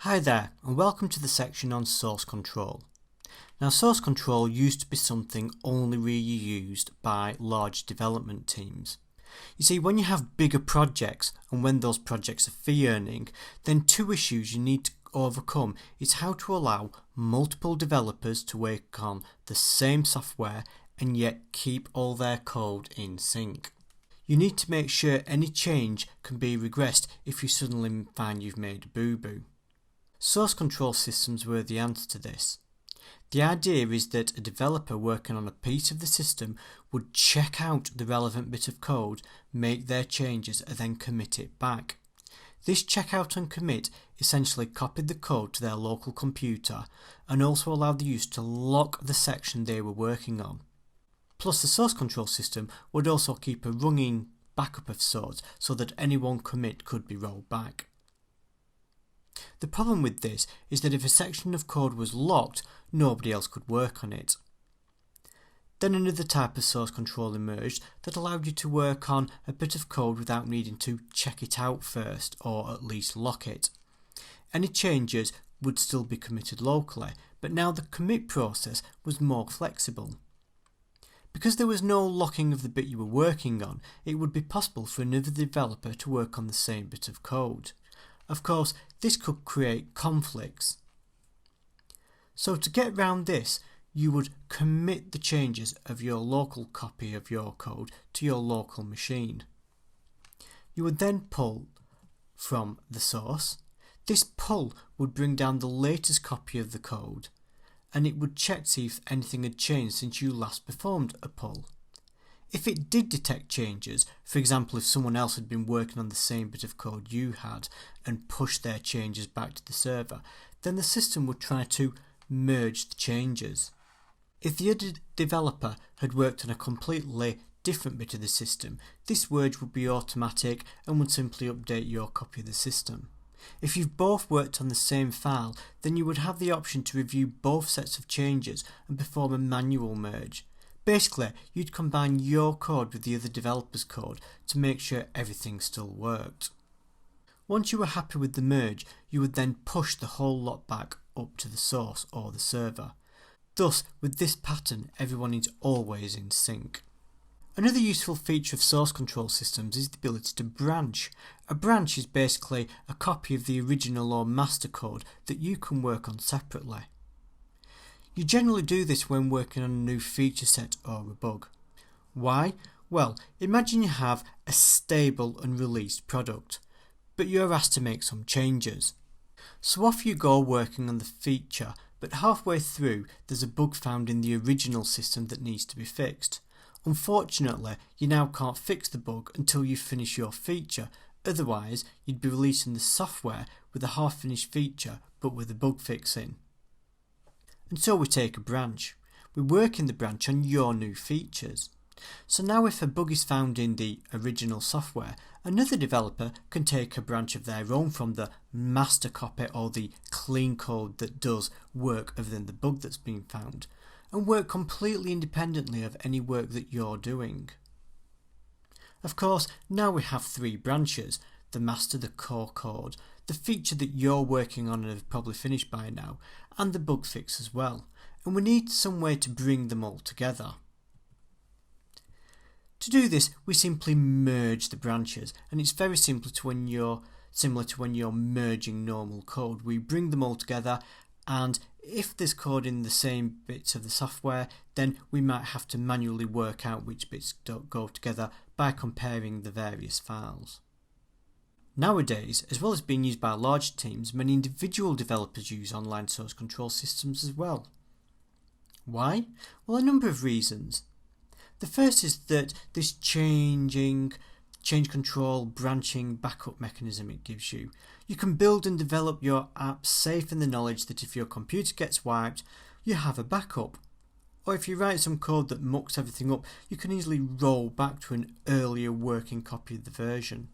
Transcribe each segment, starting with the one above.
Hi there, and welcome to the section on source control. Now, source control used to be something only really used by large development teams. You see, when you have bigger projects and when those projects are fee earning, then two issues you need to overcome is how to allow multiple developers to work on the same software and yet keep all their code in sync. You need to make sure any change can be regressed if you suddenly find you've made a boo-boo. Source control systems were the answer to this. The idea is that a developer working on a piece of the system would check out the relevant bit of code, make their changes, and then commit it back. This checkout and commit essentially copied the code to their local computer and also allowed the user to lock the section they were working on. Plus, the source control system would also keep a running backup of sorts so that any one commit could be rolled back. The problem with this is that if a section of code was locked, nobody else could work on it. Then another type of source control emerged that allowed you to work on a bit of code without needing to check it out first, or at least lock it. Any changes would still be committed locally, but now the commit process was more flexible. Because there was no locking of the bit you were working on, it would be possible for another developer to work on the same bit of code. Of course, this could create conflicts. So to get around this, you would commit the changes of your local copy of your code to your local machine. You would then pull from the source. This pull would bring down the latest copy of the code, and it would check to see if anything had changed since you last performed a pull. If it did detect changes, for example if someone else had been working on the same bit of code you had and pushed their changes back to the server, then the system would try to merge the changes. If the other developer had worked on a completely different bit of the system, this merge would be automatic and would simply update your copy of the system. If you've both worked on the same file, then you would have the option to review both sets of changes and perform a manual merge. Basically, you'd combine your code with the other developer's code to make sure everything still worked. Once you were happy with the merge, you would then push the whole lot back up to the source or the server. Thus, with this pattern, everyone is always in sync. Another useful feature of source control systems is the ability to branch. A branch is basically a copy of the original or master code that you can work on separately. You generally do this when working on a new feature set or a bug. Why? Well, imagine you have a stable and released product, but you're asked to make some changes. So off you go working on the feature, but halfway through there's a bug found in the original system that needs to be fixed. Unfortunately, you now can't fix the bug until you finish your feature, otherwise you'd be releasing the software with a half-finished feature but with a bug fix in. And so we take a branch. We work in the branch on your new features. So now if a bug is found in the original software, another developer can take a branch of their own from the master copy or the clean code that does work other than the bug that's been found, and work completely independently of any work that you're doing. Of course, now we have three branches: the master, the core code, the feature that you're working on and have probably finished by now, and the bug fix as well, and we need some way to bring them all together. To do this, we simply merge the branches, and it's very similar to when you're merging normal code. We bring them all together, and if there's code in the same bits of the software, then we might have to manually work out which bits don't go together by comparing the various files. Nowadays, as well as being used by large teams, many individual developers use online source control systems as well. Why? Well, a number of reasons. The first is that this change control, branching, backup mechanism it gives you. You can build and develop your app safe in the knowledge that if your computer gets wiped, you have a backup. Or if you write some code that mucks everything up, you can easily roll back to an earlier working copy of the version.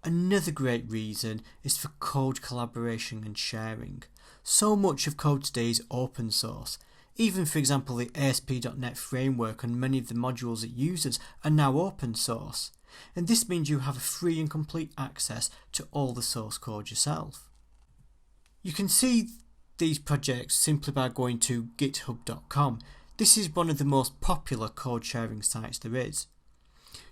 Another great reason is for code collaboration and sharing. So much of code today is open source. Even, for example, the ASP.NET framework and many of the modules it uses are now open source. and this means you have a free and complete access to all the source code yourself. You can see these projects simply by going to github.com. This is one of the most popular code sharing sites there is.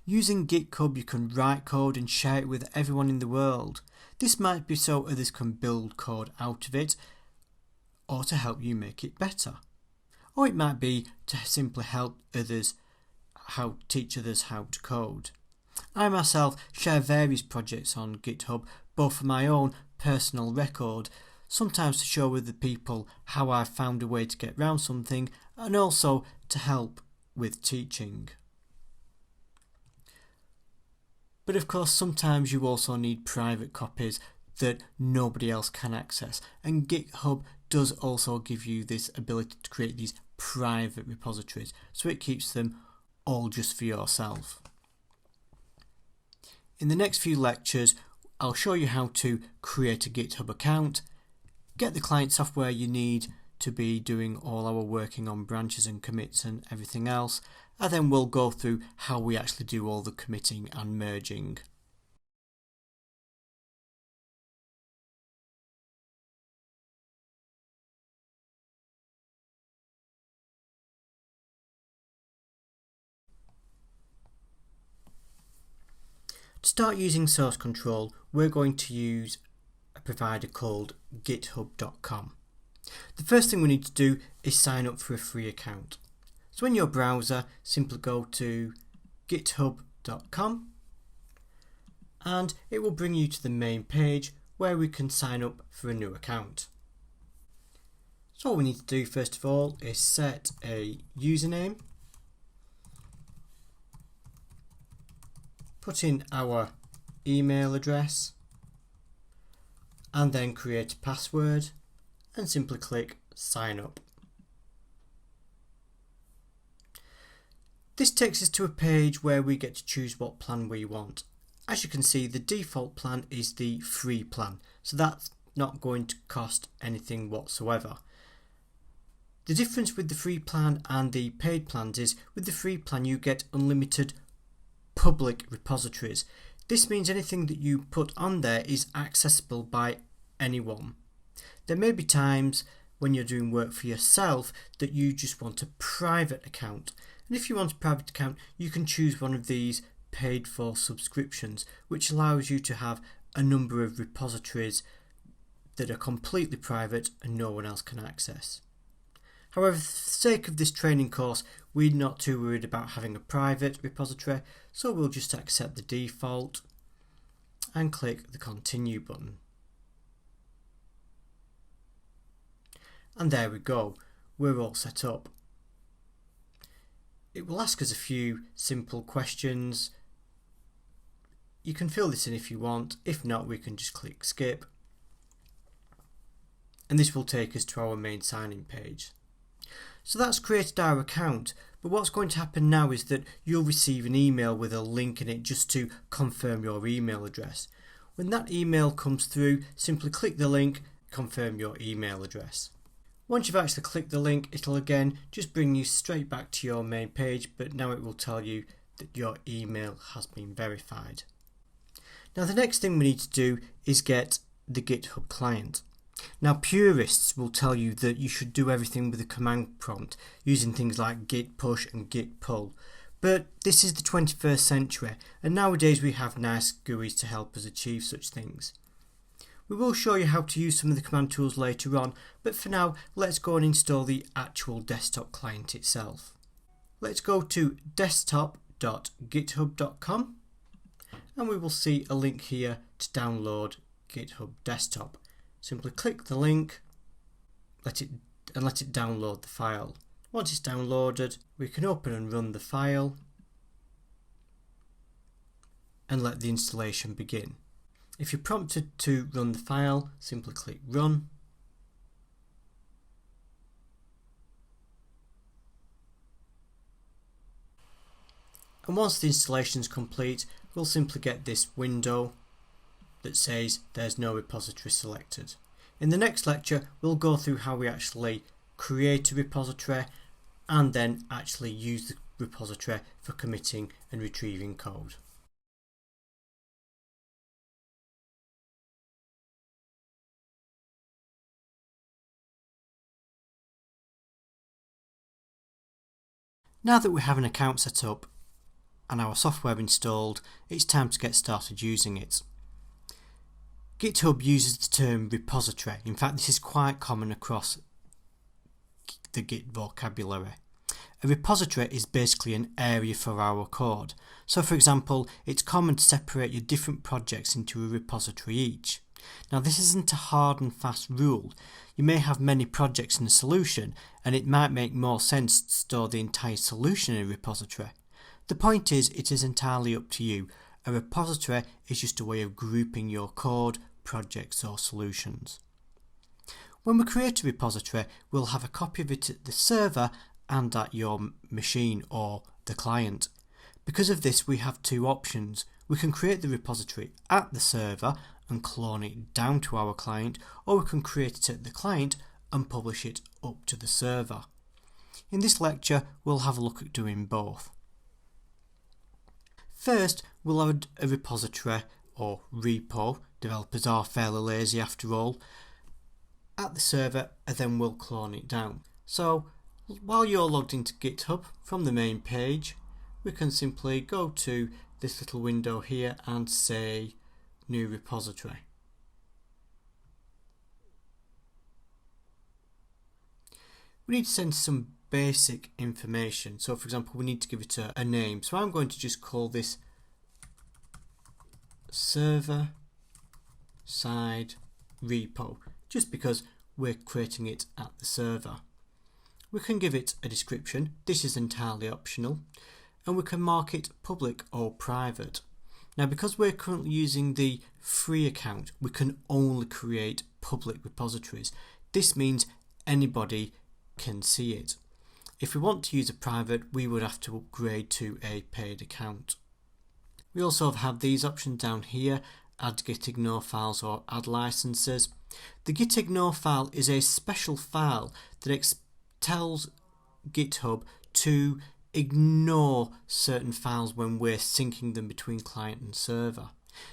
Using GitHub, you can write code and share it with everyone in the world. This might be so others can build code out of it, or to help you make it better. Or it might be to simply help others, teach others how to code. I myself share various projects on GitHub, both for my own personal record, sometimes to show other people how I've found a way to get around something, and also to help with teaching. But of course, sometimes you also need private copies that nobody else can access, and GitHub does also give you this ability to create these private repositories, so it keeps them all just for yourself. In the next few lectures, I'll show you how to create a GitHub account, get the client software you need to be doing all our working on branches and commits and everything else, and then we'll go through how we actually do all the committing and merging. To start using source control, we're going to use a provider called github.com. The first thing we need to do is sign up for a free account. So in your browser, simply go to github.com and it will bring you to the main page where we can sign up for a new account. So all we need to do first of all is set a username, put in our email address, and then create a password and simply click sign up. This takes us to a page where we get to choose what plan we want. As you can see, the default plan is the free plan, so that's not going to cost anything whatsoever. The difference with the free plan and the paid plans is with the free plan you get unlimited public repositories. This means anything that you put on there is accessible by anyone. There may be times when you're doing work for yourself that you just want a private account. And if you want a private account, you can choose one of these paid for subscriptions, which allows you to have a number of repositories that are completely private and no one else can access. However, for the sake of this training course, we're not too worried about having a private repository, so we'll just accept the default and click the continue button. And there we go, we're all set up. It will ask us a few simple questions. You can fill this in if you want, if not we can just click skip. And this will take us to our main sign-in page. So that's created our account, but what's going to happen now is that you'll receive an email with a link in it just to confirm your email address. When that email comes through, simply click the link, confirm your email address. Once you've actually clicked the link, it'll again just bring you straight back to your main page, but now it will tell you that your email has been verified. Now the next thing we need to do is get the GitHub client. Now purists will tell you that you should do everything with a command prompt using things like git push and git pull, but this is the 21st century and nowadays we have nice GUIs to help us achieve such things. We will show you how to use some of the command tools later on, but for now let's go and install the actual desktop client itself. Let's go to desktop.github.com and we will see a link here to download GitHub Desktop. Simply click the link, let it download the file. Once it's downloaded, we can open and run the file and let the installation begin. If you're prompted to run the file, simply click run. And once the installation is complete, we'll simply get this window that says there's no repository selected. In the next lecture, we'll go through how we actually create a repository and then actually use the repository for committing and retrieving code. Now that we have an account set up and our software installed, it's time to get started using it. GitHub uses the term repository. In fact, this is quite common across the Git vocabulary. A repository is basically an area for our code. So for example, it's common to separate your different projects into a repository each. Now this isn't a hard and fast rule. You may have many projects in a solution and it might make more sense to store the entire solution in a repository. The point is, it is entirely up to you. A repository is just a way of grouping your code, projects or solutions. When we create a repository, we'll have a copy of it at the server and at your machine or the client. Because of this, we have two options. We can create the repository at the server and clone it down to our client, or we can create it at the client and publish it up to the server. In this lecture, we'll have a look at doing both. First, we'll add a repository or repo. Developers are fairly lazy after all. At the server, and then we'll clone it down. So while you're logged into GitHub from the main page, we can simply go to this little window here and say new repository. We need to send some basic information. So for example, we need to give it a name. So I'm going to just call this server side repo, just because we're creating it at the server. We can give it a description. This is entirely optional, and we can mark it public or private. Now because we're currently using the free account, we can only create public repositories. This means anybody can see it. If we want to use a private, we would have to upgrade to a paid account. We also have these options down here: add git-ignore files or add licenses. The git-ignore file is a special file that tells GitHub to ignore certain files when we're syncing them between client and server.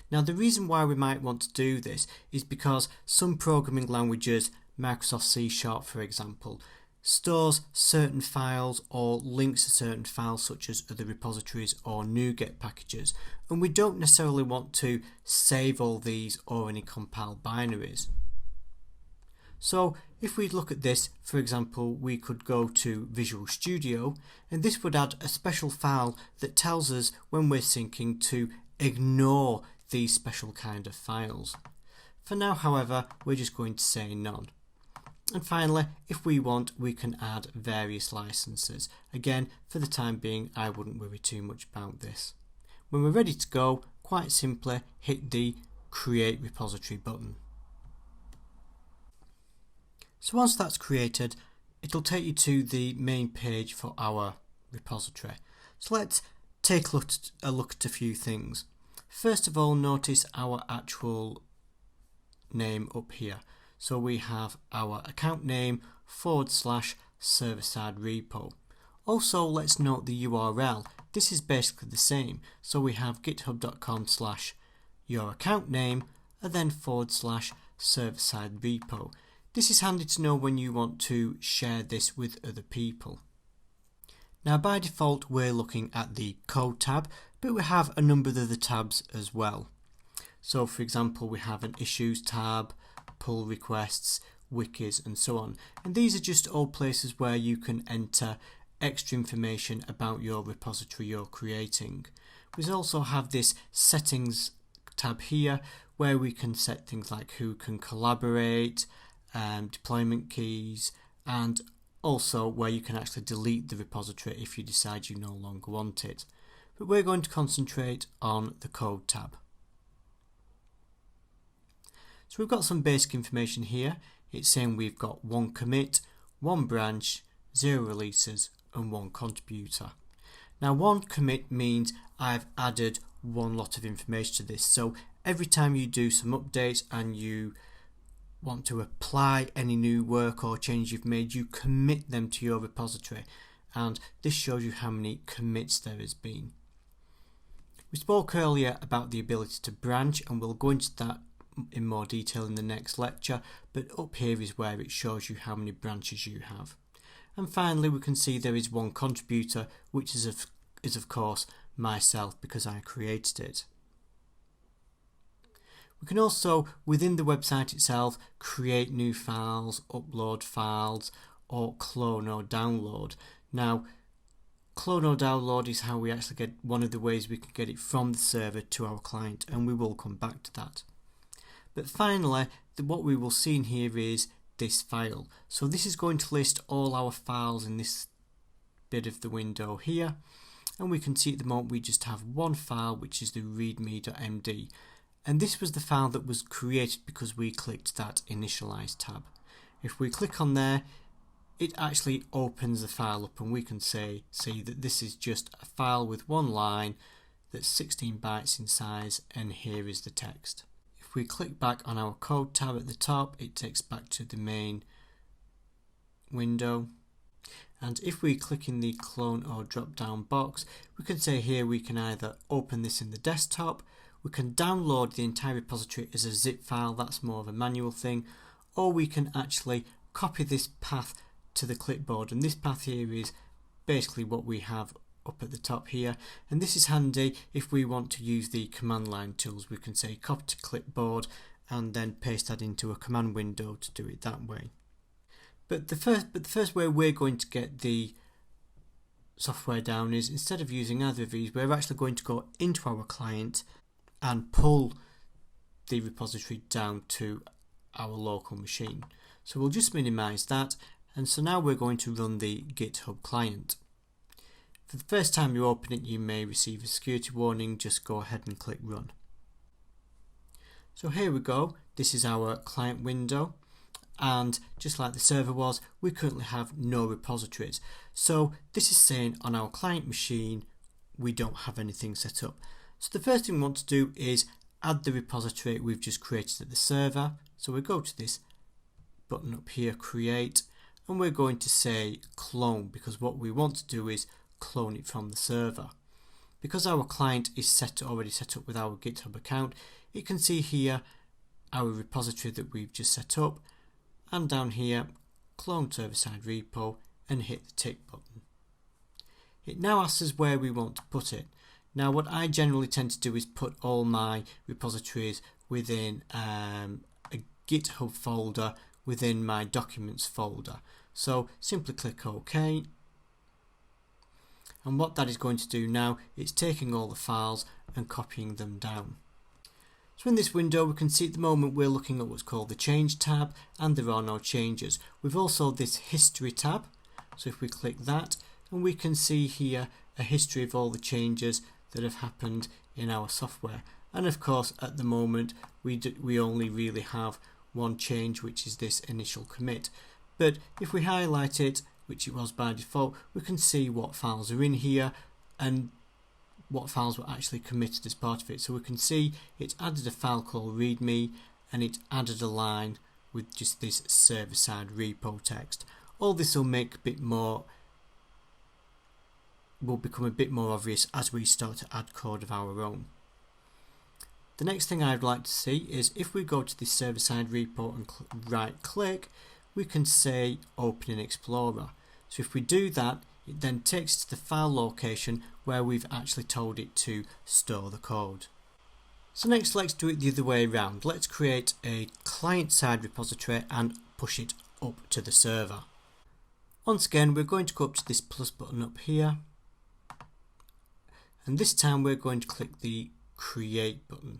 Now the reason why we might want to do this is because some programming languages, Microsoft C# for example, stores certain files or links to certain files such as other repositories or NuGet packages, and we don't necessarily want to save all these or any compiled binaries. So if we look at this, for example, we could go to Visual Studio, and this would add a special file that tells us when we're syncing to ignore these special kind of files. For now, however, we're just going to say none. And finally, if we want, we can add various licenses. Again, for the time being, I wouldn't worry too much about this. When we're ready to go, quite simply hit the Create Repository button. So once that's created, it'll take you to the main page for our repository. So let's take a look at a few things. First of all, notice our actual name up here. So we have our account name / server-side repo. Also, let's note the URL. This is basically the same. So we have github.com/your account name and then / server-side repo. This is handy to know when you want to share this with other people. Now by default we're looking at the code tab, but we have a number of other tabs as well. So for example, we have an issues tab, pull requests, wikis and so on. And these are just all places where you can enter extra information about your repository you're creating. We also have this settings tab here where we can set things like who can collaborate, deployment keys, and also where you can actually delete the repository if you decide you no longer want it. But we're going to concentrate on the code tab. So we've got some basic information here. It's saying we've got 1 commit, 1 branch, 0 releases and 1 contributor. Now 1 commit means I've added one lot of information to this. So every time you do some updates and you want to apply any new work or change you've made, you commit them to your repository, and this shows you how many commits there has been. We spoke earlier about the ability to branch, and we'll go into that in more detail in the next lecture, but up here is where it shows you how many branches you have. And finally we can see there is one contributor, which is of course myself, because I created it. We can also, within the website itself, create new files, upload files, or clone or download. Now, clone or download is how we actually get, one of the ways we can get it from the server to our client, and we will come back to that. But finally, what we will see in here is this file. So this is going to list all our files in this bit of the window here, and we can see at the moment we just have one file, which is the readme.md. And this was the file that was created because we clicked that initialize tab. If we click on there, it actually opens the file up, and we can see that this is just a file with one line that's 16 bytes in size, and here is the text. If we click back on our code tab at the top, it takes back to the main window. And if we click in the clone or drop down box, we can say here we can either open this in the desktop, we can download the entire repository as a zip file, that's more of a manual thing, or we can actually copy this path to the clipboard, and this path here is basically what we have up at the top here, and this is handy if we want to use the command line tools. We can say copy to clipboard and then paste that into a command window to do it that way. But the first way we're going to get the software down is, instead of using either of these, we're actually going to go into our client and pull the repository down to our local machine. So we'll just minimize that, and so now we're going to run the GitHub client. For the first time you open it, you may receive a security warning. Just go ahead and click run. So here we go, this is our client window, and just like the server was, we currently have no repositories. So this is saying on our client machine we don't have anything set up. So the first thing we want to do is add the repository we've just created at the server. So we go to this button up here, create, and we're going to say clone, because what we want to do is clone it from the server. Because our client is already set up with our GitHub account, you can see here our repository that we've just set up, and down here clone server-side repo, and hit the tick button. It now asks us where we want to put it. Now what I generally tend to do is put all my repositories within a GitHub folder within my documents folder. So simply click OK, and what that is going to do now, it's taking all the files and copying them down. So in this window we can see at the moment we're looking at what's called the change tab, and there are no changes. We've also this history tab, so if we click that, and we can see here a history of all the changes that have happened in our software. And of course at the moment we only really have one change, which is this initial commit. But if we highlight it, which it was by default, we can see what files are in here and what files were actually committed as part of it. So we can see it added a file called readme, and it added a line with just this server-side repo text. All this will make a bit more, will become a bit more obvious as we start to add code of our own. The next thing I'd like to see is if we go to the server-side repo and right click, we can say open in Explorer. So if we do that, it then takes us to the file location where we've actually told it to store the code. So next let's do it the other way around. Let's create a client-side repository and push it up to the server. Once again we're going to go up to this plus button up here, and this time we're going to click the create button.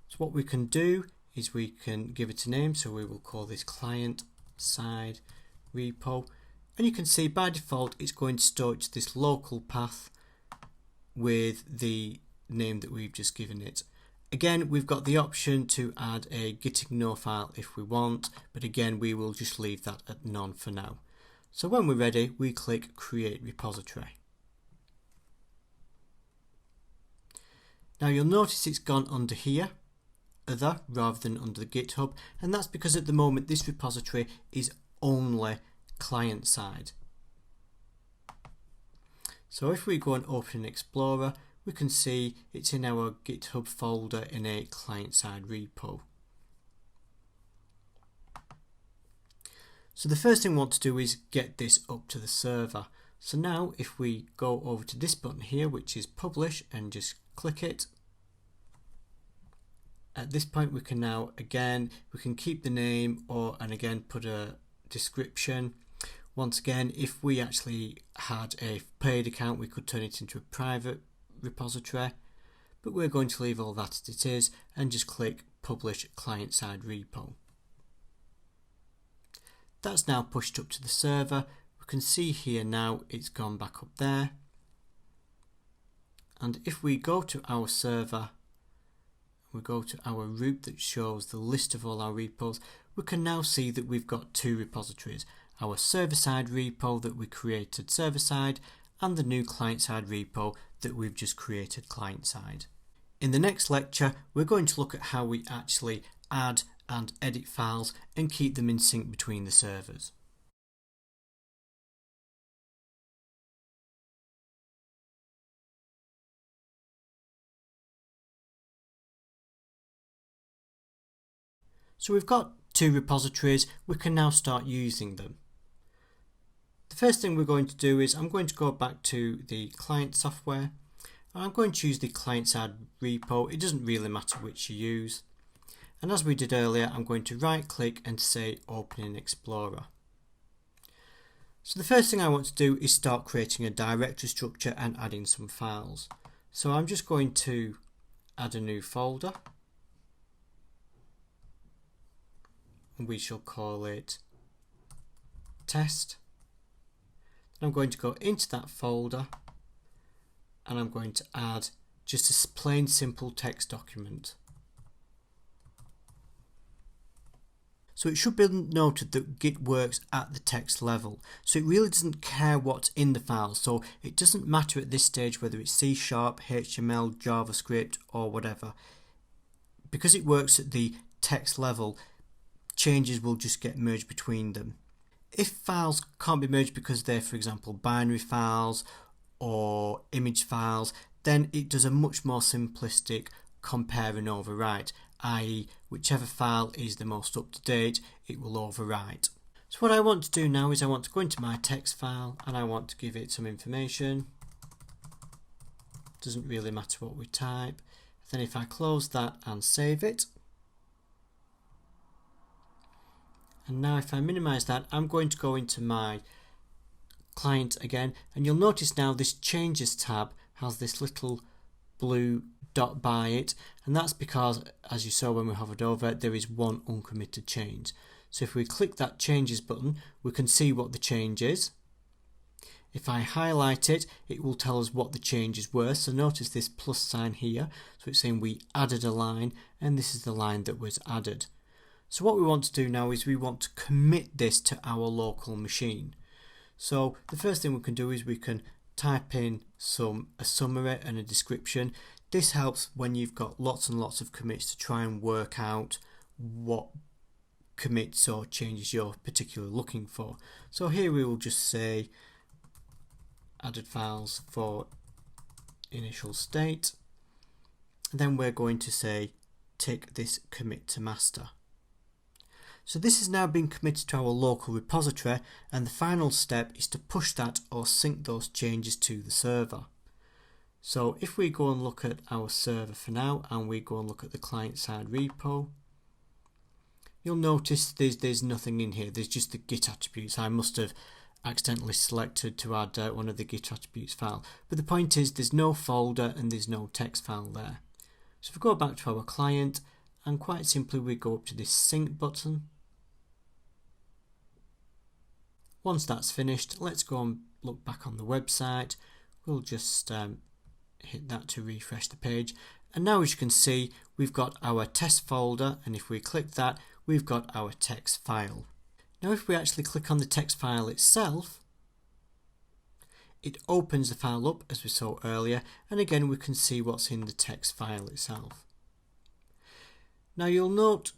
So what we can do is we can give it a name, so we will call this client side repo, and you can see by default it's going to store it to this local path with the name that we've just given it. Again, we've got the option to add a gitignore file if we want, but again we will just leave that at none for now. So when we're ready, we click create repository. Now you'll notice it's gone under here, other, rather than under the GitHub, and that's because at the moment this repository is only client side. So if we go and open an Explorer, we can see it's in our GitHub folder in a client side repo. So the first thing we want to do is get this up to the server. So now if we go over to this button here, which is publish, and just click it, at this point we can now we can keep the name and again put a description. Once again, if we actually had a paid account, we could turn it into a private repository, but we're going to leave all that as it is and just click publish client-side repo. That's now pushed up to the server. We can see here now it's gone back up there. And if we go to our server, we go to our root that shows the list of all our repos, we can now see that we've got two repositories, our server-side repo that we created server-side and the new client-side repo that we've just created client-side. In the next lecture, we're going to look at how we actually add and edit files and keep them in sync between the servers. So we've got two repositories, we can now start using them. The first thing we're going to do is I'm going to go back to the client software and I'm going to use the client-side repo. It doesn't really matter which you use. And as we did earlier, I'm going to right click and say Open in Explorer. So the first thing I want to do is start creating a directory structure and adding some files. So I'm just going to add a new folder. And we shall call it test. Then I'm going to go into that folder and I'm going to add just a plain simple text document. So it should be noted that Git works at the text level, so it really doesn't care what's in the file. So it doesn't matter at this stage whether it's C#, HTML, JavaScript or whatever. Because it works at the text level, changes will just get merged between them. If files can't be merged because they're, for example, binary files or image files, then it does a much more simplistic compare and overwrite, i.e. whichever file is the most up to date, it will overwrite. So what I want to do now is I want to go into my text file and I want to give it some information. Doesn't really matter what we type. Then if I close that and save it, and now if I minimize that, I'm going to go into my client again, and you'll notice now this changes tab has this little blue dot by it, and that's because, as you saw when we hovered over it, there is one uncommitted change. So if we click that changes button, we can see what the change is. If I highlight it, it will tell us what the changes were. So notice this plus sign here, so it's saying we added a line, and this is the line that was added. So what we want to do now is we want to commit this to our local machine. So the first thing we can do is we can type in a summary and a description. This helps when you've got lots and lots of commits to try and work out what commits or changes you're particularly looking for. So here we will just say added files for initial state. And then we're going to say tick this commit to master. So this has now been committed to our local repository, and the final step is to push that or sync those changes to the server. So if we go and look at our server for now and we go and look at the client-side repo, you'll notice there's nothing in here. There's just the Git attributes. I must have accidentally selected to add one of the Git attributes file. But the point is there's no folder and there's no text file there. So if we go back to our client and quite simply we go up to this sync button. Once that's finished, let's go and look back on the website. We'll just hit that to refresh the page. And now as you can see, we've got our test folder, and if we click that, we've got our text file. Now if we actually click on the text file itself, it opens the file up as we saw earlier, and again we can see what's in the text file itself. Now you'll note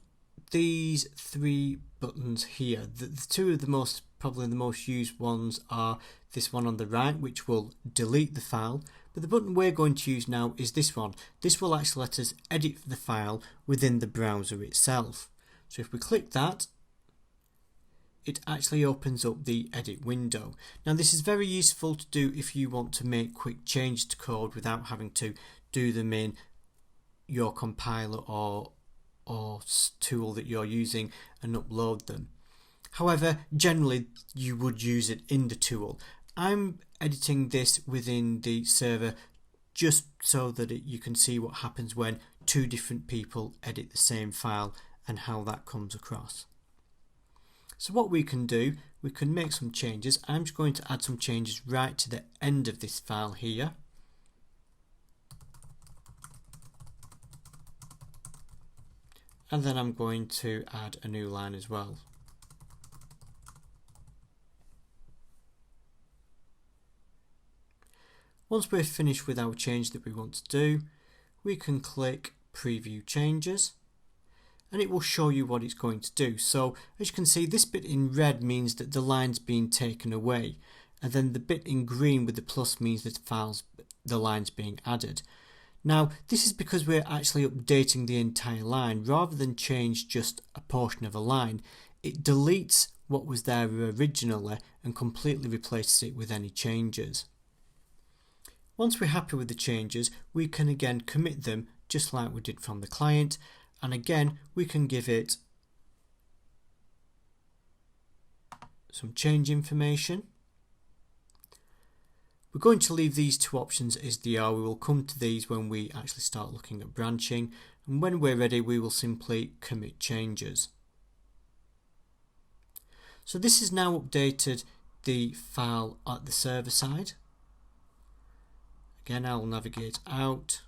these three buttons here. The two of the most probably the most used ones are this one on the right, which will delete the file, but the button we're going to use now is this one. This will actually let us edit the file within the browser itself. So if we click that, it actually opens up the edit window. Now this is very useful to do if you want to make quick changes to code without having to do them in your compiler or tool that you're using and upload them. However, generally you would use it in the tool. I'm editing this within the server just so that you can see what happens when two different people edit the same file and how that comes across. So what we can do, we can make some changes. I'm just going to add some changes right to the end of this file here. And then I'm going to add a new line as well. Once we're finished with our change that we want to do, we can click Preview Changes and it will show you what it's going to do. So as you can see, this bit in red means that the line's being taken away, and then the bit in green with the plus means that the line's being added. Now this is because we're actually updating the entire line rather than change just a portion of a line. It deletes what was there originally and completely replaces it with any changes. Once we're happy with the changes, we can again commit them just like we did from the client, and again we can give it some change information. We're going to leave these two options as they are. We will come to these when we actually start looking at branching, and when we're ready we will simply commit changes. So this has now updated the file at the server side. Again, I'll navigate out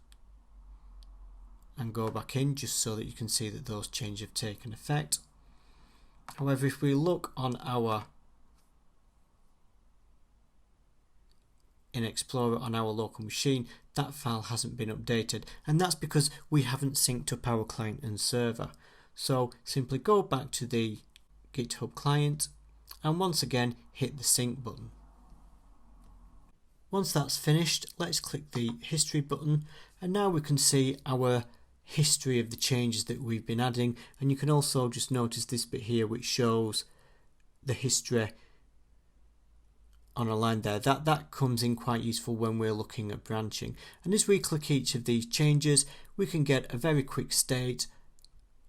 and go back in just so that you can see that those changes have taken effect. However, if we look on in Explorer on our local machine, that file hasn't been updated, and that's because we haven't synced up our client and server. So simply go back to the GitHub client and once again hit the sync button. Once that's finished, let's click the history button, and now we can see our history of the changes that we've been adding, and you can also just notice this bit here which shows the history on a line there. That comes in quite useful when we're looking at branching, and as we click each of these changes we can get a very quick state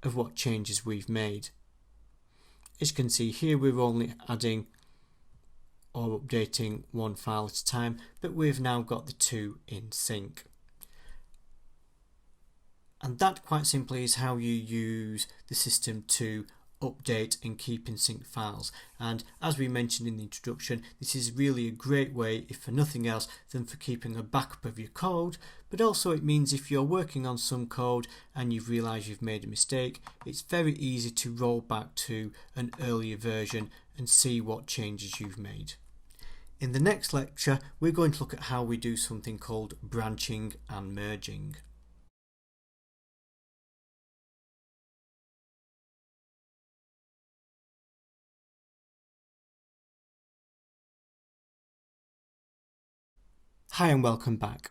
of what changes we've made. As you can see here, we're only adding or updating one file at a time, but we've now got the two in sync. And that quite simply is how you use the system to update and keep in sync files. And as we mentioned in the introduction, this is really a great way, if for nothing else, than for keeping a backup of your code, but also it means if you're working on some code and you've realised you've made a mistake, it's very easy to roll back to an earlier version and see what changes you've made. In the next lecture, we're going to look at how we do something called branching and merging. Hi and welcome back.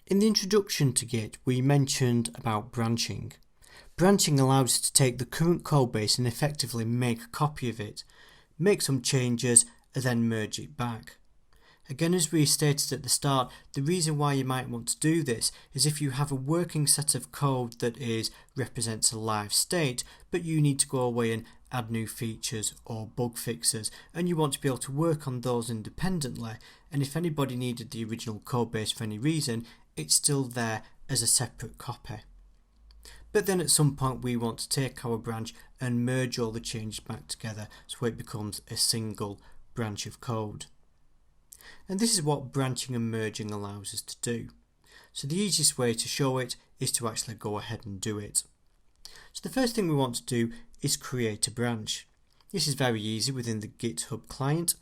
In the introduction to Git, we mentioned about branching. Branching allows us to take the current code base and effectively make a copy of it, make some changes, and then merge it back. Again, as we stated at the start, the reason why you might want to do this is if you have a working set of code that represents a live state, but you need to go away and add new features or bug fixes, and you want to be able to work on those independently, and if anybody needed the original code base for any reason, it's still there as a separate copy. But then at some point we want to take our branch and merge all the changes back together so it becomes a single branch of code. And this is what branching and merging allows us to do. So the easiest way to show it is to actually go ahead and do it. So the first thing we want to do is create a branch. This is very easy within the GitHub client.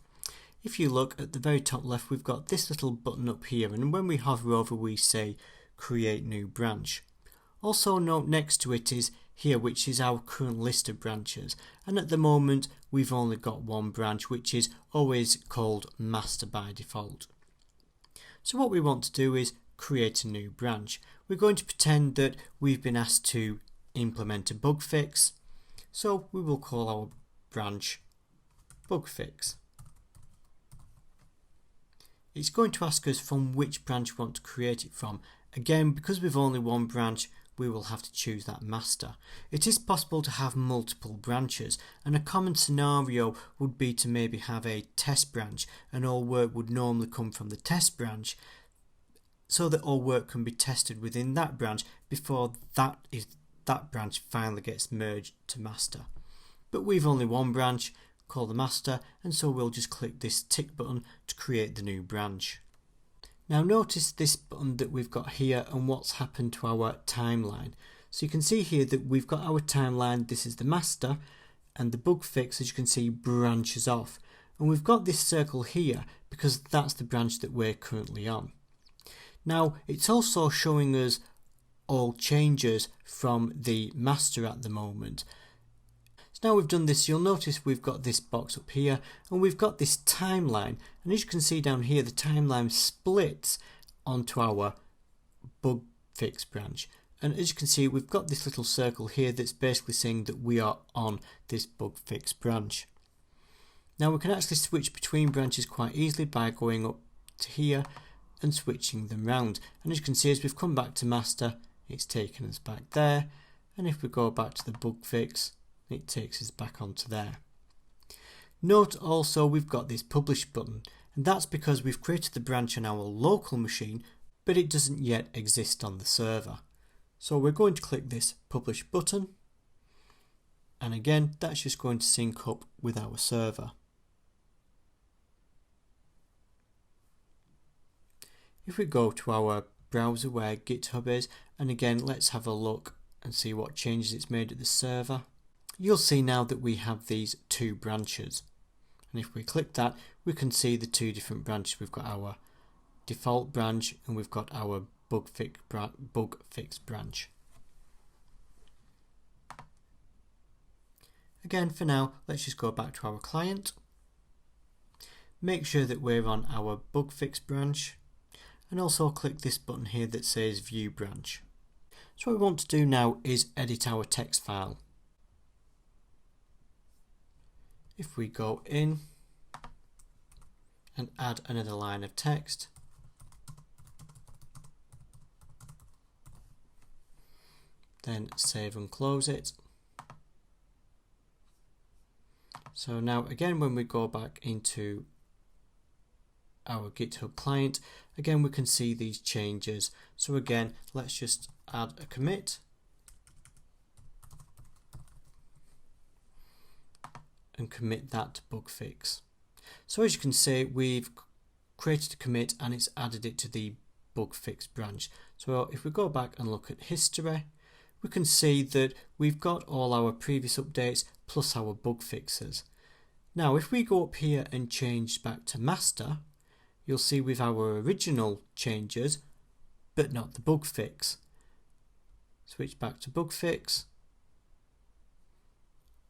If you look at the very top left, we've got this little button up here, and when we hover over we say create new branch. Also note next to it is here, which is our current list of branches, and at the moment we've only got one branch, which is always called master by default. So what we want to do is create a new branch. We're going to pretend that we've been asked to implement a bug fix, so we will call our branch bug fix. It's going to ask us from which branch we want to create it from. Again, because we've only one branch, we will have to choose that master. It is possible to have multiple branches, and a common scenario would be to maybe have a test branch, and all work would normally come from the test branch, so that all work can be tested within that branch before that branch finally gets merged to master. But we've only one branch called the master, and so we'll just click this tick button to create the new branch. Now notice this button that we've got here and what's happened to our timeline. So you can see here that we've got our timeline, this is the master, and the bug fix, as you can see, branches off. And we've got this circle here because that's the branch that we're currently on. Now it's also showing us all changes from the master at the moment. So now we've done this, you'll notice we've got this box up here and we've got this timeline, and as you can see down here the timeline splits onto our bug fix branch, and as you can see we've got this little circle here that's basically saying that we are on this bug fix branch. Now we can actually switch between branches quite easily by going up to here and switching them round, and as you can see as we've come back to master it's taken us back there, and if we go back to the bug fix it takes us back onto there. Note also we've got this publish button, and that's because we've created the branch on our local machine but it doesn't yet exist on the server. So we're going to click this publish button, and again that's just going to sync up with our server. If we go to our browser where GitHub is, and again let's have a look and see what changes it's made at the server, you'll see now that we have these two branches, and if we click that we can see the two different branches. We've got our default branch and we've got our bug fix branch. Again, for now let's just go back to our client, make sure that we're on our bug fix branch, and also click this button here that says view branch. So what we want to do now is edit our text file. If we go in and add another line of text, then save and close it. So now again when we go back into our GitHub client, again we can see these changes. So again let's just add a commit and commit that to bug fix. So as you can see we've created a commit and it's added it to the bug fix branch. So if we go back and look at history, we can see that we've got all our previous updates plus our bug fixes. Now if we go up here and change back to master, you'll see with our original changes but not the bug fix. Switch back to bug fix,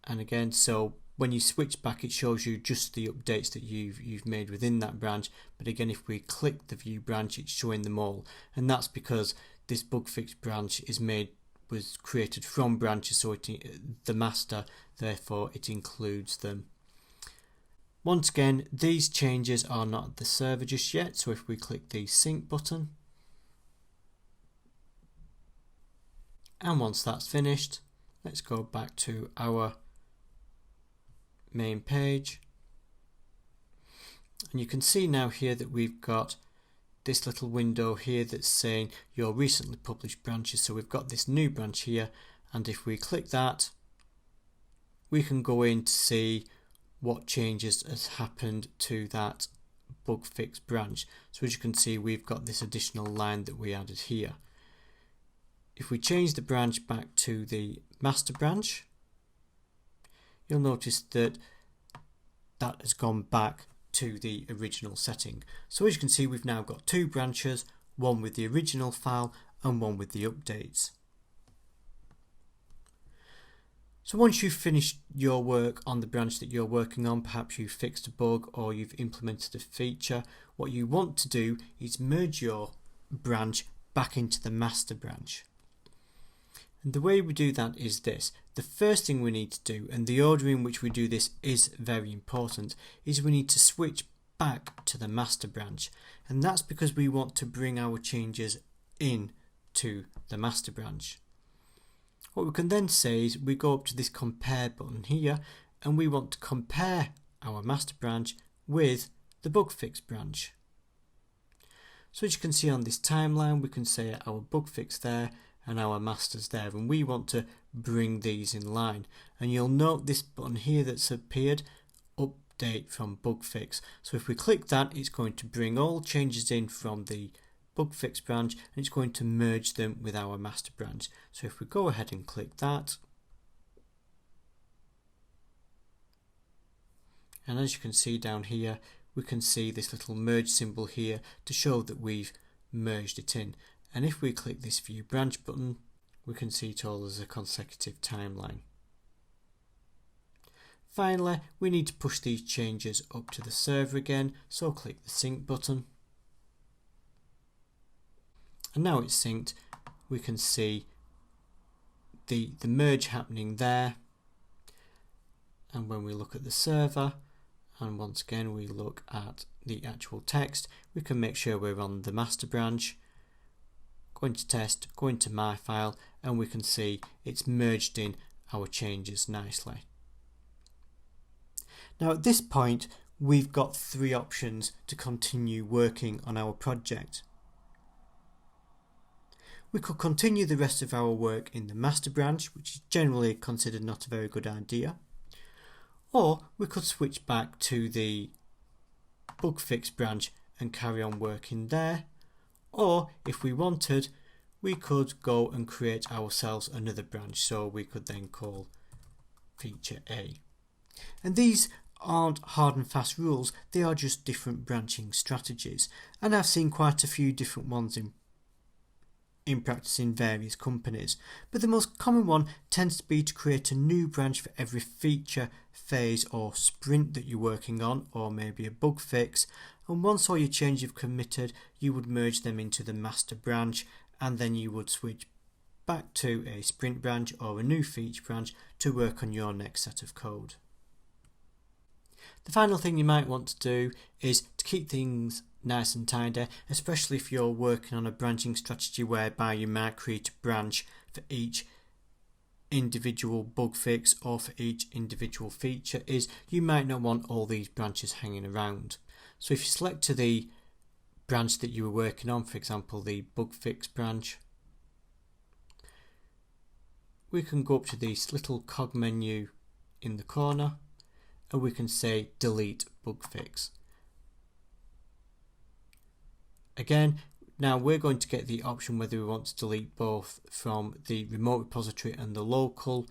and again so when you switch back it shows you just the updates that you've made within that branch, but again if we click the view branch it's showing them all, and that's because this bug fix branch was created from branches, so the master, therefore it includes them. Once again these changes are not at the server just yet, so if we click the sync button, and once that's finished let's go back to our main page, and you can see now here that we've got this little window here that's saying your recently published branches. So we've got this new branch here, and if we click that we can go in to see what changes has happened to that bug fix branch. So as you can see we've got this additional line that we added here. If we change the branch back to the master branch, you'll notice that that has gone back to the original setting. So as you can see we've now got two branches, one with the original file and one with the updates. So once you've finished your work on the branch that you're working on, perhaps you've fixed a bug or you've implemented a feature, what you want to do is merge your branch back into the master branch. And the way we do that is this. The first thing we need to do, and the order in which we do this is very important, is we need to switch back to the master branch. And that's because we want to bring our changes in to the master branch. What we can then say is we go up to this compare button here, and we want to compare our master branch with the bug fix branch. So as you can see on this timeline, we can say our bug fix there and our masters there, and we want to bring these in line. And you'll note this button here that's appeared, update from bug fix. So if we click that, it's going to bring all changes in from the bug fix branch, and it's going to merge them with our master branch. So if we go ahead and click that, and as you can see down here, we can see this little merge symbol here to show that we've merged it in. And if we click this view branch button, we can see it all as a consecutive timeline. Finally, we need to push these changes up to the server again, so click the sync button. And now it's synced, we can see the merge happening there. And when we look at the server, and once again we look at the actual text, we can make sure we're on the master branch. Go into test, go into my file, and we can see it's merged in our changes nicely. Now at this point, we've got three options to continue working on our project. We could continue the rest of our work in the master branch, which is generally considered not a very good idea. Or we could switch back to the bug fix branch and carry on working there. Or if we wanted, we could go and create ourselves another branch, so we could then call feature A. And these aren't hard and fast rules, they are just different branching strategies, and I've seen quite a few different ones in practice in various companies, but the most common one tends to be to create a new branch for every feature, phase or sprint that you're working on, or maybe a bug fix, and once all your changes have committed, you would merge them into the master branch, and then you would switch back to a sprint branch or a new feature branch to work on your next set of code. The final thing you might want to do is to keep things nice and tidy, especially if you're working on a branching strategy whereby you might create a branch for each individual bug fix or for each individual feature, is you might not want all these branches hanging around. So if you select to the branch that you were working on, for example the bug fix branch, we can go up to this little cog menu in the corner and we can say delete bug fix. Again, now we're going to get the option whether we want to delete both from the remote repository and the local.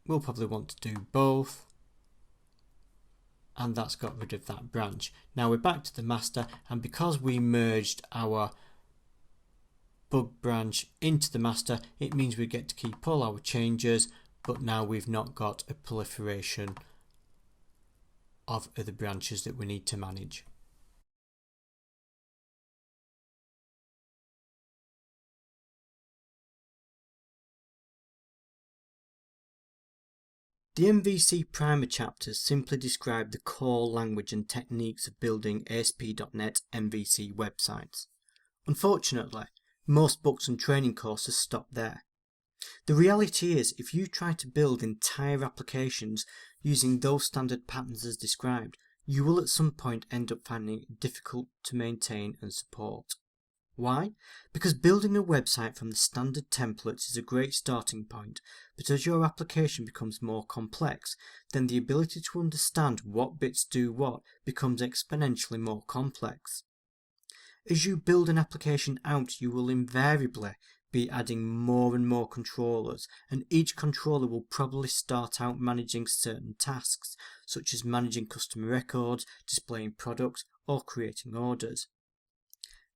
We'll probably want to do both, and that's got rid of that branch. Now we're back to the master, and because we merged our bug branch into the master, it means we get to keep all our changes, but now we've not got a proliferation of other branches that we need to manage. The MVC primer chapters simply describe the core language and techniques of building ASP.NET MVC websites. Unfortunately, most books and training courses stop there. The reality is, if you try to build entire applications using those standard patterns as described, you will at some point end up finding it difficult to maintain and support. Why? Because building a website from the standard templates is a great starting point, but as your application becomes more complex, then the ability to understand what bits do what becomes exponentially more complex. As you build an application out, you will invariably be adding more and more controllers, and each controller will probably start out managing certain tasks, such as managing customer records, displaying products, or creating orders.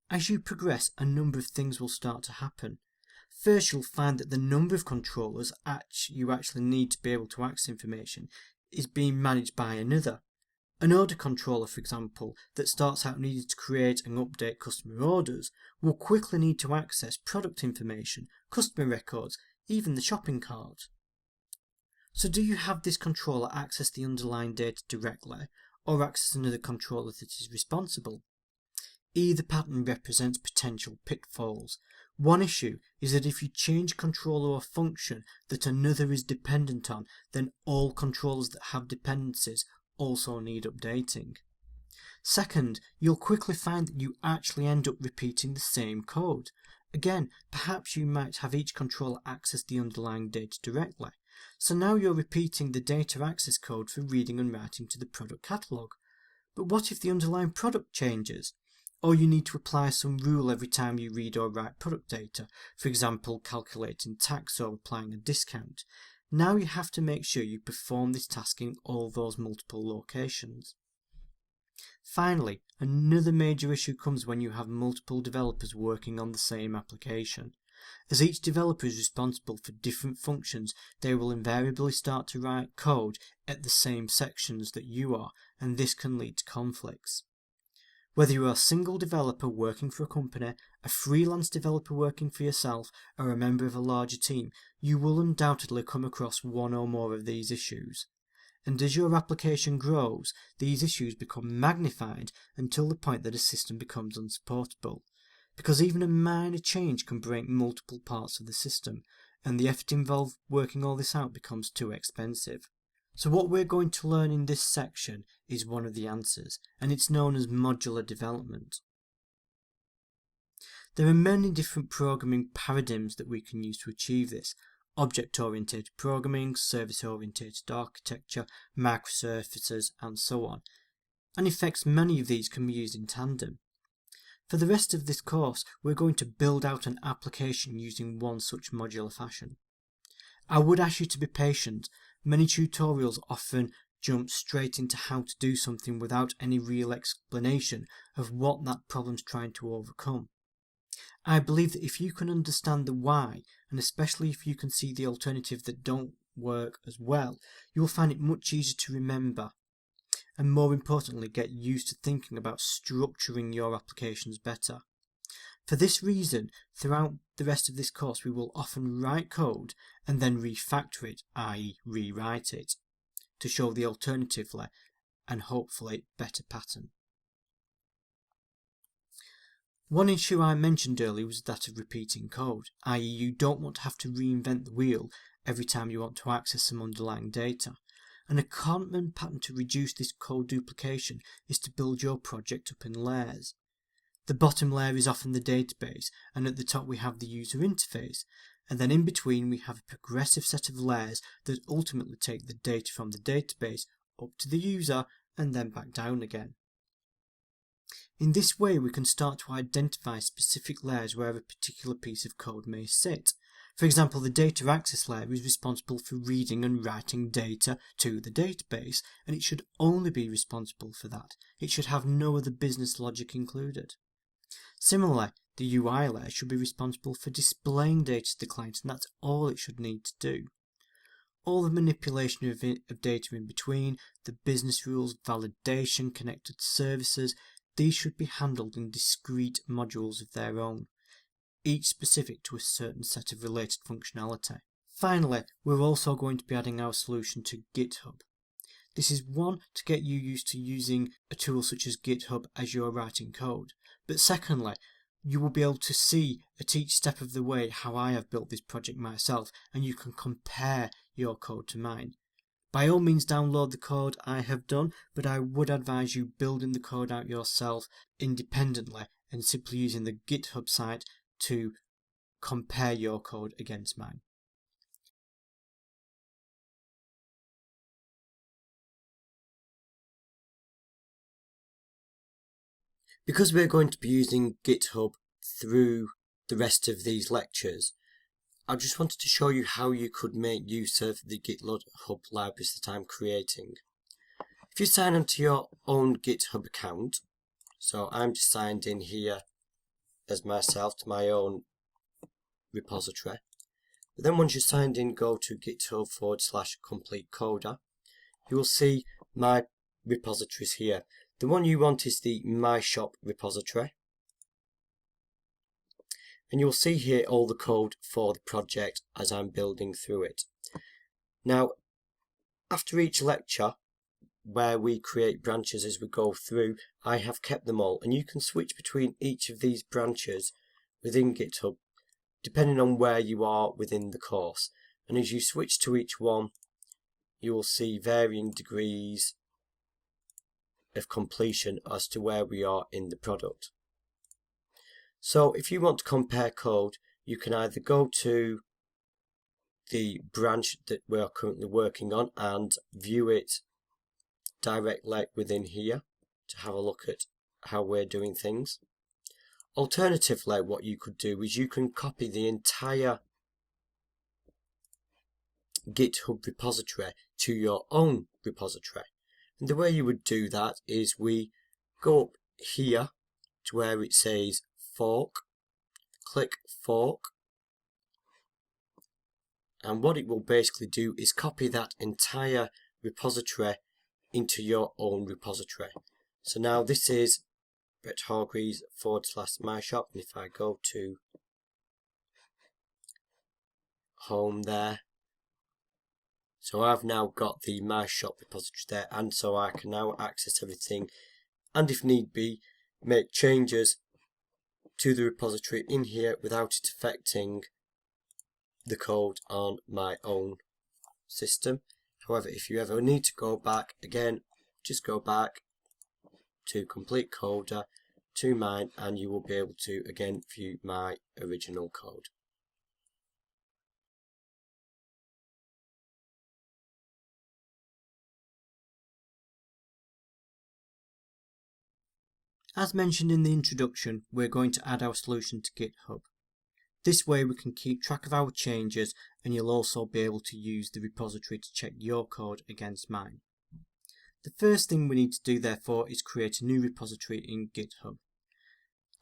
As you progress, a number of things will start to happen. First, you'll find that the number of controllers you actually need to be able to access information is being managed by another. An order controller, for example, that starts out needing to create and update customer orders will quickly need to access product information, customer records, even the shopping cart. So do you have this controller access the underlying data directly, or access another controller that is responsible? Either pattern represents potential pitfalls. One issue is that if you change controller or function that another is dependent on, then all controllers that have dependencies also need updating. Second, you'll quickly find that you actually end up repeating the same code. Again, perhaps you might have each controller access the underlying data directly. So now you're repeating the data access code for reading and writing to the product catalog. But what if the underlying product changes? Or you need to apply some rule every time you read or write product data, for example calculating tax or applying a discount. Now you have to make sure you perform this task in all those multiple locations. Finally, another major issue comes when you have multiple developers working on the same application. As each developer is responsible for different functions, they will invariably start to write code at the same sections that you are, and this can lead to conflicts. Whether you are a single developer working for a company, a freelance developer working for yourself, or a member of a larger team, you will undoubtedly come across one or more of these issues. And as your application grows, these issues become magnified until the point that a system becomes unsupportable. Because even a minor change can break multiple parts of the system, and the effort involved working all this out becomes too expensive. So what we're going to learn in this section is one of the answers, and it's known as modular development. There are many different programming paradigms that we can use to achieve this. Object-oriented programming, service-oriented architecture, microservices, and so on. And in fact, many of these can be used in tandem. For the rest of this course, we're going to build out an application using one such modular fashion. I would ask you to be patient. Many tutorials often jump straight into how to do something without any real explanation of what that problem's trying to overcome. I believe that if you can understand the why, and especially if you can see the alternatives that don't work as well, you will find it much easier to remember, and more importantly, get used to thinking about structuring your applications better. For this reason, throughout the rest of this course, we will often write code and then refactor it, i.e. rewrite it, to show the alternatively and hopefully better pattern. One issue I mentioned earlier was that of repeating code, i.e. you don't want to have to reinvent the wheel every time you want to access some underlying data. And a common pattern to reduce this code duplication is to build your project up in layers. The bottom layer is often the database, and at the top we have the user interface, and then in between we have a progressive set of layers that ultimately take the data from the database up to the user and then back down again. In this way we can start to identify specific layers where a particular piece of code may sit. For example, the data access layer is responsible for reading and writing data to the database, and it should only be responsible for that. It should have no other business logic included. Similarly, the UI layer should be responsible for displaying data to the client, and that's all it should need to do. All the manipulation of data in between, the business rules, validation, connected services, these should be handled in discrete modules of their own, each specific to a certain set of related functionality. Finally, we're also going to be adding our solution to GitHub. This is one, to get you used to using a tool such as GitHub as you're writing code, but secondly, you will be able to see at each step of the way how I have built this project myself, and you can compare your code to mine. By all means download the code I have done, but I would advise you building the code out yourself independently and simply using the GitHub site to compare your code against mine. Because we're going to be using GitHub through the rest of these lectures, I just wanted to show you how you could make use of the GitHub libraries that I'm creating. If you sign onto your own GitHub account, so I'm just signed in here as myself to my own repository. But then once you're signed in, go to GitHub/complete coder. You will see my repositories here. The one you want is the My Shop repository. And you'll see here all the code for the project as I'm building through it. Now, after each lecture, where we create branches as we go through, I have kept them all, and you can switch between each of these branches within GitHub depending on where you are within the course. And as you switch to each one, you will see varying degrees of completion as to where we are in the product. So if you want to compare code, you can either go to the branch that we are currently working on and view it directly within here to have a look at how we're doing things. Alternatively, what you could do is you can copy the entire GitHub repository to your own repository. And the way you would do that is we go up here to where it says fork, click fork, and what it will basically do is copy that entire repository into your own repository. So now this is Brett Hargreaves /My Shop, and if I go to home there, so I've now got the My Shop repository there, and so I can now access everything, and if need be, make changes to the repository in here without it affecting the code on my own system. However, if you ever need to go back, again, just go back to Complete Coder, to mine, and you will be able to again view my original code. As mentioned in the introduction, we're going to add our solution to GitHub. This way we can keep track of our changes, and you'll also be able to use the repository to check your code against mine. The first thing we need to do therefore is create a new repository in GitHub.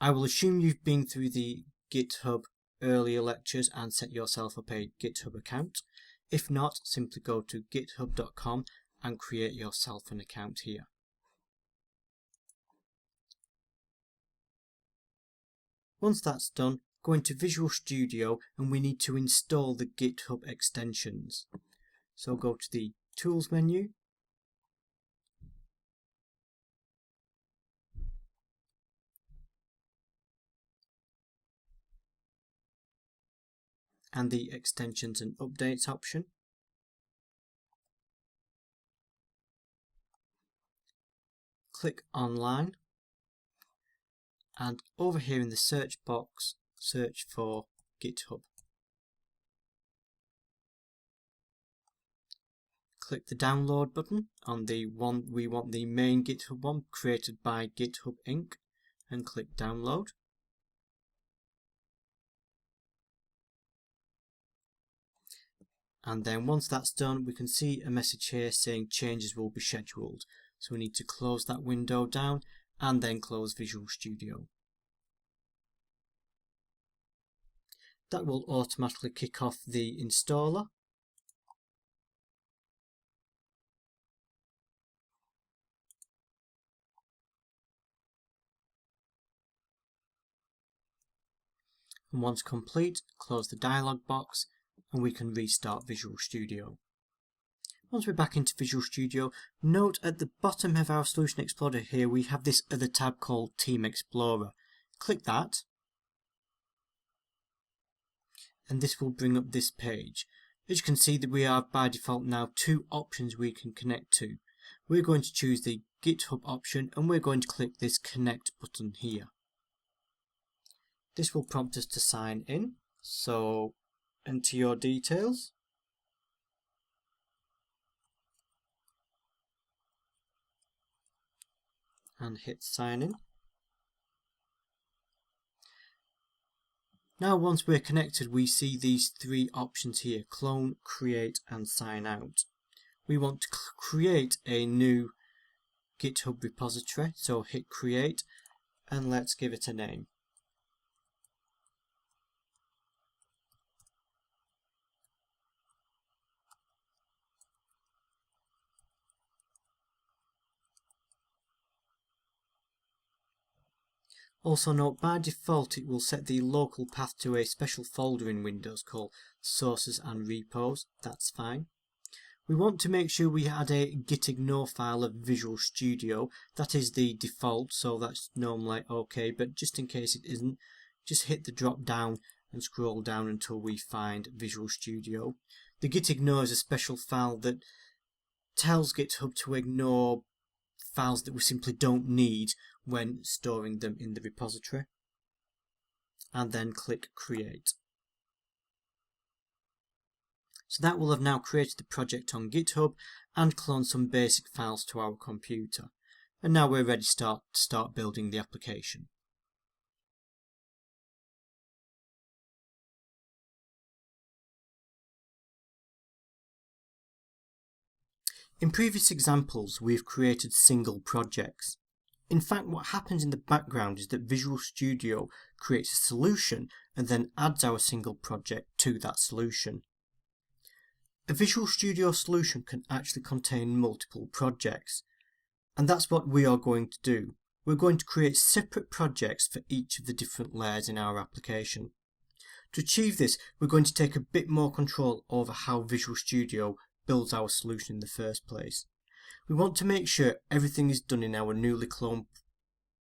I will assume you've been through the GitHub earlier lectures and set yourself up a GitHub account. If not, simply go to github.com and create yourself an account here. Once that's done, go into Visual Studio and we need to install the GitHub extensions. So go to the Tools menu, and the Extensions and Updates option. Click Online, and over here in the search box, search for GitHub. Click the download button on the one we want, the main GitHub one created by GitHub Inc., and click download. And then once that's done, we can see a message here saying changes will be scheduled. So we need to close that window down and then close Visual Studio. That will automatically kick off the installer. And once complete, close the dialog box and we can restart Visual Studio. Once we're back into Visual Studio, note at the bottom of our Solution Explorer here we have this other tab called Team Explorer. Click that and this will bring up this page. As you can see, that we have by default now two options we can connect to. We're going to choose the GitHub option and we're going to click this Connect button here. This will prompt us to sign in, so enter your details. And hit sign in. Now once we're connected, we see these three options here: clone, create and sign out. We want to create a new GitHub repository, so hit create and let's give it a name. Also note, by default it will set the local path to a special folder in Windows called Sources and Repos. That's fine. We want to make sure we add a gitignore file of Visual Studio. That is the default, so that's normally okay, but just in case it isn't, just hit the drop down and scroll down until we find Visual Studio. The gitignore is a special file that tells GitHub to ignore files that we simply don't need when storing them in the repository. And then click Create. So that will have now created the project on GitHub and cloned some basic files to our computer. And now we're ready to start building the application. In previous examples, we've created single projects. In fact, what happens in the background is that Visual Studio creates a solution and then adds our single project to that solution. A Visual Studio solution can actually contain multiple projects, and that's what we are going to do. We're going to create separate projects for each of the different layers in our application. To achieve this, we're going to take a bit more control over how Visual Studio builds our solution in the first place. We want to make sure everything is done in our newly cloned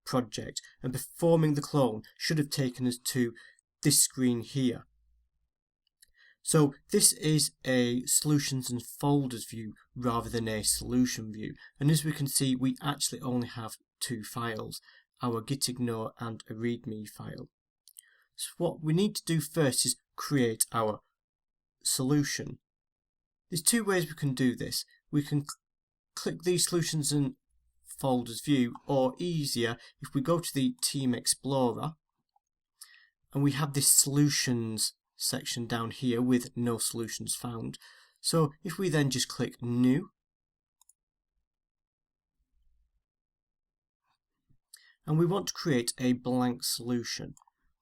project, and performing the clone should have taken us to this screen here. So this is a solutions and folders view rather than a solution view, and as we can see, we actually only have two files, our gitignore and a readme file. So what we need to do first is create our solution. There's two ways we can do this. We can click the solutions and folders view, or easier, if we go to the Team Explorer and we have this solutions section down here with no solutions found. So if we then just click New, and we want to create a blank solution.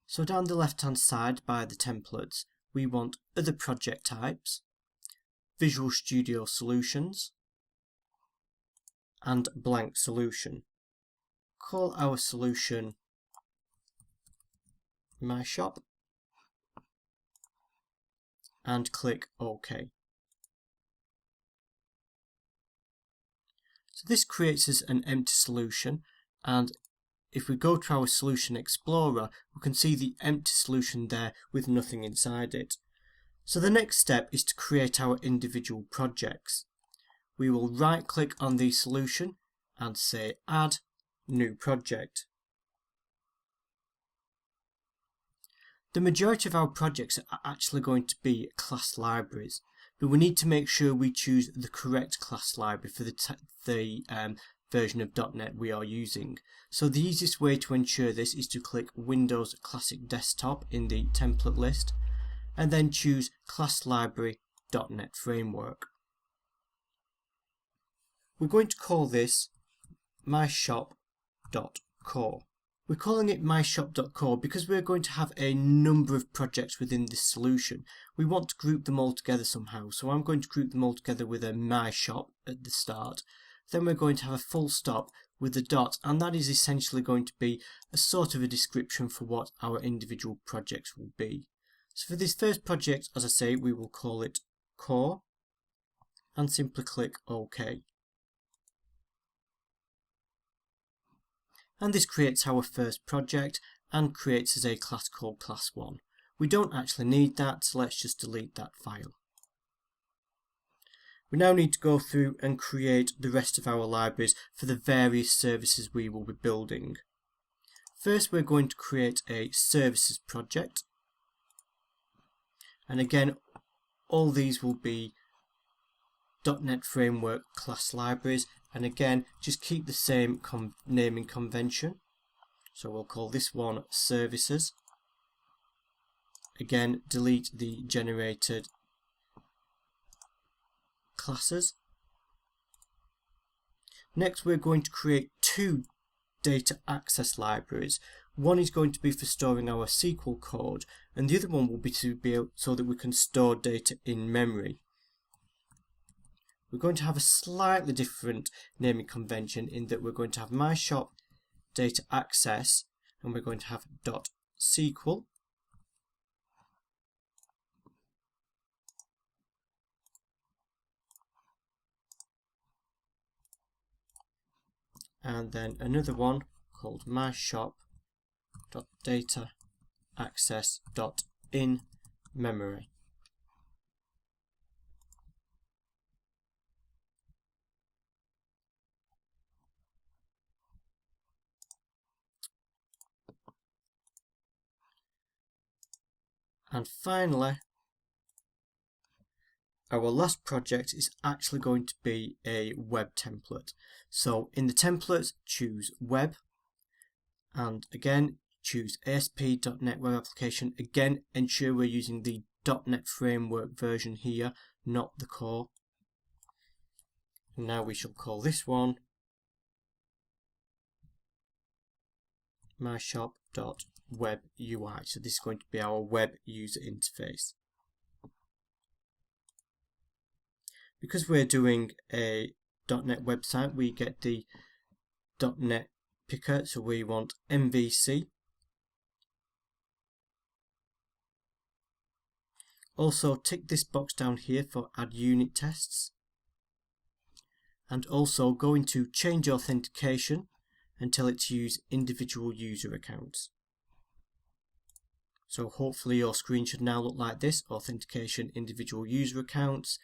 So down the left hand side by the templates, we want other project types, Visual Studio Solutions, and blank solution. Call our solution My Shop and click OK. So this creates us an empty solution, and if we go to our Solution Explorer, we can see the empty solution there with nothing inside it. So the next step is to create our individual projects. We will right click on the solution and say Add New Project. The majority of our projects are actually going to be class libraries, but we need to make sure we choose the correct class library for the version of .NET we are using. So the easiest way to ensure this is to click Windows Classic Desktop in the template list and then choose Class Library .NET Framework. We're going to call this myshop.core. We're calling it myshop.core because we're going to have a number of projects within this solution. We want to group them all together somehow, so I'm going to group them all together with a myshop at the start. Then we're going to have a full stop with a dot, and that is essentially going to be a sort of a description for what our individual projects will be. So for this first project, as I say, we will call it core and simply click OK. And this creates our first project and creates as a class called class1. We don't actually need that, so let's just delete that file. We now need to go through and create the rest of our libraries for the various services we will be building. First, we're going to create a services project. And again, all these will be .NET Framework class libraries, and again just keep the same naming convention. So we'll call this one services. Again, delete the generated classes. Next, we're going to create two data access libraries. One is going to be for storing our SQL code, and the other one will be so that we can store data in memory. We're going to have a slightly different naming convention in that we're going to have myshop data access, and we're going to have .SQL. And then another one called myshop.dataaccess.inMemory. And finally, our last project is actually going to be a web template. So in the template, choose web, and again choose ASP.NET Web Application. Again, ensure we're using the .NET Framework version here, not the core. And now we shall call this one myshop.webUI. So this is going to be our web user interface. Because we're doing a .NET website, we get the .NET picker, so we want MVC. Also tick this box down here for add unit tests, and also go into change authentication and tell it to use individual user accounts. So hopefully your screen should now look like this: authentication, individual user accounts,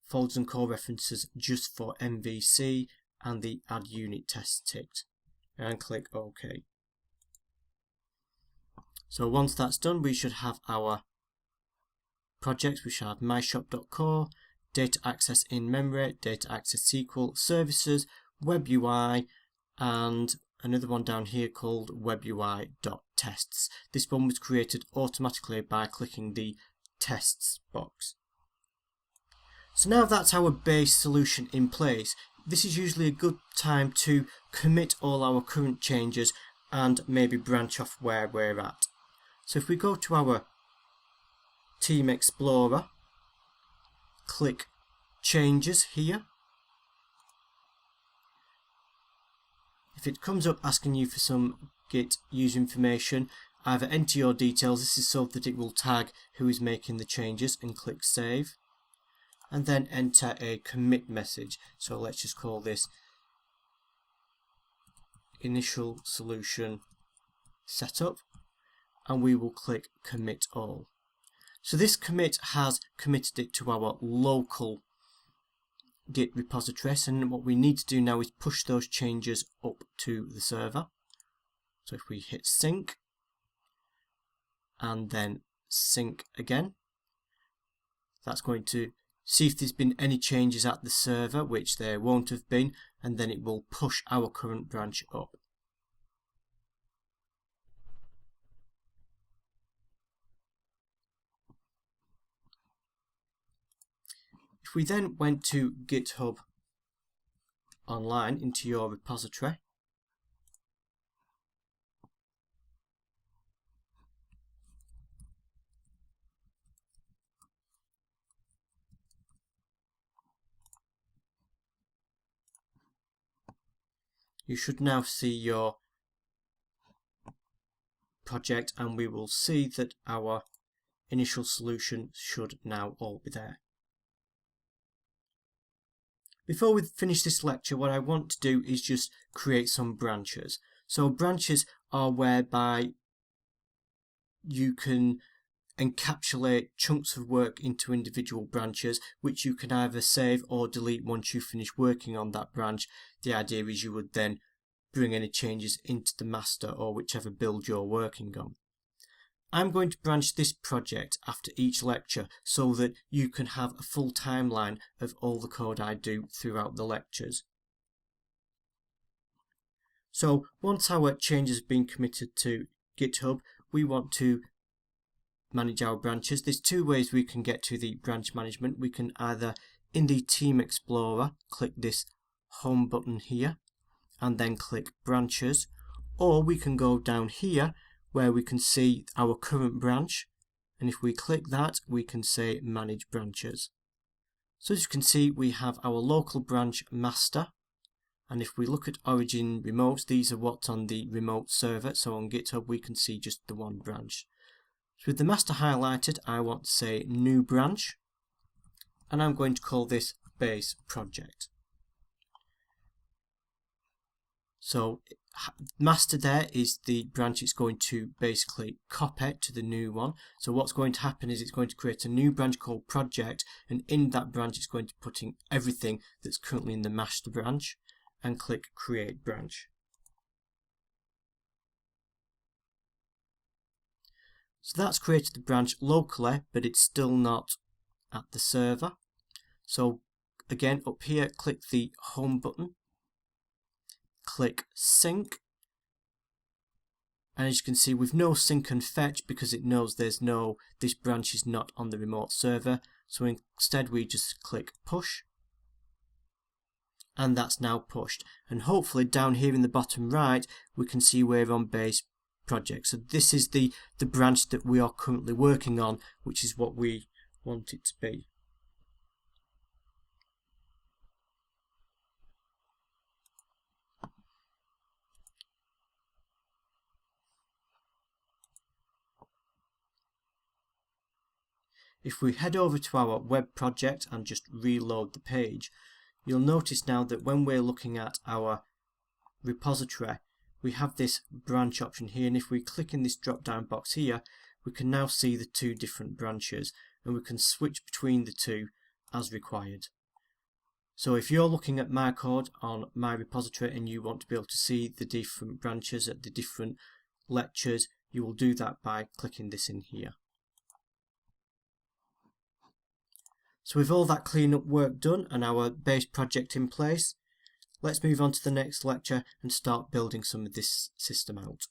folders and core references just for MVC, and the add unit test ticked, and click OK. So once that's done, we should have our projects. We should have myshop.core, data access in memory, data access SQL, services, web UI, and another one down here called webui.tests. This one was created automatically by clicking the tests box. So now that's our base solution in place, this is usually a good time to commit all our current changes and maybe branch off where we're at. So if we go to our Team Explorer, click Changes here. If it comes up asking you for some Git user information, either enter your details, this is so that it will tag who is making the changes, and click Save. And then enter a commit message. So let's just call this Initial Solution Setup, and we will click Commit All. So this commit has committed it to our local Git repository, and what we need to do now is push those changes up to the server. So if we hit sync and then sync again, that's going to see if there's been any changes at the server, which there won't have been, and then it will push our current branch up. If we then went to GitHub Online into your repository, you should now see your project, and we will see that our initial solution should now all be there. Before we finish this lecture, what I want to do is just create some branches. So branches are whereby you can encapsulate chunks of work into individual branches, which you can either save or delete once you finish working on that branch. The idea is you would then bring any changes into the master or whichever build you're working on. I'm going to branch this project after each lecture so that you can have a full timeline of all the code I do throughout the lectures. So once our changes have been committed to GitHub, we want to manage our branches. There's two ways we can get to the branch management. We can either in the Team Explorer click this home button here and then click branches, or we can go down here where we can see our current branch, and if we click that we can say manage branches. So as you can see, we have our local branch master, And if we look at origin remotes, these are what's on the remote server. So on GitHub we can see just the one branch. So with the master highlighted, I want to say new branch, and I'm going to call this base project. So master there is the branch it's going to basically copy to the new one. So what's going to happen is it's going to create a new branch called project, and in that branch it's going to put in everything that's currently in the master branch, and click create branch. So that's created the branch locally, but it's still not at the server. So again, up here, click the home button, click sync, and as you can see, with no sync and fetch, because it knows this branch is not on the remote server. So instead we just click push, and that's now pushed. And hopefully down here in the bottom right, we can see we're on base project. So this is the branch that we are currently working on, which is what we want it to be. If we head over to our web project and just reload the page, you'll notice now that when we're looking at our repository, we have this branch option here, and if we click in this drop down box here, we can now see the two different branches, and we can switch between the two as required. So if you're looking at my code on my repository and you want to be able to see the different branches at the different lectures, you will do that by clicking this in here. So with all that cleanup work done and our base project in place, let's move on to the next lecture and start building some of this system out.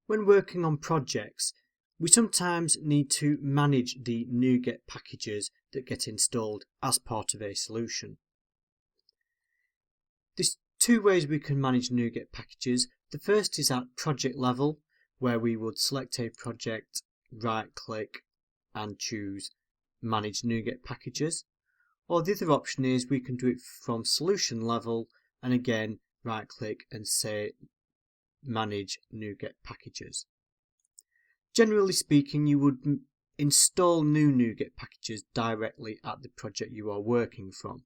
When working on projects, we sometimes need to manage the NuGet packages that get installed as part of a solution. There's two ways we can manage NuGet packages. The first is at project level, where we would select a project, right click and choose manage NuGet packages. Or the other option is we can do it from solution level, and again right click and say manage NuGet packages. Generally speaking, you would install new NuGet packages directly at the project you are working from.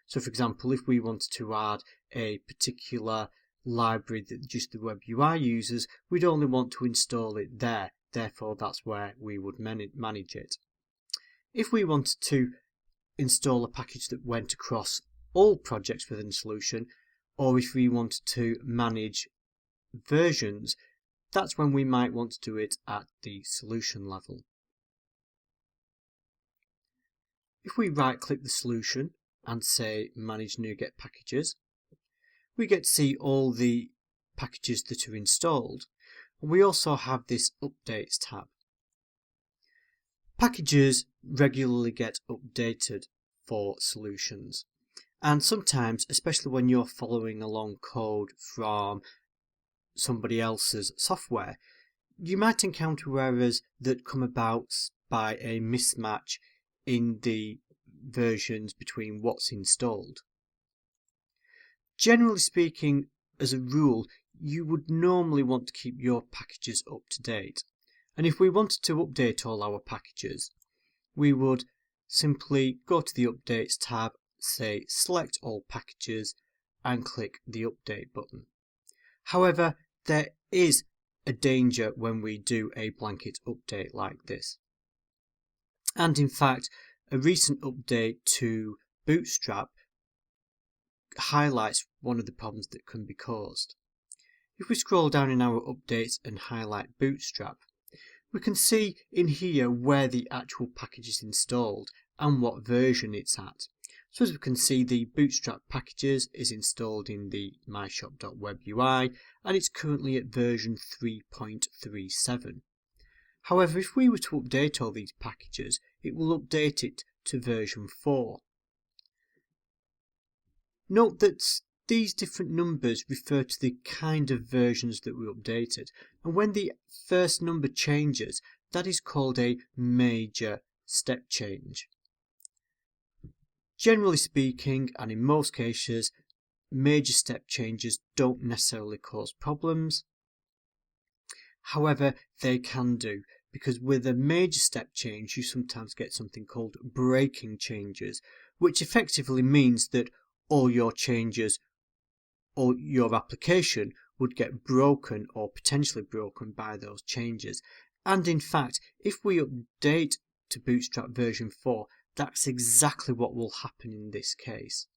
So for example, if we wanted to add a particular library that just the web UI uses, we'd only want to install it there. Therefore, that's where we would manage it. If we wanted to install a package that went across all projects within the solution, or if we wanted to manage versions, that's when we might want to do it at the solution level. If we right click the solution and say manage NuGet packages, we get to see all the packages that are installed. We also have this updates tab. Packages regularly get updated for solutions, and sometimes, especially when you're following along code from somebody else's software, you might encounter errors that come about by a mismatch in the versions between what's installed. Generally speaking, as a rule, you would normally want to keep your packages up to date. And if we wanted to update all our packages, we would simply go to the Updates tab, say Select All Packages, and click the Update button. However, there is a danger when we do a blanket update like this. And in fact, a recent update to Bootstrap highlights one of the problems that can be caused. If we scroll down in our updates and highlight Bootstrap, we can see in here where the actual package is installed and what version it's at. So as we can see, the Bootstrap packages is installed in the myshop.web UI, and it's currently at version 3.37. However, if we were to update all these packages, it will update it to version 4. Note that these different numbers refer to the kind of versions that we updated, and when the first number changes, that is called a major step change. Generally speaking, and in most cases, major step changes don't necessarily cause problems. However, they can do, because with a major step change you sometimes get something called breaking changes, which effectively means that all your changes or your application would get broken or potentially broken by those changes. And in fact, if we update to Bootstrap version 4, that's exactly what will happen in this case.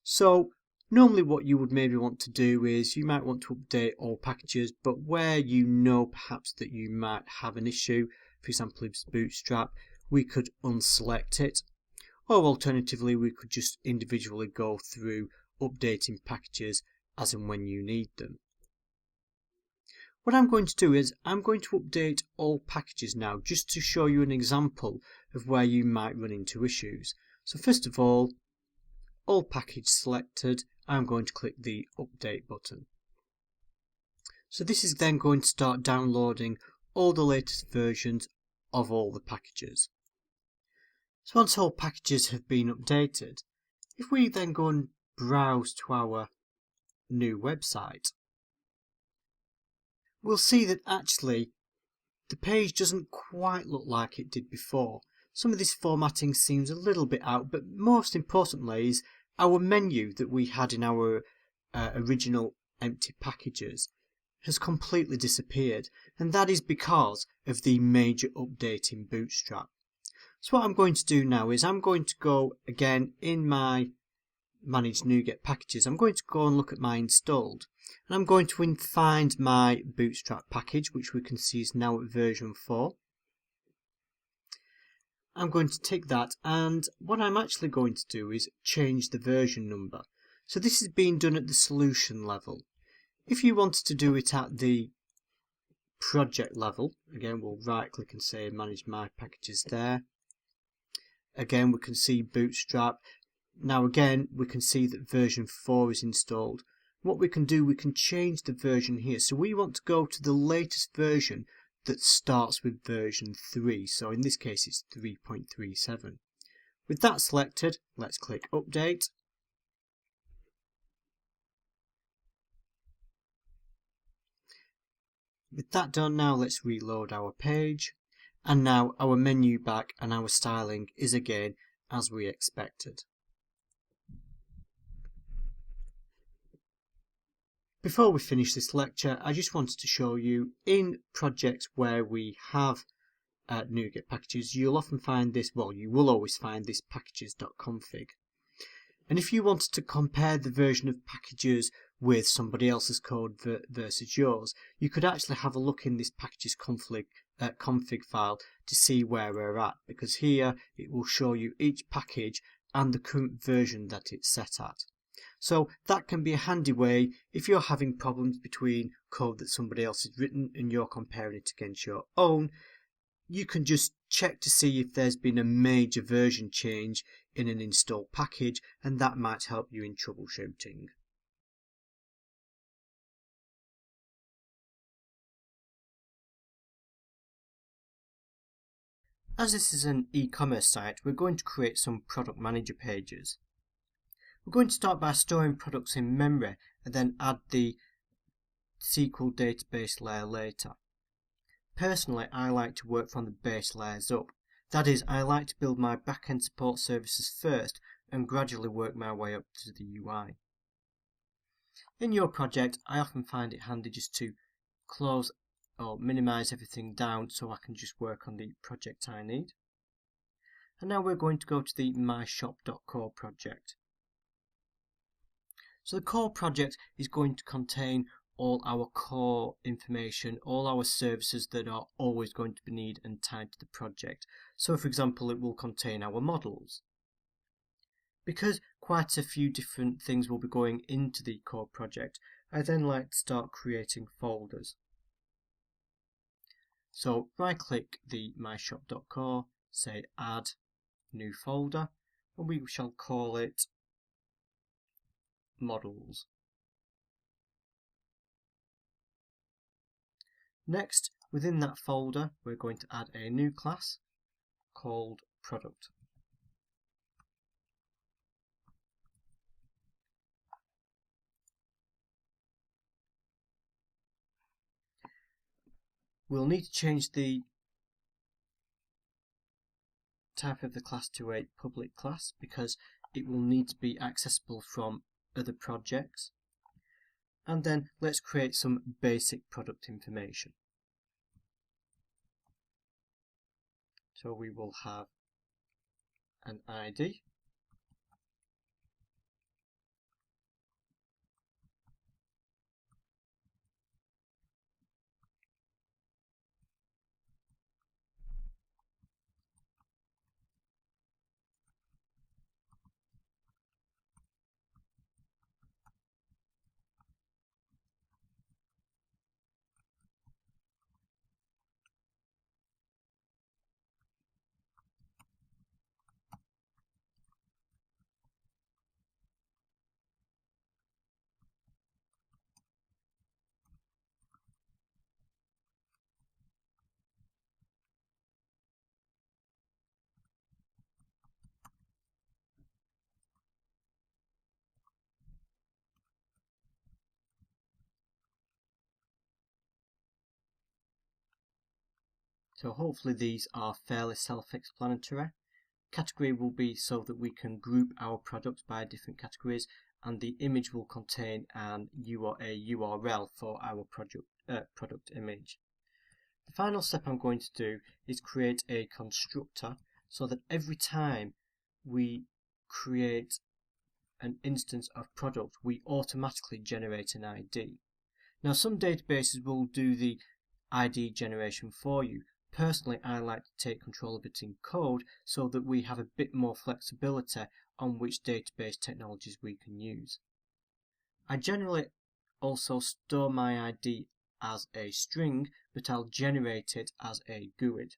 So normally what you would maybe want to do is you might want to update all packages, but where you know perhaps that you might have an issue, for example if it's Bootstrap, we could unselect it, or alternatively we could just individually go through updating packages as and when you need them. What I'm going to do is I'm going to update all packages now, just to show you an example of where you might run into issues. So first of all package selected, I'm going to click the update button. So this is then going to start downloading all the latest versions of all the packages. So once all packages have been updated, if we then go and browse to our new website, we'll see that actually the page doesn't quite look like it did before. Some of this formatting seems a little bit out, but most importantly is our menu that we had in our original empty packages has completely disappeared, and that is because of the major update in Bootstrap. So what I'm going to do now is I'm going to go again in my manage NuGet packages. I'm going to go and look at my installed, and I'm going to find my Bootstrap package, which we can see is now at version 4. I'm going to tick that, and what I'm actually going to do is change the version number. So this is being done at the solution level. If you wanted to do it at the project level, again we'll right click and say manage my packages there. Again we can see Bootstrap. Now again we can see that version 4 is installed. What we can do, we can change the version here. So we want to go to the latest version that starts with version 3. So in this case it's 3.37. With that selected, let's click update. With that done, now let's reload our page, and now our menu back and our styling is again as we expected. Before we finish this lecture, I just wanted to show you in projects where we have NuGet packages, you'll often find this, well, you will always find this packages.config. And if you wanted to compare the version of packages with somebody else's code versus yours, you could actually have a look in this packages config file to see where we're at, because here it will show you each package and the current version that it's set at. So that can be a handy way if you're having problems between code that somebody else has written and you're comparing it against your own. You can just check to see if there's been a major version change in an installed package, and that might help you in troubleshooting. As this is an e-commerce site, we're going to create some product manager pages. We're going to start by storing products in memory and then add the SQL database layer later. Personally, I like to work from the base layers up. That is, I like to build my backend support services first and gradually work my way up to the UI. In your project, I often find it handy just to close or minimize everything down so I can just work on the project I need. And now we're going to go to the myshop.core project. So the core project is going to contain all our core information, all our services that are always going to be needed and tied to the project. So for example, it will contain our models. Because quite a few different things will be going into the core project, I then like to start creating folders. So right click the myshop.core, say add new folder, and we shall call it models. Next, Within that folder, we're going to add a new class called product. We'll need to change the type of the class to a public class because it will need to be accessible from other projects. And then let's create some basic product information. So we will have an ID, so hopefully these are fairly self-explanatory. Category will be so that we can group our products by different categories, and the image will contain a URL for our product image. The final step I'm going to do is create a constructor so that every time we create an instance of product, we automatically generate an ID. Now, some databases will do the ID generation for you. Personally, I like to take control of it in code so that we have a bit more flexibility on which database technologies we can use. I generally also store my ID as a string, but I'll generate it as a GUID.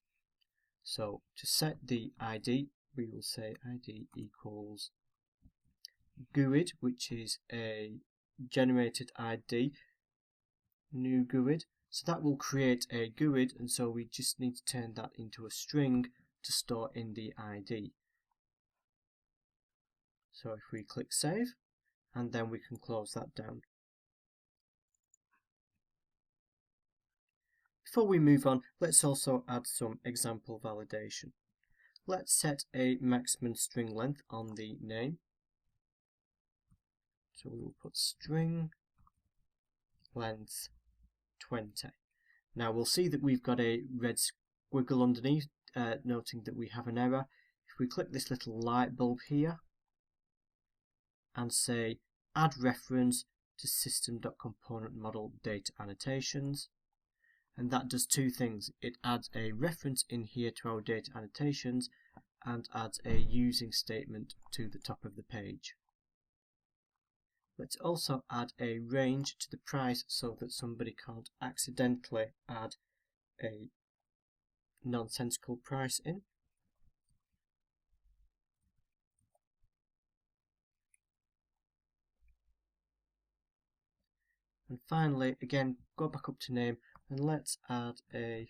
So to set the ID, we will say ID equals GUID, which is a generated ID, new GUID. So that will create a GUID, and so we just need to turn that into a string to store in the ID. So if we click save, and then we can close that down. Before we move on, let's also add some example validation. Let's set a maximum string length on the name. So we will put string length 20. Now we'll see that we've got a red squiggle underneath, noting that we have an error. If we click this little light bulb here and say add reference to system.componentModel data annotations, and that does two things. It adds a reference in here to our data annotations and adds a using statement to the top of the page. Let's also add a range to the price so that somebody can't accidentally add a nonsensical price in. And finally, again, go back up to name and let's add a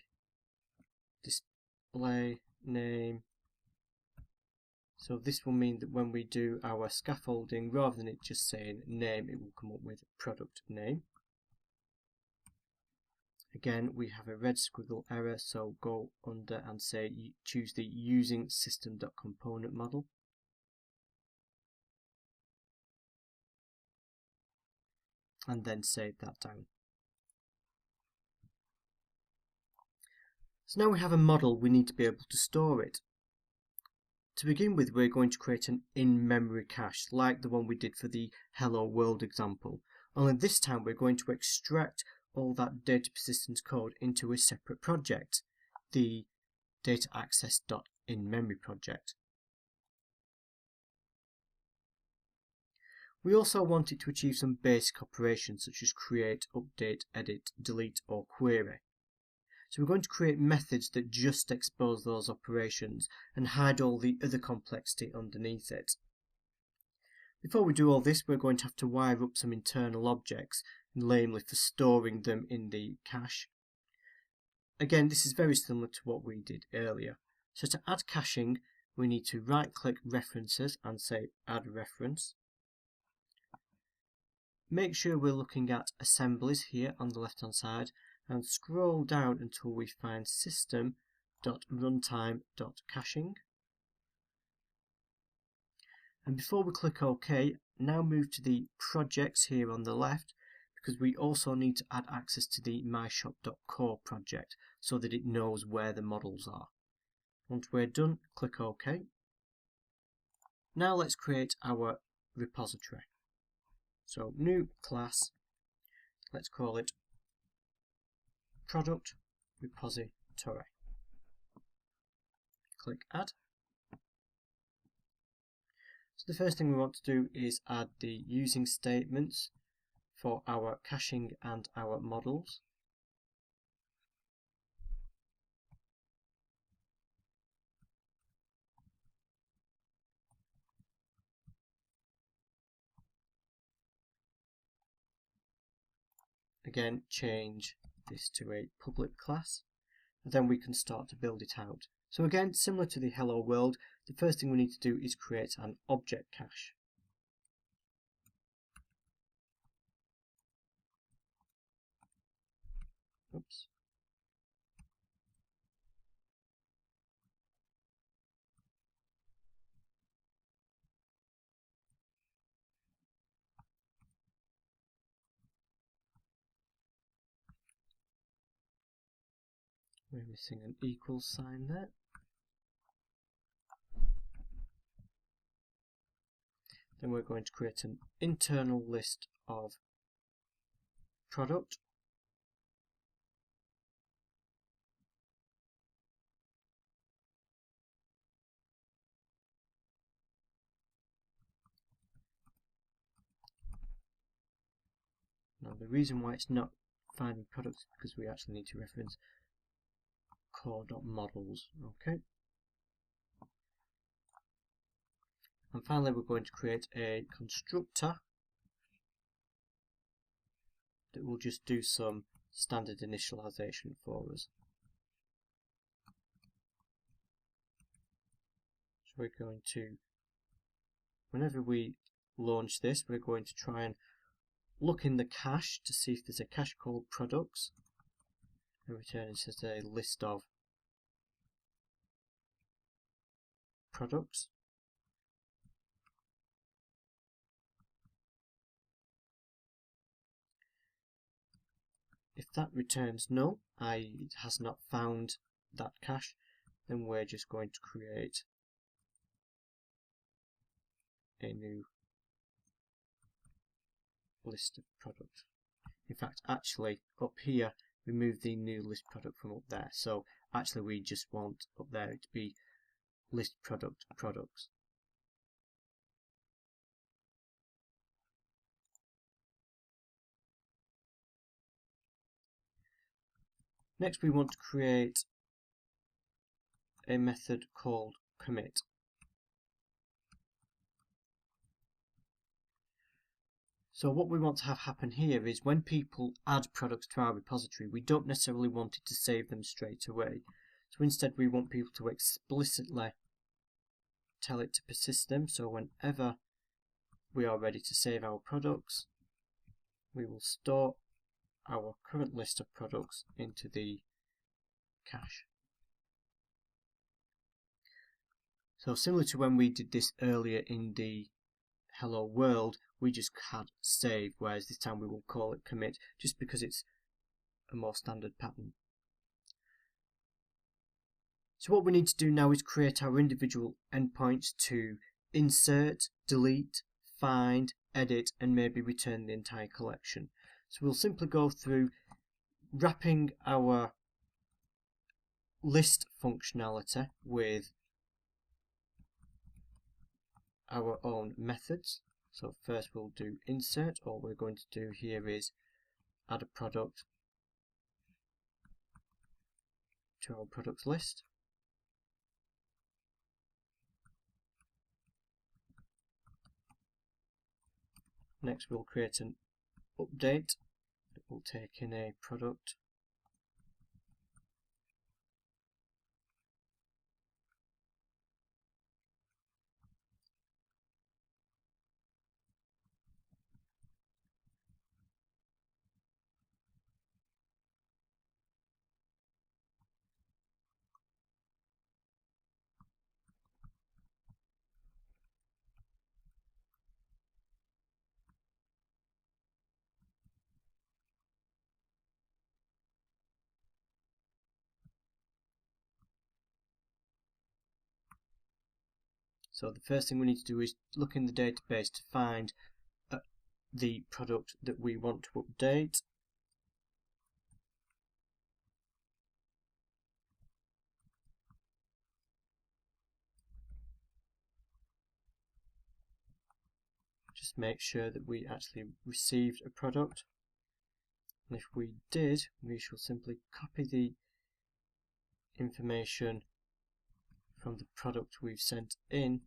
display name. So this will mean that when we do our scaffolding, rather than it just saying name, it will come up with product name. Again, we have a red squiggle error, so go under and say choose the using system.componentModel. And then save that down. So now we have a model, we need to be able to store it. To begin with, we're going to create an in-memory cache, like the one we did for the Hello World example. Only this time we're going to extract all that data persistence code into a separate project, the dataaccess.inmemory project. We also want it to achieve some basic operations such as create, update, edit, delete or query. So we're going to create methods that just expose those operations and hide all the other complexity underneath it. Before we do all this, we're going to have to wire up some internal objects, namely for storing them in the cache. again, this is very similar to what we did earlier. So to add caching, we need to right click references and say add reference. Make sure we're looking at assemblies here on the left hand side and scroll down until we find system.runtime.caching. And before we click OK, now move to the projects here on the left, because we also need to add access to the myshop.core project so that it knows where the models are. Once we're done, click OK. Now let's create our repository. So new class, let's call it product repository. Click add. So the first thing we want to do is add the using statements for our caching and our models. Again, change this to a public class, and then we can start to build it out. So again, similar to the hello world, the first thing we need to do is create an object cache. Oops. We're missing an equals sign there. Then we're going to create an internal list of product. Now the reason why it's not finding products is because we actually need to reference core.models. Okay. And finally we're going to create a constructor that will just do some standard initialization for us. So we're going to, whenever we launch this, we're going to try and look in the cache to see if there's a cache called products, and return it as a list of products. If that returns null, i.e. it has not found that cache, then we're just going to create a new list of products. In fact, actually up here, remove the new list product from up there. So actually we just want up there to be list product products. Next we want to create a method called commit. So what we want to have happen here is when people add products to our repository, we don't necessarily want it to save them straight away. So instead we want people to explicitly tell it to persist them. So whenever we are ready to save our products, we will store our current list of products into the cache. So similar to when we did this earlier in the hello world, we just had save, whereas this time we will call it commit just because it's a more standard pattern. So what we need to do now is create our individual endpoints to insert, delete, find, edit, and maybe return the entire collection. So we'll simply go through wrapping our list functionality with our own methods. So first we'll do insert. All we're going to do here is add a product to our products list. Next we'll create an update that will take in a product So the first thing we need to do is look in the database to find the product that we want to update. Just make sure that we actually received a product, and if we did, we shall simply copy the information from the product we've sent in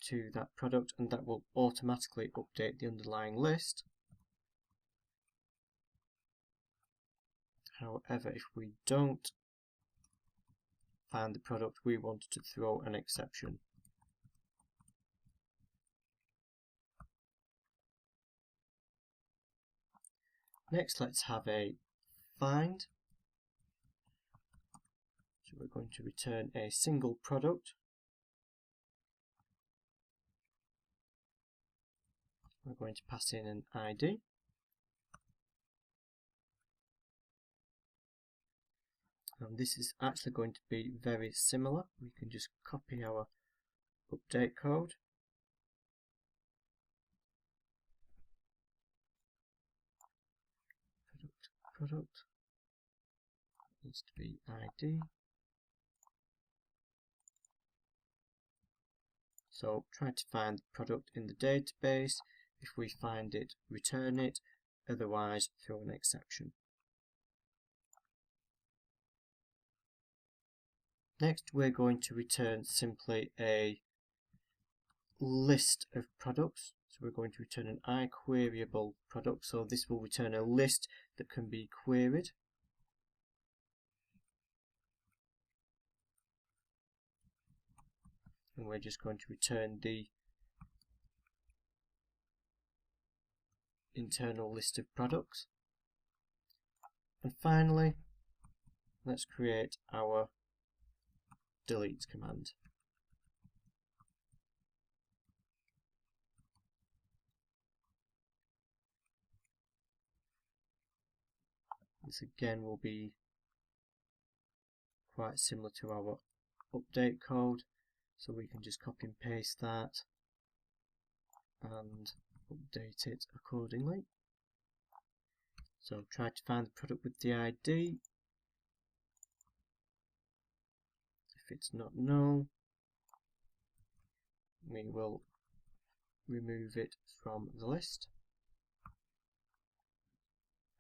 to that product, and that will automatically update the underlying list. However, if we don't find the product, we want to throw an exception. Next, let's have a find. So we're going to return a single product. We're going to pass in an ID. And this is actually going to be very similar. We can just copy our update code. Product needs to be ID. So try to find the product in the database. If we find it, return it. Otherwise, throw an exception. Next, we're going to return simply a list of products. So we're going to return an iQueryable product. So this will return a list that can be queried. And we're just going to return the internal list of products. And finally, let's create our delete command. This again will be quite similar to our update code, so we can just copy and paste that and update it accordingly. So try to find the product with the ID. If it's not null, we will remove it from the list.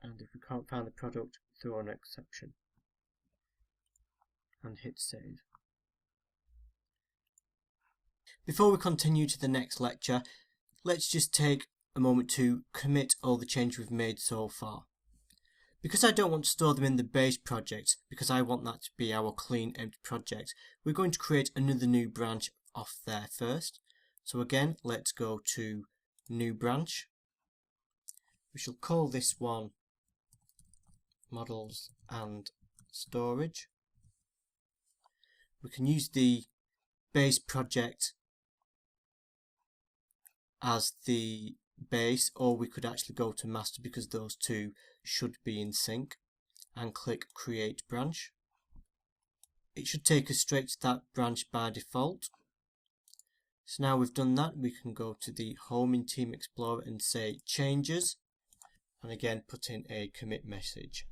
And if we can't find the product, throw an exception and hit save. Before we continue to the next lecture, let's just take a moment to commit all the changes we've made so far. Because I don't want to store them in the base project, because I want that to be our clean, empty project, we're going to create another new branch off there first. So again, let's go to new branch. We shall call this one models and storage. We can use the base project as the base, or we could actually go to master because those two should be in sync, and click create branch. It should take us straight to that branch by default. So now we've done that, we can go to the home in Team Explorer and say changes, and again put in a commit message.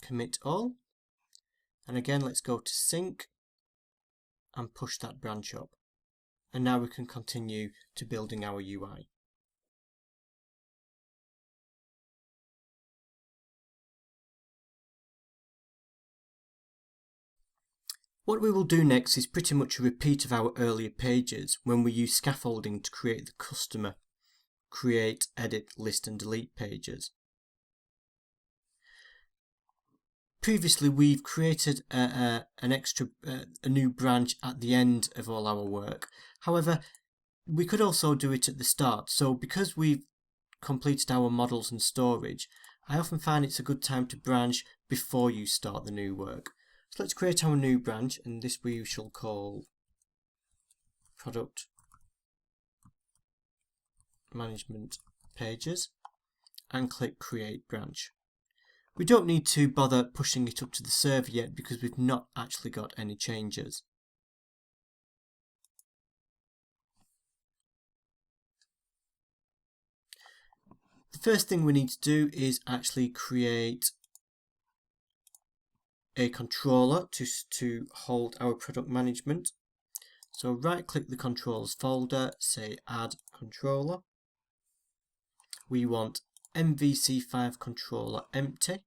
Commit all, and again let's go to sync and push that branch up. And now we can continue to building our UI. What we will do next is pretty much a repeat of our earlier pages when we use scaffolding to create the customer create, edit, list and delete pages. Previously we've created a new branch at the end of all our work. However, we could also do it at the start. So because we've completed our models and storage, I often find it's a good time to branch before you start the new work. So let's create our new branch, and this we shall call product management pages, and click create branch. We don't need to bother pushing it up to the server yet because we've not actually got any changes. The first thing we need to do is actually create a controller to hold our product management. So right click the controllers folder, say add controller. We want MVC5 controller empty,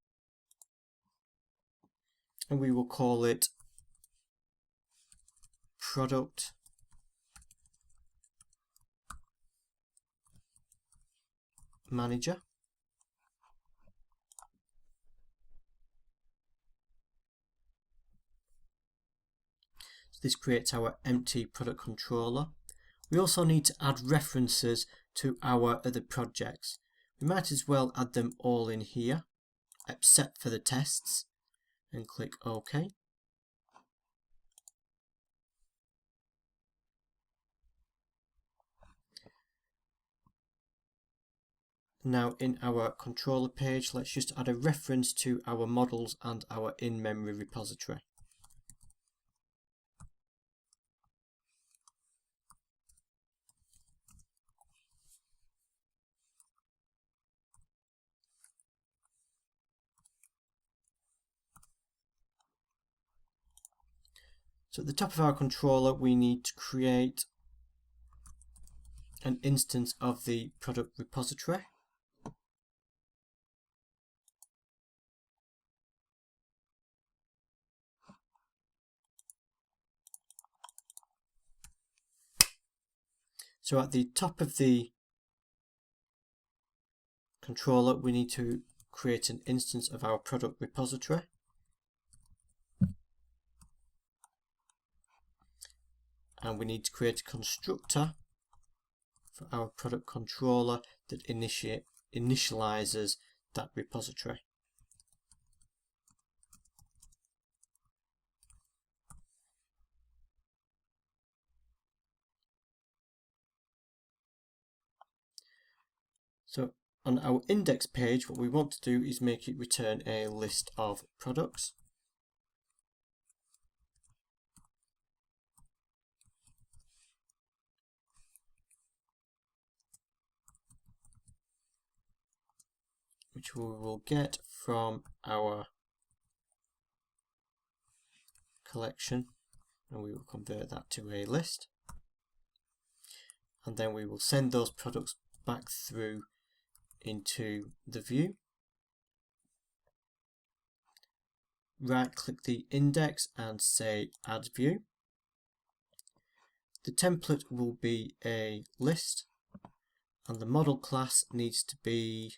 and we will call it product manager. So this creates our empty product controller. We also need to add references to our other projects. We might as well add them all in here, except for the tests, and click OK. Now in our controller page, let's just add a reference to our models and our in-memory repository. So at the top of our controller, we need to create an instance of the product repository. So at the top of the controller, we need to create an instance of our product repository. And we need to create a constructor for our product controller that initializes that repository. So on our index page, what we want to do is make it return a list of products. Which we will get from our collection, and we will convert that to a list. And then we will send those products back through into the view. Right click the index and say add view. The template will be a list, and the model class needs to be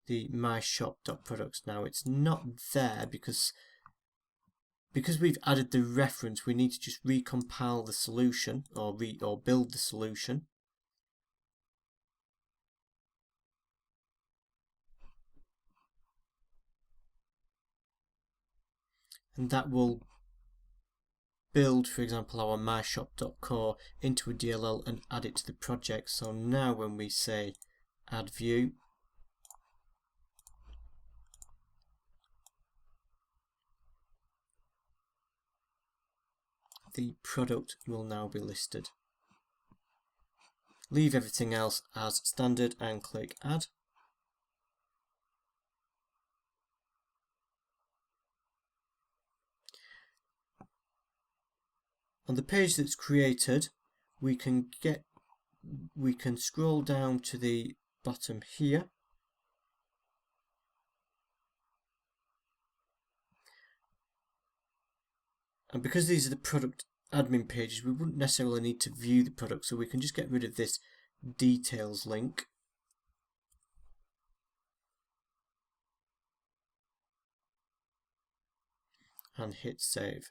the myshop.products. Now it's not there because we've added the reference. We need to just recompile the solution or build the solution. And that will build, for example, our myshop.core into a DLL and add it to the project. So now when we say add view, the product will now be listed. Leave everything else as standard and click add. On the page that's created, we can scroll down to the bottom here. And because these are the product admin pages, we wouldn't necessarily need to view the product, so we can just get rid of this details link. And hit save.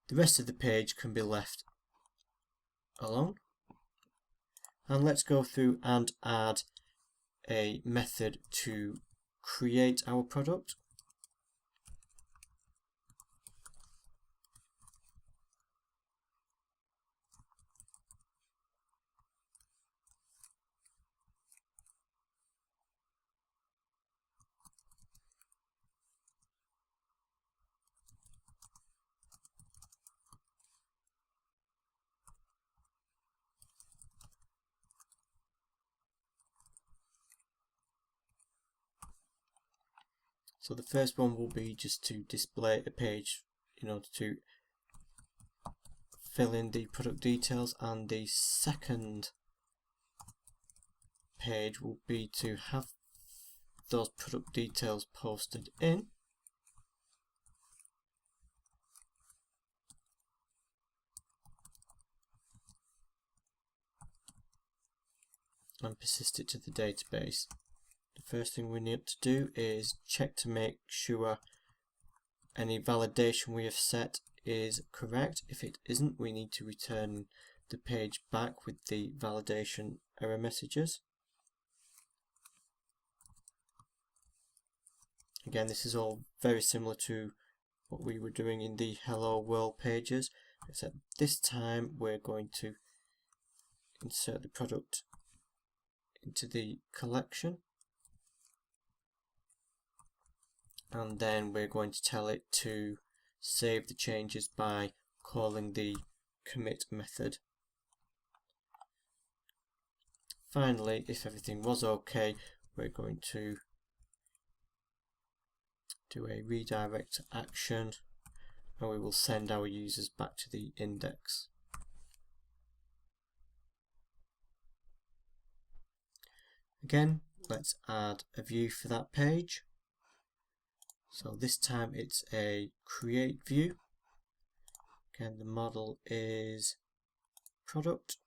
The rest of the page can be left alone. And let's go through and add a method to create our product. So the first one will be just to display a page in order to fill in the product details, and the second page will be to have those product details posted in, and persist it to the database. The first thing we need to do is check to make sure any validation we have set is correct. If it isn't, we need to return the page back with the validation error messages. Again, this is all very similar to what we were doing in the Hello World pages, except this time we're going to insert the product into the collection, and then we're going to tell it to save the changes by calling the commit method. Finally, if everything was okay, we're going to do a redirect action, and we will send our users back to the index. Again, let's add a view for that page. So this time it's a create view. Again, the model is product.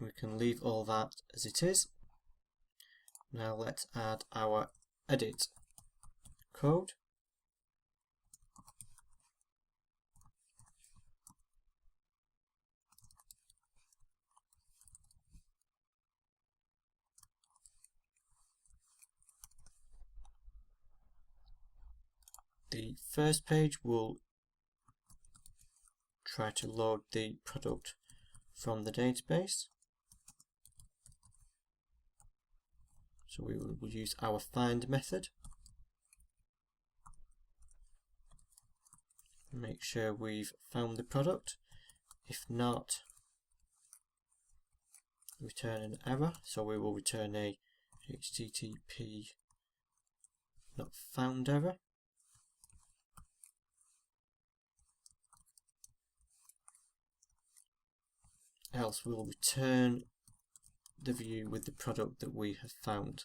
We can leave all that as it is. Now let's add our edit code. The first page will try to load the product from the database. So we will use our find method. Make sure we've found the product. If not, return an error. So we will return a HTTP not found error. Else we'll return the view with the product that we have found.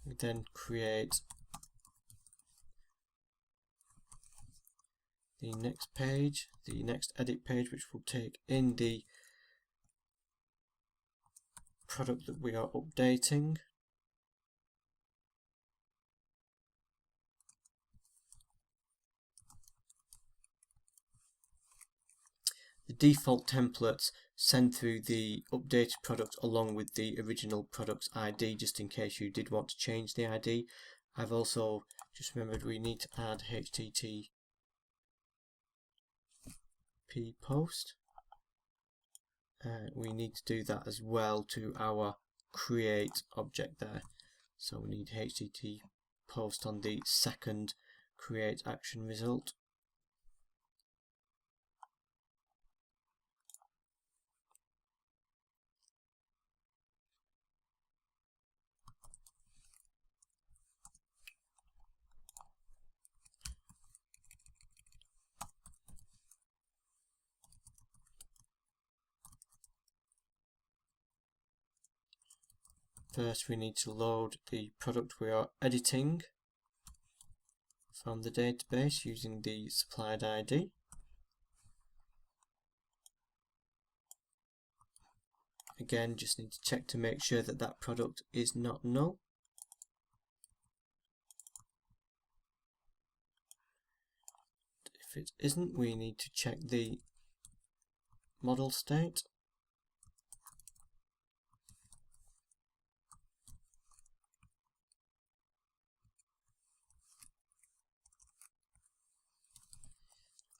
We then create the next page, the next edit page, which will take in the product that we are updating. The default templates send through the updated product along with the original product's ID, just in case you did want to change the ID. I've also just remembered we need to add HTTP post. We need to do that as well to our create object there. So we need HTTP post on the second create action result. First, we need to load the product we are editing from the database using the supplied ID. Again, just need to check to make sure that that product is not null. If it isn't, we need to check the model state.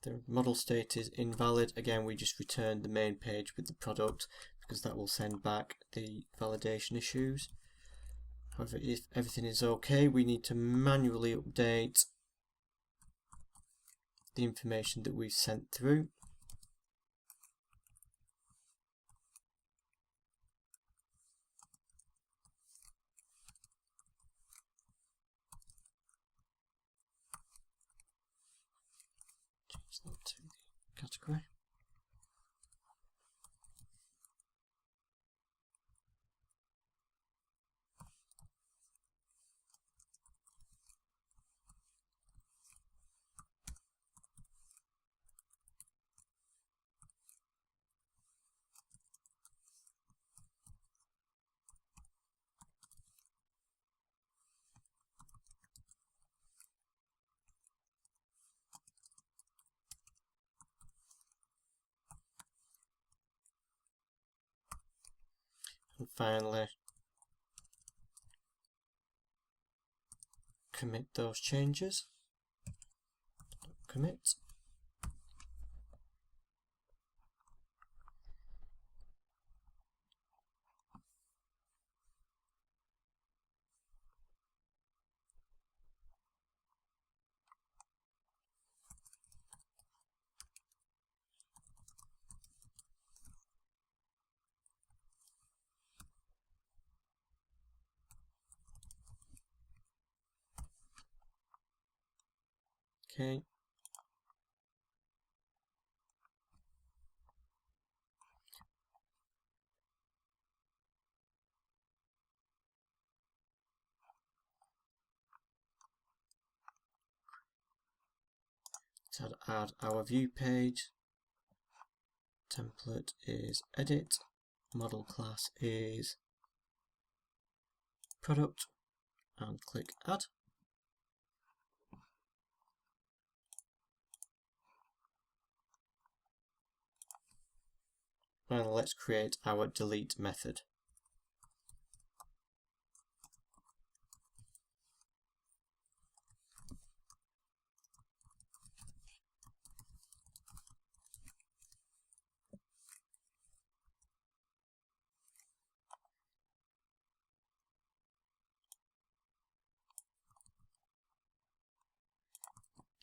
The model state is invalid. Again, we just return the main page with the product because that will send back the validation issues. However, if everything is okay, we need to manually update the information that we've sent through. Change that to the category. And finally, commit those changes. Commit. Okay. So add our view page. Template is edit. Model class is product, and click add. And let's create our delete method.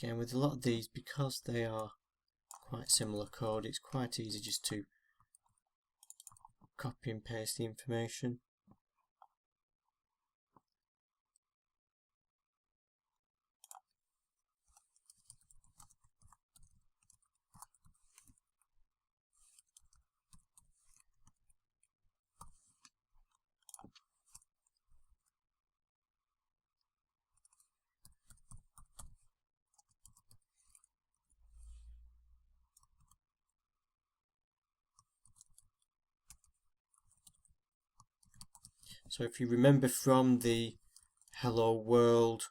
Again, with a lot of these, because they are quite similar code, it's quite easy just to copy and paste the information. So if you remember from the Hello World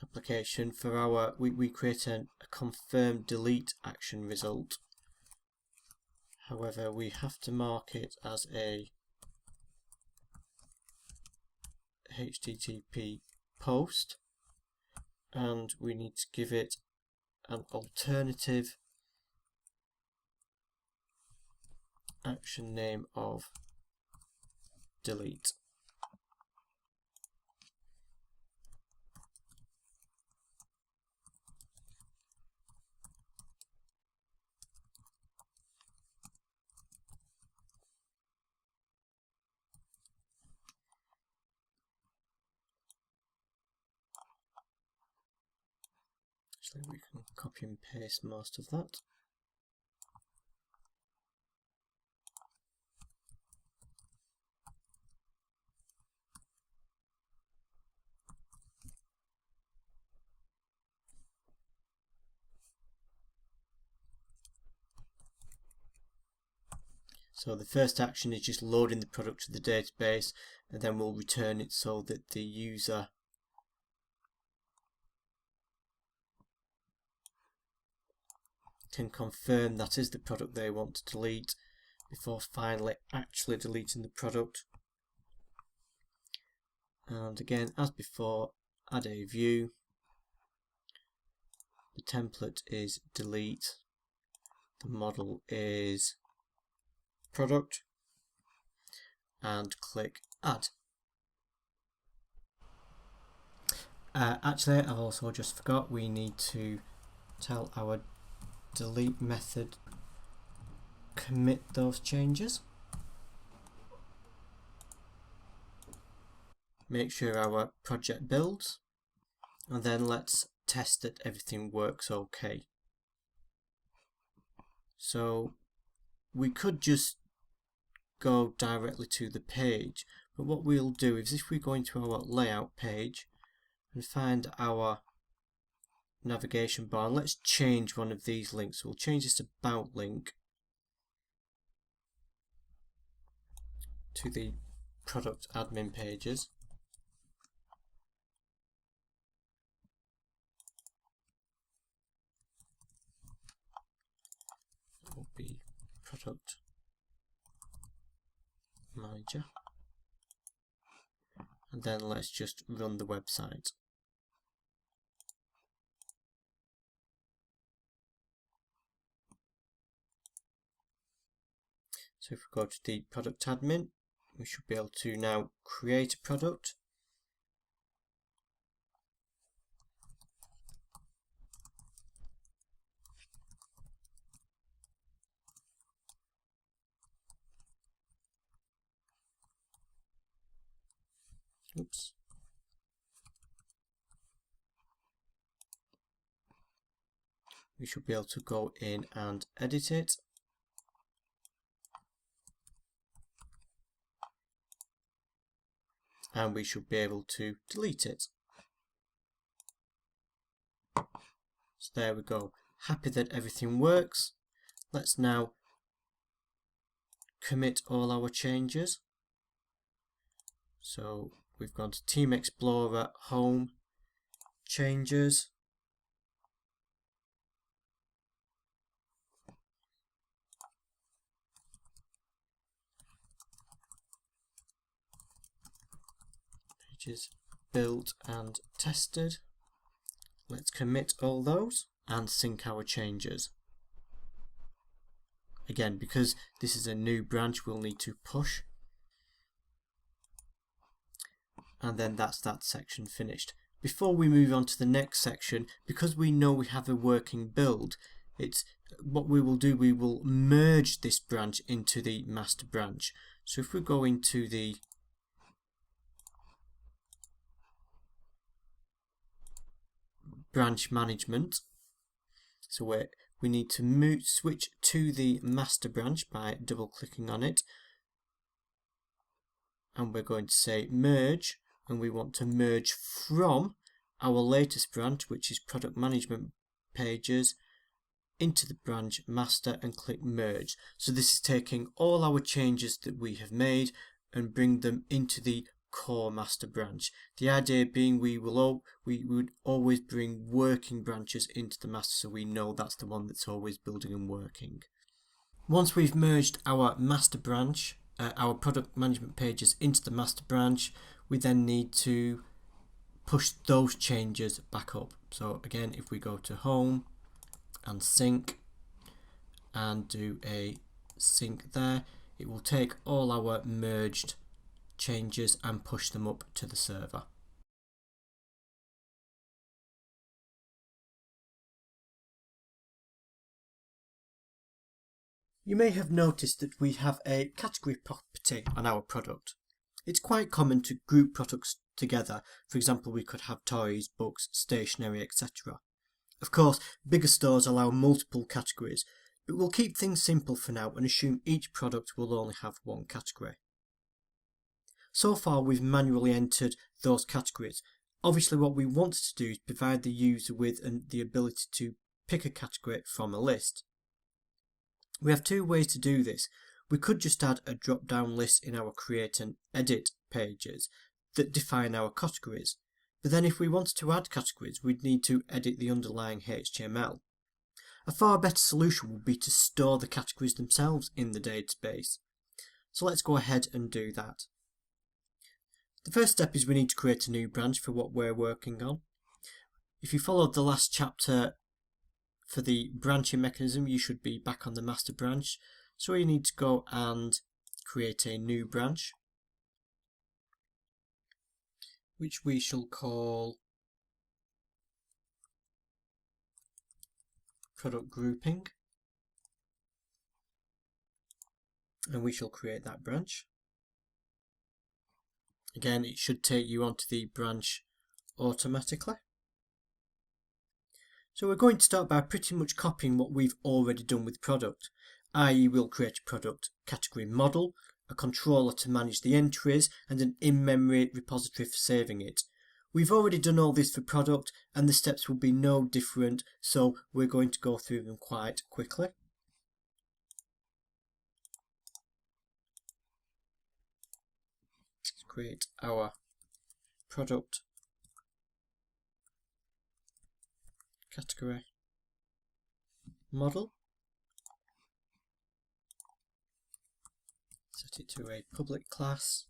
application, for our we create a confirm delete action result. However, we have to mark it as a HTTP post, and we need to give it an alternative action name of delete. Actually, we can copy and paste most of that. So the first action is just loading the product to the database, and then we'll return it so that the user can confirm that is the product they want to delete before finally actually deleting the product. And again, as before, add a view. The template is delete. The model is product, and click add. Actually, I also just forgot we need to tell our delete method commit those changes. Make sure our project builds, and then let's test that everything works okay. So we could just go directly to the page, but what we'll do is if we go into our layout page and find our navigation bar, and let's change one of these links. We'll change this about link to the product admin pages. It will be product manager, and then let's just run the website. So if we go to the product admin, we should be able to now create a product. Oops. We should be able to go in and edit it. And we should be able to delete it. So there we go. Happy that everything works. Let's now commit all our changes. So we've gone to Team Explorer, Home, Changes. Pages built and tested. Let's commit all those and sync our changes. Again, because this is a new branch, we'll need to push. And then that's that section finished. Before we move on to the next section, because we know we have a working build, it's what we will do, we will merge this branch into the master branch. So if we go into the branch management, so we need to switch to the master branch by double clicking on it, and we're going to say merge, and we want to merge from our latest branch, which is product management pages, into the branch master, and click merge. So this is taking all our changes that we have made and bring them into the core master branch. The idea being we would always bring working branches into the master, so we know that's the one that's always building and working. Once we've merged our master branch, our product management pages into the master branch, we then need to push those changes back up. So again, if we go to Home and Sync and do a sync there, it will take all our merged changes and push them up to the server. You may have noticed that we have a category property on our product. It's quite common to group products together. For example, we could have toys, books, stationery, etc. Of course, bigger stores allow multiple categories, but we'll keep things simple for now and assume each product will only have one category. So far, we've manually entered those categories. Obviously, what we want to do is provide the user with the ability to pick a category from a list. We have two ways to do this. We could just add a drop-down list in our create and edit pages that define our categories. But then if we wanted to add categories, we'd need to edit the underlying HTML. A far better solution would be to store the categories themselves in the database. So let's go ahead and do that. The first step is we need to create a new branch for what we're working on. If you followed the last chapter for the branching mechanism, you should be back on the master branch. So you need to go and create a new branch, which we shall call product grouping, and we shall create that branch. Again, it should take you onto the branch automatically. So we're going to start by pretty much copying what we've already done with product, i.e. we'll create a product category model, a controller to manage the entries, and an in-memory repository for saving it. We've already done all this for product and the steps will be no different, so we're going to go through them quite quickly. Let's create our product category model. Set it to a public class.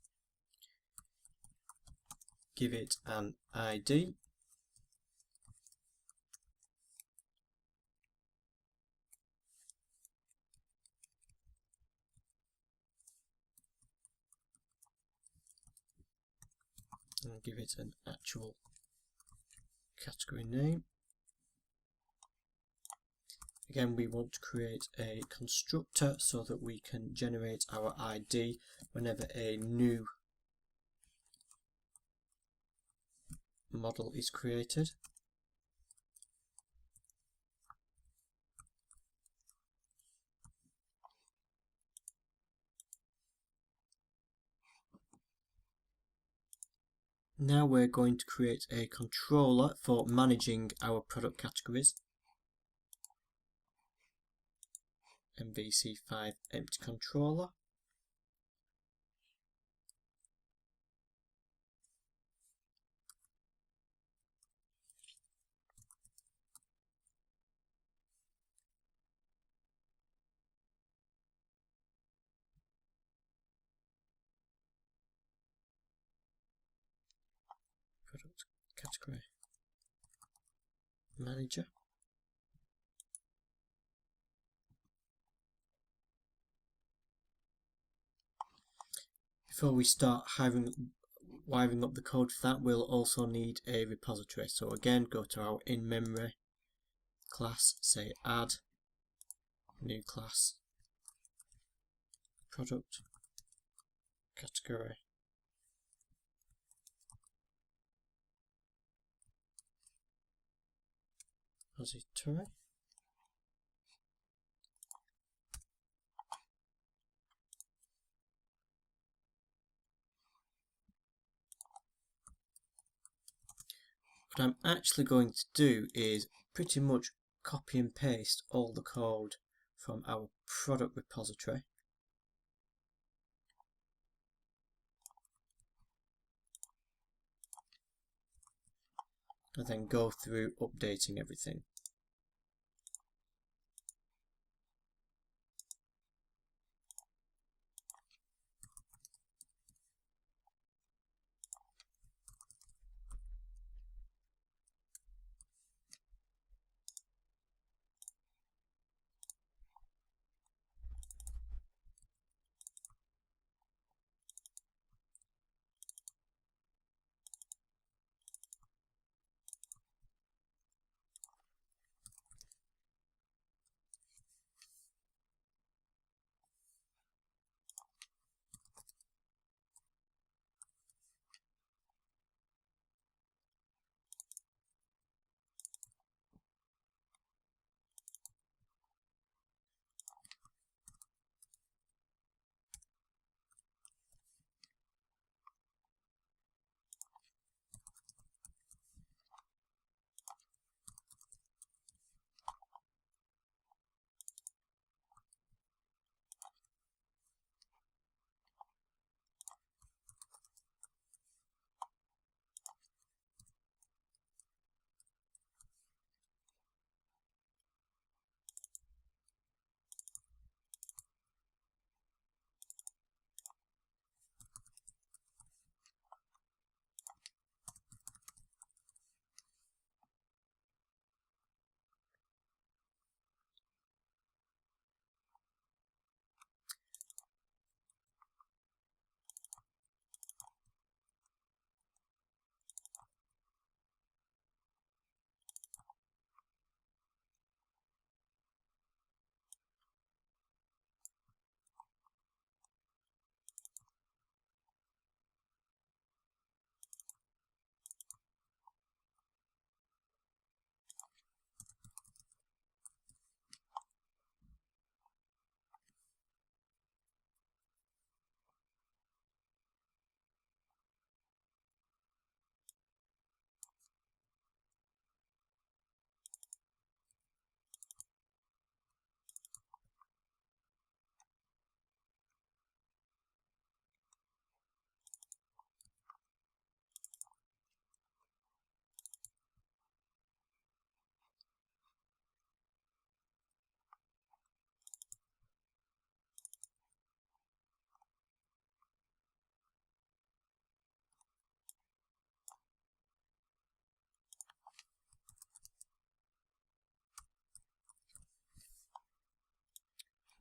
Give it an ID. And give it an actual category name. Again, we want to create a constructor so that we can generate our ID whenever a new model is created. Now we're going to create a controller for managing our product categories. MVC5 empty controller. Product category manager. Before we start wiring up the code for that, we'll also need a repository. So again, go to our in-memory class, say add new class product category repository. What I'm actually going to do is pretty much copy and paste all the code from our product repository and then go through updating everything.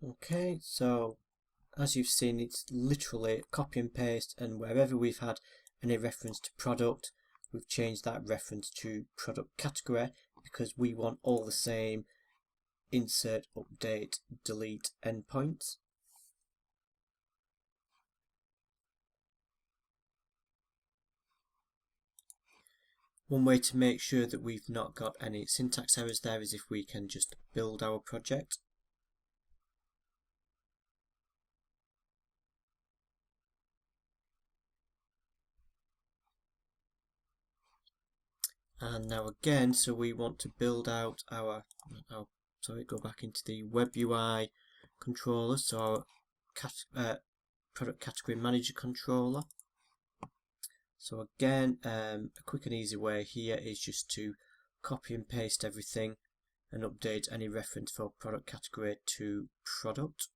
Okay, so as you've seen, it's literally copy and paste, and wherever we've had any reference to product, we've changed that reference to product category because we want all the same insert, update, delete endpoints. One way to make sure that we've not got any syntax errors there is if we can just build our project. And now again, so we want to build out our go back into the web UI controller, so our product category manager controller. So again, a quick and easy way here is just to copy and paste everything and update any reference for product category to product.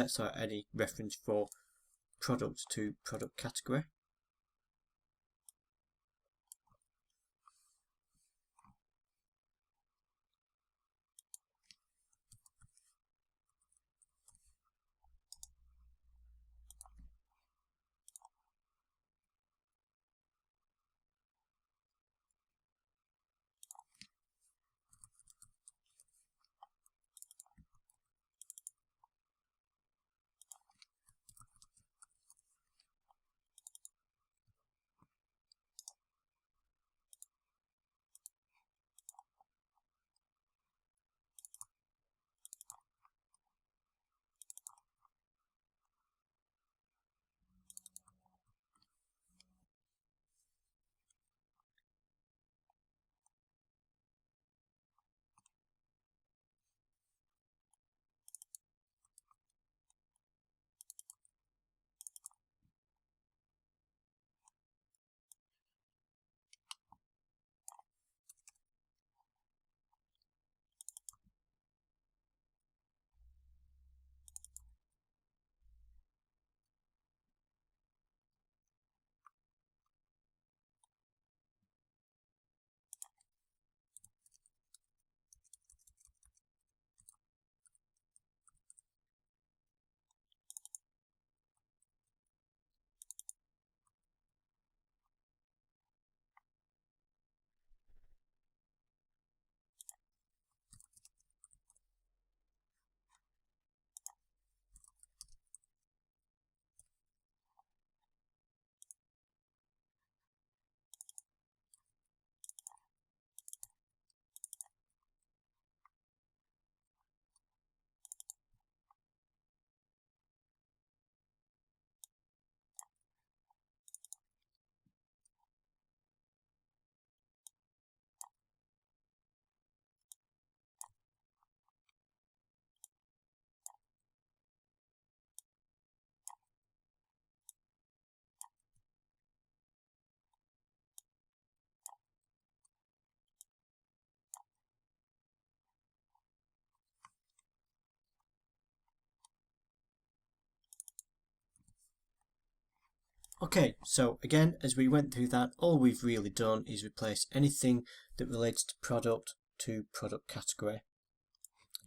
Sorry, any reference for product to product category. Okay, so again, as we went through that, all we've really done is replace anything that relates to product to product category.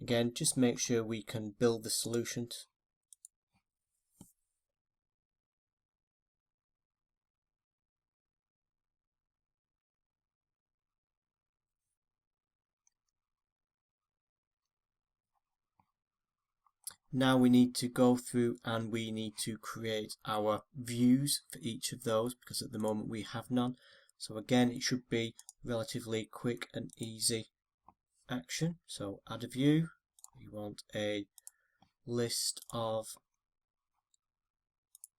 Again, just make sure we can build the solutions. Now we need to go through and we need to create our views for each of those because at the moment we have none. So again, it should be relatively quick and easy action. So add a view. We want a list of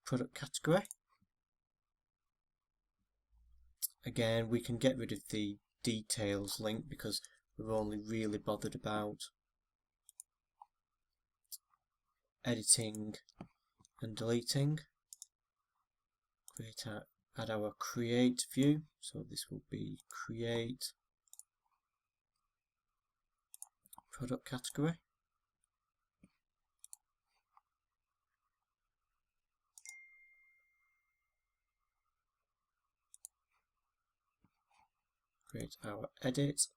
product category. Again, we can get rid of the details link because we're only really bothered about editing and deleting. Add our create view, so this will be create product category. Create our edit.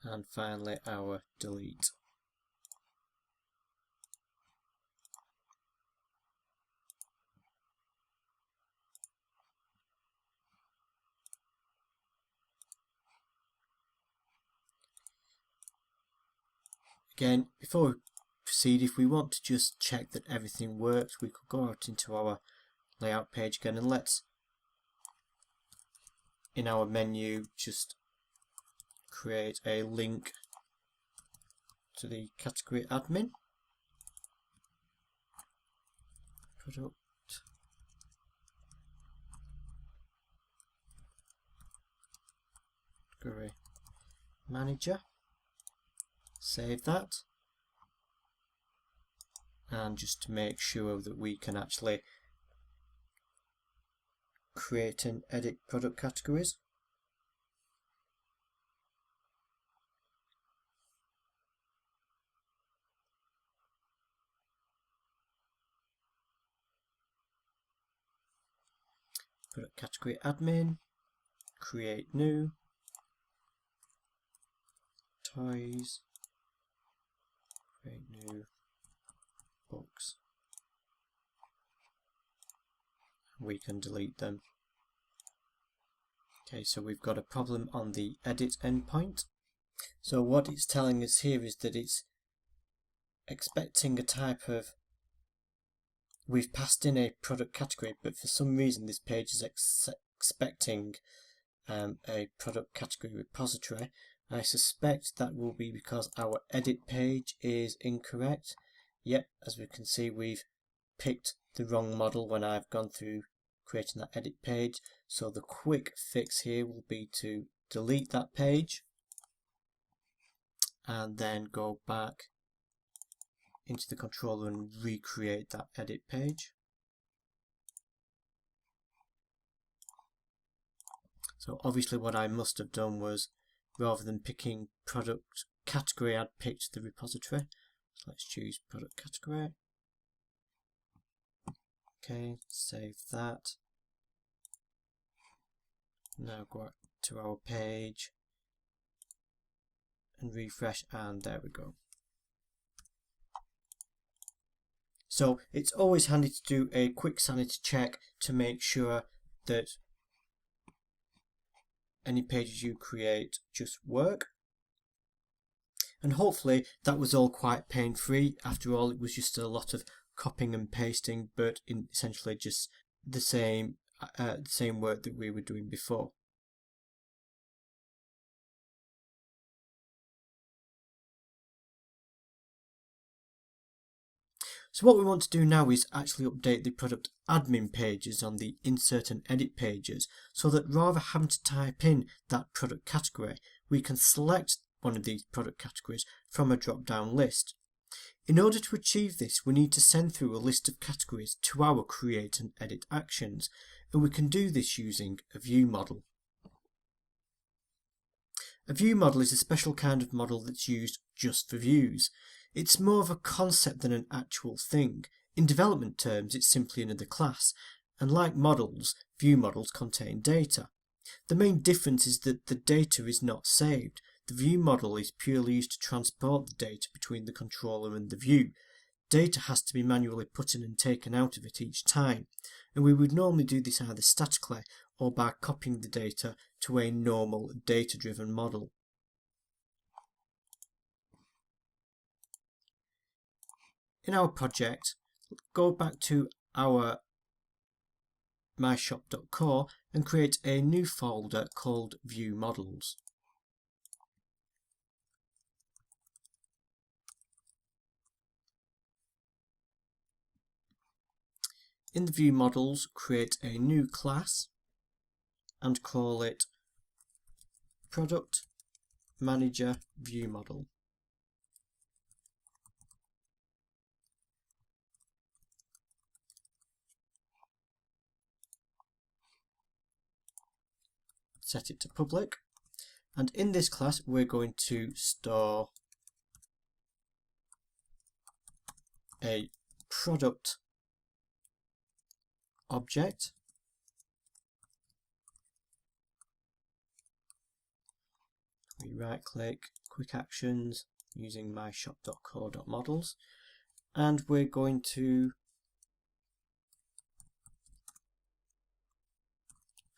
and finally our delete. Again, before we proceed, if we want to just check that everything works, we could go out into our layout page again, and let's, in our menu, just create a link to the category admin. Product category manager. Save that, and just to make sure that we can actually create and edit product categories. Product category admin, create new, toys, create new, books. We can delete them. Okay, so we've got a problem on the edit endpoint. So what it's telling us here is that it's expecting a type of, we've passed in a product category, but for some reason this page is expecting a product category repository. I suspect that will be because our edit page is incorrect. Yep, as we can see, we've picked the wrong model when I've gone through creating that edit page. So the quick fix here will be to delete that page and then go back into the controller and recreate that edit page. So obviously what I must have done was, rather than picking product category, I'd picked the repository. So let's choose product category. Okay, save that. Now go to our page and refresh, and there we go. So it's always handy to do a quick sanity check to make sure that any pages you create just work. And hopefully that was all quite pain-free. After all, it was just a lot of copying and pasting, but essentially just the same work that we were doing before. So what we want to do now is actually update the product admin pages on the insert and edit pages, so that rather having to type in that product category, we can select one of these product categories from a drop-down list. In order to achieve this, we need to send through a list of categories to our create and edit actions, and we can do this using a view model. A view model is a special kind of model that's used just for views. It's more of a concept than an actual thing. In development terms, it's simply another class, and like models, view models contain data. The main difference is that the data is not saved. The view model is purely used to transport the data between the controller and the view. Data has to be manually put in and taken out of it each time, and we would normally do this either statically or by copying the data to a normal data-driven model. In our project, go back to our myshop.core and create a new folder called View Models. In the View Models, create a new class and call it Product Manager View Model. Set it to public, and in this class we're going to store a product object. We right click, quick actions using myshop.co.models, and we're going to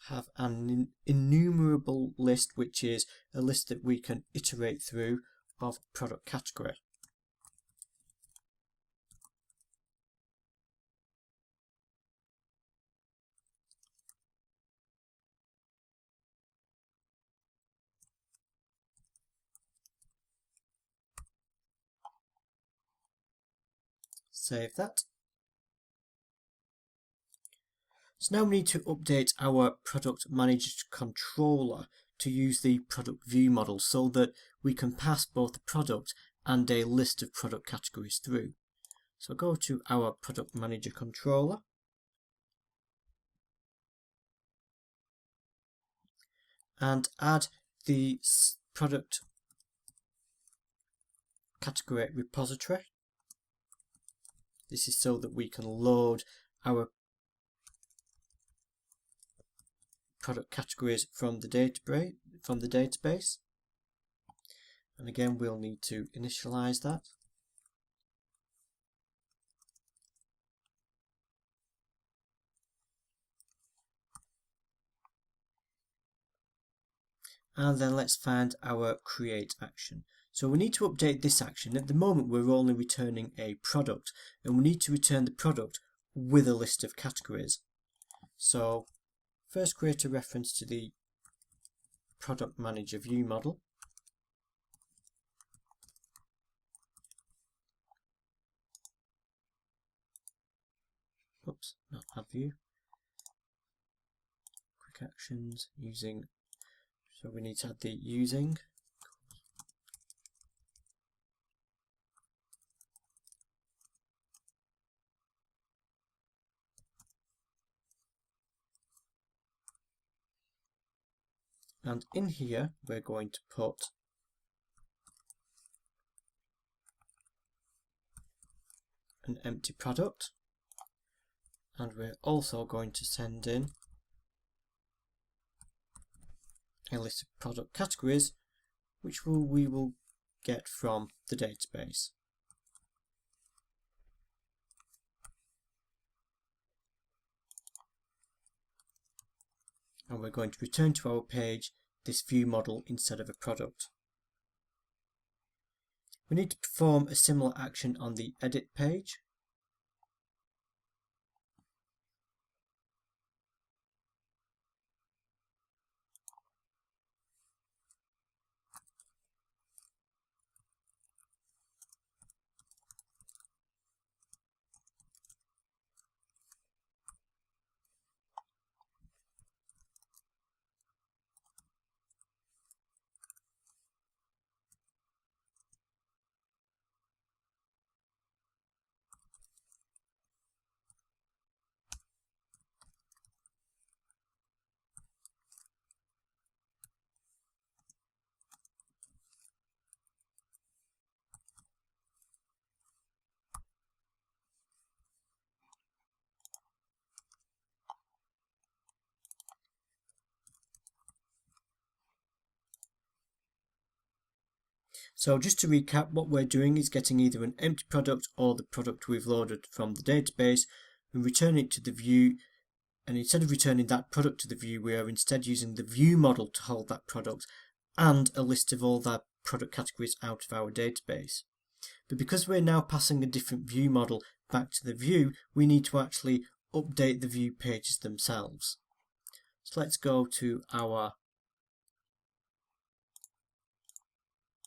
have an enumerable list, which is a list that we can iterate through of product category. Save that. So now we need to update our product manager controller to use the product view model so that we can pass both the product and a list of product categories through. So go to our product manager controller, and add the product category repository. This is so that we can load our product categories from the database. And again, we'll need to initialize that. And then let's find our create action. So we need to update this action. At the moment we're only returning a product, and we need to return the product with a list of categories. So first create a reference to the product manager view model. Oops, not add view. Quick actions using, so we need to add the using. And in here we're going to put an empty product, and we're also going to send in a list of product categories which we will get from the database. And we're going to return to our page this view model instead of a product. We need to perform a similar action on the edit page. So just to recap, what we're doing is getting either an empty product or the product we've loaded from the database and returning it to the view. And instead of returning that product to the view, we are instead using the view model to hold that product and a list of all the product categories out of our database. But because we're now passing a different view model back to the view, we need to actually update the view pages themselves. So let's go to our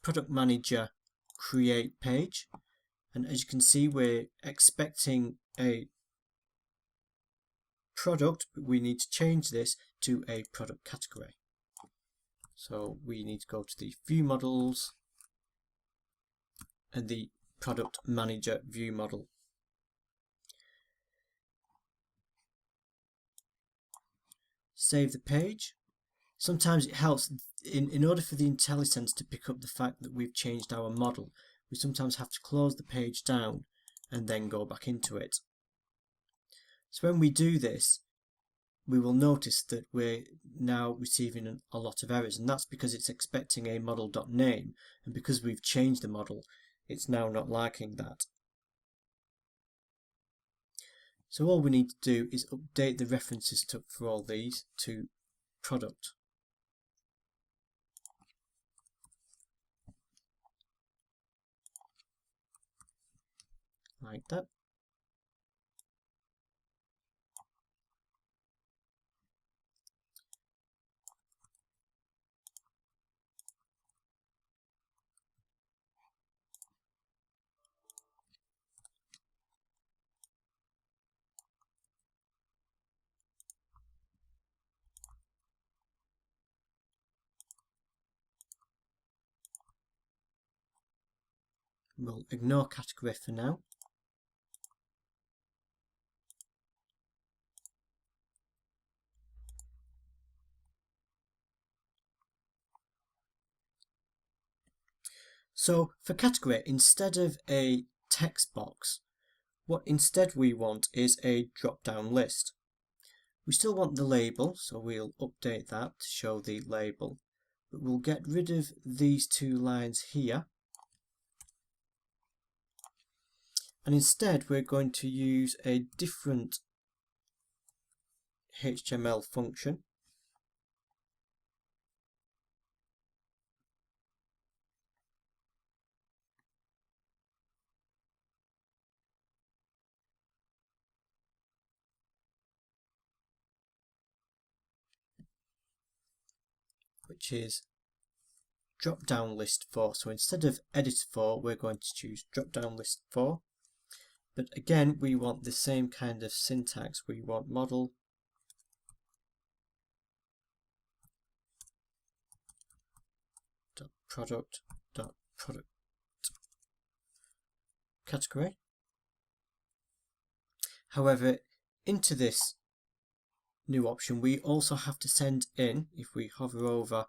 product manager create page, and as you can see, we're expecting a product, but we need to change this to a product category. So we need to go to the view models and the product manager view model. Save the page. Sometimes it helps in order for the IntelliSense to pick up the fact that we've changed our model. We sometimes have to close the page down and then go back into it. So when we do this, we will notice that we're now receiving a lot of errors, and that's because it's expecting a model.name, and because we've changed the model, it's now not liking that. So all we need to do is update the references for all these to product. Like that. We'll ignore category for now. So for category, instead of a text box, what instead we want is a drop-down list. We still want the label, so we'll update that to show the label, but we'll get rid of these two lines here, and instead we're going to use a different HTML function. Which is drop down list for. So instead of editor for, we're going to choose drop down list for. But again, we want the same kind of syntax. We want model product category. However, into this new option, we also have to send in, if we hover over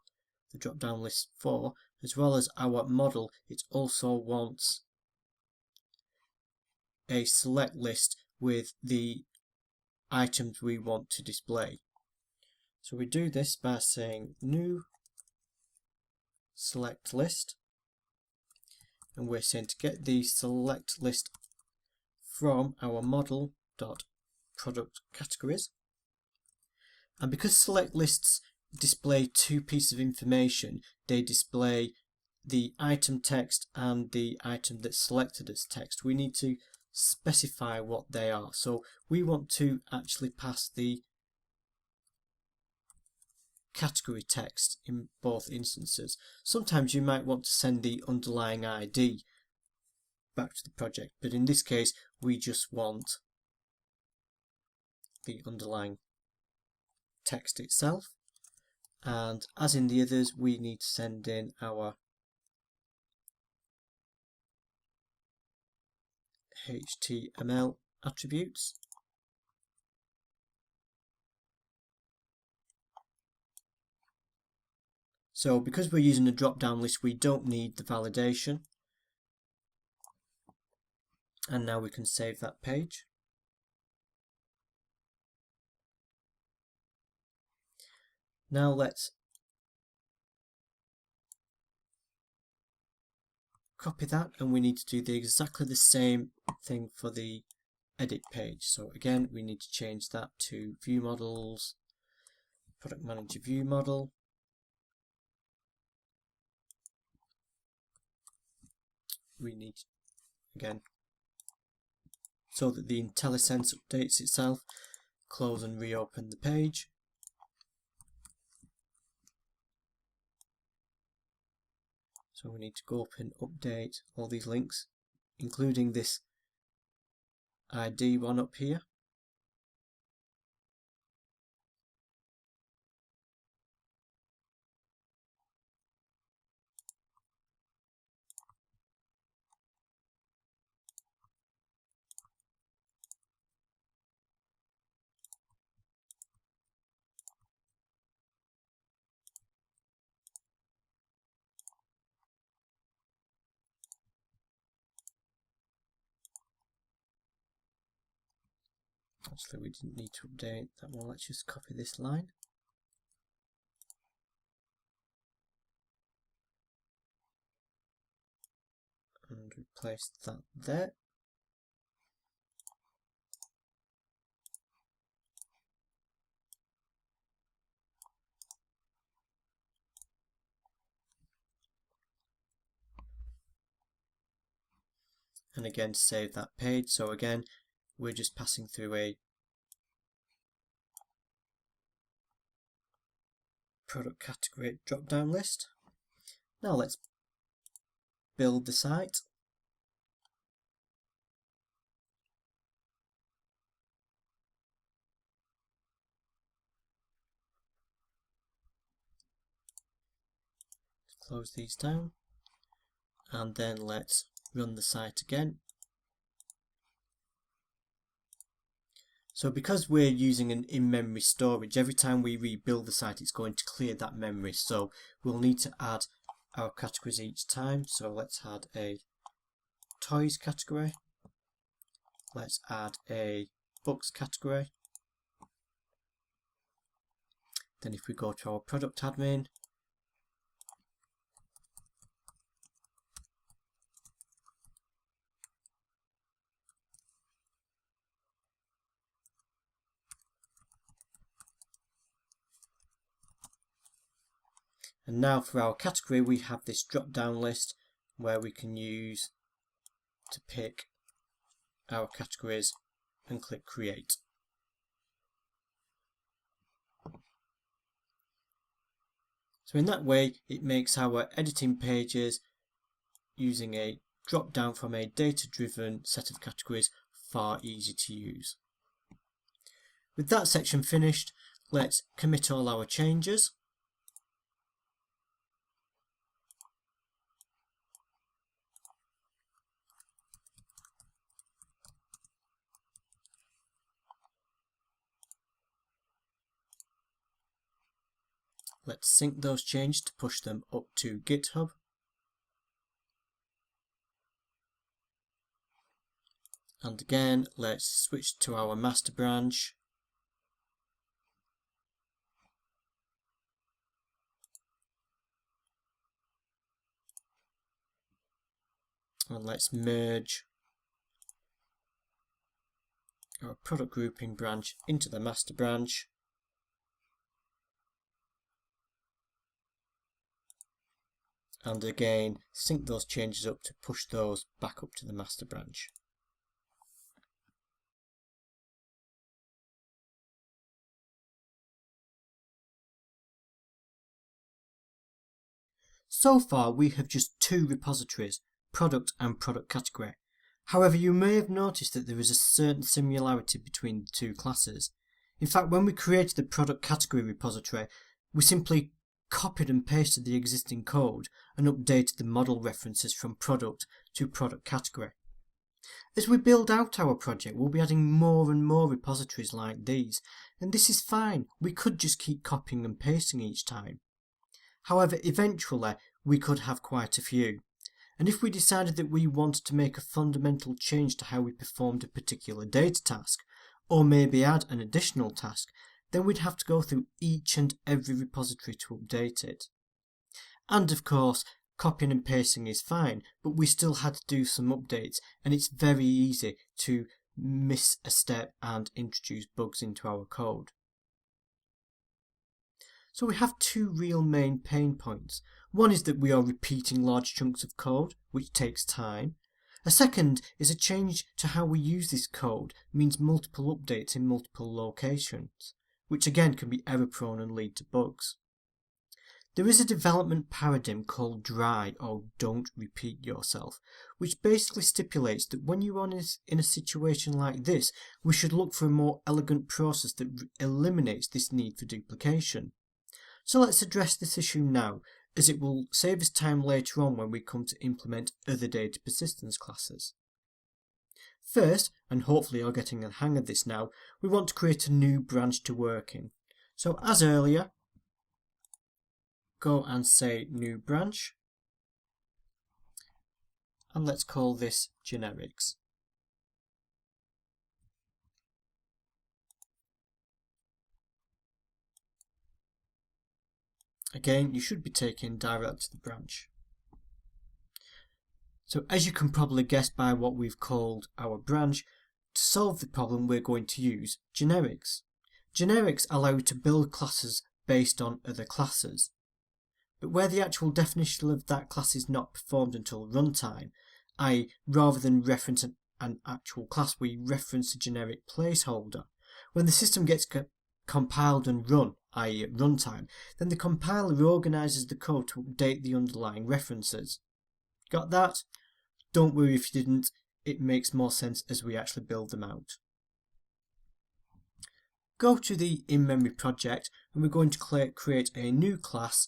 the drop down list for, as well as our model, it also wants a select list with the items we want to display. So we do this by saying new select list, and we're saying to get the select list from our model.product categories. And because select lists display two pieces of information, they display the item text and the item that's selected as text. We need to specify what they are. So we want to actually pass the category text in both instances. Sometimes you might want to send the underlying ID back to the project, but in this case we just want the underlying text itself, and as in the others we need to send in our HTML attributes. So because we're using a drop-down list, we don't need the validation, and now we can save that page. Now let's copy that, and we need to do exactly the same thing for the edit page. So again, we need to change that to view models, product manager view model. We need, again, so that the IntelliSense updates itself, close and reopen the page. So we need to go up and update all these links, including this ID one up here. Actually, we didn't need to update that one. Let's just copy this line. And replace that there. And again, save that page. So again, we're just passing through a product category drop-down list. Now let's build the site. Close these down. And then let's run the site again. So because we're using an in-memory storage, every time we rebuild the site it's going to clear that memory. So we'll need to add our categories each time. So let's add a toys category. Let's add a books category. Then if we go to our product admin, and now for our category we have this drop down list where we can use to pick our categories and click create. So in that way it makes our editing pages using a drop down from a data driven set of categories far easier to use. With that section finished, let's commit all our changes. Let's sync those changes to push them up to GitHub. And again, let's switch to our master branch. And let's merge our product grouping branch into the master branch. And again, sync those changes up to push those back up to the master branch. So far we have just two repositories, product and product category. However, you may have noticed that there is a certain similarity between the two classes. In fact, when we created the product category repository, we simply copied and pasted the existing code and updated the model references from product to product category. As we build out our project, we'll be adding more and more repositories like these, and this is fine. We could just keep copying and pasting each time. However, eventually we could have quite a few. And if we decided that we wanted to make a fundamental change to how we performed a particular data task, or maybe add an additional task, then we'd have to go through each and every repository to update it. And of course, copying and pasting is fine, but we still had to do some updates, and it's very easy to miss a step and introduce bugs into our code. So we have two real main pain points. One is that we are repeating large chunks of code, which takes time. A second is a change to how we use this code means multiple updates in multiple locations, which again can be error prone and lead to bugs. There is a development paradigm called DRY, or don't repeat yourself, which basically stipulates that when you're in a situation like this, we should look for a more elegant process that eliminates this need for duplication. So let's address this issue now, as it will save us time later on when we come to implement other data persistence classes. First, and hopefully you're getting the hang of this now, we want to create a new branch to work in. So as earlier, go and say new branch, and let's call this generics. Again, you should be taken directly to the branch. So as you can probably guess by what we've called our branch, to solve the problem we're going to use generics. Generics allow you to build classes based on other classes. But where the actual definition of that class is not performed until runtime, i.e. rather than reference an actual class, we reference a generic placeholder. When the system gets compiled and run, i.e. at runtime, then the compiler organises the code to update the underlying references. Got that? Don't worry if you didn't, it makes more sense as we actually build them out. Go to the in-memory project and we're going to create a new class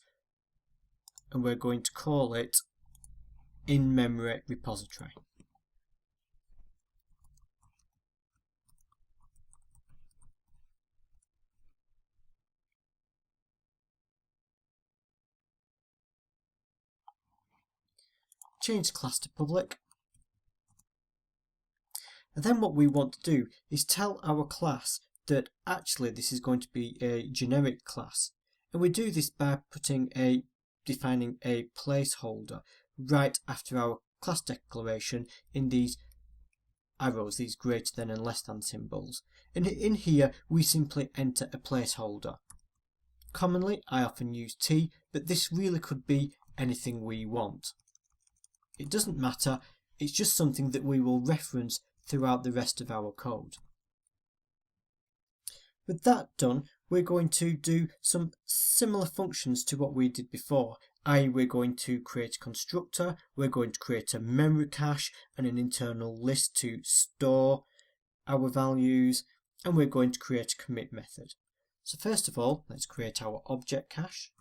and we're going to call it in-memory repository. Change the class to public. And then what we want to do is tell our class that actually this is going to be a generic class. And we do this by defining a placeholder right after our class declaration in these arrows, these greater than and less than symbols. And in here we simply enter a placeholder. Commonly I often use T, but this really could be anything we want. It doesn't matter, it's just something that we will reference throughout the rest of our code. With that done, we're going to do some similar functions to what we did before, i.e. we're going to create a constructor, we're going to create a memory cache and an internal list to store our values, and we're going to create a commit method. So first of all, let's create our object cache.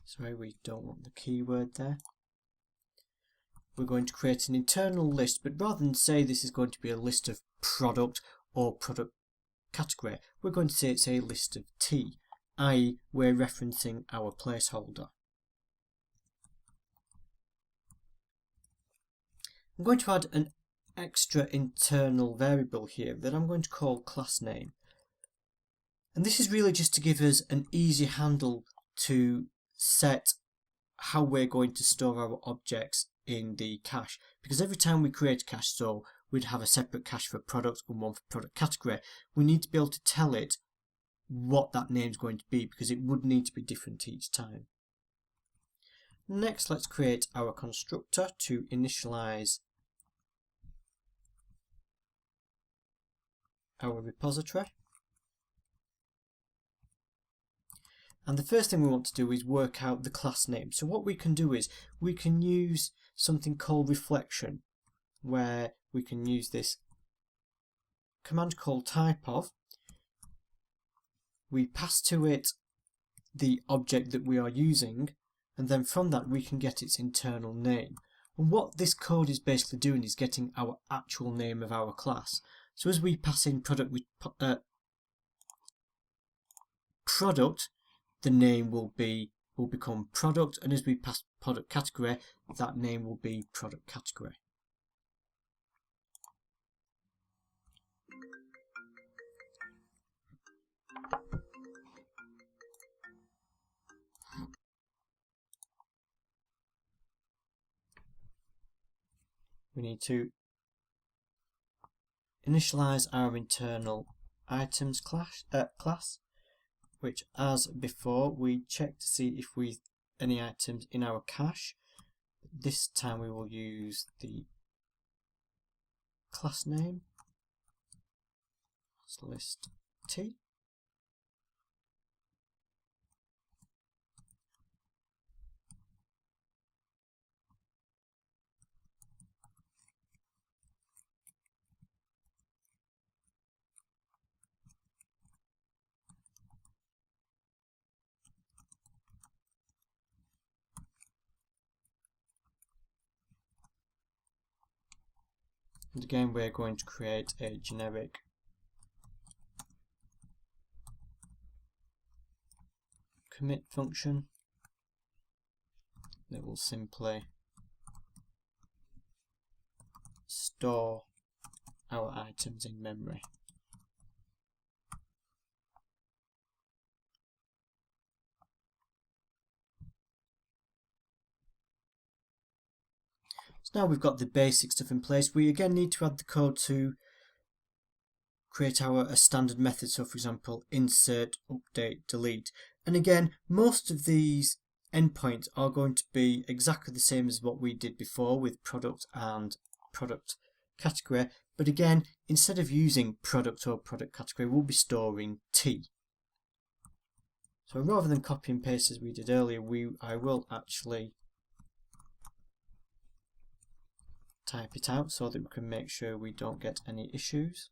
Sorry, we don't want the keyword there. We're going to create an internal list, but rather than say this is going to be a list of product or product category, we're going to say it's a list of T, i.e. we're referencing our placeholder. I'm going to add an extra internal variable here that I'm going to call class name. And this is really just to give us an easy handle to set how we're going to store our objects in the cache, because every time we create a cache, so we'd have a separate cache for product and one for product category, we need to be able to tell it what that name's going to be, because it would need to be different each time. Next, let's create our constructor to initialize our repository. And the first thing we want to do is work out the class name. So what we can do is we can use something called reflection, where we can use this command called typeof. We pass to it the object that we are using, and then from that we can get its internal name. And what this code is basically doing is getting our actual name of our class. So as we pass in product, the name will become product, and as we pass product category, that name will be product category. We need to initialize our internal items class, which as before we check to see if we any items in our cache. This time we will use the class name as list T. And again, we're going to create a generic commit function that will simply store our items in memory. So now we've got the basic stuff in place. We again need to add the code to create a standard method. So for example, insert, update, delete. And again, most of these endpoints are going to be exactly the same as what we did before with product and product category. But again, instead of using product or product category, we'll be storing T. So rather than copy and paste as we did earlier, I will actually type it out so that we can make sure we don't get any issues.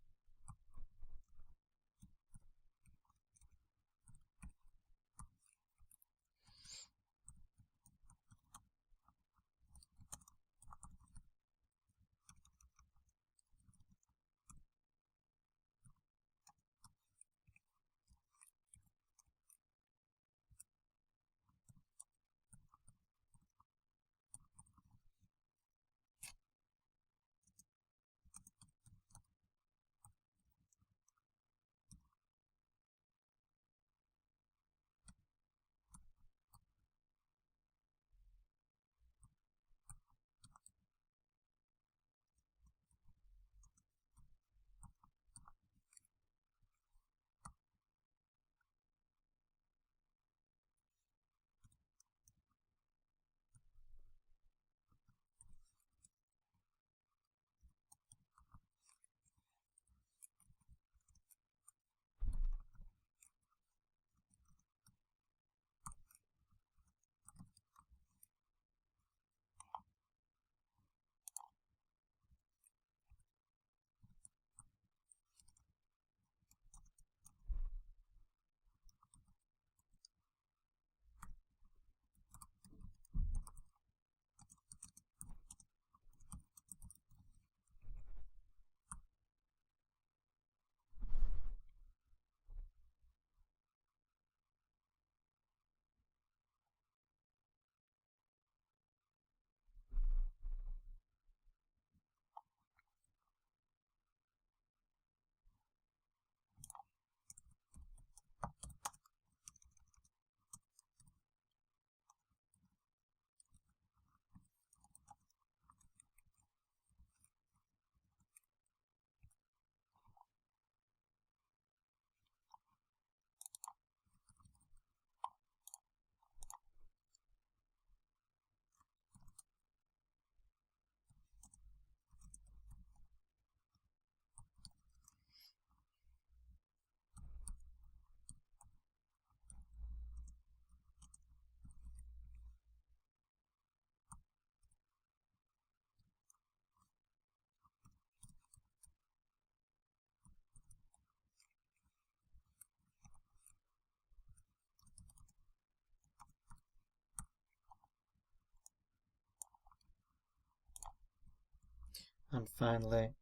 And finally,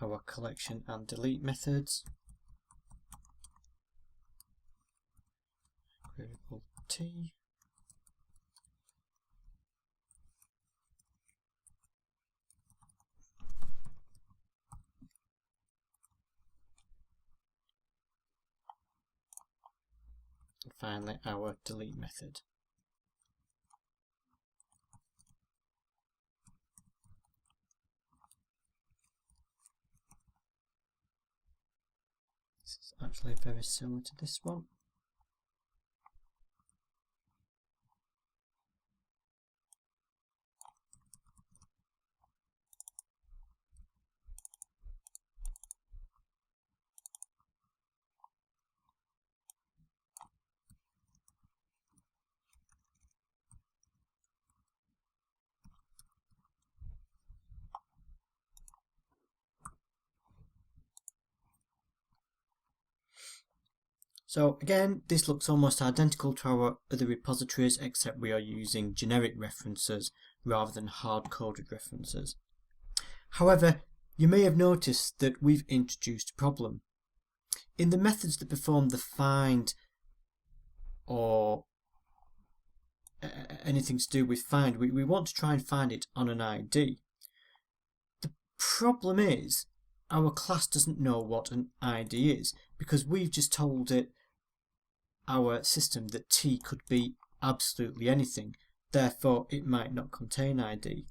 our collection and delete methods. Variable T. And finally, our delete method. This is actually very similar to this one. So again, this looks almost identical to our other repositories, except we are using generic references rather than hard-coded references. However, you may have noticed that we've introduced a problem. In the methods that perform the find or anything to do with find, we want to try and find it on an ID. The problem is our class doesn't know what an ID is because we've just told it, our system, that T could be absolutely anything, therefore it might not contain ID.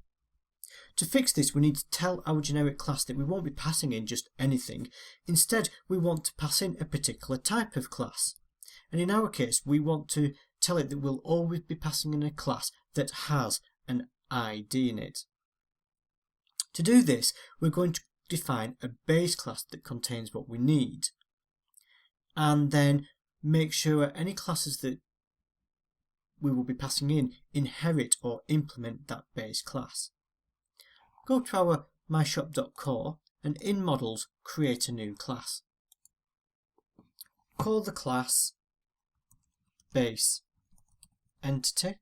To fix this, we need to tell our generic class that we won't be passing in just anything. Instead, we want to pass in a particular type of class. And in our case, we want to tell it that we'll always be passing in a class that has an ID in it. To do this, we're going to define a base class that contains what we need, and then make sure any classes that we will be passing in inherit or implement that base class. Go to our myshop.core and in models create a new class. Call the class base entity.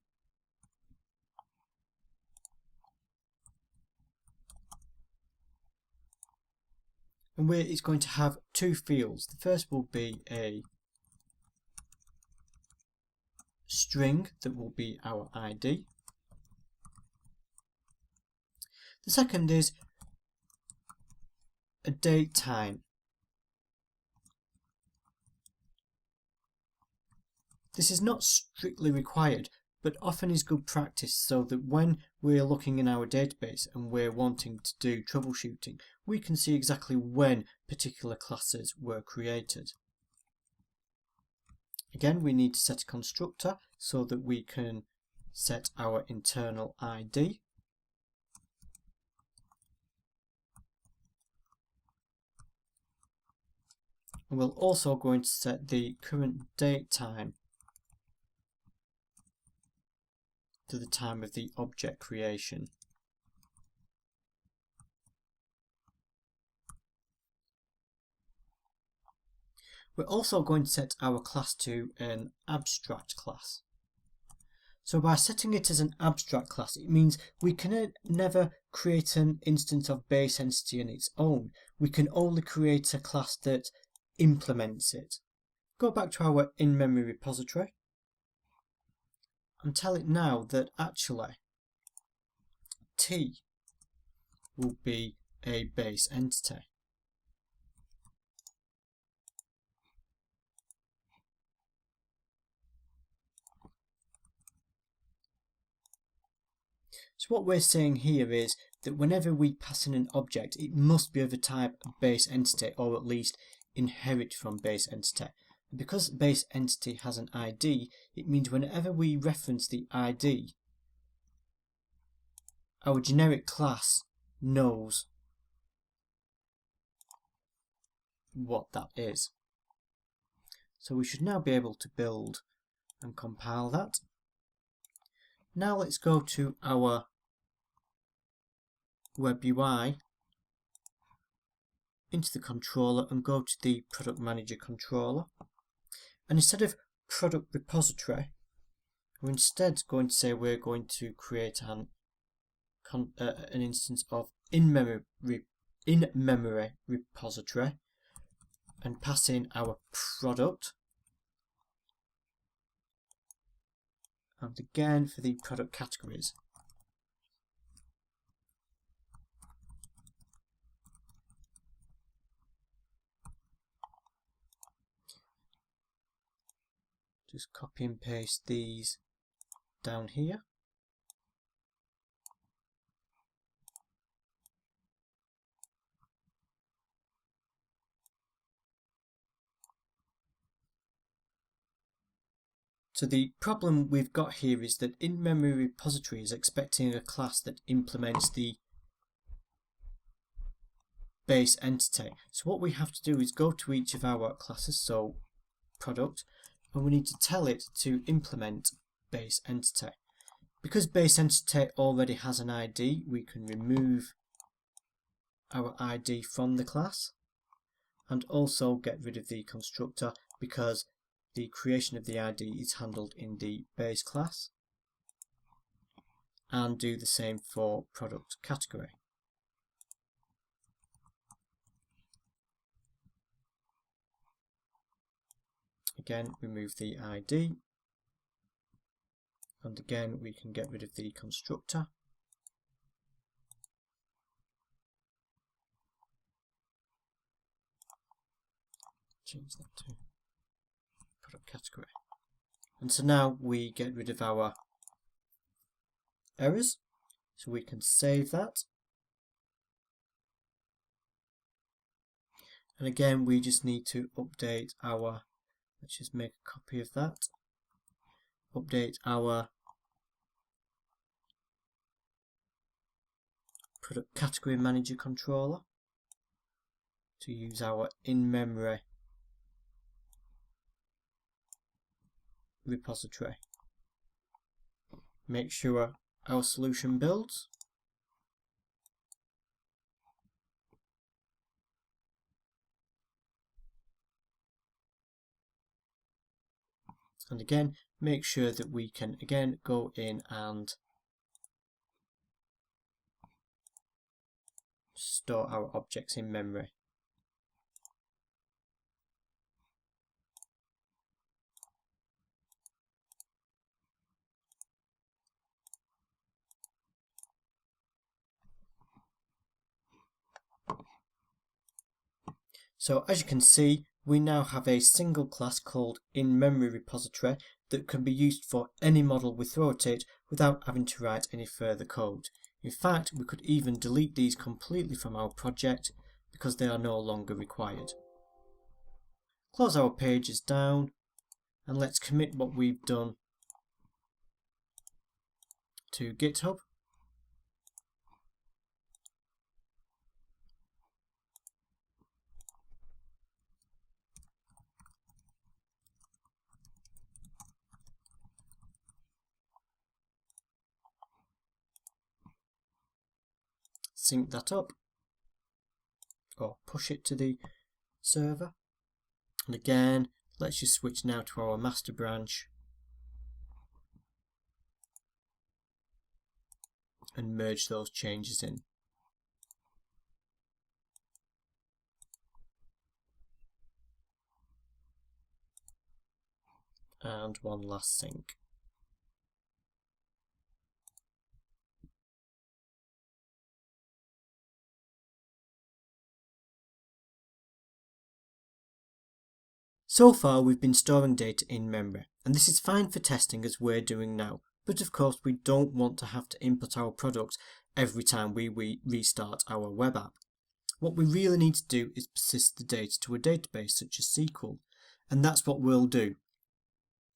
And where it's going to have two fields. The first will be a string that will be our ID. The second is a date time. This is not strictly required, but often is good practice so that when we're looking in our database and we're wanting to do troubleshooting, we can see exactly when particular classes were created. Again, we need to set a constructor so that we can set our internal ID. And we're also going to set the current date time to the time of the object creation. We're also going to set our class to an abstract class. So by setting it as an abstract class, it means we can never create an instance of base entity on its own. We can only create a class that implements it. Go back to our in-memory repository and tell it now that actually T will be a base entity. So what we're saying here is that whenever we pass in an object, it must be of a type base entity, or at least inherit from base entity. And because base entity has an ID, it means whenever we reference the ID, our generic class knows what that is. So we should now be able to build and compile that. Now let's go to our web UI into the controller and go to the product manager controller, and instead of product repository, we're instead going to say we're going to create an instance of in-memory repository and pass in our product, and again for the product categories. Just copy and paste these down here. So the problem we've got here is that in-memory repository is expecting a class that implements the base entity. So what we have to do is go to each of our classes, so product, and we need to tell it to implement base entity. Because base entity already has an ID, we can remove our ID from the class and also get rid of the constructor because the creation of the ID is handled in the base class, and do the same for product category. Again, remove the ID. And again, we can get rid of the constructor. Change that to product category. And so now we get rid of our errors. So we can save that. And again, we just need to update our, let's just make a copy of that. Update our product category manager controller to use our in-memory repository. Make sure our solution builds. And again, make sure that we can again go in and store our objects in memory. So as you can see, we now have a single class called in-memory repository that can be used for any model we throw at it without having to write any further code. In fact, we could even delete these completely from our project because they are no longer required. Close our pages down and let's commit what we've done to GitHub. Sync that up or push it to the server. And again, let's just switch now to our master branch and merge those changes in. And one last sync. So far we've been storing data in memory, and this is fine for testing as we're doing now, but of course we don't want to have to input our product every time we restart our web app. What we really need to do is persist the data to a database such as SQL, and that's what we'll do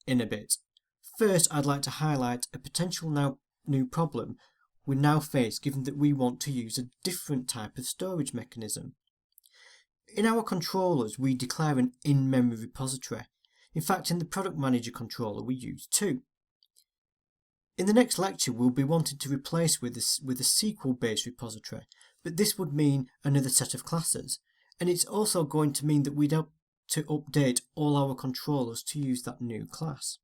in a bit. First, I'd like to highlight a potential new problem we now face given that we want to use a different type of storage mechanism. In our controllers, we declare an in-memory repository. In fact, in the product manager controller, we use two. In the next lecture, we'll be wanting to replace with a SQL-based repository, but this would mean another set of classes, and it's also going to mean that we'd have to update all our controllers to use that new class.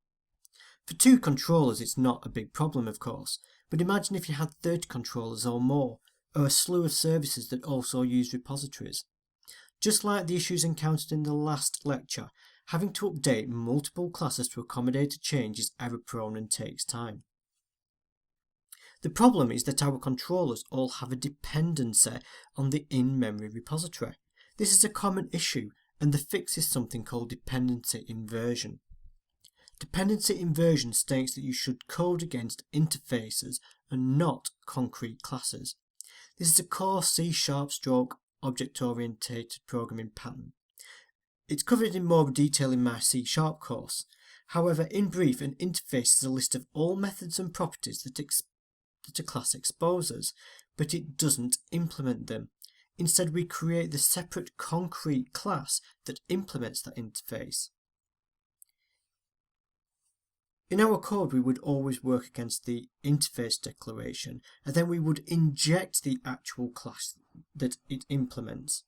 For two controllers, it's not a big problem, of course, but imagine if you had 30 controllers or more, or a slew of services that also use repositories. Just like the issues encountered in the last lecture, having to update multiple classes to accommodate a change is error-prone and takes time. The problem is that our controllers all have a dependency on the in-memory repository. This is a common issue, and the fix is something called dependency inversion. Dependency inversion states that you should code against interfaces and not concrete classes. This is a core C# object-oriented programming pattern. It's covered in more detail in my C# course. However, in brief, an interface is a list of all methods and properties that a class exposes, but it doesn't implement them. Instead, we create the separate concrete class that implements that interface. In our code, we would always work against the interface declaration, and then we would inject the actual class that it implements.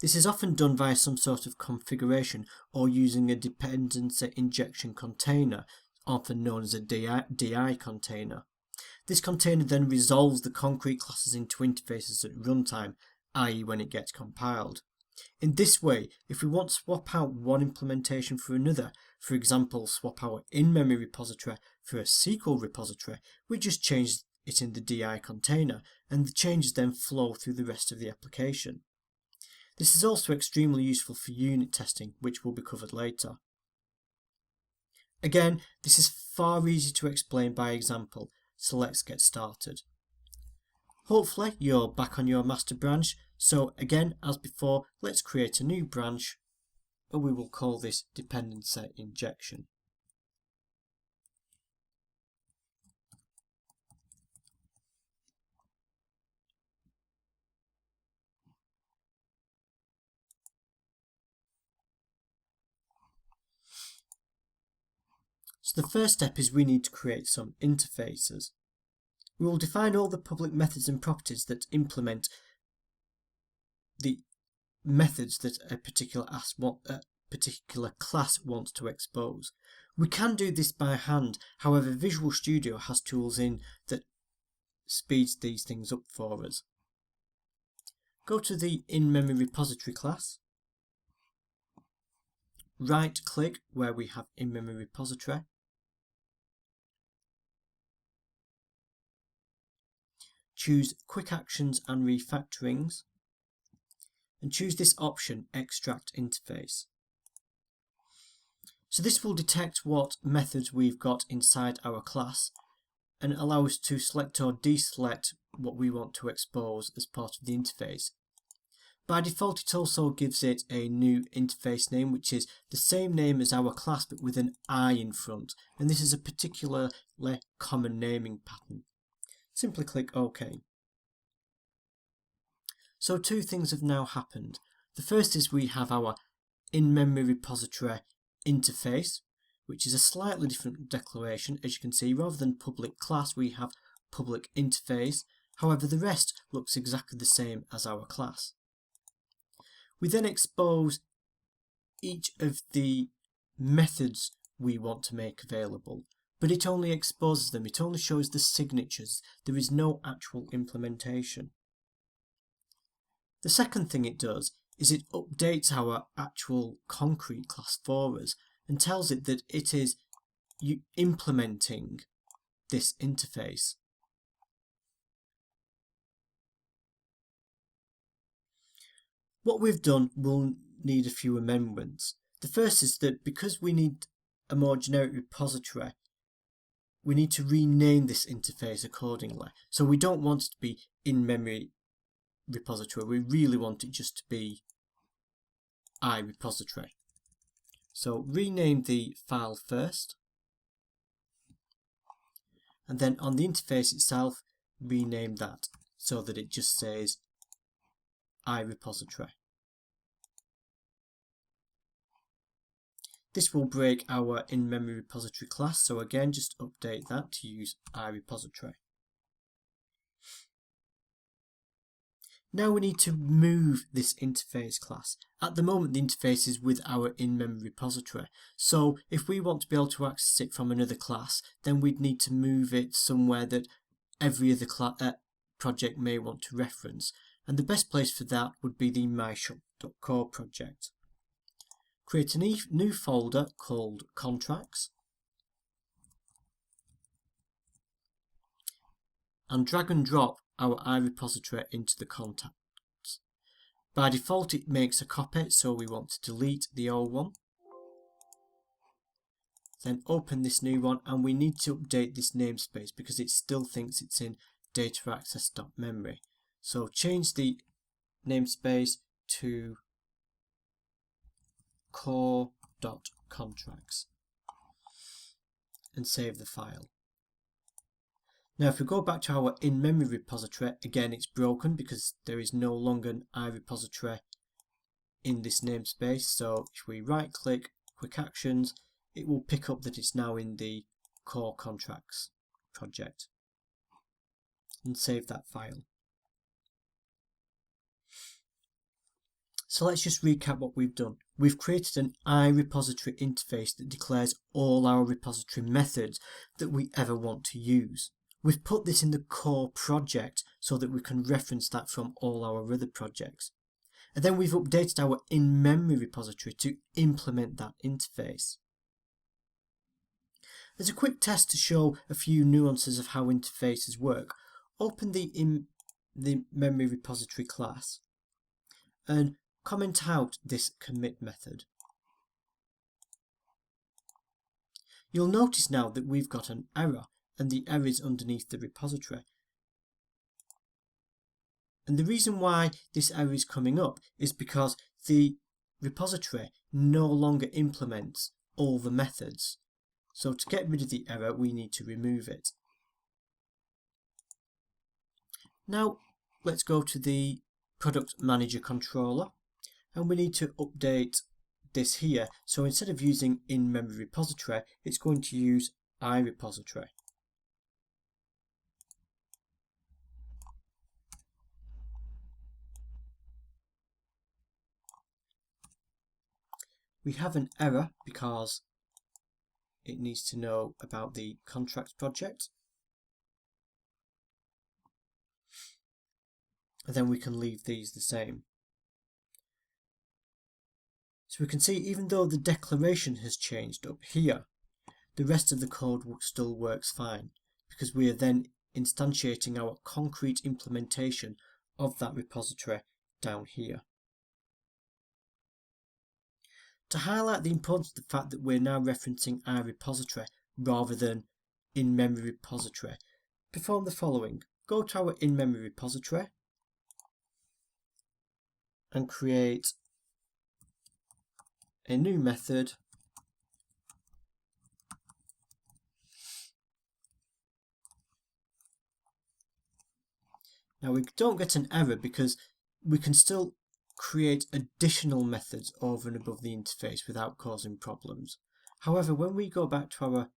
This is often done via some sort of configuration or using a dependency injection container, often known as a DI container. This container then resolves the concrete classes into interfaces at runtime, i.e. when it gets compiled. In this way, if we want to swap out one implementation for another, for example swap our in-memory repository for a SQL repository, we just change it in the DI container and the changes then flow through the rest of the application. This is also extremely useful for unit testing, which will be covered later. Again, this is far easier to explain by example, so let's get started. Hopefully you're back on your master branch, so again, as before, let's create a new branch, and we will call this dependency injection. So the first step is we need to create some interfaces. We will define all the public methods and properties that implement the methods that a particular class wants to expose. We can do this by hand, however Visual Studio has tools in that speeds these things up for us. Go to the in-memory repository class, right click where we have in-memory repository, choose Quick Actions and Refactorings, and choose this option, Extract Interface. So this will detect what methods we've got inside our class and allow us to select or deselect what we want to expose as part of the interface. By default, it also gives it a new interface name, which is the same name as our class but with an I in front, and this is a particularly common naming pattern. Simply click OK. So two things have now happened. The first is we have our in-memory repository interface, which is a slightly different declaration. As you can see, rather than public class, we have public interface. However, the rest looks exactly the same as our class. We then expose each of the methods we want to make available, but it only exposes them. It only shows the signatures. There is no actual implementation. The second thing it does is it updates our actual concrete class for us and tells it that it is implementing this interface. What we've done will need a few amendments. The first is that because we need a more generic repository, we need to rename this interface accordingly. So we don't want it to be in-memory repository, we really want it just to be iRepository. So rename the file first, and then on the interface itself rename that so that it just says iRepository. This will break our in-memory repository class, so again just update that to use iRepository. Now we need to move this interface class. At the moment the interface is with our in-memory repository, so if we want to be able to access it from another class, then we'd need to move it somewhere that every other project may want to reference, and the best place for that would be the myshop.core project. Create a new folder called Contracts and drag and drop our iRepository into the contacts. By default it makes a copy, so we want to delete the old one. Then open this new one, and we need to update this namespace because it still thinks it's in dataaccess.memory. So change the namespace to core.contracts and save the file. Now if we go back to our in-memory repository, again it's broken because there is no longer an iRepository in this namespace. So if we right click Quick Actions, it will pick up that it's now in the core contracts project and save that file. So let's just recap what we've done. We've created an iRepository interface that declares all our repository methods that we ever want to use. We've put this in the core project so that we can reference that from all our other projects. And then we've updated our in-memory repository to implement that interface. As a quick test to show a few nuances of how interfaces work, open the memory repository class and comment out this commit method. You'll notice now that we've got an error, and the error is underneath the repository. And the reason why this error is coming up is because the repository no longer implements all the methods. So to get rid of the error, we need to remove it. Now let's go to the product manager controller, and we need to update this here. So instead of using in-memory repository, it's going to use iRepository. We have an error because it needs to know about the contract project. And then we can leave these the same. So we can see even though the declaration has changed up here, the rest of the code still works fine, because we are then instantiating our concrete implementation of that repository down here. To highlight the importance of the fact that we're now referencing iRepository rather than in-memory repository, perform the following. Go to our in-memory repository and create a new method Now we don't get an error because we can still create additional methods over and above the interface without causing problems. However, when we go back to our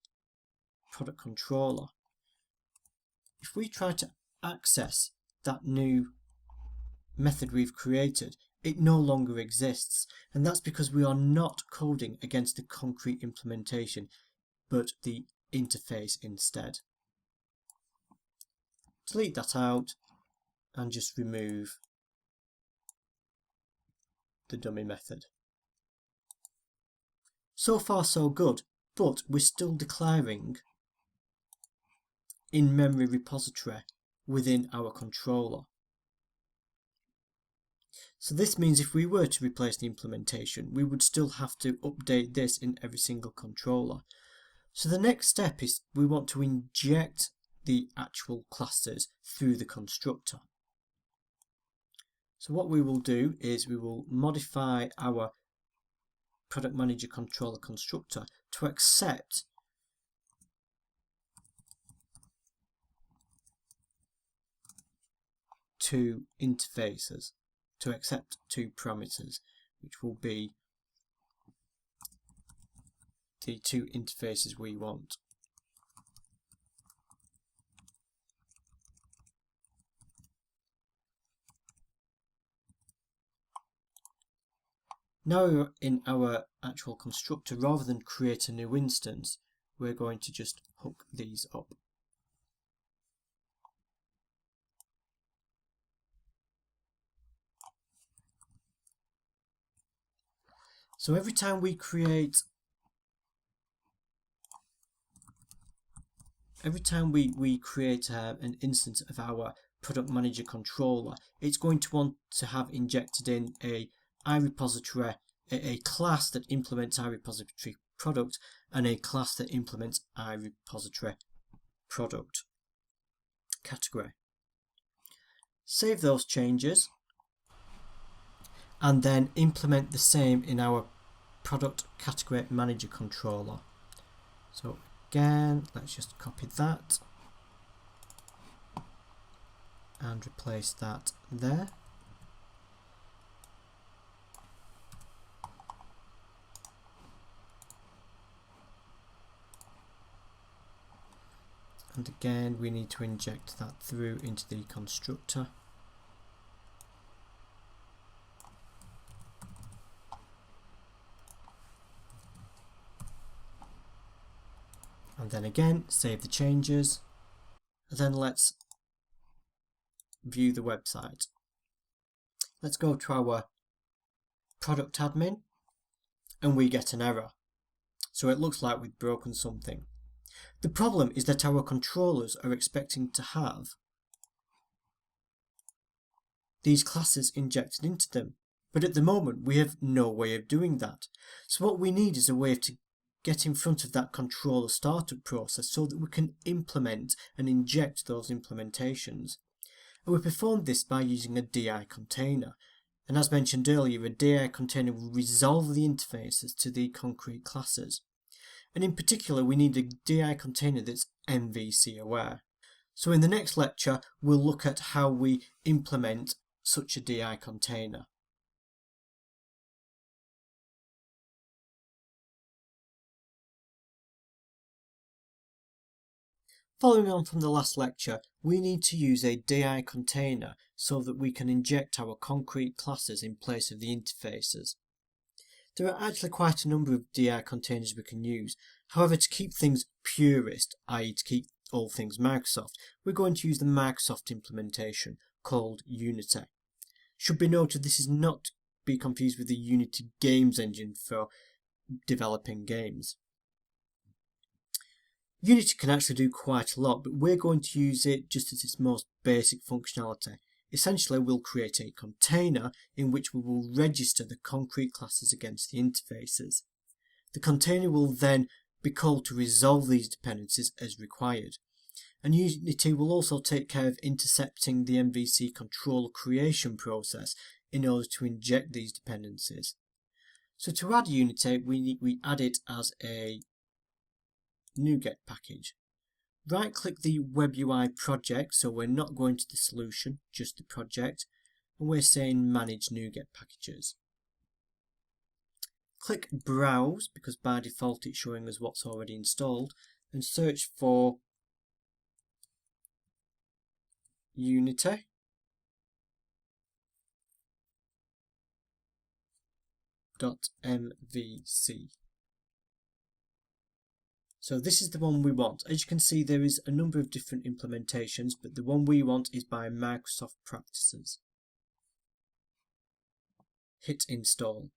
product controller, if we try to access that new method we've created, it no longer exists, and that's because we are not coding against the concrete implementation but the interface instead. Delete that out and just remove the dummy method. So far so good, but we're still declaring in-memory repository within our controller. So this means if we were to replace the implementation, we would still have to update this in every single controller. So the next step is we want to inject the actual classes through the constructor. So what we will do is we will modify our product manager controller constructor to accept two interfaces, to accept two parameters, which will be the two interfaces we want. Now in our actual constructor, rather than create a new instance, we're going to just hook these up. So every time we create an instance of our product manager controller, it's going to want to have injected in a iRepository, a class that implements iRepository product, and a class that implements iRepository product category. Save those changes and then implement the same in our product category manager controller. So again, let's just copy that and replace that there. And again, we need to inject that through into the constructor. And then again, save the changes. And then let's view the website. Let's go to our product admin, and we get an error. So it looks like we've broken something. The problem is that our controllers are expecting to have these classes injected into them, but at the moment we have no way of doing that. So what we need is a way to get in front of that controller startup process so that we can implement and inject those implementations. And we perform this by using a DI container. And as mentioned earlier, a DI container will resolve the interfaces to the concrete classes. And in particular, we need a DI container that's MVC aware. So in the next lecture, we'll look at how we implement such a DI container. Following on from the last lecture, we need to use a DI container so that we can inject our concrete classes in place of the interfaces. There are actually quite a number of DI containers we can use. However, to keep things purist, i.e. to keep all things Microsoft, we're going to use the Microsoft implementation called Unity. Should be noted this is not to be confused with the Unity games engine for developing games. Unity can actually do quite a lot, but we're going to use it just as its most basic functionality. Essentially, we'll create a container in which we will register the concrete classes against the interfaces. The container will then be called to resolve these dependencies as required. And Unity will also take care of intercepting the MVC controller creation process in order to inject these dependencies. So to add Unity, we add it as a NuGet package. Right click the Web UI project, so we're not going to the solution, just the project, and we're saying manage NuGet packages. Click browse, because by default it's showing us what's already installed, and search for Unity. .mvc. So this is the one we want. As you can see, there is a number of different implementations, but the one we want is by Microsoft Practices. Hit install.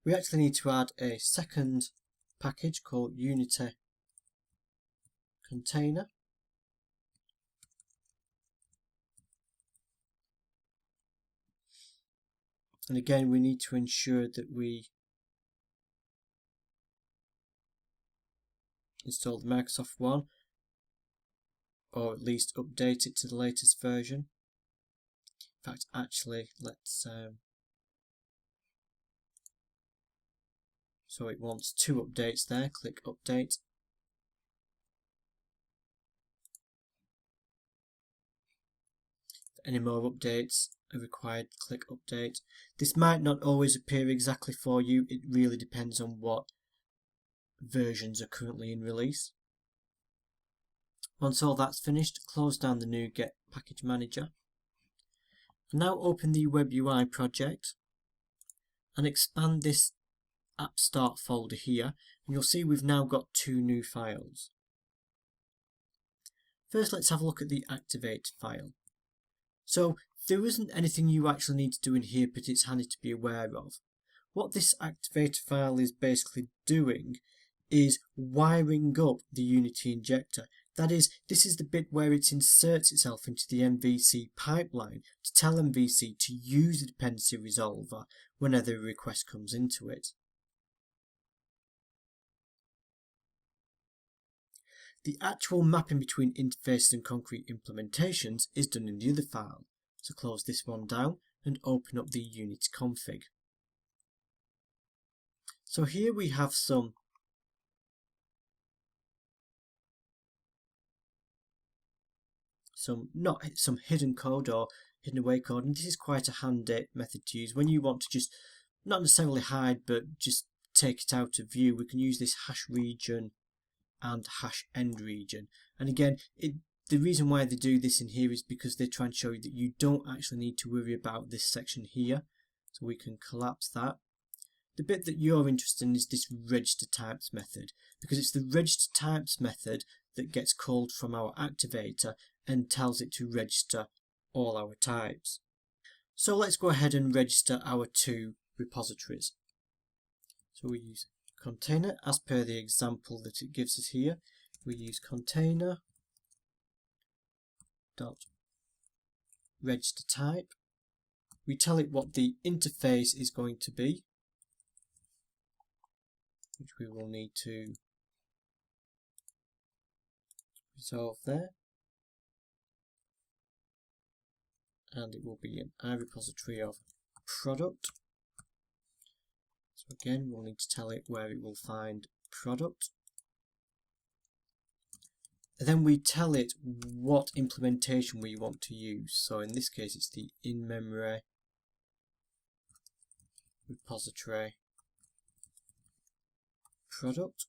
We actually need to add a second package called Unity Container. And again, we need to ensure that we install the Microsoft one, or at least update it to the latest version. In fact, actually, let's so it wants 2 updates there. Click update. If any more updates are required, click update. This might not always appear exactly for you. It really depends on what versions are currently in release. Once all that's finished, close down the NuGet package manager. And now open the Web UI project and expand this app start folder here, and you'll see we've now got 2 new files. First, let's have a look at the activate file. So there isn't anything you actually need to do in here, but it's handy to be aware of. What this activator file is basically doing is wiring up the Unity injector. That is, this is the bit where it inserts itself into the MVC pipeline to tell MVC to use the dependency resolver whenever a request comes into it. The actual mapping between interfaces and concrete implementations is done in the other file. So close this one down and open up the Unity config. So here we have some hidden code or hidden away code, and this is quite a handy method to use when you want to just not necessarily hide but just take it out of view. We can use this hash region and hash end region, and again the reason why they do this in here is because they're trying to show you that you don't actually need to worry about this section here. So we can collapse that. the bit that you're interested in is this register types method, because it's the register types method that gets called from our activator and tells it to register all our types. So let's go ahead and register our two repositories. So we use container as per the example that it gives us here. We use container dot register type. We tell it what the interface is going to be, which we will need to resolve there, and it will be an iRepository of product. So again, we'll need to tell it where it will find product. And then we tell it what implementation we want to use. So in this case, it's the in-memory repository product.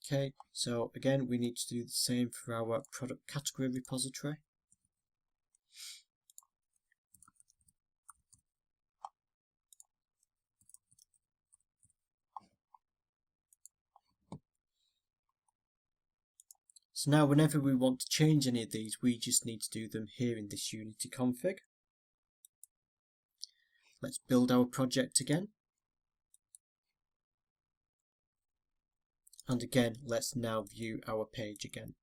Okay, so again, we need to do the same for our product category repository. So now whenever we want to change any of these, we just need to do them here in this Unity config. Let's build our project again. And again, let's now view our page again.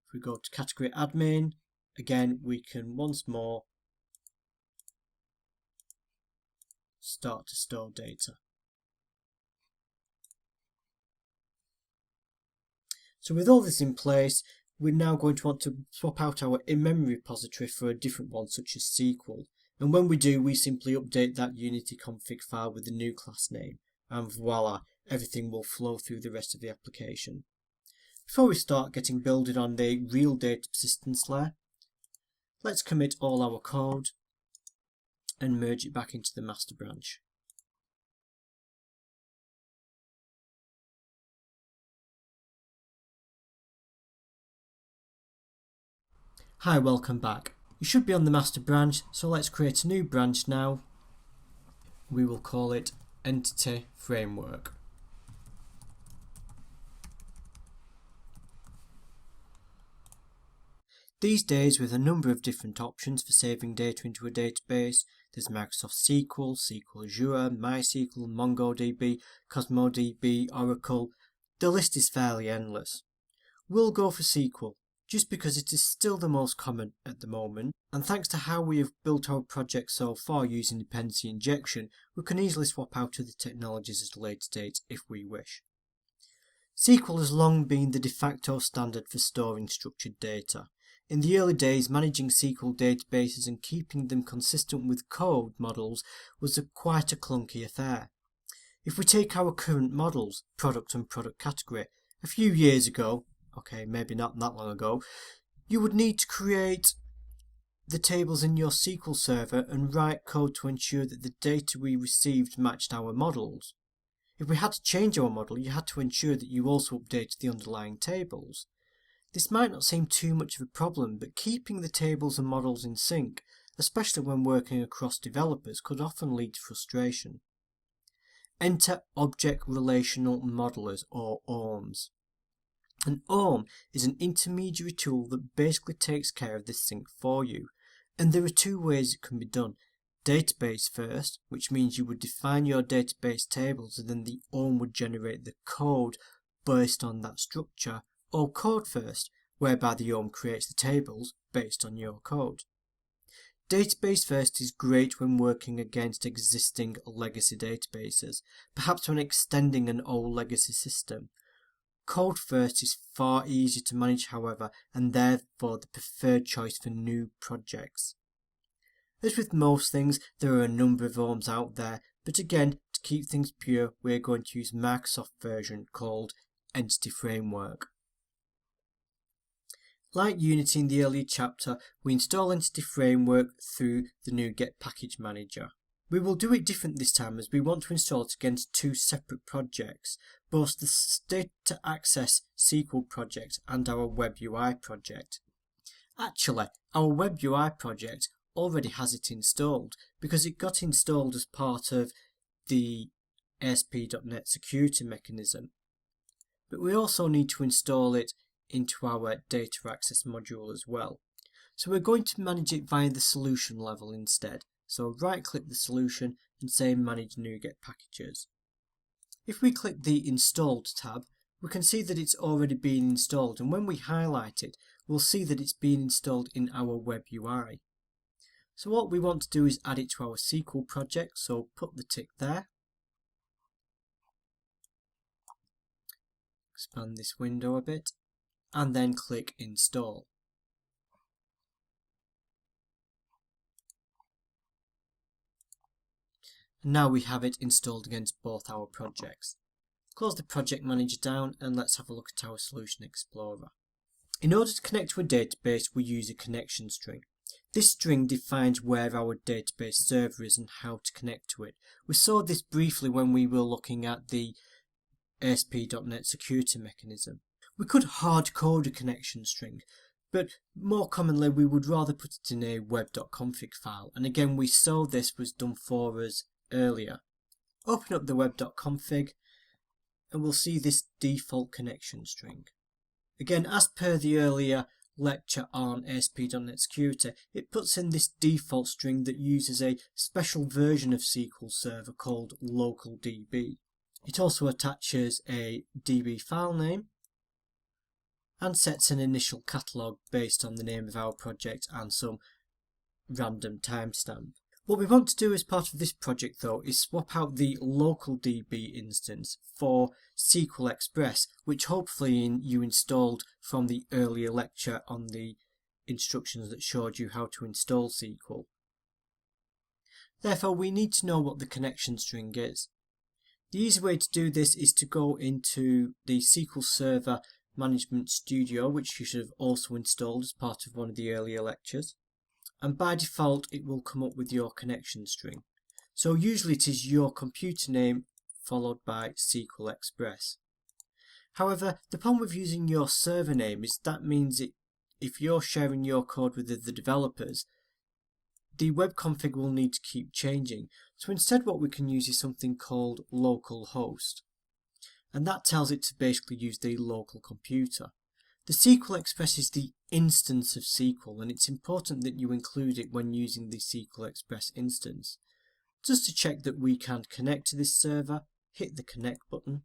If we go to category admin, again, we can once more start to store data. So with all this in place, we're now going to want to swap out our in-memory repository for a different one, such as SQL. And when we do, we simply update that Unity config file with the new class name, and voila, everything will flow through the rest of the application. Before we start getting builded on the real data persistence layer, let's commit all our code and merge it back into the master branch. Hi, welcome back. You should be on the master branch, so let's create a new branch now. We will call it Entity Framework. These days, with a number of different options for saving data into a database, there's Microsoft SQL, SQL Azure, MySQL, MongoDB, CosmoDB, Oracle. The list is fairly endless. We'll go for SQL, just because it is still the most common at the moment, and thanks to how we have built our project so far using dependency injection, we can easily swap out to the technologies at a later date if we wish. SQL has long been the de facto standard for storing structured data. In the early days, managing SQL databases and keeping them consistent with code models was quite a clunky affair. If we take our current models, product and product category, a few years ago, okay, maybe not that long ago, you would need to create the tables in your SQL server and write code to ensure that the data we received matched our models. If we had to change our model, you had to ensure that you also updated the underlying tables. This might not seem too much of a problem, but keeping the tables and models in sync, especially when working across developers, could often lead to frustration. Enter Object Relational Modelers, or ORMs. An ORM is an intermediary tool that basically takes care of this sync for you, and there are two ways it can be done. Database first, which means you would define your database tables and then the ORM would generate the code based on that structure, or code first, whereby the ORM creates the tables based on your code. Database first is great when working against existing legacy databases, perhaps when extending an old legacy system. Code first is far easier to manage, however, and therefore the preferred choice for new projects. As with most things, there are a number of ORMs out there, but again, to keep things pure, we're going to use Microsoft version called Entity Framework. Like Unity in the earlier chapter, we install Entity Framework through the NuGet package manager. We will do it different this time as we want to install it against two separate projects, both the Data Access SQL project and our Web UI project. Actually, our Web UI project already has it installed because it got installed as part of the ASP.NET security mechanism. But we also need to install it into our Data Access module as well. So we're going to manage it via the solution level instead. So right click the solution and say Manage NuGet Packages. If we click the Installed tab, we can see that it's already been installed, and when we highlight it, we'll see that it's been installed in our Web UI. So what we want to do is add it to our SQL project, so put the tick there. Expand this window a bit, and then click Install. Now we have it installed against both our projects. Close the project manager down and let's have a look at our Solution Explorer. In order to connect to a database, we use a connection string. This string defines where our database server is and how to connect to it. We saw this briefly when we were looking at the ASP.NET security mechanism. We could hard code a connection string, but more commonly we would rather put it in a web.config file, and again we saw this was done for us earlier. Open up the web.config and we'll see this default connection string. Again, as per the earlier lecture on ASP.NET Security, it puts in this default string that uses a special version of SQL Server called local DB. It also attaches a DB file name and sets an initial catalog based on the name of our project and some random timestamp. What we want to do as part of this project though is swap out the local DB instance for SQL Express, which hopefully you installed from the earlier lecture on the instructions that showed you how to install SQL. Therefore we need to know what the connection string is. The easy way to do this is to go into the SQL Server Management Studio, which you should have also installed as part of one of the earlier lectures. And by default it will come up with your connection string. So usually it is your computer name followed by SQL Express. However, the problem with using your server name is that means if you're sharing your code with the developers, the web config will need to keep changing. So instead what we can use is something called localhost, and that tells it to basically use the local computer. The SQL Express is the instance of SQL, and it's important that you include it when using the SQL Express instance. Just to check that we can connect to this server, hit the connect button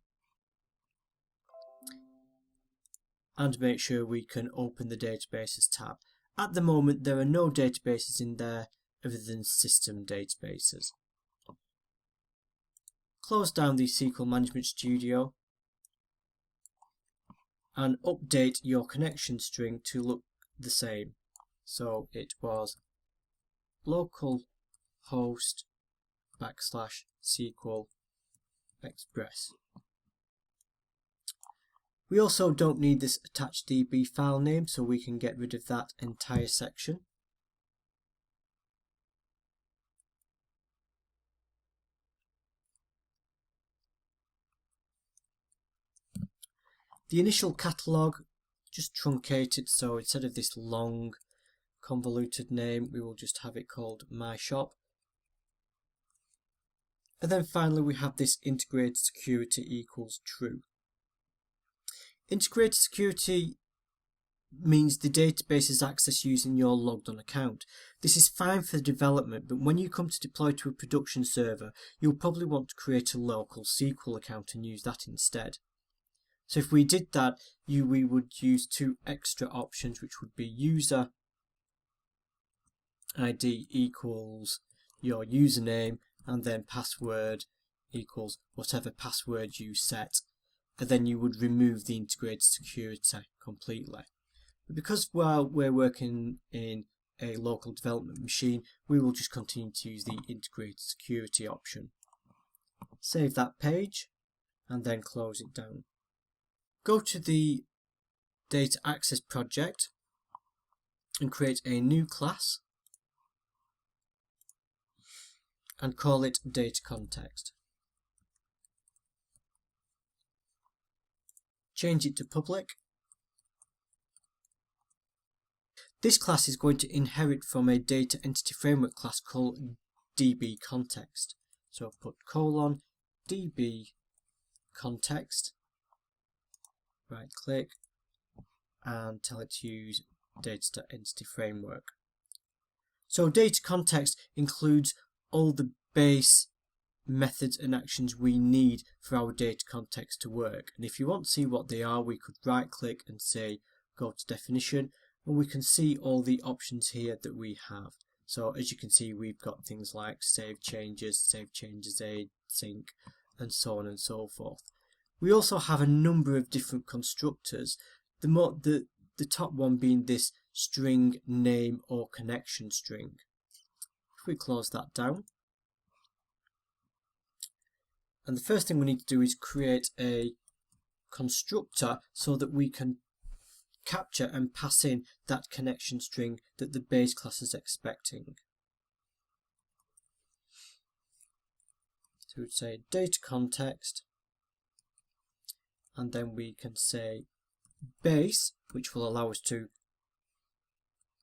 and make sure we can open the databases tab. At the moment there are no databases in there other than system databases. Close down the SQL Management Studio and update your connection string to look the same. So it was localhost /SQL Express. We also don't need this attached DB file name, so we can get rid of that entire section. The initial catalog, just truncate it, so instead of this long convoluted name we will just have it called My Shop. And then finally we have this integrated security equals true. Integrated security means the database is accessed using your logged on account. This is fine for development, but when you come to deploy to a production server, you'll probably want to create a local SQL account and use that instead. So if we did that, we would use two extra options, which would be user ID equals your username and then password equals whatever password you set, and then you would remove the integrated security completely. But because while we're working in a local development machine, we will just continue to use the integrated security option. Save that page and then close it down. Go to the Data Access project and create a new class and call it data context. Change it to public. This class is going to inherit from a data entity framework class called DB context. So put colon DB context, right click, and tell it to use data entity framework. So data context includes all the base methods and actions we need for our data context to work. And if you want to see what they are, we could right click and say go to definition, and we can see all the options here that we have. So as you can see, we've got things like save changes aid, sync, and so on and so forth. We also have a number of different constructors, the top one being this string name or connection string. If we close that down, and the first thing we need to do is create a constructor so that we can capture and pass in that connection string that the base class is expecting. So we'd say data context, and then we can say base, which will allow us to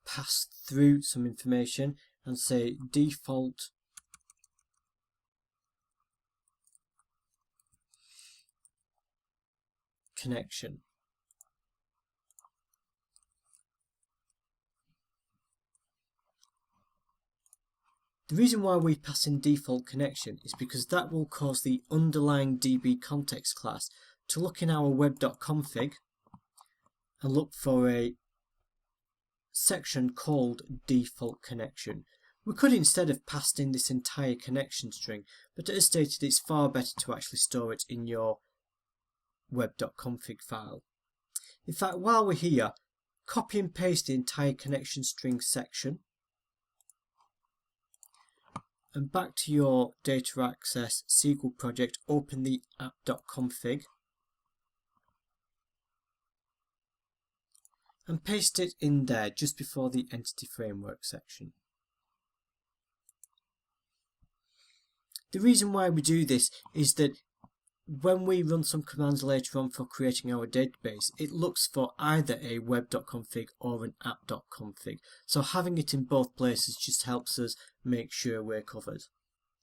pass through some information, and say default connection. The reason why we pass in default connection is because that will cause the underlying DB context class to look in our web.config and look for a section called default connection. We could instead have passed in this entire connection string, but as stated, it's far better to actually store it in your web.config file. In fact, while we're here, copy and paste the entire connection string section, and back to your data access SQL project, open the app.config and paste it in there just before the entity framework section. The reason why we do this is that when we run some commands later on for creating our database, it looks for either a web.config or an app.config. So having it in both places just helps us make sure we're covered.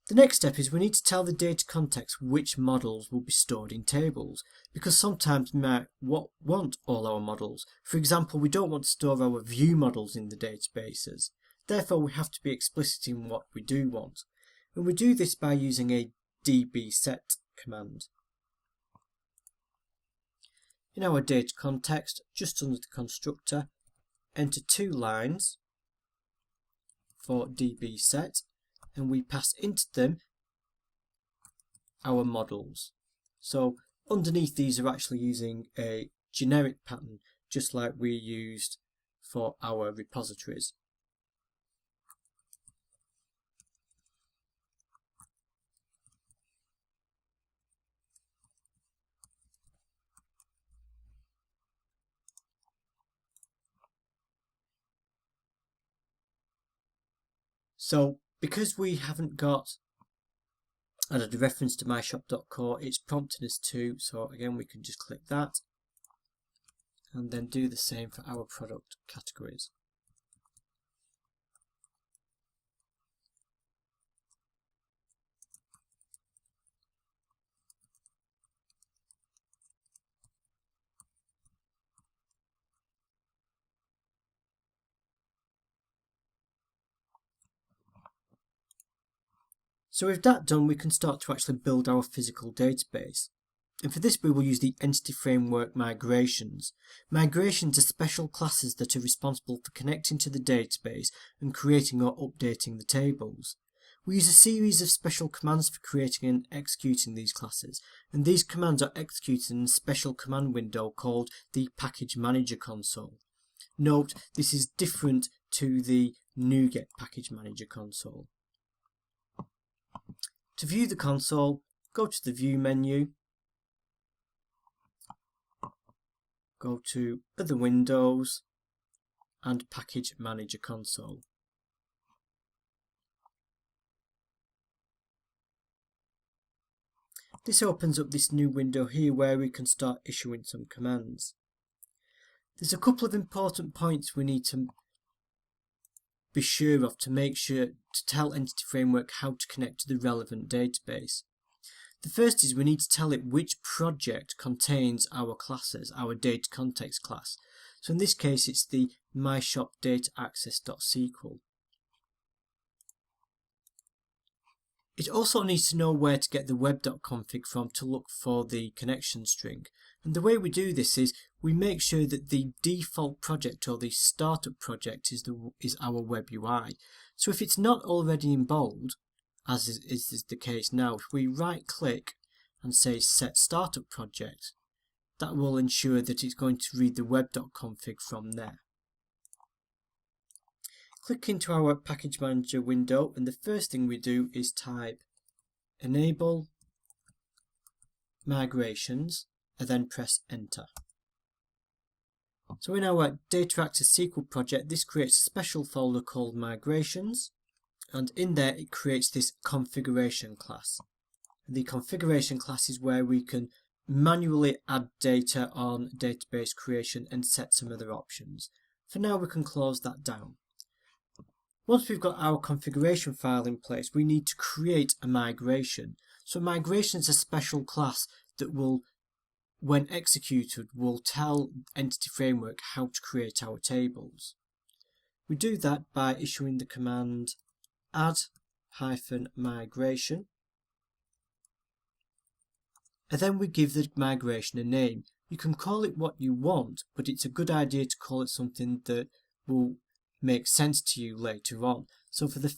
The next step is we need to tell the data context which models will be stored in tables, because sometimes we might want all our models. For example, we don't want to store our view models in the databases. Therefore, we have to be explicit in what we do want. And we do this by using a dbset command. In our data context, just under the constructor, enter 2 lines for dbset, and we pass into them our models. So underneath these are actually using a generic pattern, just like we used for our repositories. So because we haven't got added a reference to myshop.core, it's prompting us to, so again we can just click that and then do the same for our product categories. So with that done, we can start to actually build our physical database. And for this we will use the entity framework migrations. Migrations are special classes that are responsible for connecting to the database and creating or updating the tables. We use a series of special commands for creating and executing these classes, and these commands are executed in a special command window called the Package Manager console. Note, this is different to the NuGet Package Manager console. To view the console, go to the View menu, go to Other Windows and Package Manager console. This opens up this new window here where we can start issuing some commands. There's a couple of important points we need to be sure of to make sure to tell Entity Framework how to connect to the relevant database. The first is we need to tell it which project contains our classes, our data context class. So in this case it's the myshopdataaccess.sql. It also needs to know where to get the web.config from to look for the connection string. And the way we do this is we make sure that the default project or the startup project is our web UI. So if it's not already in bold, as is the case now, if we right click and say set startup project, that will ensure that it's going to read the web.config from there. Click into our package manager window, and the first thing we do is type enable migrations and then press enter. So in our data access SQL project, this creates a special folder called migrations, and in there it creates this configuration class. And the configuration class is where we can manually add data on database creation and set some other options. For now we can close that down. Once we've got our configuration file in place, we need to create a migration. So migration is a special class that will, when executed, will tell Entity Framework how to create our tables. We do that by issuing the command add-migration, and then we give the migration a name. You can call it what you want, but it's a good idea to call it something that will make sense to you later on. So for the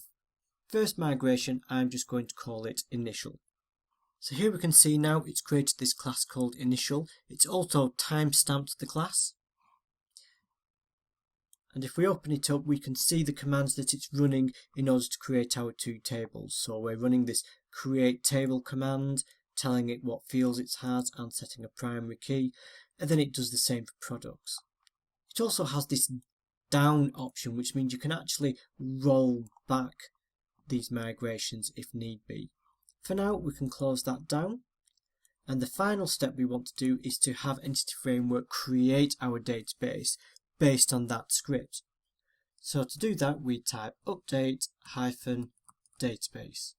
first migration, I'm just going to call it initial. So here we can see now it's created this class called initial. It's also time-stamped the class. And if we open it up, we can see the commands that it's running in order to create our two tables. So we're running this create table command, telling it what fields it has and setting a primary key, and then it does the same for products. It also has this down option, which means you can actually roll back these migrations if need be. For now we can close that down, and the final step we want to do is to have Entity Framework create our database based on that script. So to do that we type update-database.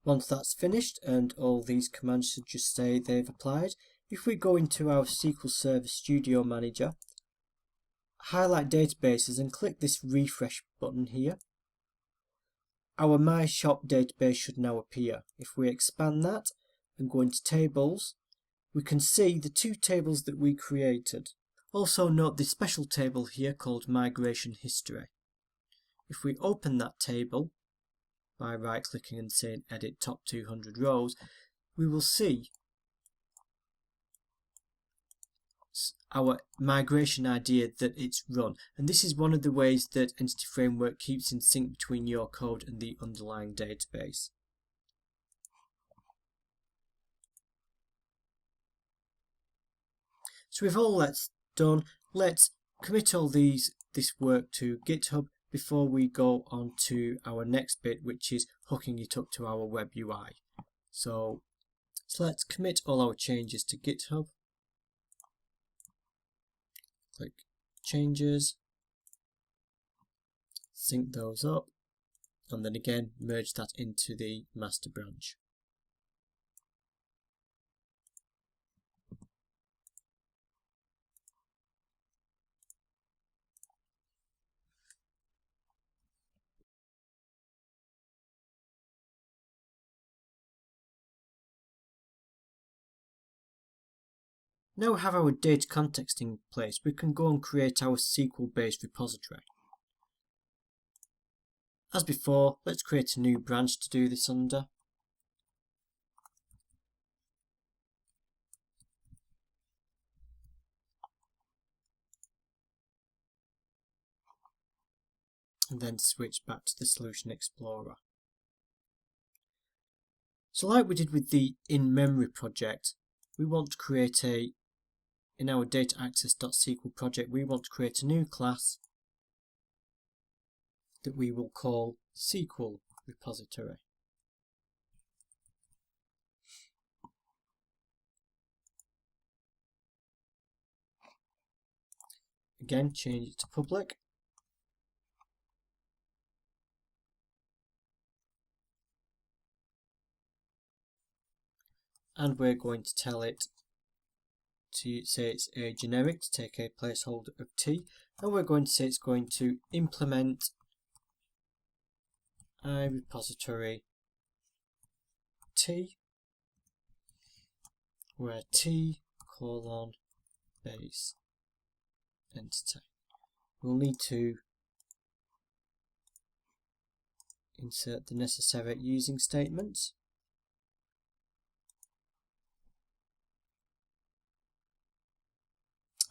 Once that's finished, and all these commands should just say they've applied, if we go into our SQL Server Studio Manager, highlight databases and click this refresh button here, our My Shop database should now appear. If we expand that and go into tables, we can see the two tables that we created. Also note this special table here called Migration History. If we open that table by right clicking and saying edit top 200 rows, we will see our migration idea that it's run, and this is one of the ways that Entity Framework keeps in sync between your code and the underlying database. So with all that's done, let's commit all this work to GitHub before we go on to our next bit, which is hooking it up to our web UI. So let's commit all our changes to GitHub. Click changes, sync those up, and then again merge that into the master branch. Now we have our data context in place, we can go and create our SQL-based repository. As before, let's create a new branch to do this under. And then switch back to the Solution Explorer. So like we did with the in-memory project, we want to create in our dataaccess.sql project, we want to create a new class that we will call SQL repository. again change it to public. And we're going to tell it to say it's a generic, to take a placeholder of t, and we're going to say it's going to implement iRepository t, where t : base entity. We'll need to insert the necessary using statements.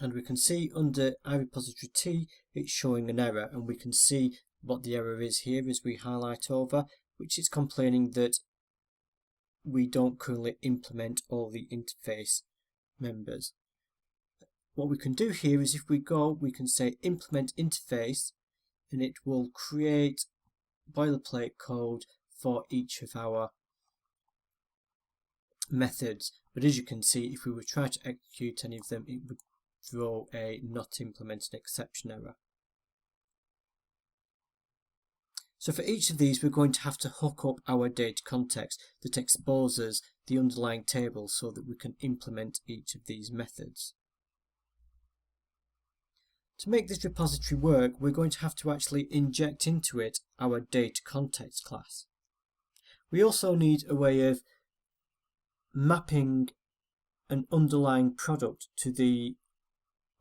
And we can see under iRepository t it's showing an error, and we can see what the error is here as we highlight over, which is complaining that we don't currently implement all the interface members. What we can do here is if we can say implement interface, and it will create boilerplate code for each of our methods. But as you can see, if we were trying to execute any of them, it would throw a not implemented exception error. So for each of these, we're going to have to hook up our data context that exposes the underlying table so that we can implement each of these methods. To make this repository work, we're going to have to actually inject into it our data context class. We also need a way of mapping an underlying product to the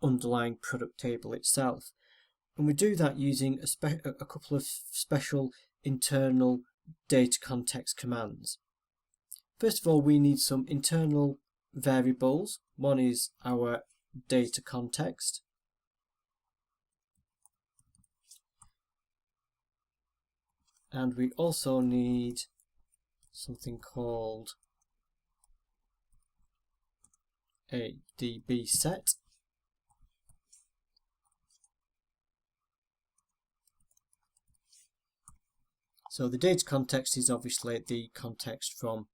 underlying product table itself, and we do that using a couple of special internal data context commands. First of all, we need some internal variables. One is our data context, and we also need something called a DB set. So the data context is obviously the context from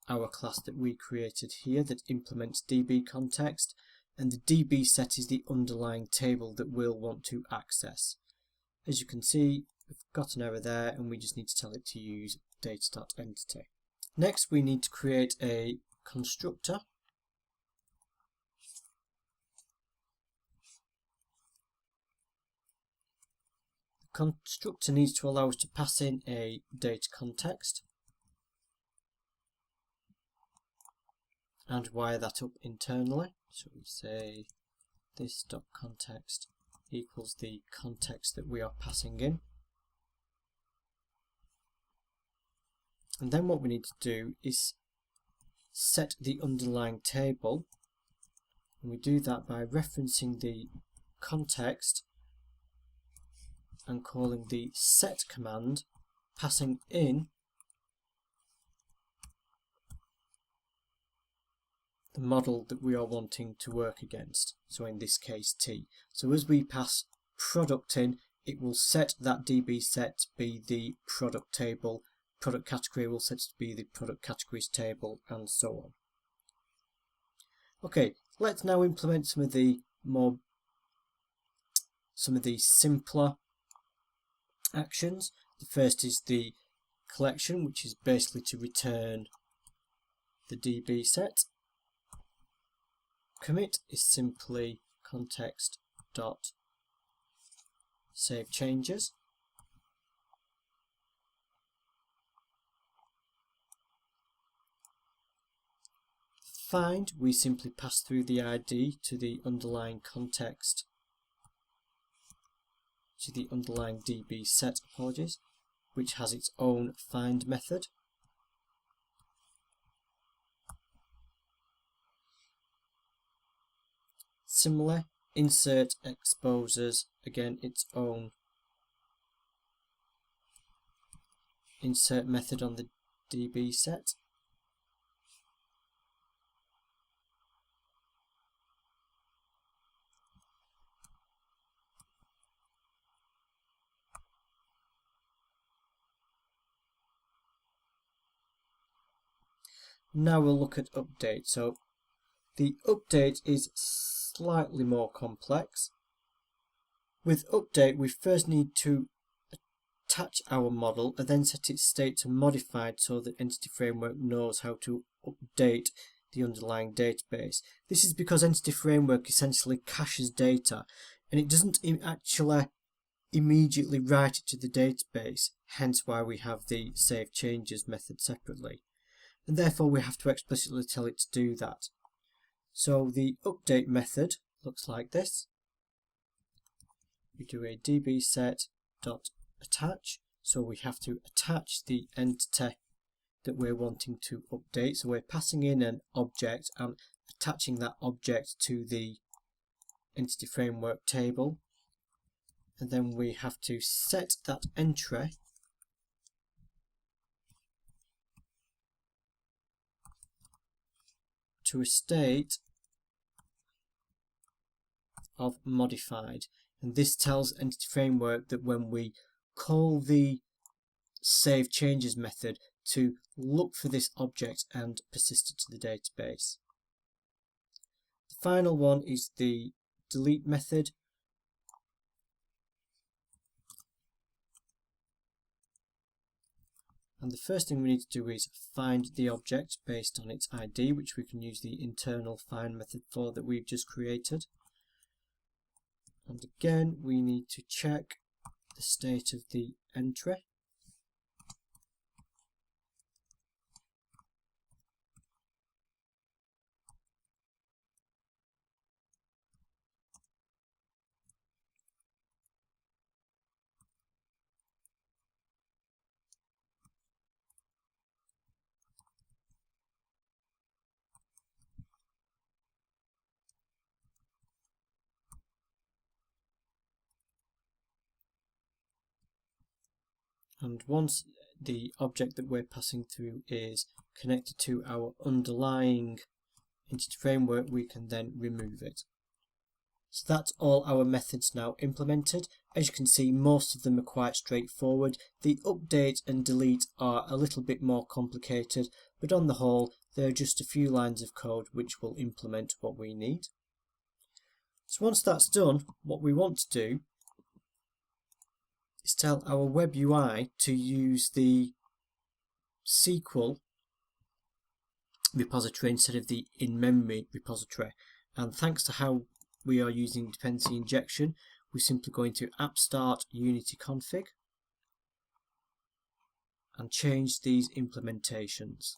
our class that we created here that implements DB context, and the DB set is the underlying table that we'll want to access. As you can see, we've got an error there, and we just need to tell it to use data.entity. Next, we need to create a constructor. Constructor needs to allow us to pass in a data context and wire that up internally. So we say this.context equals the context that we are passing in. And then what we need to do is set the underlying table, and we do that by referencing the context and calling the set command, passing in the model that we are wanting to work against, so in this case t. So as we pass product in, it will set that DB set to be the product table, product category will set to be the product categories table, and so on. Okay, let's now implement some of the simpler actions. The first is the collection, which is basically to return the DB set. Commit is simply context dot save changes. Find, we simply pass through the ID to the underlying context, to the underlying DB set, which has its own find method. Similarly, insert exposes, again its own insert method on the DB set. Now we'll look at update. So the update is slightly more complex. With update, we first need to attach our model and then set its state to modified so that Entity Framework knows how to update the underlying database. This is because Entity Framework essentially caches data and it doesn't actually immediately write it to the database, hence why we have the save changes method separately. And therefore we have to explicitly tell it to do that. So the update method looks like this. We do a dbset.attach, so we have to attach the entity that we're wanting to update. So we're passing in an object and attaching that object to the Entity Framework table. And then we have to set that entry to a state of modified. And this tells Entity Framework that when we call the save changes method to look for this object and persist it to the database. The final one is the delete method. And the first thing we need to do is find the object based on its ID, which we can use the internal find method for that we've just created. And again, we need to check the state of the entry. And once the object that we're passing through is connected to our underlying Entity Framework, we can then remove it. So that's all our methods now implemented. As you can see, most of them are quite straightforward. The update and delete are a little bit more complicated, but on the whole, they're just a few lines of code which will implement what we need. So once that's done, what we want to do is tell our web UI to use the SQL repository instead of the in-memory repository. And thanks to how we are using dependency injection, we're simply going to app start unity config and change these implementations.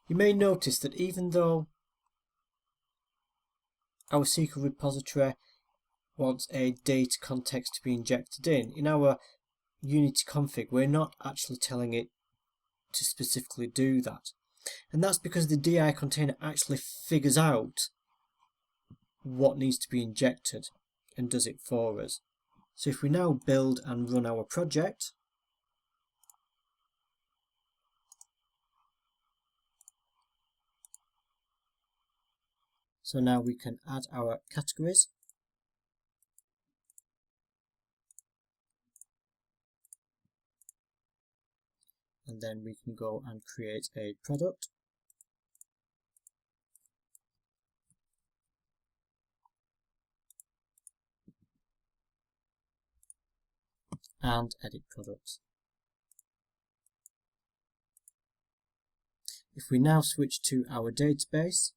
You may notice that even though our SQL repository wants a data context to be injected in our Unity config, we're not actually telling it to specifically do that. And that's because the DI container actually figures out what needs to be injected and does it for us. So if we now build and run our project, so now we can add our categories. And then we can go and create a product. And edit products. If we now switch to our database,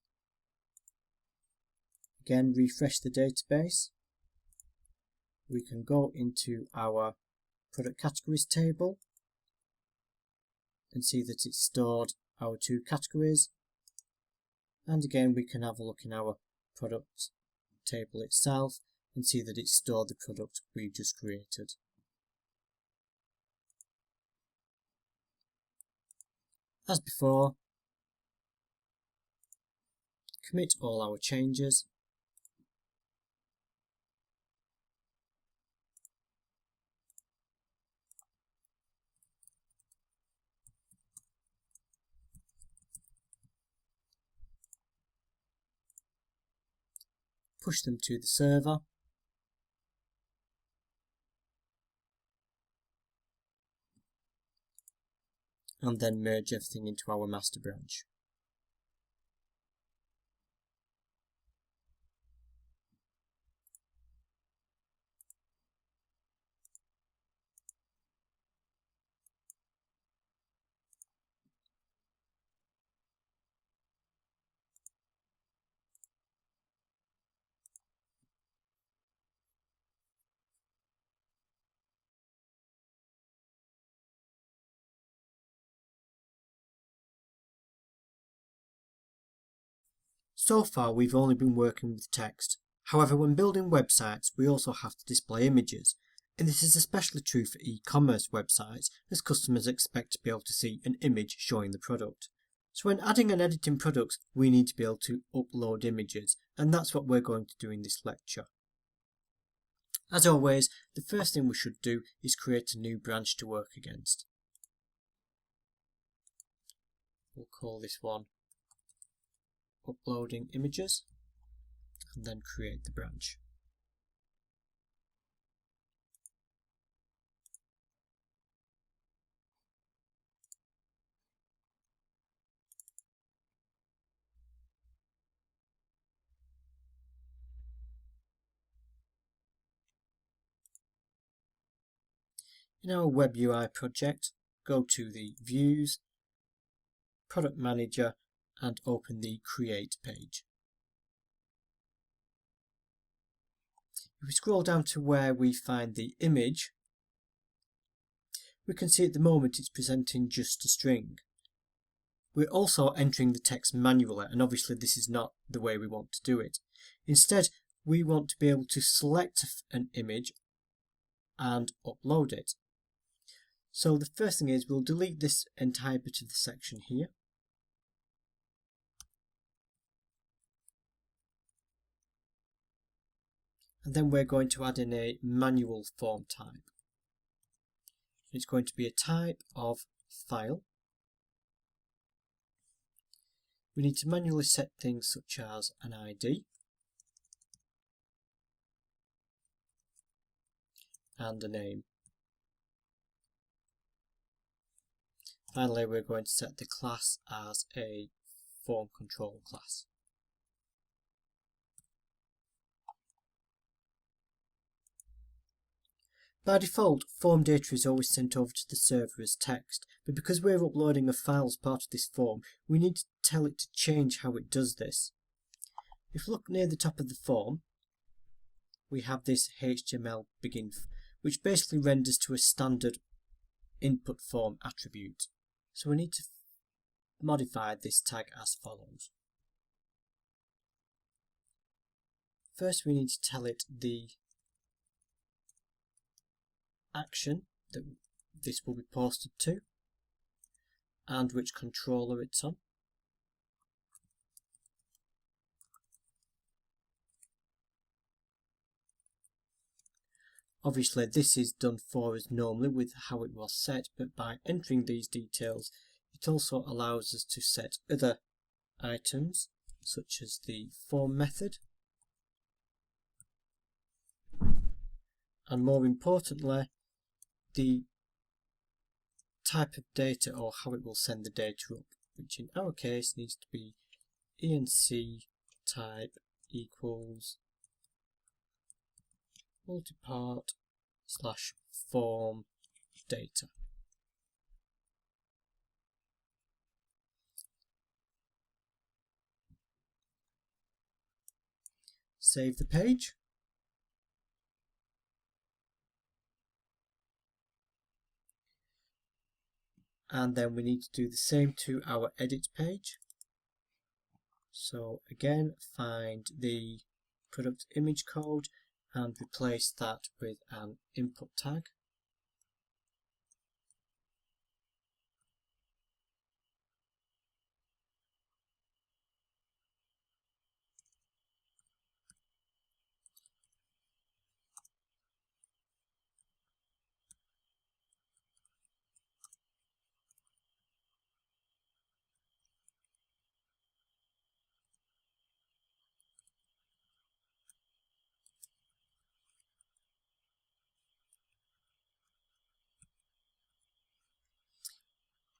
again refresh the database, we can go into our product categories table and see that it's stored our two categories, and again we can have a look in our product table itself and see that it's stored the product we've just created. As before, commit all our changes, push them to the server, and then merge everything into our master branch. So far we've only been working with text. However, when building websites we also have to display images, and this is especially true for e-commerce websites as customers expect to be able to see an image showing the product. So when adding and editing products we need to be able to upload images, and that's what we're going to do in this lecture. As always, the first thing we should do is create a new branch to work against. We'll call this one Uploading Images, and then create the branch. In our Web UI project, go to the Views, Product Manager, and open the Create page. If we scroll down to where we find the image, we can see at the moment it's presenting just a string. We're also entering the text manually, and obviously this is not the way we want to do it. Instead, we want to be able to select an image and upload it. So the first thing is we'll delete this entire bit of the section here. And then we're going to add in a manual form type. It's going to be a type of file. We need to manually set things such as an ID and a name. Finally, we're going to set the class as a form control class. By default, form data is always sent over to the server as text, but because we're uploading a file as part of this form, we need to tell it to change how it does this. If we look near the top of the form, we have this HTML begin, which basically renders to a standard input form attribute. So we need to modify this tag as follows. First, we need to tell it the action that this will be posted to and which controller it's on. Obviously this is done for us normally with how it was set, but by entering these details it also allows us to set other items such as the form method, and more importantly the type of data or how it will send the data up, which in our case needs to be ENC type equals multipart / form data. Save the page. And then we need to do the same to our edit page. So again, find the product image code and replace that with an input tag.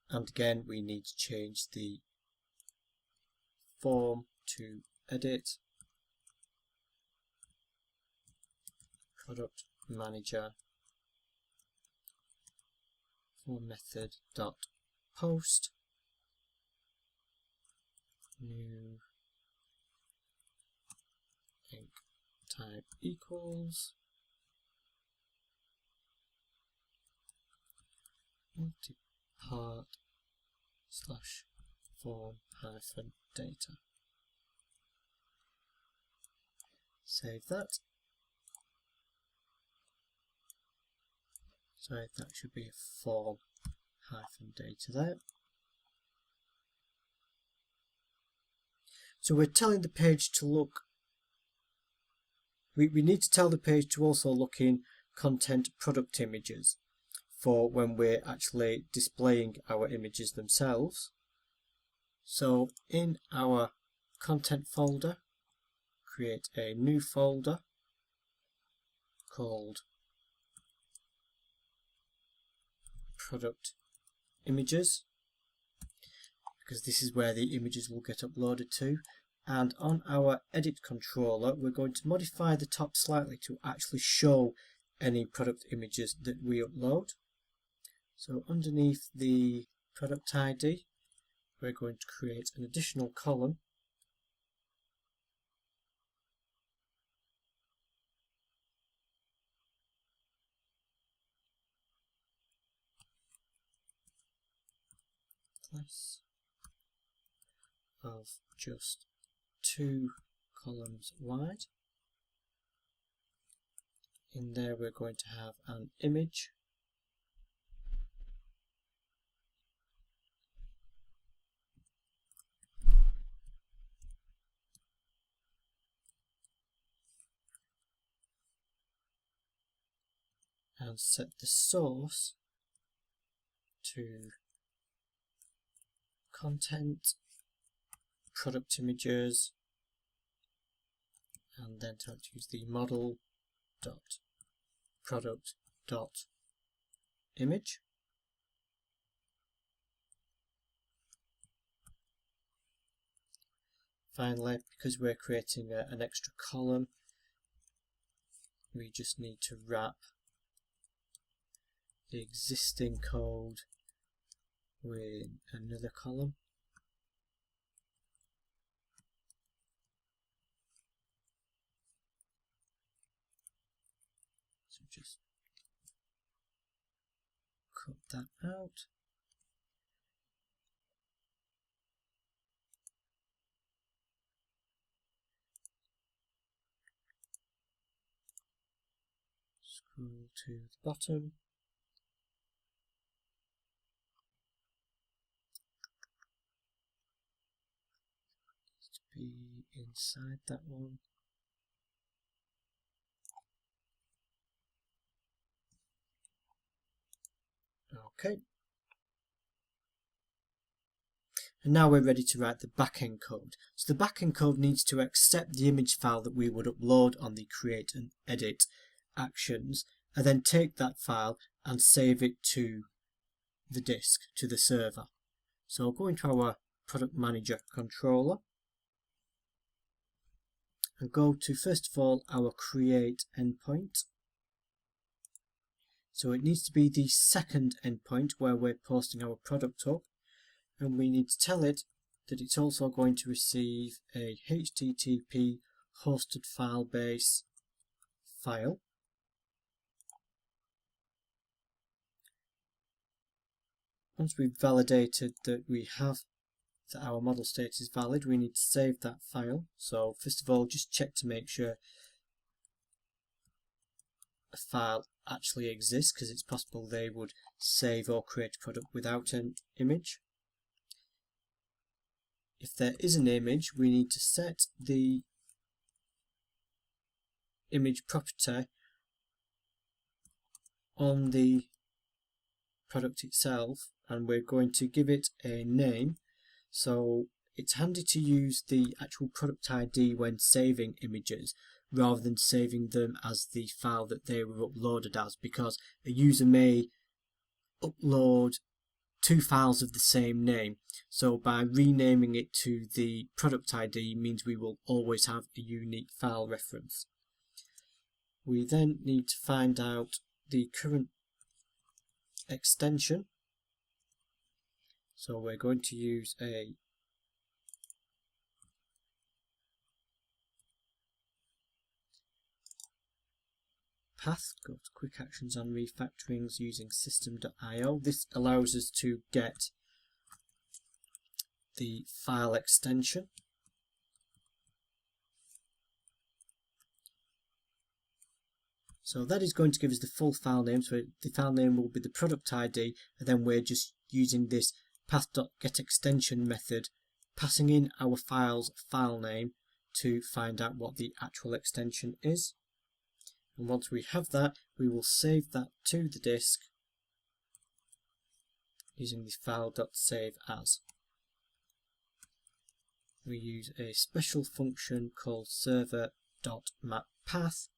And again, we need to change the form to edit product manager for method dot post new ink type equals multipart slash form hyphen data. Save that. So that should be a form hyphen data there. So we're telling the page to look, we need to tell the page to also look in content product images for when we're actually displaying our images themselves. So in our content folder, create a new folder called product images, because this is where the images will get uploaded to. And on our edit controller, we're going to modify the top slightly to actually show any product images that we upload. So underneath the product ID, we're going to create an additional column of just 2 columns wide. In there we're going to have an image, and set the source to content product images, and then to use the model dot product dot image. Finally, because we're creating an extra column, we just need to wrap the existing code with another column. So just cut that out. Scroll to the bottom. Needs to be inside that one. Okay. And now we're ready to write the backend code. So the backend code needs to accept the image file that we would upload on the create and edit actions, and then take that file and save it to the disk, to the server. So I'll go into our product manager controller and go to, first of all, our create endpoint. So it needs to be the second endpoint where we're posting our product up, and we need to tell it that it's also going to receive a HTTP hosted file base file. Once we've validated that that our model state is valid, we need to save that file. So first of all, just check to make sure a file actually exists, because it's possible they would save or create a product without an image. If there is an image, we need to set the image property on the product itself, and we're going to give it a name. So it's handy to use the actual product ID when saving images rather than saving them as the file that they were uploaded as, because a user may upload two files of the same name. So by renaming it to the product ID means we will always have a unique file reference. We then need to find out the current extension. So we're going to use a path, go to Quick Actions on Refactorings using system.io. This allows us to get the file extension. So that is going to give us the full file name. So the file name will be the product ID, and then we're just using this path.getExtension method, passing in our file's file name to find out what the actual extension is. And once we have that, we will save that to the disk using the file.saveas. We use a special function called server.mapPath,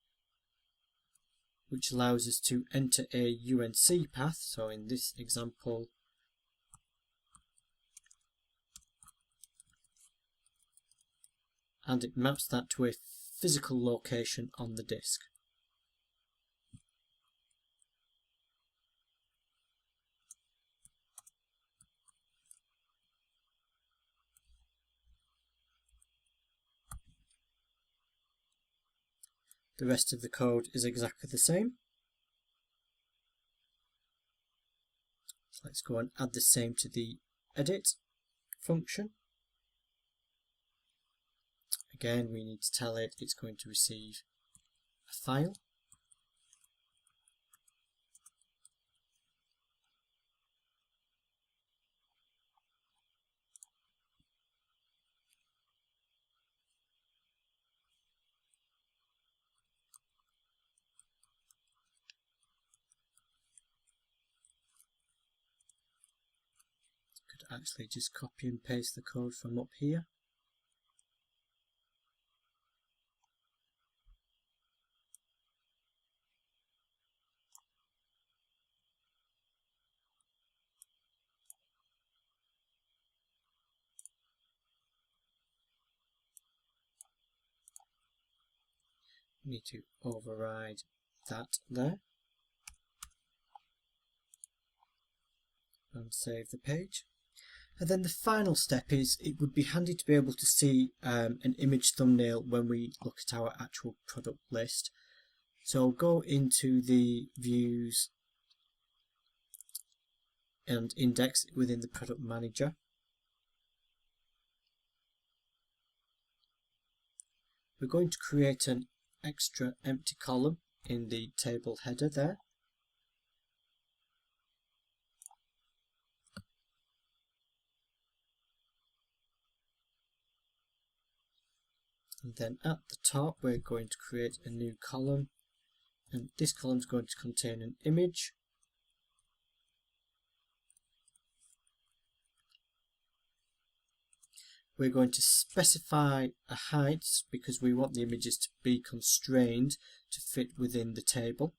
which allows us to enter a UNC path. So in this example, and it maps that to a physical location on the disk. The rest of the code is exactly the same. So let's go and add the same to the edit function. Again, we need to tell it it's going to receive a file. Could actually just copy and paste the code from up here. We need to override that there and save the page. And then the final step is, it would be handy to be able to see an image thumbnail when we look at our actual product list. So I'll go into the views and index it within the product manager. We're going to create an extra empty column in the table header there. And then at the top we're going to create a new column, and this column is going to contain an image. We're going to specify a height because we want the images to be constrained to fit within the table.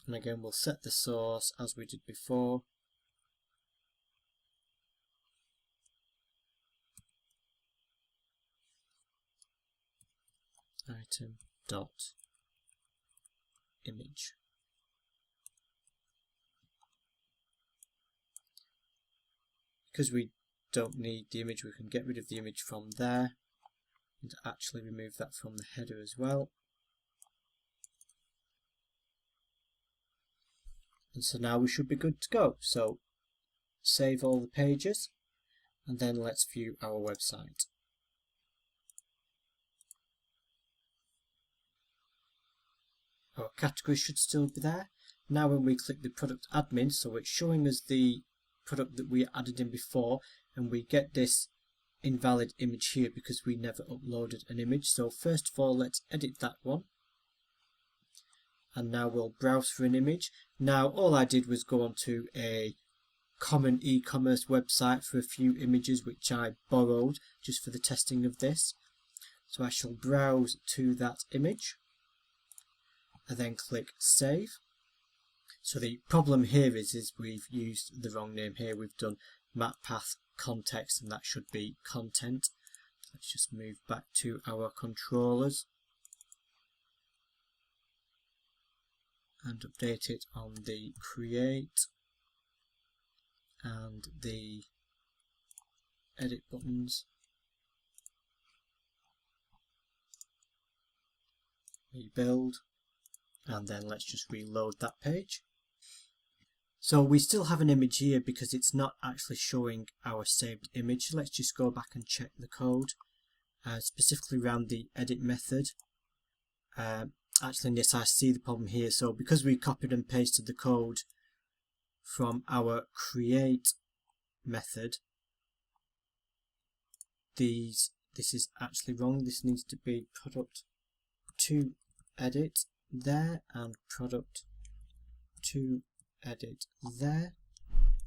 And again, we'll set the source as we did before. Item dot image. Because we don't need the image, we can get rid of the image from there and actually remove that from the header as well. And so now we should be good to go. So save all the pages and then let's view our website. Our category should still be there. Now when we click the product admin, so it's showing us the product that we added in before, and we get this invalid image here because we never uploaded an image. So first of all, let's edit that one, and now we'll browse for an image. Now all I did was go onto a common e-commerce website for a few images which I borrowed just for the testing of this. So I shall browse to that image and then click save. So the problem here is we've used the wrong name here. We've done map path context and that should be content. Let's just move back to our controllers and update it on the create and the edit buttons. Rebuild, and then let's just reload that page. So we still have an image here because it's not actually showing our saved image. Let's just go back and check the code, specifically around the edit method. Actually in this I see the problem here. So because we copied and pasted the code from our create method, this is actually wrong. This needs to be product to edit there and product to edit there.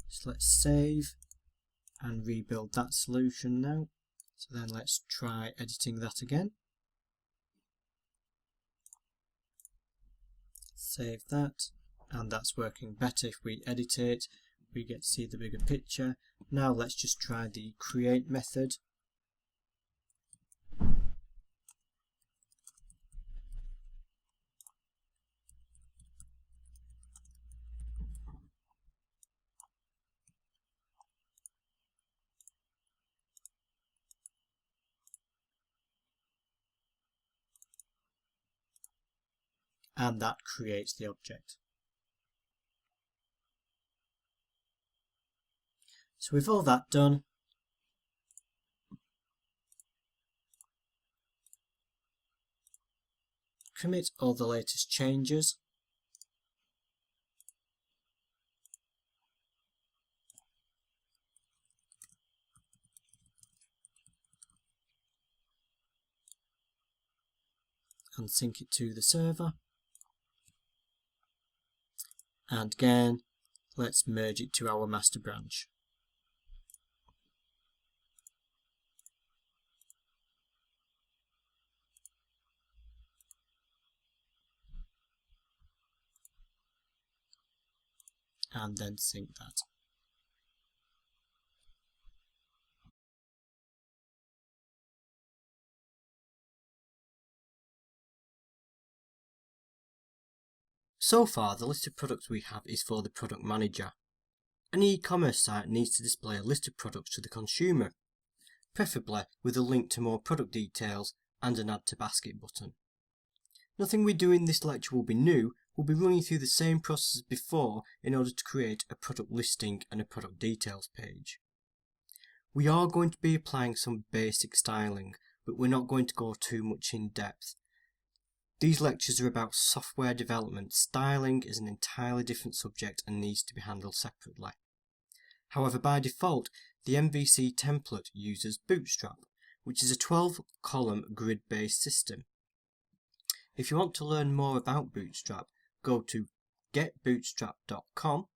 So let's save and rebuild that solution now. So then let's try editing that again. Save that, and that's working better. If we edit it, we get to see the bigger picture. Now let's just try the create method. And that creates the object. So with all that done, commit all the latest changes. And sync it to the server. And again, let's merge it to our master branch. And then sync that. So far, the list of products we have is for the product manager. An e-commerce site needs to display a list of products to the consumer, preferably with a link to more product details and an add to basket button. Nothing we do in this lecture will be new. We'll be running through the same process as before in order to create a product listing and a product details page. We are going to be applying some basic styling, but we're not going to go too much in depth. These lectures are about software development. Styling is an entirely different subject and needs to be handled separately. However, by default, the MVC template uses Bootstrap, which is a 12-column grid-based system. If you want to learn more about Bootstrap, go to getbootstrap.com,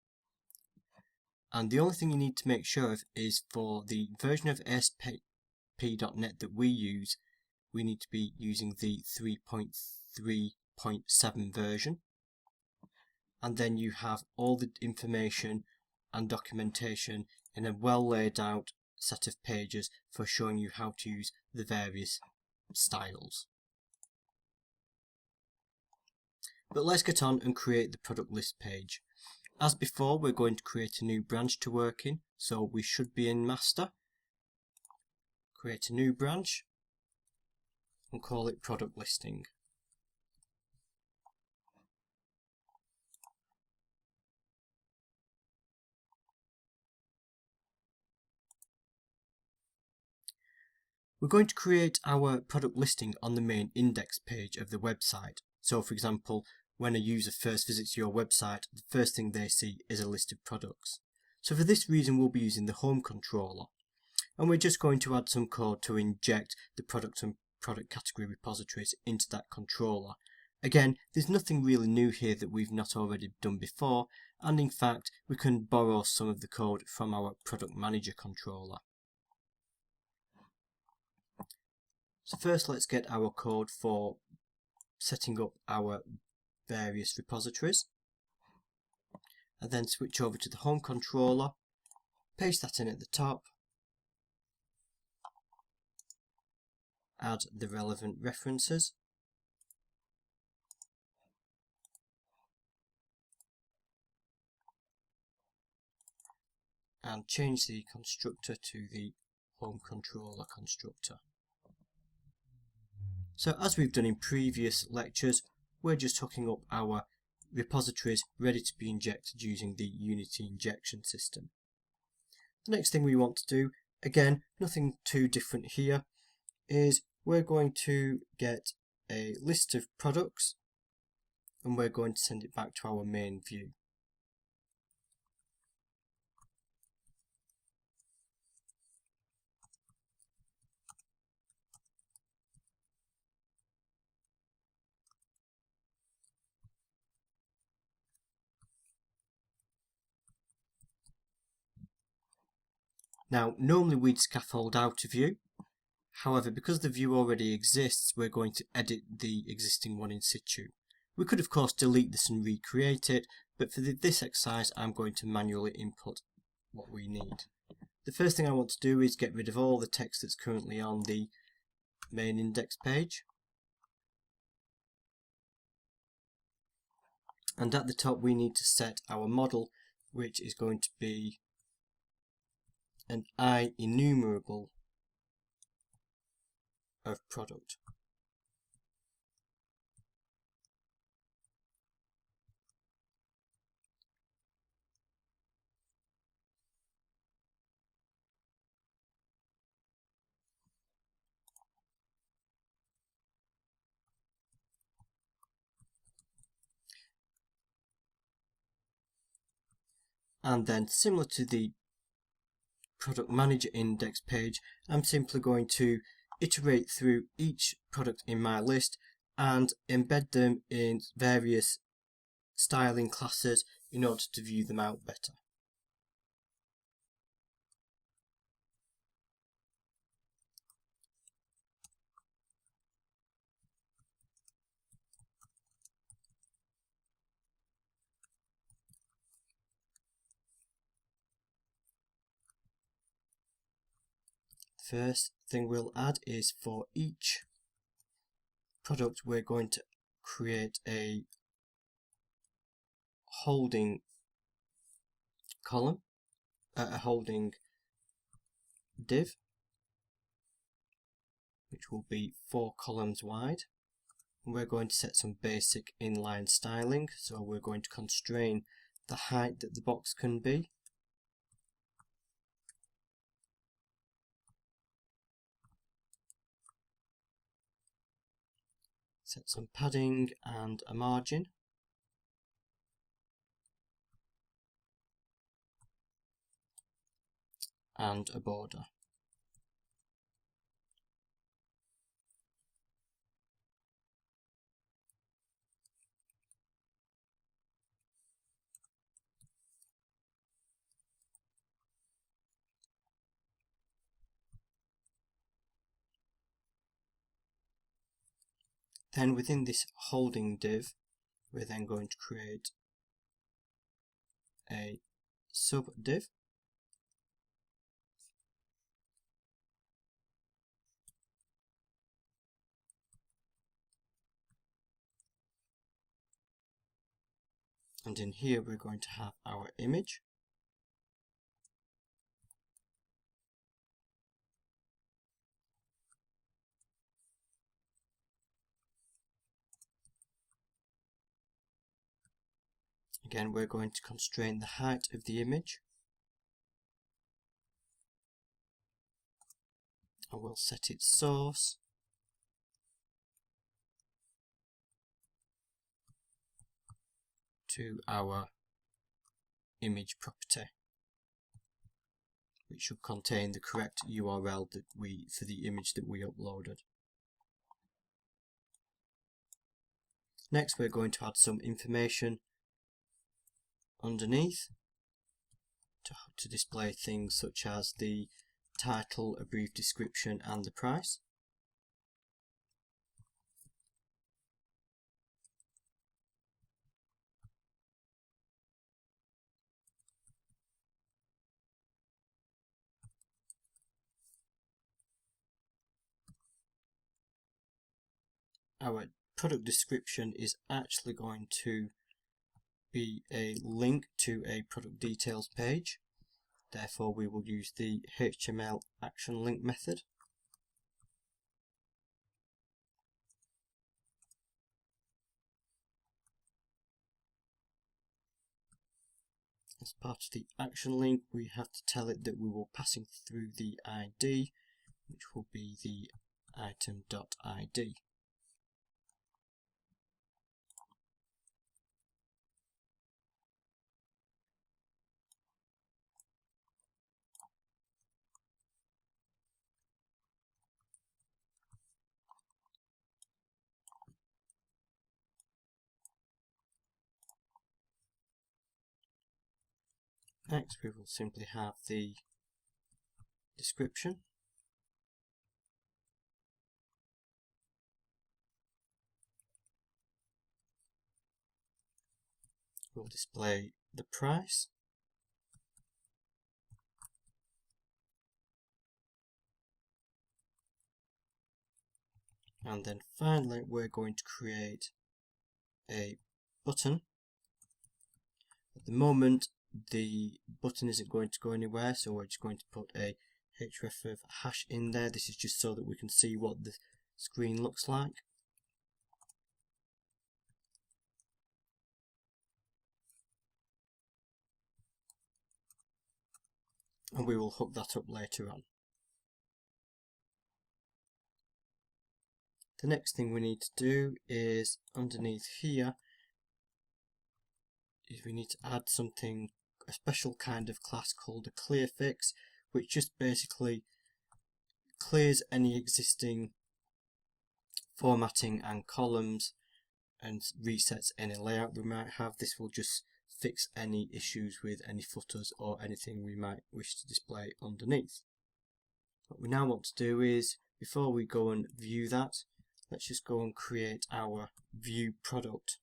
and the only thing you need to make sure of is for the version of ASP.NET that we use, we need to be using the 3.3.7 version, and then you have all the information and documentation in a well laid out set of pages for showing you how to use the various styles. But let's get on and create the product list page. As before, we're going to create a new branch to work in, so we should be in master. Create a new branch and call it product listing. We're going to create our product listing on the main index page of the website. So for example, when a user first visits your website, the first thing they see is a list of products. So for this reason, we'll be using the home controller. And we're just going to add some code to inject the product and product category repositories into that controller. Again, there's nothing really new here that we've not already done before, and in fact, we can borrow some of the code from our product manager controller. So first, let's get our code for setting up our various repositories. and then switch over to the home controller, paste that in at the top, add the relevant references, and change the constructor to the home controller constructor. So as we've done in previous lectures, we're just hooking up our repositories ready to be injected using the Unity injection system. The next thing we want to do, again, nothing too different here, is we're going to get a list of products and we're going to send it back to our main view. Now, normally we'd scaffold out a view. However, because the view already exists, we're going to edit the existing one in situ. We could of course delete this and recreate it, but for this exercise I'm going to manually input what we need. The first thing I want to do is get rid of all the text that's currently on the main index page. And at the top we need to set our model, which is going to be an IEnumerable of product. And then, similar to the product manager index page, I'm simply going to iterate through each product in my list and embed them in various styling classes in order to view them out better. First thing we'll add is for each product we're going to create a holding column, a holding div, which will be 4 columns wide. And we're going to set some basic inline styling, so we're going to constrain the height that the box can be. Set some padding and a margin. And a border. Then within this holding div, we're then going to create a sub div. And in here we're going to have our image. Again, we're going to constrain the height of the image. And we'll set its source to our image property, which should contain the correct URL for the image that we uploaded. Next, we're going to add some information underneath to display things such as the title, a brief description, and the price. our product description is actually going to be a link to a product details page. Therefore, we will use the HTML action link method. As part of the action link, we have to tell it that we will passing through the ID, which will be the item.id. Next, we will simply have the description. We'll display the price. And then finally, we're going to create a button. At the moment, the button isn't going to go anywhere, so we're just going to put a href hash in there. This is just so that we can see what the screen looks like. And we will hook that up later on. The next thing we need to do is underneath here is we need to add something, a special kind of class called a clear fix, which just basically clears any existing formatting and columns and resets any layout we might have. This will just fix any issues with any footers or anything we might wish to display underneath. What we now want to do is, before we go and view that, let's just go and create our view product.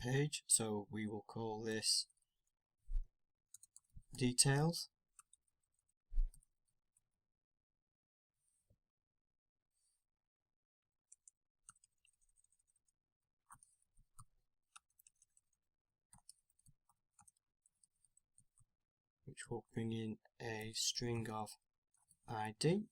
Page, so we will call this details. Which will bring in a string of ID.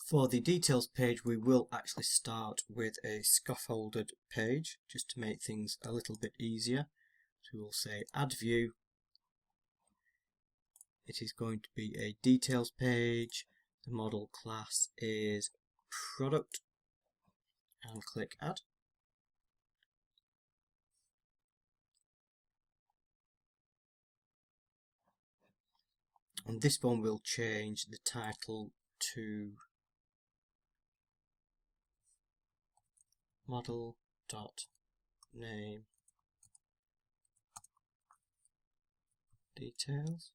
For the details page, we will actually start with a scaffolded page just to make things a little bit easier. So we'll say add view. It is going to be a details page. The model class is product and click add. And this one will change the title to model.name details.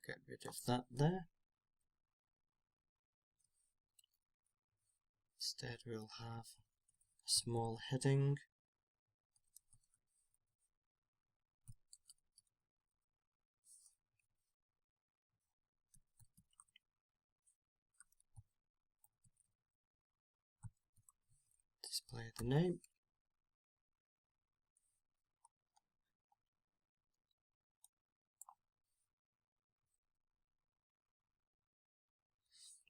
Get rid of that there. Instead we'll have a small heading. display the name.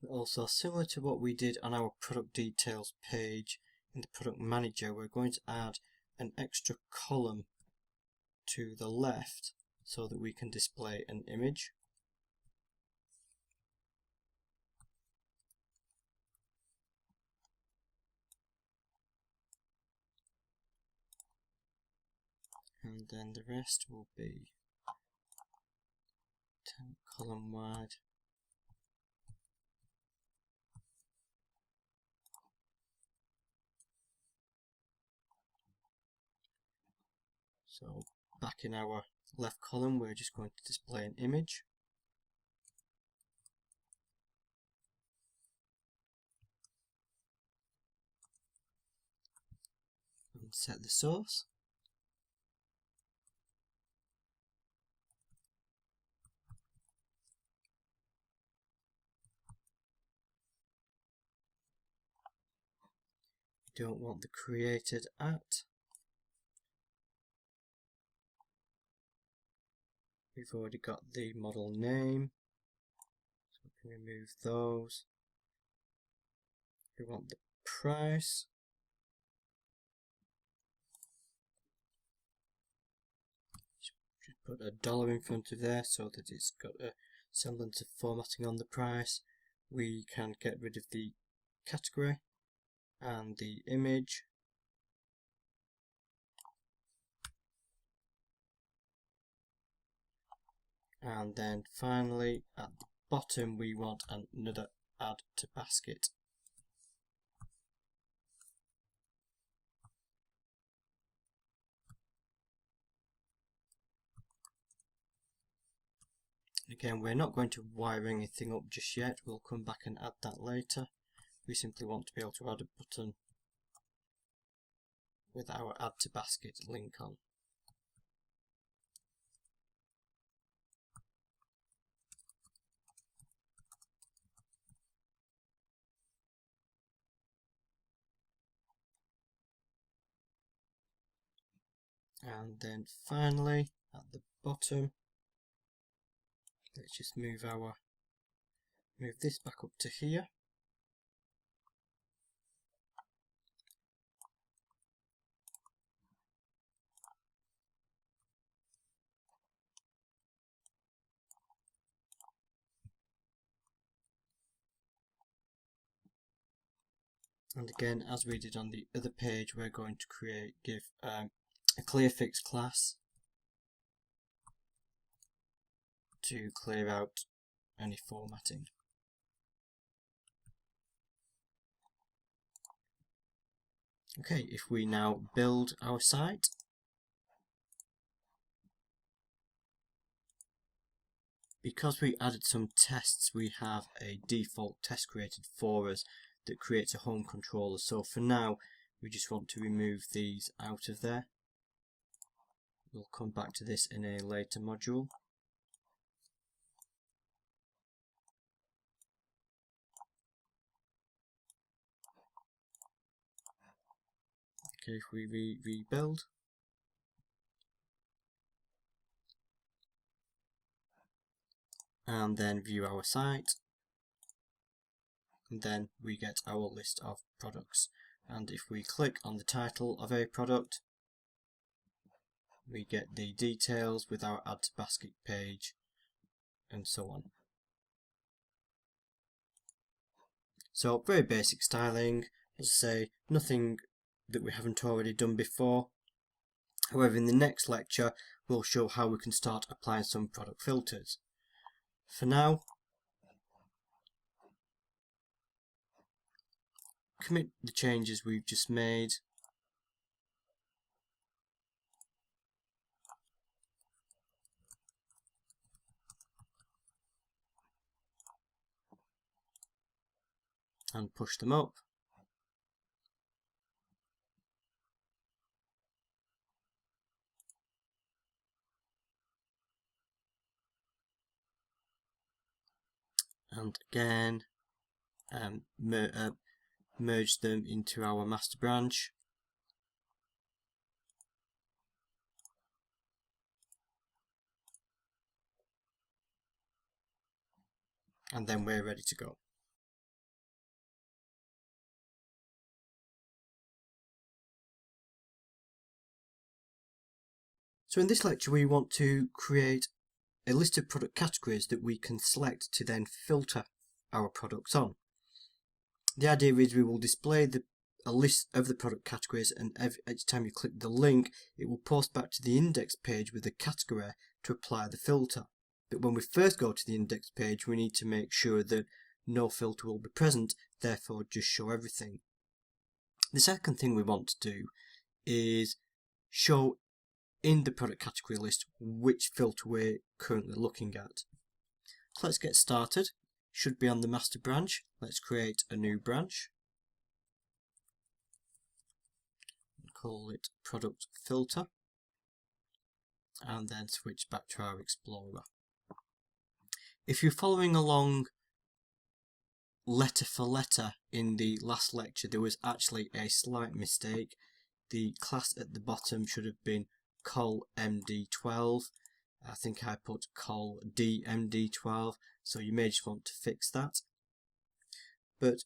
Also, similar to what we did on our product details page in the product manager, we're going to add an extra column to the left so that we can display an image. And then the rest will be 10 column wide. So back in our left column, we're just going to display an image. And set the source. You don't want the created at. We've already got the model name, so we can remove those. We want the price. Just put $1 in front of there so that it's got a semblance of formatting on the price. We can get rid of the category and the image. And then finally at the bottom we want another add to basket. Again, we're not going to wire anything up just yet, we'll come back and add that later. We simply want to be able to add a button with our add to basket link on. And then finally at the bottom, let's just move this back up to here. And again, as we did on the other page, we're going to give a clearfix class to clear out any formatting. Okay, if we now build our site, because we added some tests, we have a default test created for us that creates a home controller. So for now, we just want to remove these out of there. We'll come back to this in a later module. Okay, if we rebuild, and then view our site, and then we get our list of products. And if we click on the title of a product, we get the details with our add to basket page and so on. So very basic styling, as I say, nothing that we haven't already done before. However, in the next lecture we'll show how we can start applying some product filters. For now, commit the changes we've just made, and push them up. And again, merge them into our master branch, and then we're ready to go. So in this lecture we want to create a list of product categories that we can select to then filter our products on. The idea is we will display a list of the product categories, and each time you click the link it will post back to the index page with the category to apply the filter. But when we first go to the index page we need to make sure that no filter will be present, therefore just show everything. The second thing we want to do is show in the product category list which filter we're currently looking at. So let's get started. Should be on the master branch. Let's create a new branch. Call it product filter. And then switch back to our Explorer. If you're following along letter for letter in the last lecture, there was actually a slight mistake. The class at the bottom should have been col MD12. I think I put col DMD12, so you may just want to fix that. But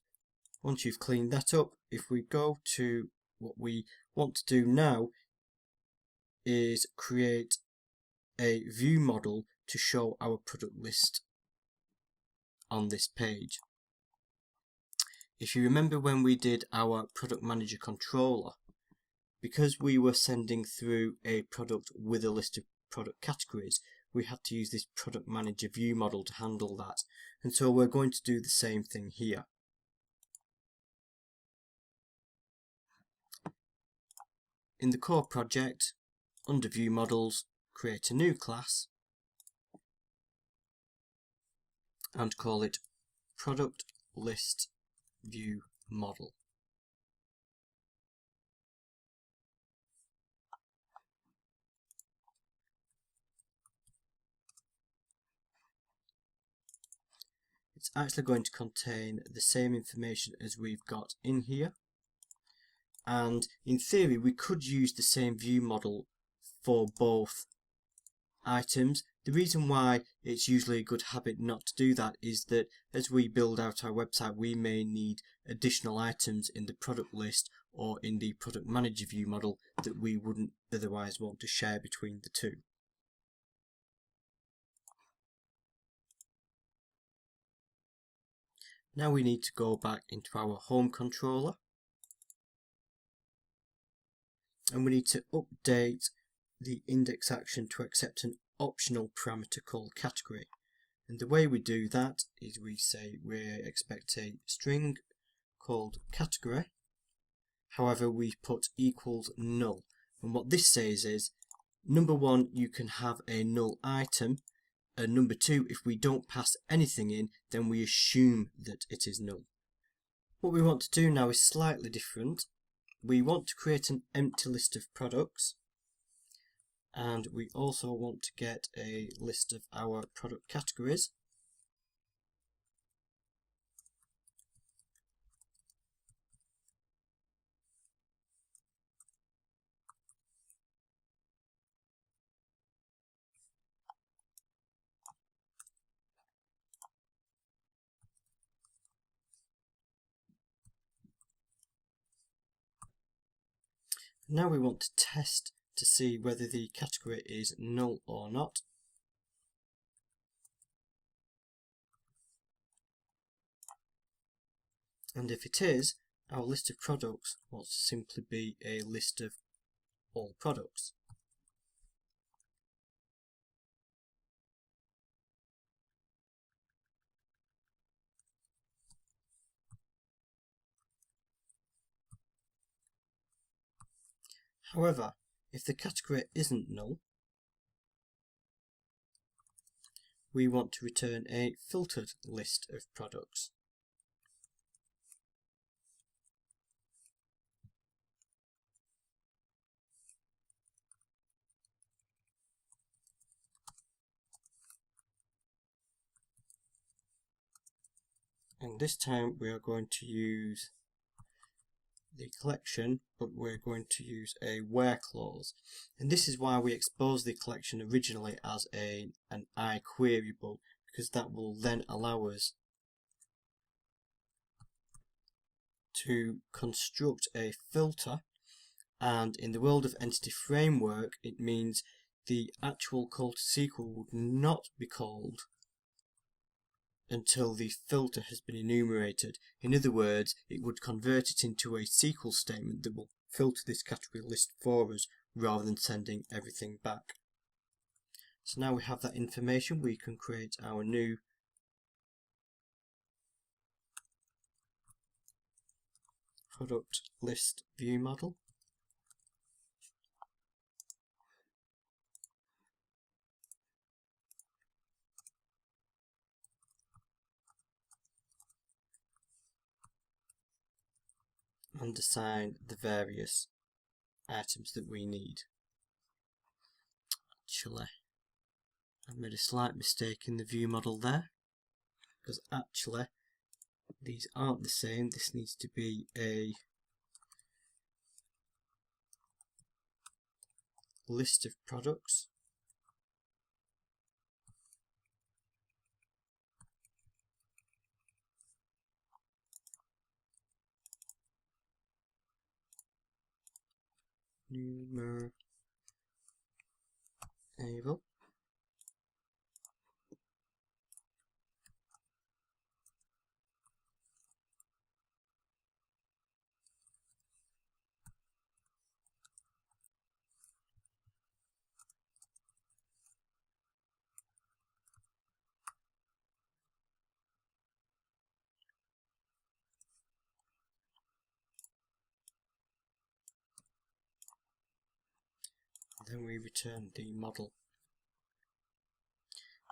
once you've cleaned that up, if we go to what we want to do now is create a view model to show our product list on this page. If you remember when we did our product manager controller, because we were sending through a product with a list of product categories, we had to use this product manager view model to handle that, and so we're going to do the same thing here. In the core project, under view models, create a new class and call it product list view model. It's actually going to contain the same information as we've got in here, and in theory we could use the same view model for both items. The reason why it's usually a good habit not to do that is that as we build out our website we may need additional items in the product list or in the product manager view model that we wouldn't otherwise want to share between the two. Now we need to go back into our home controller and we need to update the index action to accept an optional parameter called category. And the way we do that is we say we expect a string called category, however we put equals null, and what this says is number one, you can have a null item, and number two, if we don't pass anything in then we assume that it is null. What we want to do now is slightly different. We want to create an empty list of products, and we also want to get a list of our product categories. Now we want to test to see whether the category is null or not. And if it is, our list of products will simply be a list of all products. However, if the category isn't null, we want to return a filtered list of products. And this time we are going to use the collection, but we're going to use a where clause. And this is why we expose the collection originally as an iQueryable, because that will then allow us to construct a filter. And in the world of Entity Framework, it means the actual call to SQL would not be called until the filter has been enumerated. In other words, it would convert it into a SQL statement that will filter this category list for us rather than sending everything back. So now we have that information, we can create our new product list view model. And assign the various items that we need. Actually, I made a slight mistake in the view model there, because actually these aren't the same. This needs to be a list of products. Numerable. Then we return the model.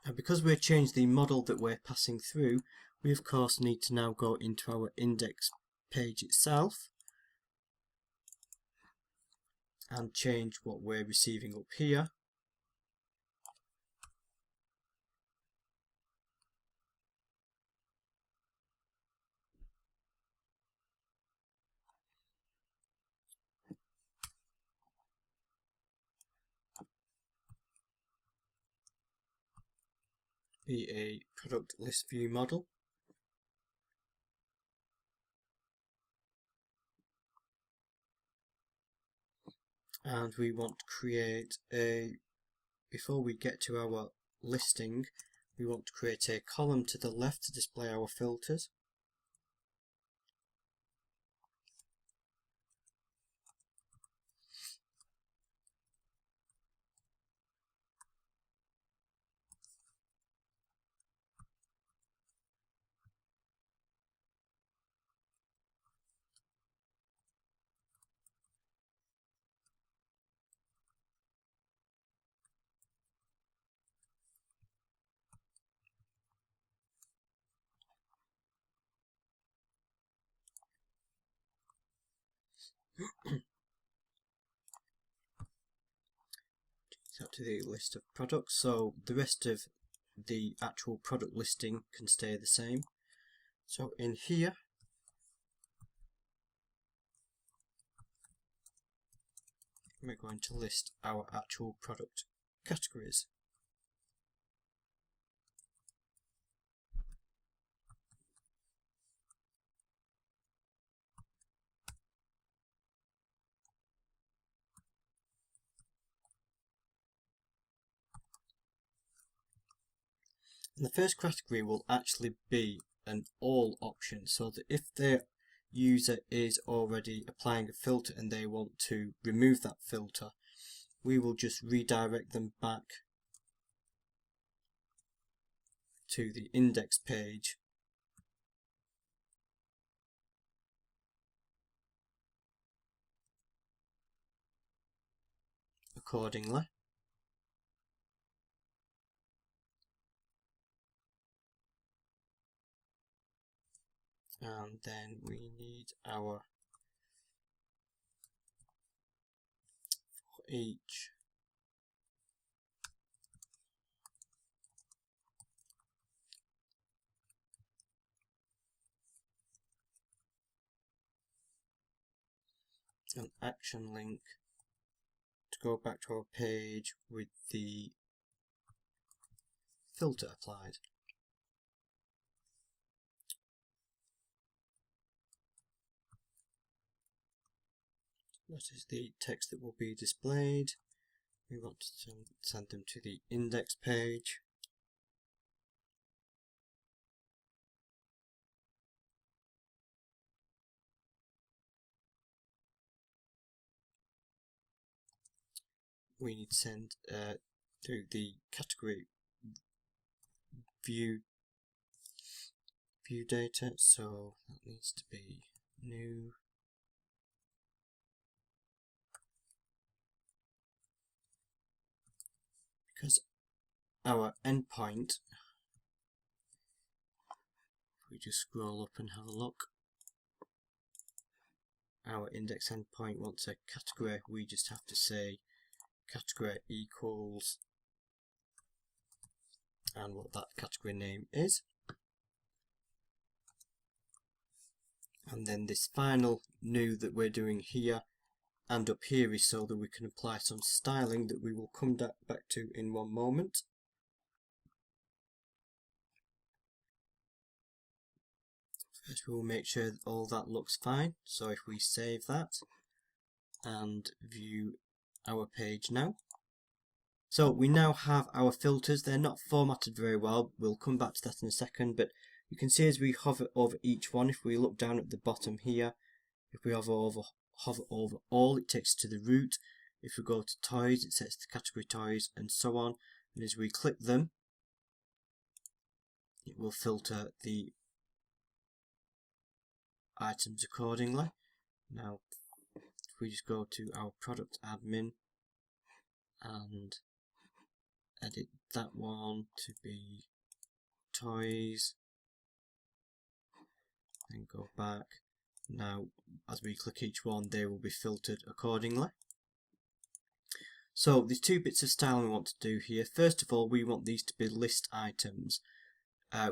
Now, because we've changed the model that we're passing through, we of course need to now go into our index page itself and change what we're receiving up here. Be a product list view model. And we want to create a, before we get to our listing, we want to create a column to the left to display our filters. Up to the list of products, so the rest of the actual product listing can stay the same. So in here we're going to list our actual product categories. And the first category will actually be an all option, so that if the user is already applying a filter and they want to remove that filter, we will just redirect them back to the index page accordingly. And then we need our, for each an action link to go back to our page with the filter applied. That is the text that will be displayed. We want to send them to the index page. We need to send to the category view data, so that needs to be new. Because our endpoint, if we just scroll up and have a look, our index endpoint wants a category. We just have to say category equals and what that category name is. And then this final new that we're doing here and up here is so that we can apply some styling that we will come back to in one moment. First we will make sure that all that looks fine, so if we save that and view our page now. So we now have our filters. They're not formatted very well, we'll come back to that in a second, but you can see as we hover over each one, if we look down at the bottom here, if we hover over all, it takes to the root. If we go to toys, it sets the category toys, and so on. And as we click them, it will filter the items accordingly. Now, if we just go to our product admin and edit that one to be toys, and go back. Now, as we click each one, they will be filtered accordingly. So there's two bits of styling we want to do here. First of all, we want these to be list items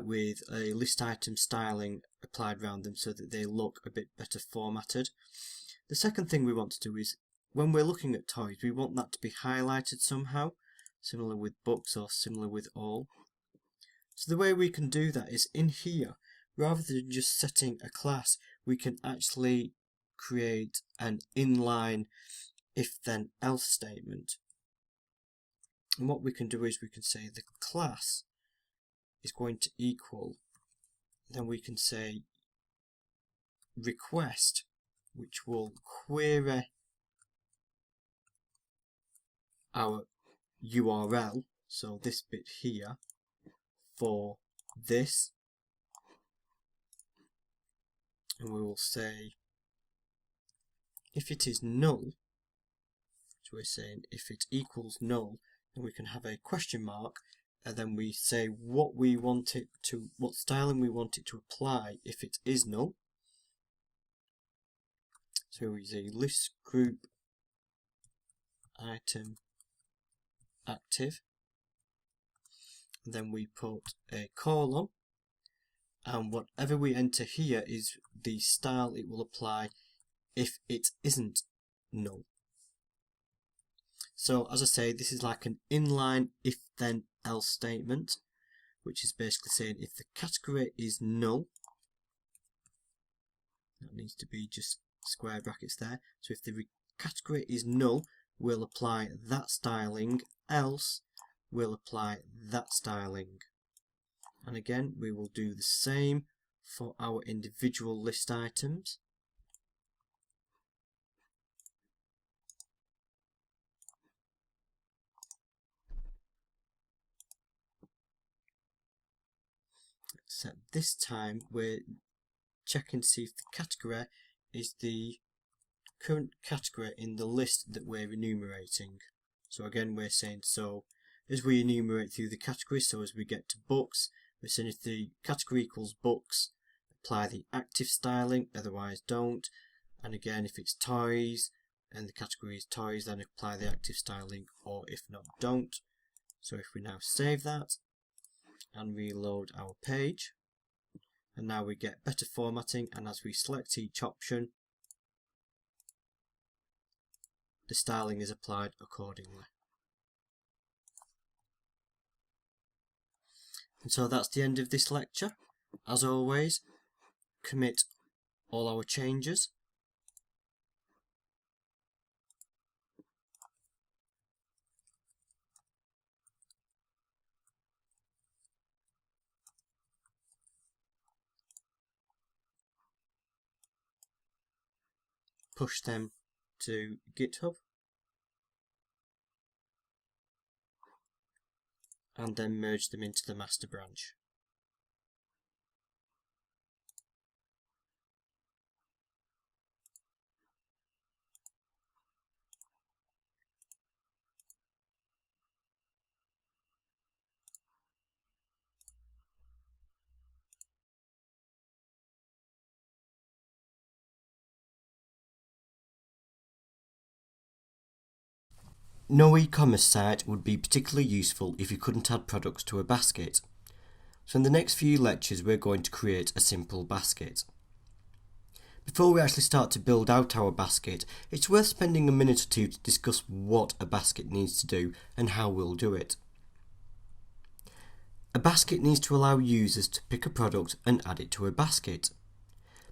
with a list item styling applied around them so that they look a bit better formatted. The second thing we want to do is, when we're looking at toys, we want that to be highlighted somehow, similar with books or similar with all. So the way we can do that is in here, rather than just setting a class, we can actually create an inline if then else statement. And what we can do is we can say the class is going to equal, then we can say request, which will query our URL, so this bit here, for this, and we will say if it is null, so we're saying if it equals null, then we can have a question mark, and then we say what styling we want it to apply if it is null. So we say list group item active, and then we put a colon, and whatever we enter here is the style it will apply if it isn't null. So as I say, this is like an inline if then else statement, which is basically saying if the category is null, that needs to be just square brackets there, so if the category is null, we'll apply that styling, else we'll apply that styling. And again, we will do the same for our individual list items. Except this time we're checking to see if the category is the current category in the list that we're enumerating. So again, we're saying, so as we enumerate through the categories, so as we get to books, we're saying if the category equals books, apply the active styling, otherwise don't. And again, if it's toys and the category is toys, then apply the active styling, or if not, don't. So if we now save that and reload our page, and now we get better formatting, and as we select each option, the styling is applied accordingly. And so that's the end of this lecture. As always, commit all our changes. Push them to GitHub. And then merge them into the master branch. No e-commerce site would be particularly useful if you couldn't add products to a basket. So in the next few lectures we're going to create a simple basket. Before we actually start to build out our basket, it's worth spending a minute or two to discuss what a basket needs to do and how we'll do it. A basket needs to allow users to pick a product and add it to a basket.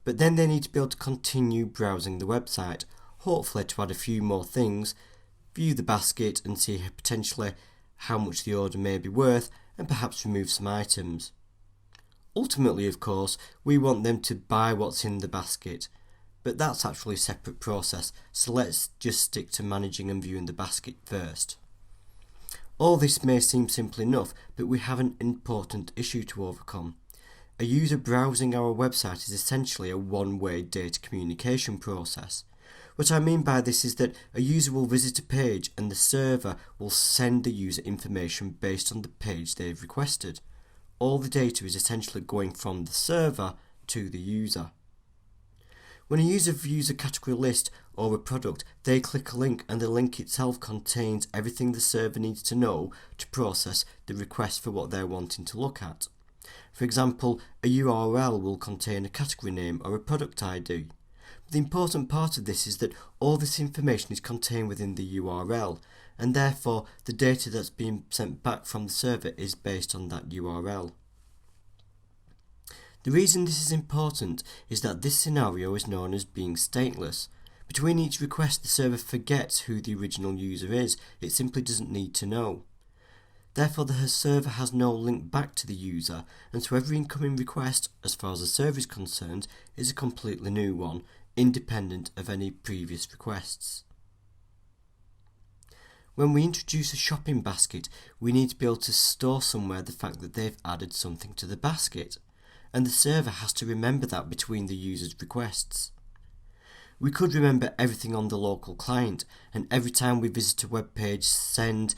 But then they need to be able to continue browsing the website, hopefully to add a few more things, view the basket and see potentially how much the order may be worth, and perhaps remove some items. Ultimately, of course, we want them to buy what's in the basket, but that's actually a separate process, so let's just stick to managing and viewing the basket first. All this may seem simple enough, but we have an important issue to overcome. A user browsing our website is essentially a one-way data communication process. What I mean by this is that a user will visit a page and the server will send the user information based on the page they've requested. All the data is essentially going from the server to the user. When a user views a category list or a product, they click a link and the link itself contains everything the server needs to know to process the request for what they're wanting to look at. For example, a URL will contain a category name or a product ID. The important part of this is that all this information is contained within the URL, and therefore the data that's being sent back from the server is based on that URL. The reason this is important is that this scenario is known as being stateless. Between each request, the server forgets who the original user is. It simply doesn't need to know. Therefore, the server has no link back to the user, and so every incoming request, as far as the server is concerned, is a completely new one, independent of any previous requests. When we introduce a shopping basket, we need to be able to store somewhere the fact that they've added something to the basket, and the server has to remember that between the user's requests. We could remember everything on the local client, and every time we visit a web page send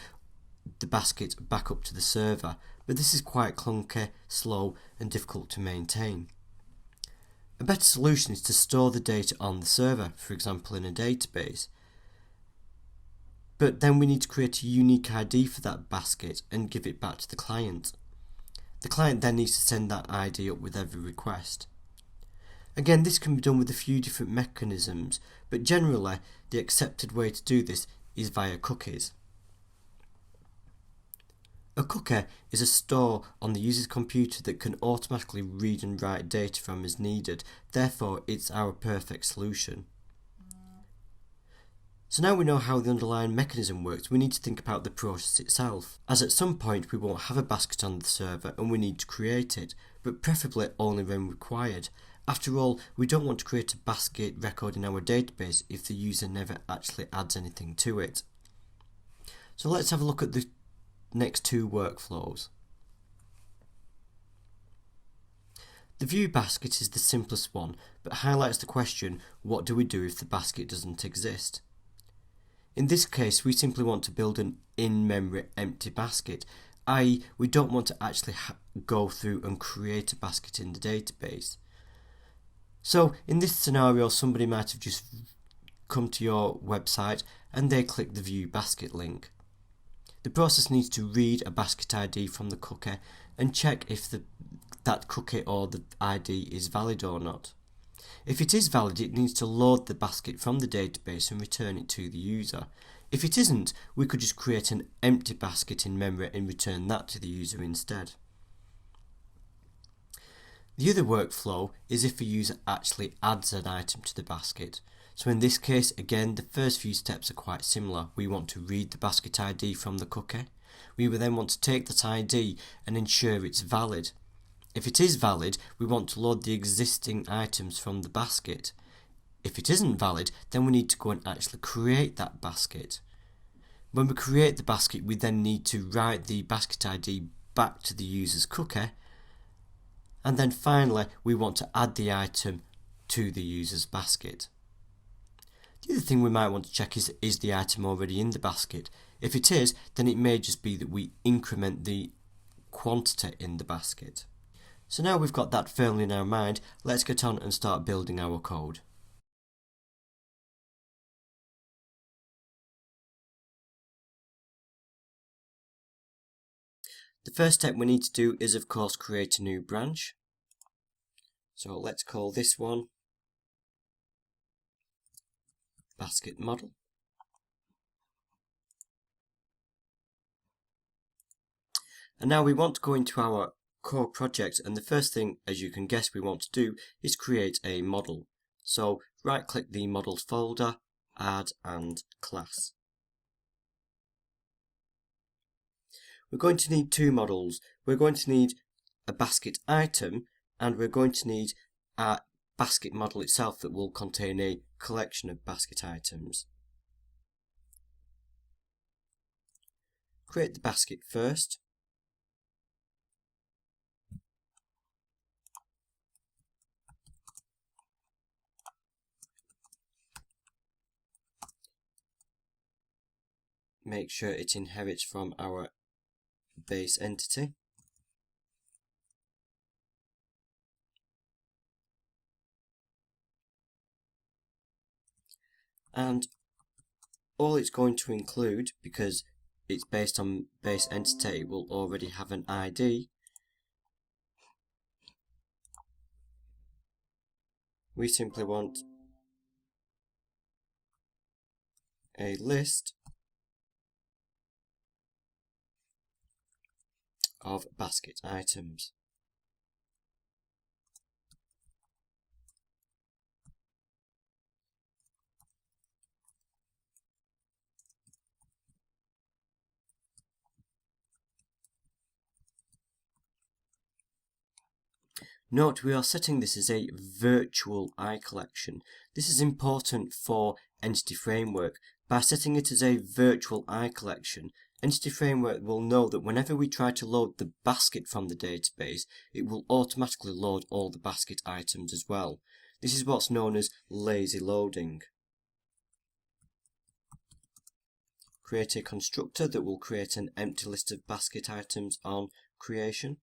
the basket back up to the server, but this is quite clunky, slow and difficult to maintain. A better solution is to store the data on the server, for example in a database. But then we need to create a unique ID for that basket and give it back to the client. The client then needs to send that ID up with every request. Again, this can be done with a few different mechanisms, but generally the accepted way to do this is via cookies. A cookie is a store on the user's computer that can automatically read and write data from as needed, therefore it's our perfect solution. So now we know how the underlying mechanism works, we need to think about the process itself, as at some point we won't have a basket on the server and we need to create it, but preferably only when required. After all, we don't want to create a basket record in our database if the user never actually adds anything to it. So let's have a look at the next two workflows. The view basket is the simplest one, but highlights the question, what do we do if the basket doesn't exist? In this case, we simply want to build an in-memory empty basket, i.e. we don't want to actually go through and create a basket in the database. So in this scenario, somebody might have just come to your website and they click the view basket link. The process needs to read a basket ID from the cookie and check if that cookie or the ID is valid or not. If it is valid, it needs to load the basket from the database and return it to the user. If it isn't, we could just create an empty basket in memory and return that to the user instead. The other workflow is if a user actually adds an item to the basket. So in this case, again, the first few steps are quite similar. We want to read the basket ID from the cookie. We will then want to take that ID and ensure it's valid. If it is valid, we want to load the existing items from the basket. If it isn't valid, then we need to go and actually create that basket. When we create the basket, we then need to write the basket ID back to the user's cookie. And then finally, we want to add the item to the user's basket. The other thing we might want to check is the item already in the basket? If it is, then it may just be that we increment the quantity in the basket. So now we've got that firmly in our mind, let's get on and start building our code. The first step we need to do is, of course, create a new branch. So let's call this one basket model. And now we want to go into our core project, and the first thing, as you can guess, we want to do is create a model. So right click the models folder, add and class. We're going to need two models. We're going to need a basket item, and we're going to need a basket model itself that will contain a collection of basket items. Create the basket first. Make sure it inherits from our base entity. And all it's going to include, because it's based on base entity, it will already have an ID. We simply want a list of basket items. Note we are setting this as a virtual iCollection. This is important for Entity Framework. By setting it as a virtual iCollection, Entity Framework will know that whenever we try to load the basket from the database, it will automatically load all the basket items as well. This is what's known as lazy loading. Create a constructor that will create an empty list of basket items on creation.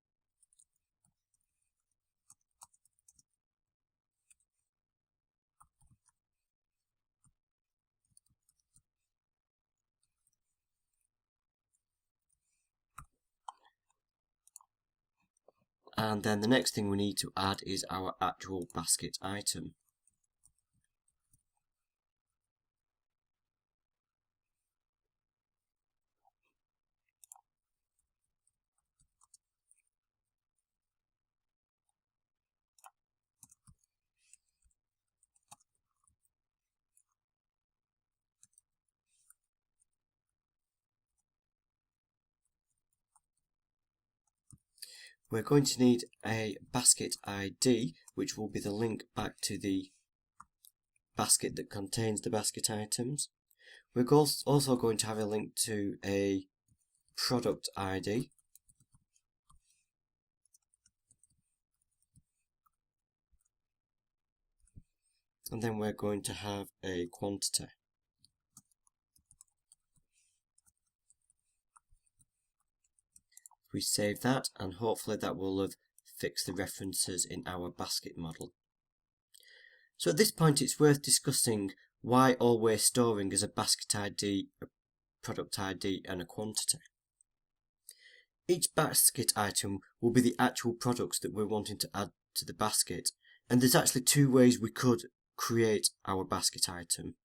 And then the next thing we need to add is our actual basket item. We're going to need a basket ID, which will be the link back to the basket that contains the basket items. We're also going to have a link to a product ID. And then we're going to have a quantity. We save that, and hopefully that will have fixed the references in our basket model. So at this point it's worth discussing why always storing as a basket ID, a product ID and a quantity. Each basket item will be the actual products that we're wanting to add to the basket. And there's actually two ways we could create our basket item.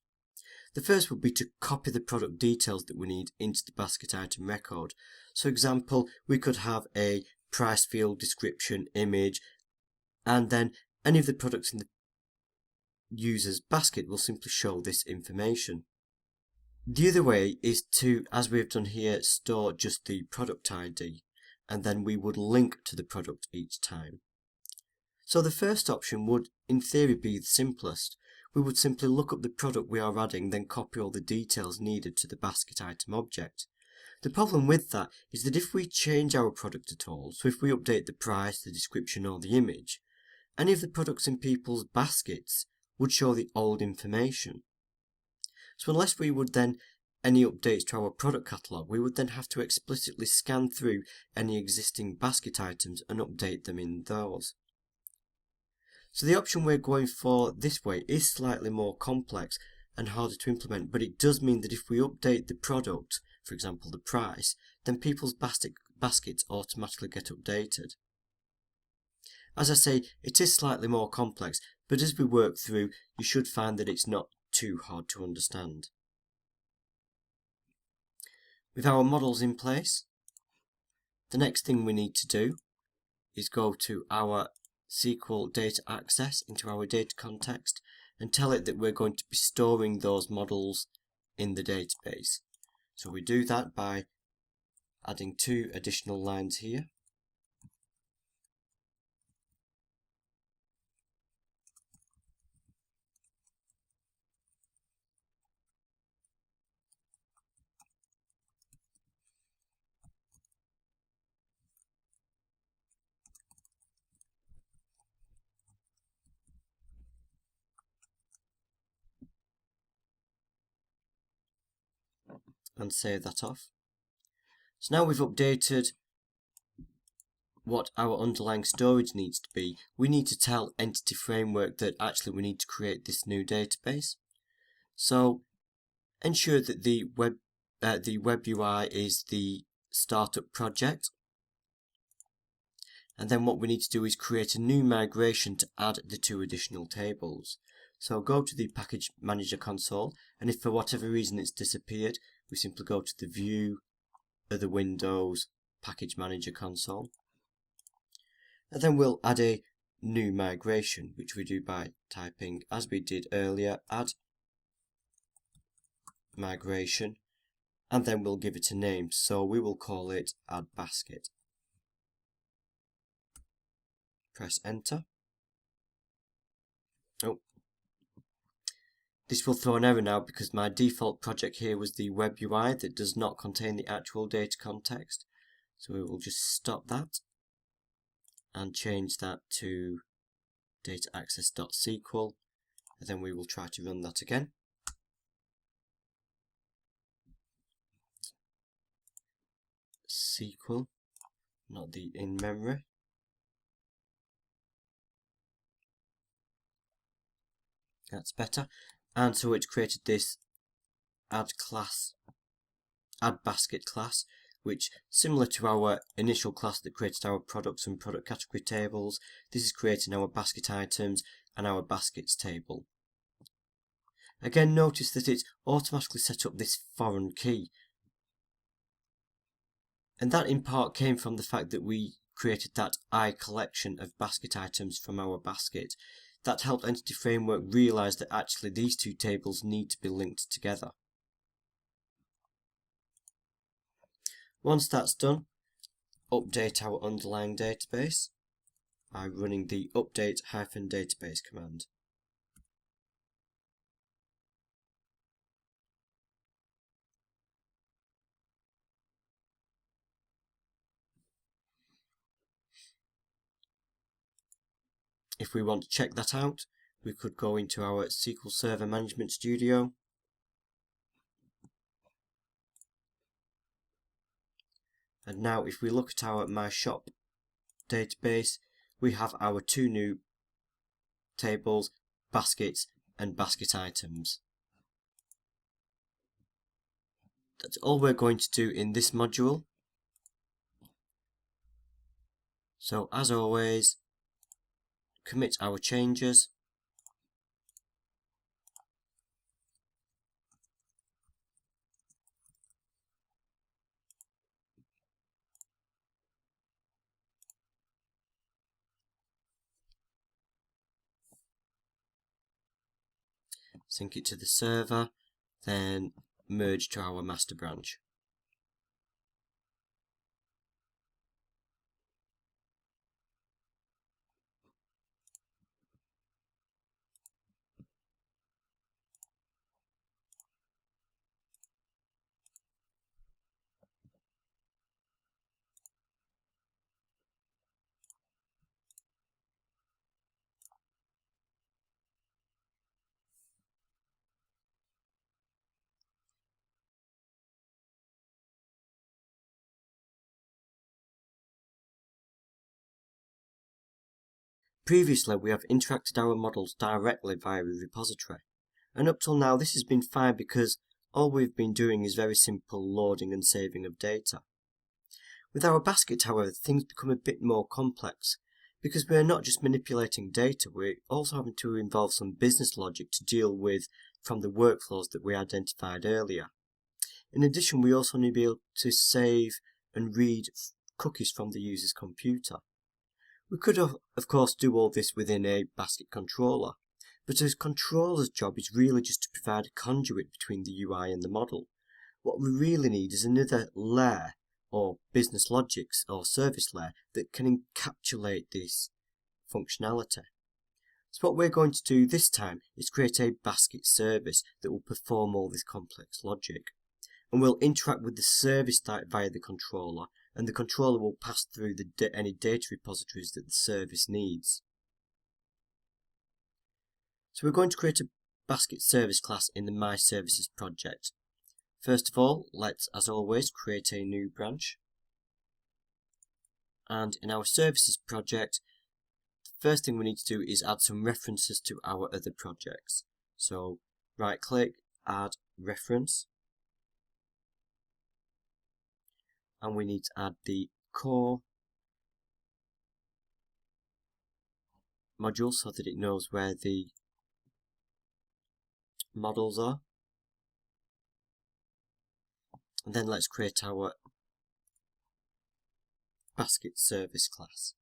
The first would be to copy the product details that we need into the basket item record. So example, we could have a price field, description, image, and then any of the products in the user's basket will simply show this information. The other way is to, as we've done here, store just the product ID, and then we would link to the product each time. So the first option would, in theory, be the simplest. We would simply look up the product we are adding, then copy all the details needed to the basket item object. The problem with that is that if we change our product at all, so if we update the price, the description or the image, any of the products in people's baskets would show the old information. So unless we would then any updates to our product catalogue, we would then have to explicitly scan through any existing basket items and update them in those. So the option we're going for this way is slightly more complex and harder to implement, but it does mean that if we update the product, for example the price, then people's baskets automatically get updated. As I say, it is slightly more complex, but as we work through, you should find that it's not too hard to understand. With our models in place, the next thing we need to do is go to our SQL data access into our data context and tell it that we're going to be storing those models in the database. So we do that by adding 2 additional lines here. And save that off. So now we've updated what our underlying storage needs to be. We need to tell Entity Framework that actually we need to create this new database. So ensure that the web UI is the startup project. And then what we need to do is create a new migration to add the 2 additional tables. So go to the Package Manager console, and if for whatever reason it's disappeared, we simply go to the View, Other Windows, Package Manager console. And then we'll add a new migration, which we do by typing, as we did earlier, add migration, and then we'll give it a name. So we will call it add basket. Press enter. Oh. This will throw an error now because my default project here was the web UI that does not contain the actual data context. So we will just stop that and change that to dataaccess.sql, and then we will try to run that again. SQL, not the in-memory. That's better. And so it's created this add basket class, which, similar to our initial class that created our products and product category tables, this is creating our basket items and our baskets table. Again, notice that it's automatically set up this foreign key. And that in part came from the fact that we created that I collection of basket items from our basket. That helped Entity Framework realize that actually these 2 tables need to be linked together. Once that's done, update our underlying database by running the update-database command. If we want to check that out, we could go into our SQL Server Management Studio. And now if we look at our My Shop database, we have our 2 new tables, baskets and basket items. That's all we're going to do in this module. So as always, commit our changes, sync it to the server, then merge to our master branch. Previously, we have interacted our models directly via a repository, and up till now this has been fine because all we've been doing is very simple loading and saving of data. With our basket, however, things become a bit more complex, because we are not just manipulating data, we're also having to involve some business logic to deal with from the workflows that we identified earlier. In addition, we also need to be able to save and read cookies from the user's computer. We could, of course, do all this within a basket controller, but a controller's job is really just to provide a conduit between the UI and the model. What we really need is another layer, or business logics or service layer, that can encapsulate this functionality. So what we're going to do this time is create a basket service that will perform all this complex logic. And we'll interact with the service via the controller, and the controller will pass through any data repositories that the service needs. So we're going to create a basket service class in the My Services project. First of all, let's, as always, create a new branch. And in our services project, the first thing we need to do is add some references to our other projects. So right click, add reference. And we need to add the core module so that it knows where the models are. And then let's create our basket service class.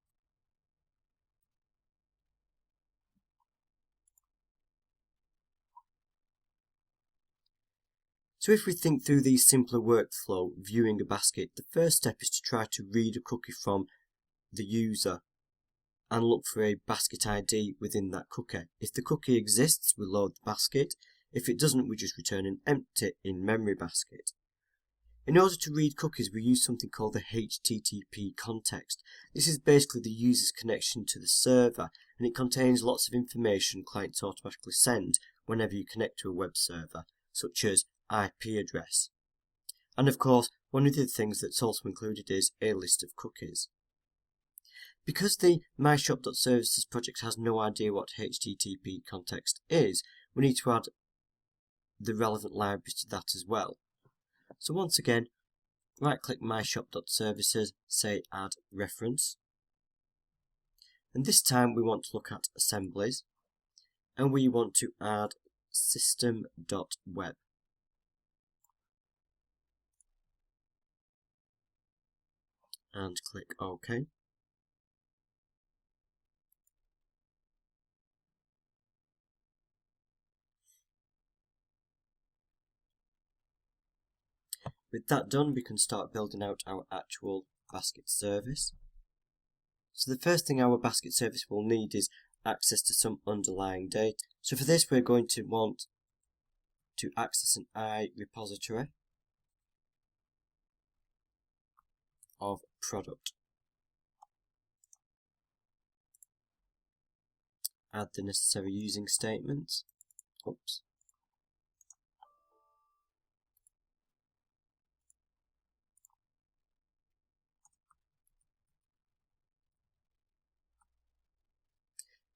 So if we think through the simpler workflow viewing a basket, the first step is to try to read a cookie from the user and look for a basket ID within that cookie. If the cookie exists, we load the basket. If it doesn't, we just return an empty in-memory basket. In order to read cookies, we use something called the HTTP context. This is basically the user's connection to the server, and it contains lots of information clients automatically send whenever you connect to a web server, such as IP address. And of course, one of the things that's also included is a list of cookies. Because the myshop.services project has no idea what HTTP context is, we need to add the relevant libraries to that as well. So once again, right click myshop.services, say add reference. And this time we want to look at assemblies, and we want to add system.web. And click OK. With that done, we can start building out our actual basket service. So the first thing our basket service will need is access to some underlying data. So for this, we're going to want to access an I repository of product. Add the necessary using statements. Oops.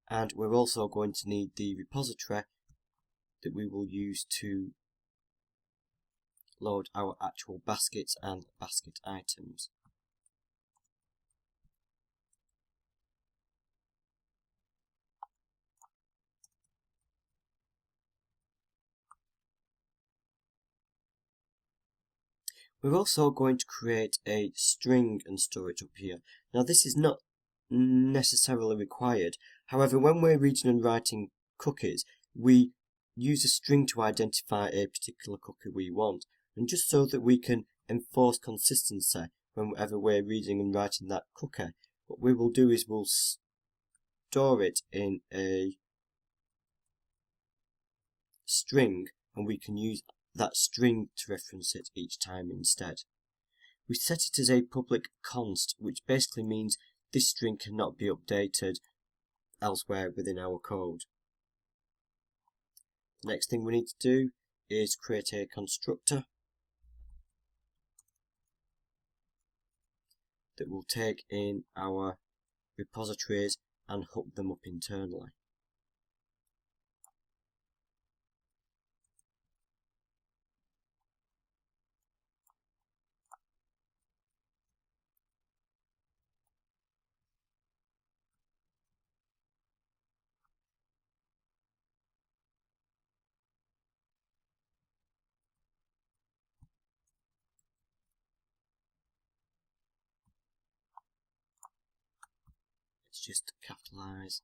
And we're also going to need the repository that we will use to load our actual baskets and basket items. We're also going to create a string and store it up here. Now this is not necessarily required. However, when we're reading and writing cookies, we use a string to identify a particular cookie we want. And just so that we can enforce consistency whenever we're reading and writing that cookie, what we will do is we'll store it in a string, and we can use that string to reference it each time instead. We set it as a public const, which basically means this string cannot be updated elsewhere within our code. The next thing we need to do is create a constructor that will take in our repositories and hook them up internally. Let's just capitalize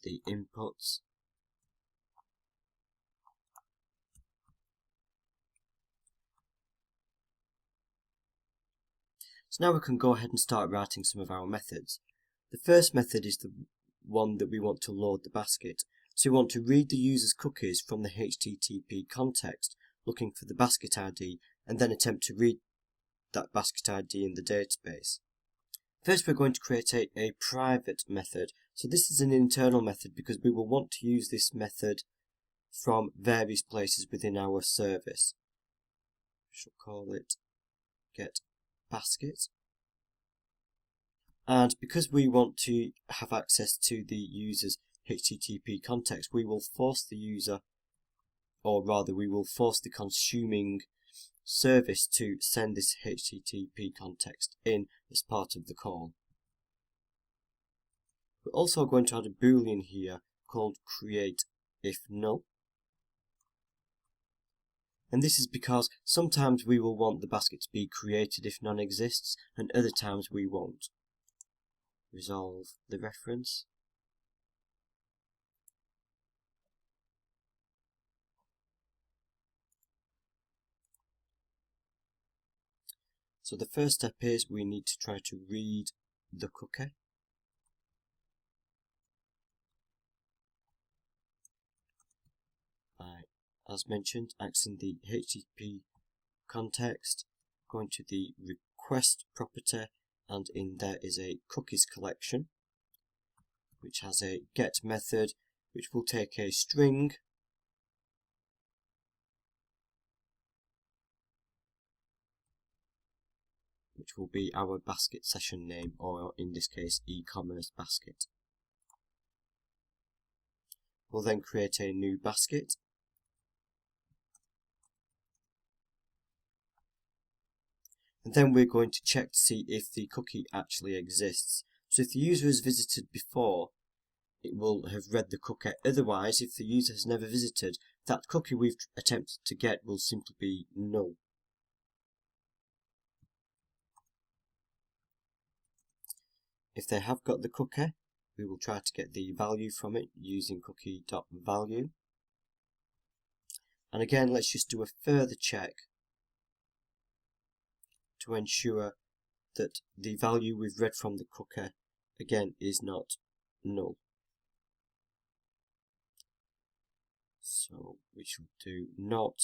the inputs. So now we can go ahead and start writing some of our methods. The first method is the one that we want to load the basket. So we want to read the user's cookies from the HTTP context, looking for the basket ID, and then attempt to read that basket ID in the database. First, we're going to create a private method. So this is an internal method because we will want to use this method from various places within our service. We shall call it getBasket. And because we want to have access to the user's HTTP context, we will force the user, or rather we will force the consuming service to send this HTTP context in as part of the call. We're also going to add a boolean here called create if null. And this is because sometimes we will want the basket to be created if none exists, and other times we won't. Resolve the reference. So the first step is we need to try to read the cookie. As mentioned, accessing the HTTP context, going to the request property, and in there is a cookies collection, which has a get method, which will take a string which will be our basket session name, or in this case e-commerce basket. We'll then create a new basket. And then we're going to check to see if the cookie actually exists. So if the user has visited before, it will have read the cookie. Otherwise, if the user has never visited, that cookie we've attempted to get will simply be null. If they have got the cookie, we will try to get the value from it using cookie.value. And again, let's just do a further check to ensure that the value we've read from the cookie again is not null. So we should do not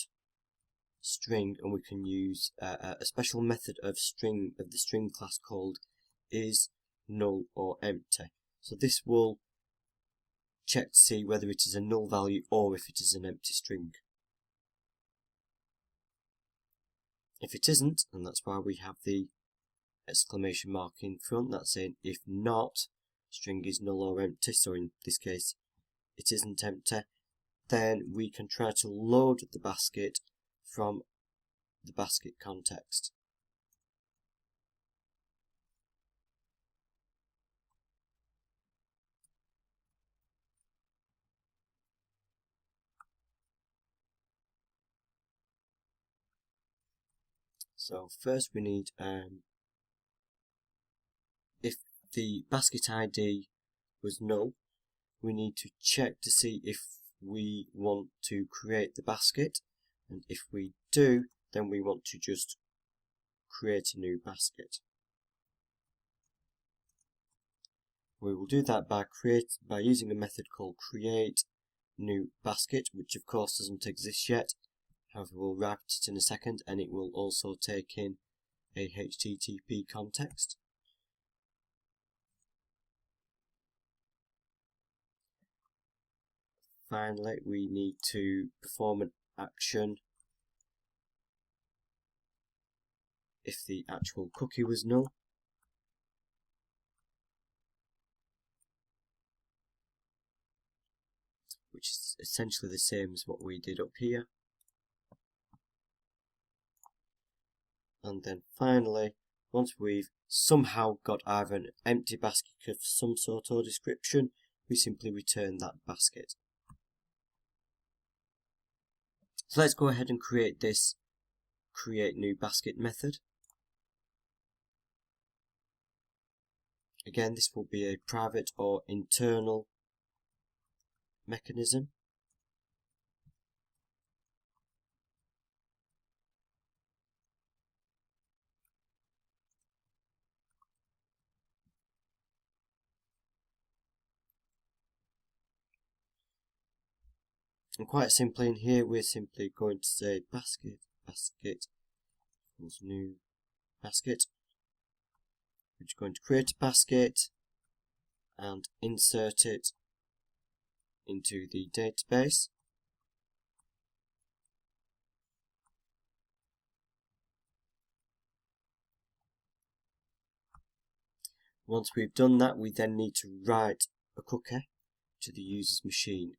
string, and we can use a special method of the string class called is null or empty. So this will check to see whether it is a null value or if it is an empty string. If it isn't, and that's why we have the exclamation mark in front, that's saying if not, string is null or empty, so in this case it isn't empty, then we can try to load the basket from the basket context. So first we need, if the basket ID was null, we need to check to see if we want to create the basket, and if we do, then we want to just create a new basket. We will do that by using a method called create new basket, which of course doesn't exist yet. However, we'll write it in a second, and it will also take in a HTTP context. Finally, we need to perform an action if the actual cookie was null. Which is essentially the same as what we did up here. And then finally, once we've somehow got either an empty basket of some sort or description, we simply return that basket. So let's go ahead and create this create new basket method. Again, this will be a private or internal mechanism. And quite simply in here, we're simply going to say basket equals new basket. We're just going to create a basket and insert it into the database. Once we've done that, we then need to write a cookie to the user's machine.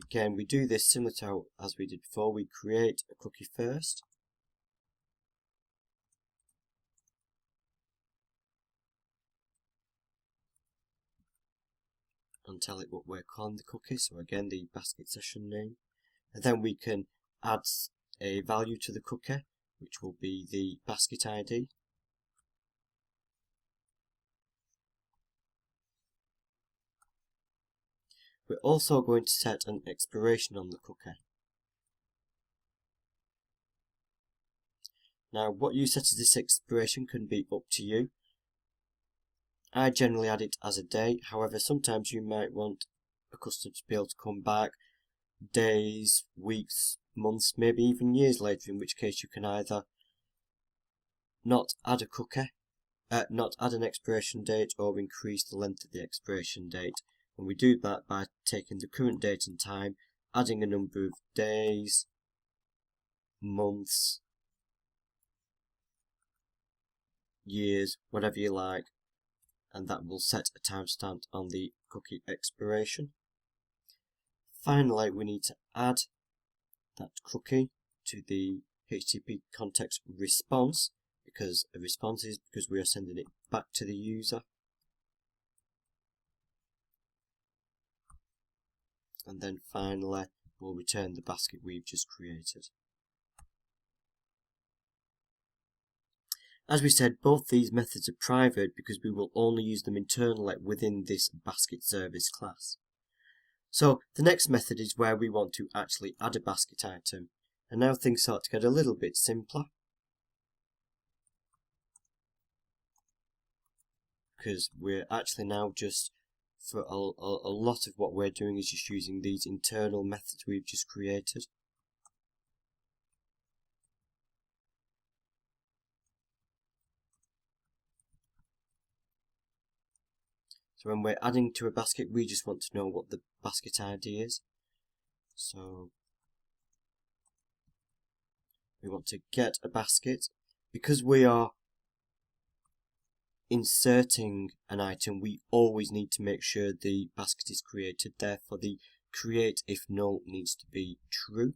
Again, we do this similar to as we did before. We create a cookie first. And tell it what we're calling the cookie. So again, the basket session name. And then we can add a value to the cookie, which will be the basket ID. We're also going to set an expiration on the cookie. Now, what you set as this expiration can be up to you. I generally add it as a day. However, sometimes you might want a customer to be able to come back days, weeks, months, maybe even years later, in which case you can either not add a cookie, not add an expiration date, or increase the length of the expiration date. And we do that by taking the current date and time, adding a number of days, months, years, whatever you like, and that will set a timestamp on the cookie expiration. Finally, we need to add that cookie to the HTTP context response, because a response is because we are sending it back to the user. And then finally, we'll return the basket we've just created. As we said, both these methods are private because we will only use them internally within this basket service class. So the next method is where we want to actually add a basket item. And now things start to get a little bit simpler, because we're actually now just, for a lot of what we're doing is just using these internal methods we've just created. So when we're adding to a basket, we just want to know what the basket ID is. So we want to get a basket. Because we are inserting an item, we always need to make sure the basket is created. Therefore, the create if null needs to be true.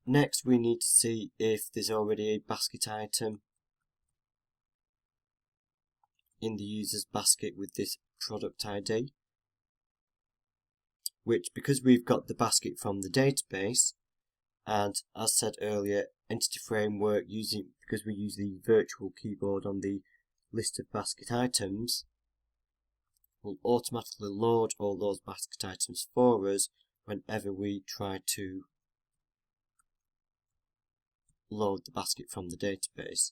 Next, we need to see if there's already a basket item in the user's basket with this product ID, which, because we've got the basket from the database And as said earlier, Entity Framework, because we use the virtual keyboard on the list of basket items, will automatically load all those basket items for us whenever we try to load the basket from the database.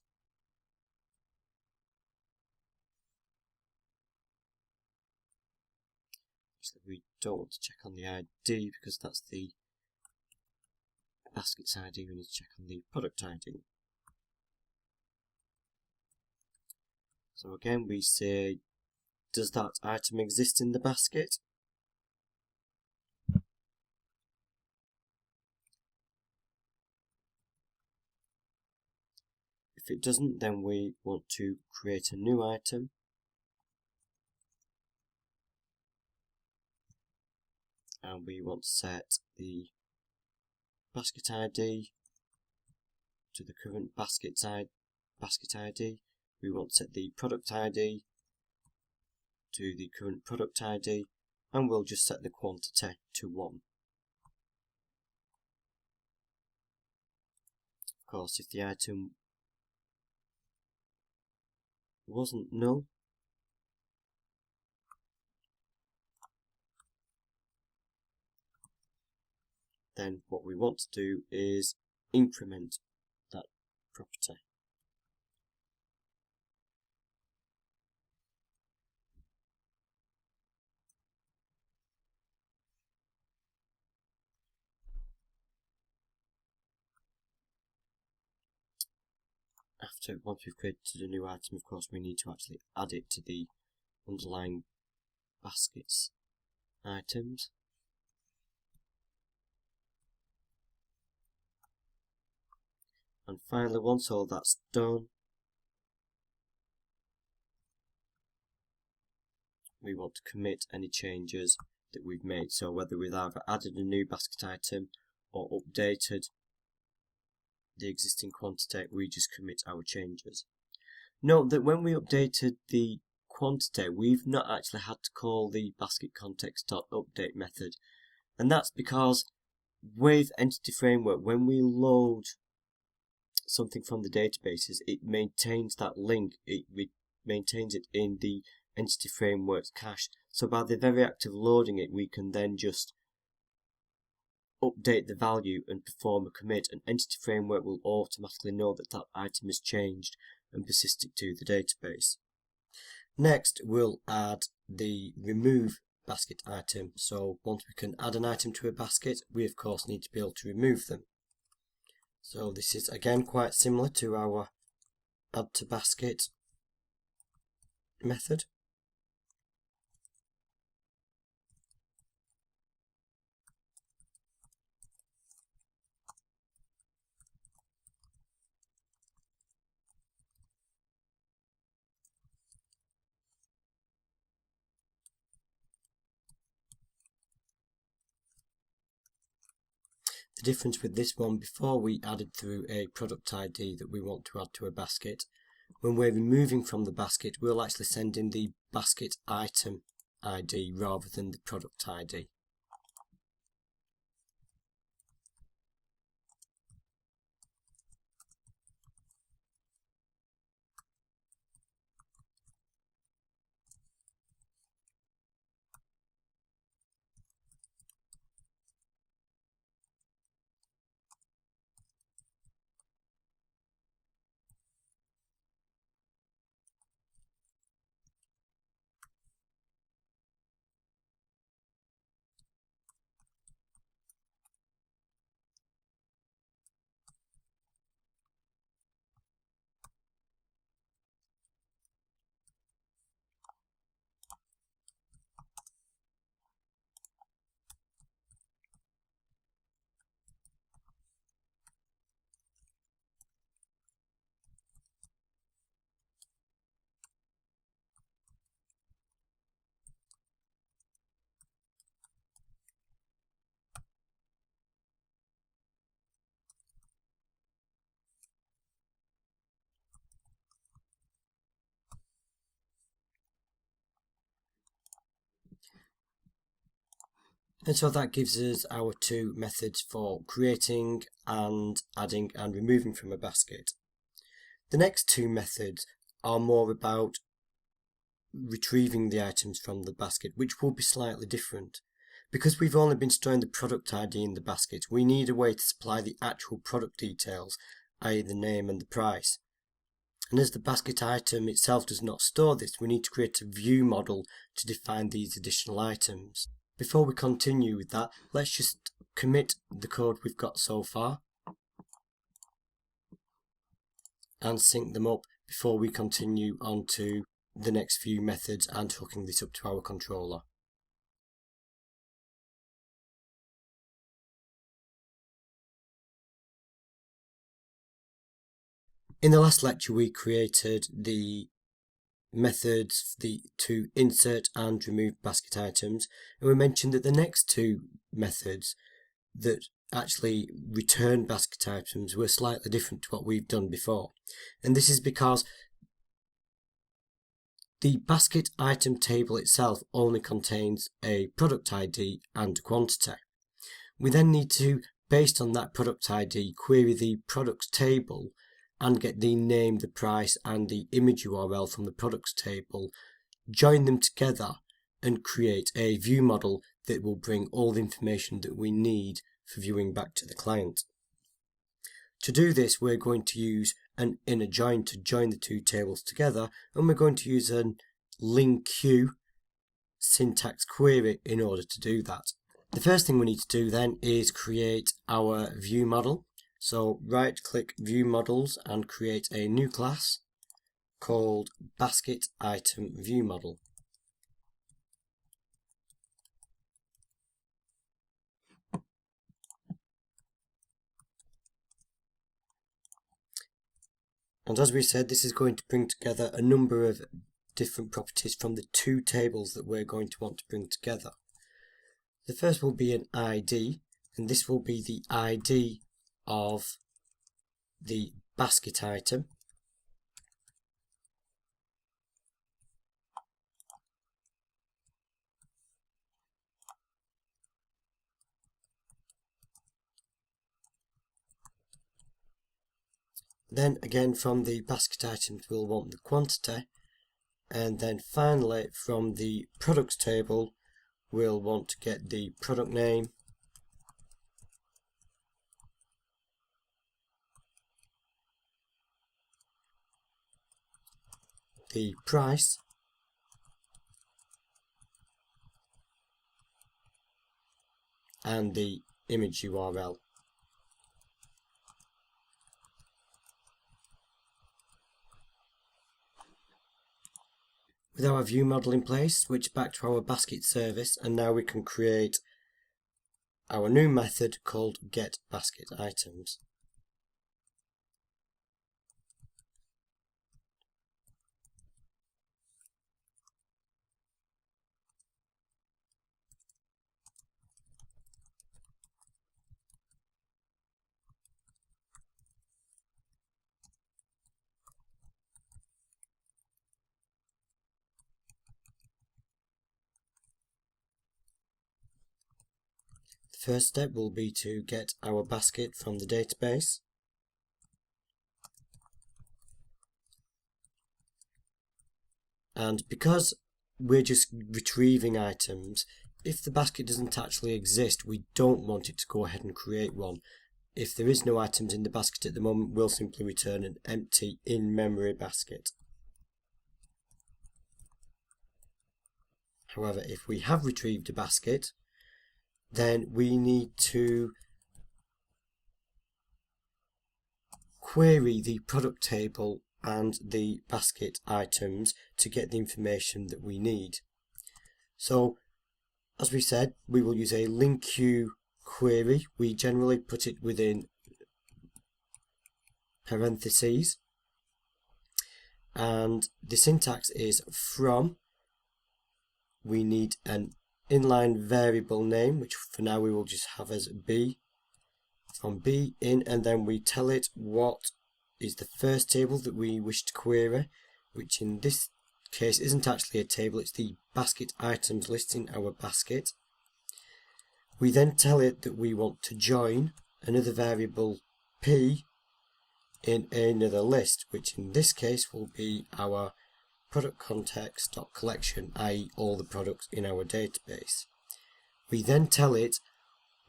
Actually, we don't want to check on the ID because that's the basket's ID. We need to check on the product ID. So again, we say, does that item exist in the basket? If it doesn't, then we want to create a new item. And we want to set the basket ID to the current basket ID. We want to set the product ID to the current product ID, and we'll just set the quantity to 1. Of course, if the item wasn't null, then what we want to do is increment that property. Once we've created a new item, of course, we need to actually add it to the underlying baskets items. And finally, once all that's done, we want to commit any changes that we've made. So whether we've either added a new basket item or updated the existing quantity, we just commit our changes. Note that when we updated the quantity, we've not actually had to call the basket context.update method. And that's because with Entity Framework, when we load something from the databases, it maintains that link, it maintains it in the Entity Framework's cache. So by the very act of loading it, we can then just update the value and perform a commit, and Entity Framework will automatically know that that item is changed and persist it to the database. Next, we'll add the remove basket item. So once we can add an item to a basket, we of course need to be able to remove them. So this is again quite similar to our add to basket method. The difference with this one, before we added through a product ID that we want to add to a basket, when we're removing from the basket, we'll actually send in the basket item ID rather than the product ID. And so that gives us our two methods for creating and adding and removing from a basket. The next two methods are more about retrieving the items from the basket, which will be slightly different. Because we've only been storing the product ID in the basket, we need a way to supply the actual product details, i.e. the name and the price. And as the basket item itself does not store this, we need to create a view model to define these additional items. Before we continue with that, let's just commit the code we've got so far and sync them up before we continue on to the next few methods and hooking this up to our controller. In the last lecture we created the methods to insert and remove basket items, and we mentioned that the next two methods that actually return basket items were slightly different to what we've done before. And this is because the basket item table itself only contains a product ID and a quantity. We then need to, based on that product ID, query the products table and get the name, the price and the image URL from the products table, join them together and create a view model that will bring all the information that we need for viewing back to the client. To do this, we're going to use an inner join to join the two tables together, and we're going to use a LINQ syntax query in order to do that. The first thing we need to do then is create our view model. So right click view models and create a new class called basket item view model. And as we said, this is going to bring together a number of different properties from the two tables that we're going to want to bring together. The first will be an ID, and this will be the ID of the basket item. Then again from the basket items we'll want the quantity, and then finally from the products table we'll want to get the product name, the price, and the image URL. With our view model in place, switch back to our basket service, and now we can create our new method called getBasketItems. The first step will be to get our basket from the database. And because we're just retrieving items, if the basket doesn't actually exist, we don't want it to go ahead and create one. If there is no items in the basket at the moment, we'll simply return an empty in-memory basket. However, if we have retrieved a basket, then we need to query the product table and the basket items to get the information that we need. So, as we said, we will use a LINQ query. We generally put it within parentheses, and the syntax is from. We need an inline variable name, which for now we will just have as b, from b in, and then we tell it what is the first table that we wish to query, which in this case isn't actually a table, it's the basket items list in our basket. We then tell it that we want to join another variable P in another list, which in this case will be our product context.collection, i.e. all the products in our database. We then tell it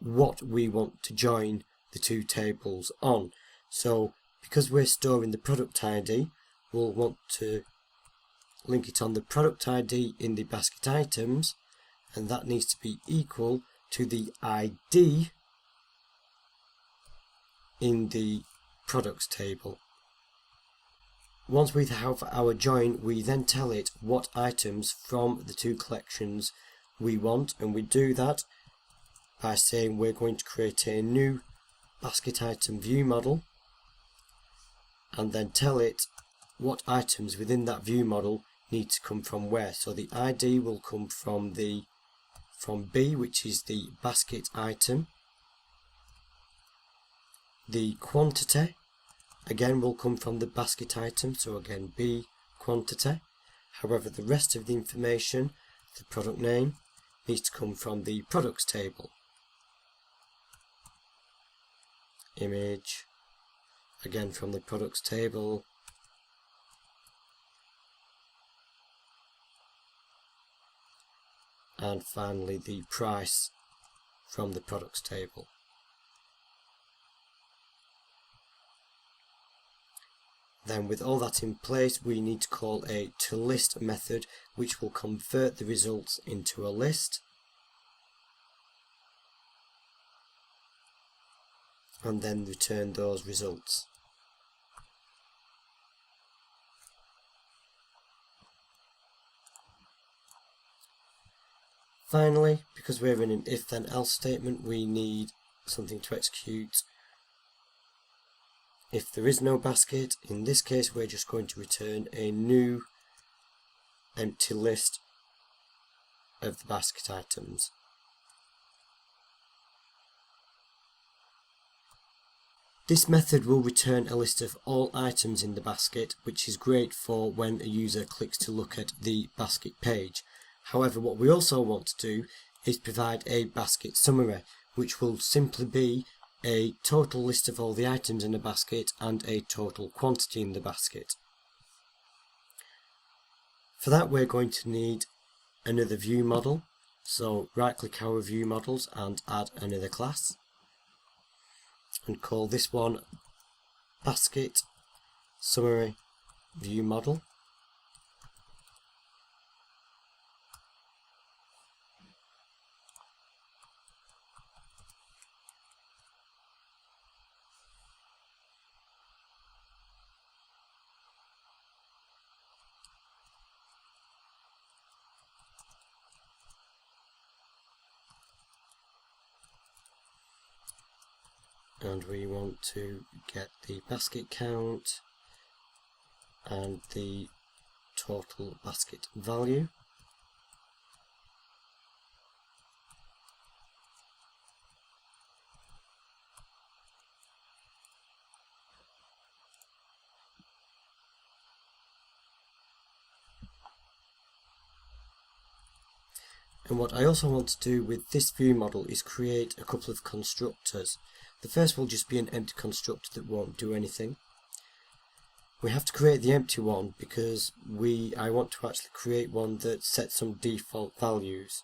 what we want to join the two tables on. So because we're storing the product ID, we'll want to link it on the product ID in the basket items, and that needs to be equal to the ID in the products table. Once we have our join, we then tell it what items from the two collections we want, and we do that by saying we're going to create a new basket item view model and then tell it what items within that view model need to come from where. So the ID will come from B, which is the basket item. The quantity again will come from the basket item, so again B quantity. However, the rest of the information, the product name, needs to come from the products table. Image, again from the products table. And finally the price from the products table. Then with all that in place, we need to call a toList method, which will convert the results into a list and then return those results. Finally, because we're in an if then else statement, we need something to execute if there is no basket. In this case, we're just going to return a new empty list of the basket items. This method will return a list of all items in the basket, which is great for when a user clicks to look at the basket page. However, what we also want to do is provide a basket summary, which will simply be a total list of all the items in the basket and a total quantity in the basket. For that, we're going to need another view model. So right click our view models and add another class and call this one basket summary view model. And we want to get the basket count and the total basket value. And what I also want to do with this view model is create a couple of constructors. The first will just be an empty constructor that won't do anything. We have to create the empty one because I want to actually create one that sets some default values.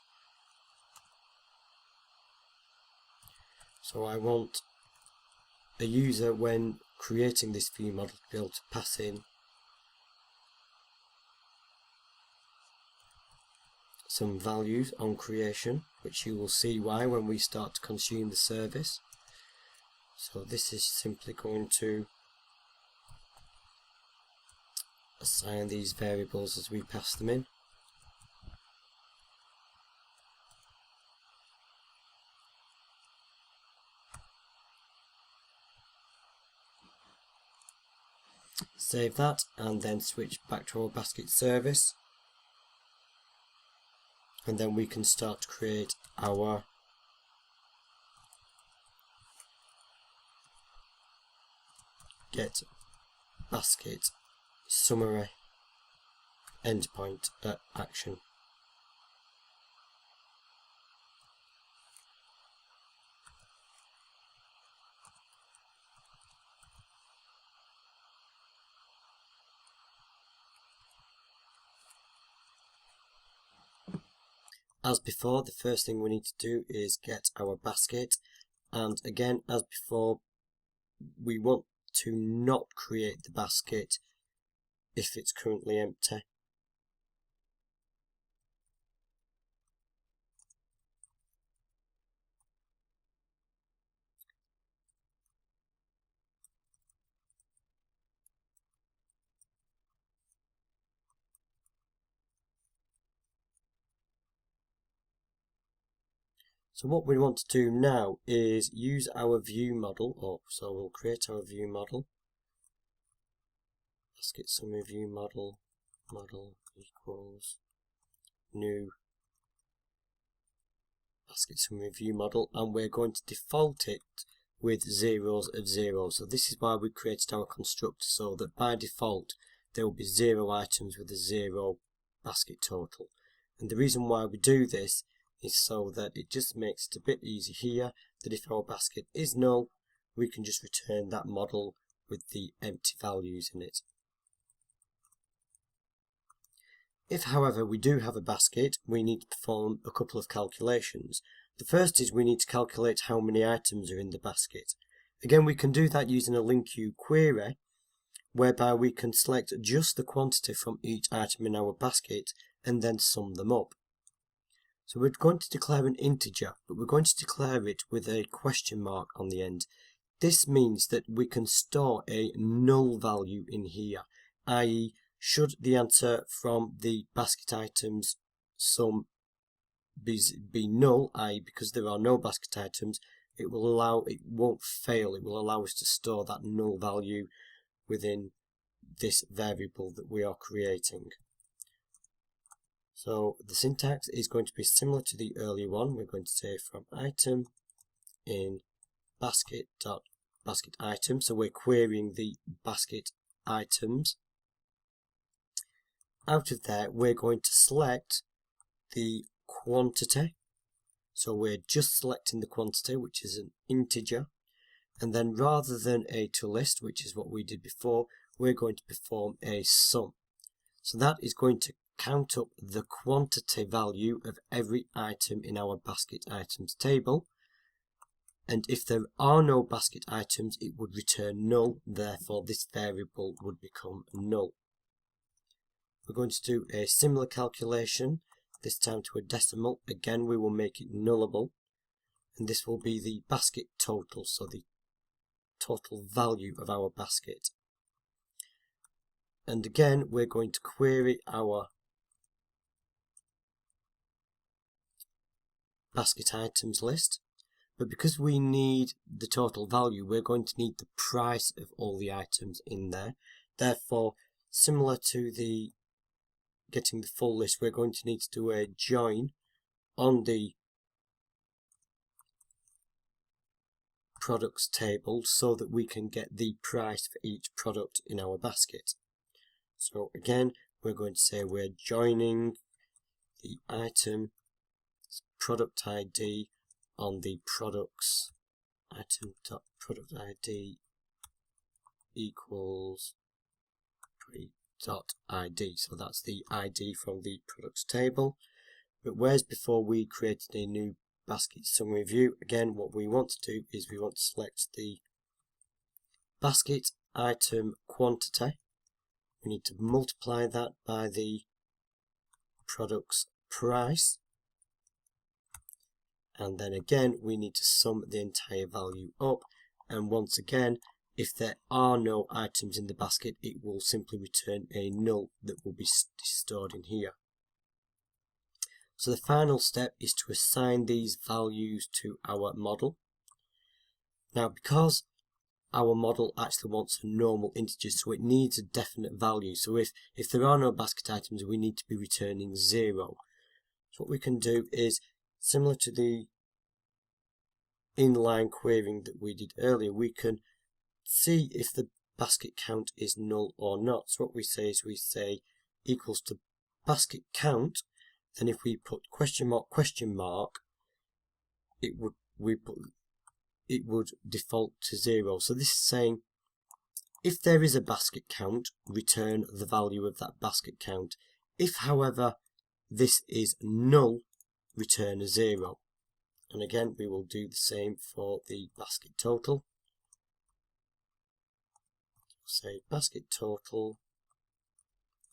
So I want a user, when creating this view model, to be able to pass in some values on creation, which you will see why when we start to consume the service. So this is simply going to assign these variables as we pass them in. Save that and then switch back to our basket service. And then we can start to create our get basket summary endpoint action. as before, the first thing we need to do is get our basket, and again, as before, we want to not create the basket if it's currently empty. So what we want to do now is use our view model, so we'll create our view model. Basket summary view model equals new basket summary view model, and we're going to default it with zeros of 0. So this is why we created our constructor, so that by default there will be 0 items with a 0 basket total. And the reason why we do this is so that it just makes it a bit easier here, that if our basket is null, we can just return that model with the empty values in it. If, however, we do have a basket, we need to perform a couple of calculations. The first is we need to calculate how many items are in the basket. Again, we can do that using a LINQ query, whereby we can select just the quantity from each item in our basket and then sum them up. So we're going to declare an integer, but we're going to declare it with a question mark on the end. This means that we can store a null value in here, i.e. should the answer from the basket items sum be null, i.e. because there are no basket items, it won't fail, it will allow us to store that null value within this variable that we are creating. So the syntax is going to be similar to the earlier one. We're going to say from item in basket.basket item. So we're querying the basket items. Out of there, we're going to select the quantity. So we're just selecting the quantity, which is an integer. And then rather than a toList, which is what we did before, we're going to perform a sum. So that is going to count up the quantity value of every item in our basket items table, and if there are no basket items it would return null, therefore this variable would become null. We're going to do a similar calculation, this time to a decimal. Again, we will make it nullable, and this will be the basket total, so the total value of our basket. And again, we're going to query our basket items list, but because we need the total value, we're going to need the price of all the items in there. Therefore, similar to the getting the full list, we're going to need to do a join on the products table so that we can get the price for each product in our basket. So again, we're going to say we're joining the item product ID on the products item.product ID equals .id. So that's the ID from the products table. But whereas before we created a new basket summary view, again what we want to do is we want to select the basket item quantity. We need to multiply that by the product's price, and then again we need to sum the entire value up, and once again if there are no items in the basket it will simply return a null that will be stored in here. So the final step is to assign these values to our model. Now because our model actually wants a normal integer, so it needs a definite value, so if there are no basket items we need to be returning 0. So what we can do is, similar to the inline querying that we did earlier, we can see if the basket count is null or not. So what we say is we say equals to basket count, then if we put question mark, it would default to 0. So this is saying if there is a basket count, return the value of that basket count. If however this is null, return a 0. And again, we will do the same for the basket total. Say basket total,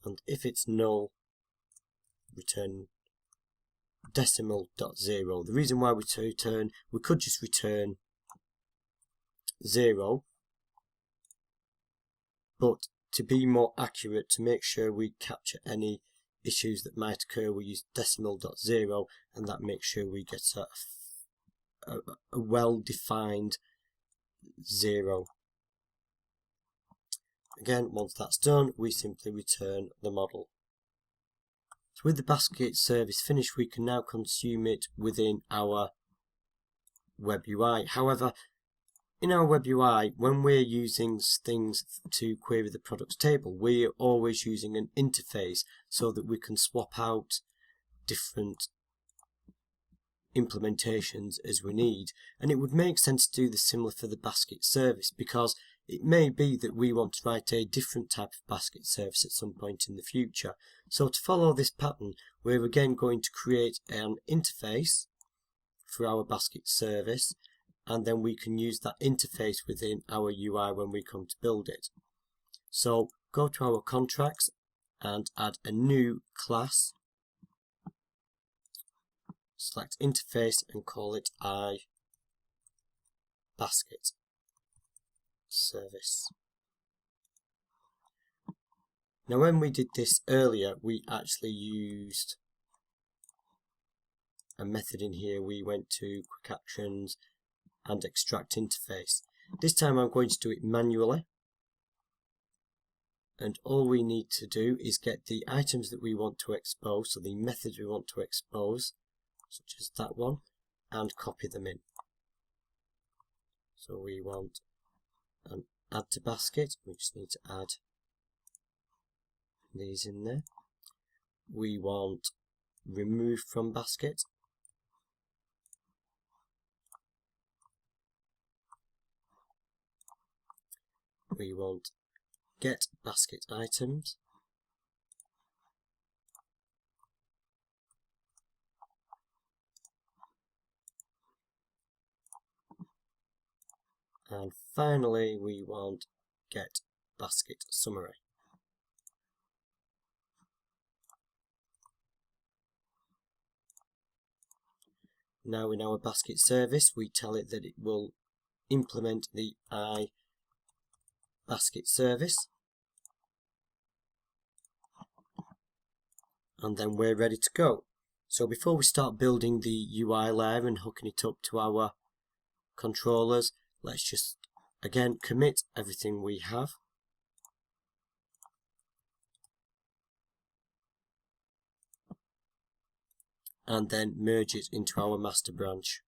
and if it's null, return decimal.0. The reason why we could just return 0, but to be more accurate, to make sure we capture any issues that might occur, we use decimal.0, and that makes sure we get a well-defined 0. Again, once that's done, we simply return the model. So with the basket service finished, we can now consume it within our web UI. However, in our web UI, when we're using things to query the products table, we're always using an interface so that we can swap out different implementations as we need. And it would make sense to do the similar for the basket service, because it may be that we want to write a different type of basket service at some point in the future. So to follow this pattern, we're again going to create an interface for our basket service, and then we can use that interface within our UI when we come to build it. So go to our contracts and add a new class, select interface and call it iBasket service. Now when we did this earlier, we actually used a method in here. We went to quick actions and extract interface. This time I'm going to do it manually, and all we need to do is get the items that we want to expose, so the methods we want to expose, such as that one, and copy them in. So we want an add to basket, we just need to add these in there. We want remove from basket. We want get basket items. And finally, we want get basket summary. Now in our basket service, we tell it that it will implement the iBasket service, and then we're ready to go. So before we start building the UI layer and hooking it up to our controllers, let's just again commit everything we have. And then merge it into our master branch.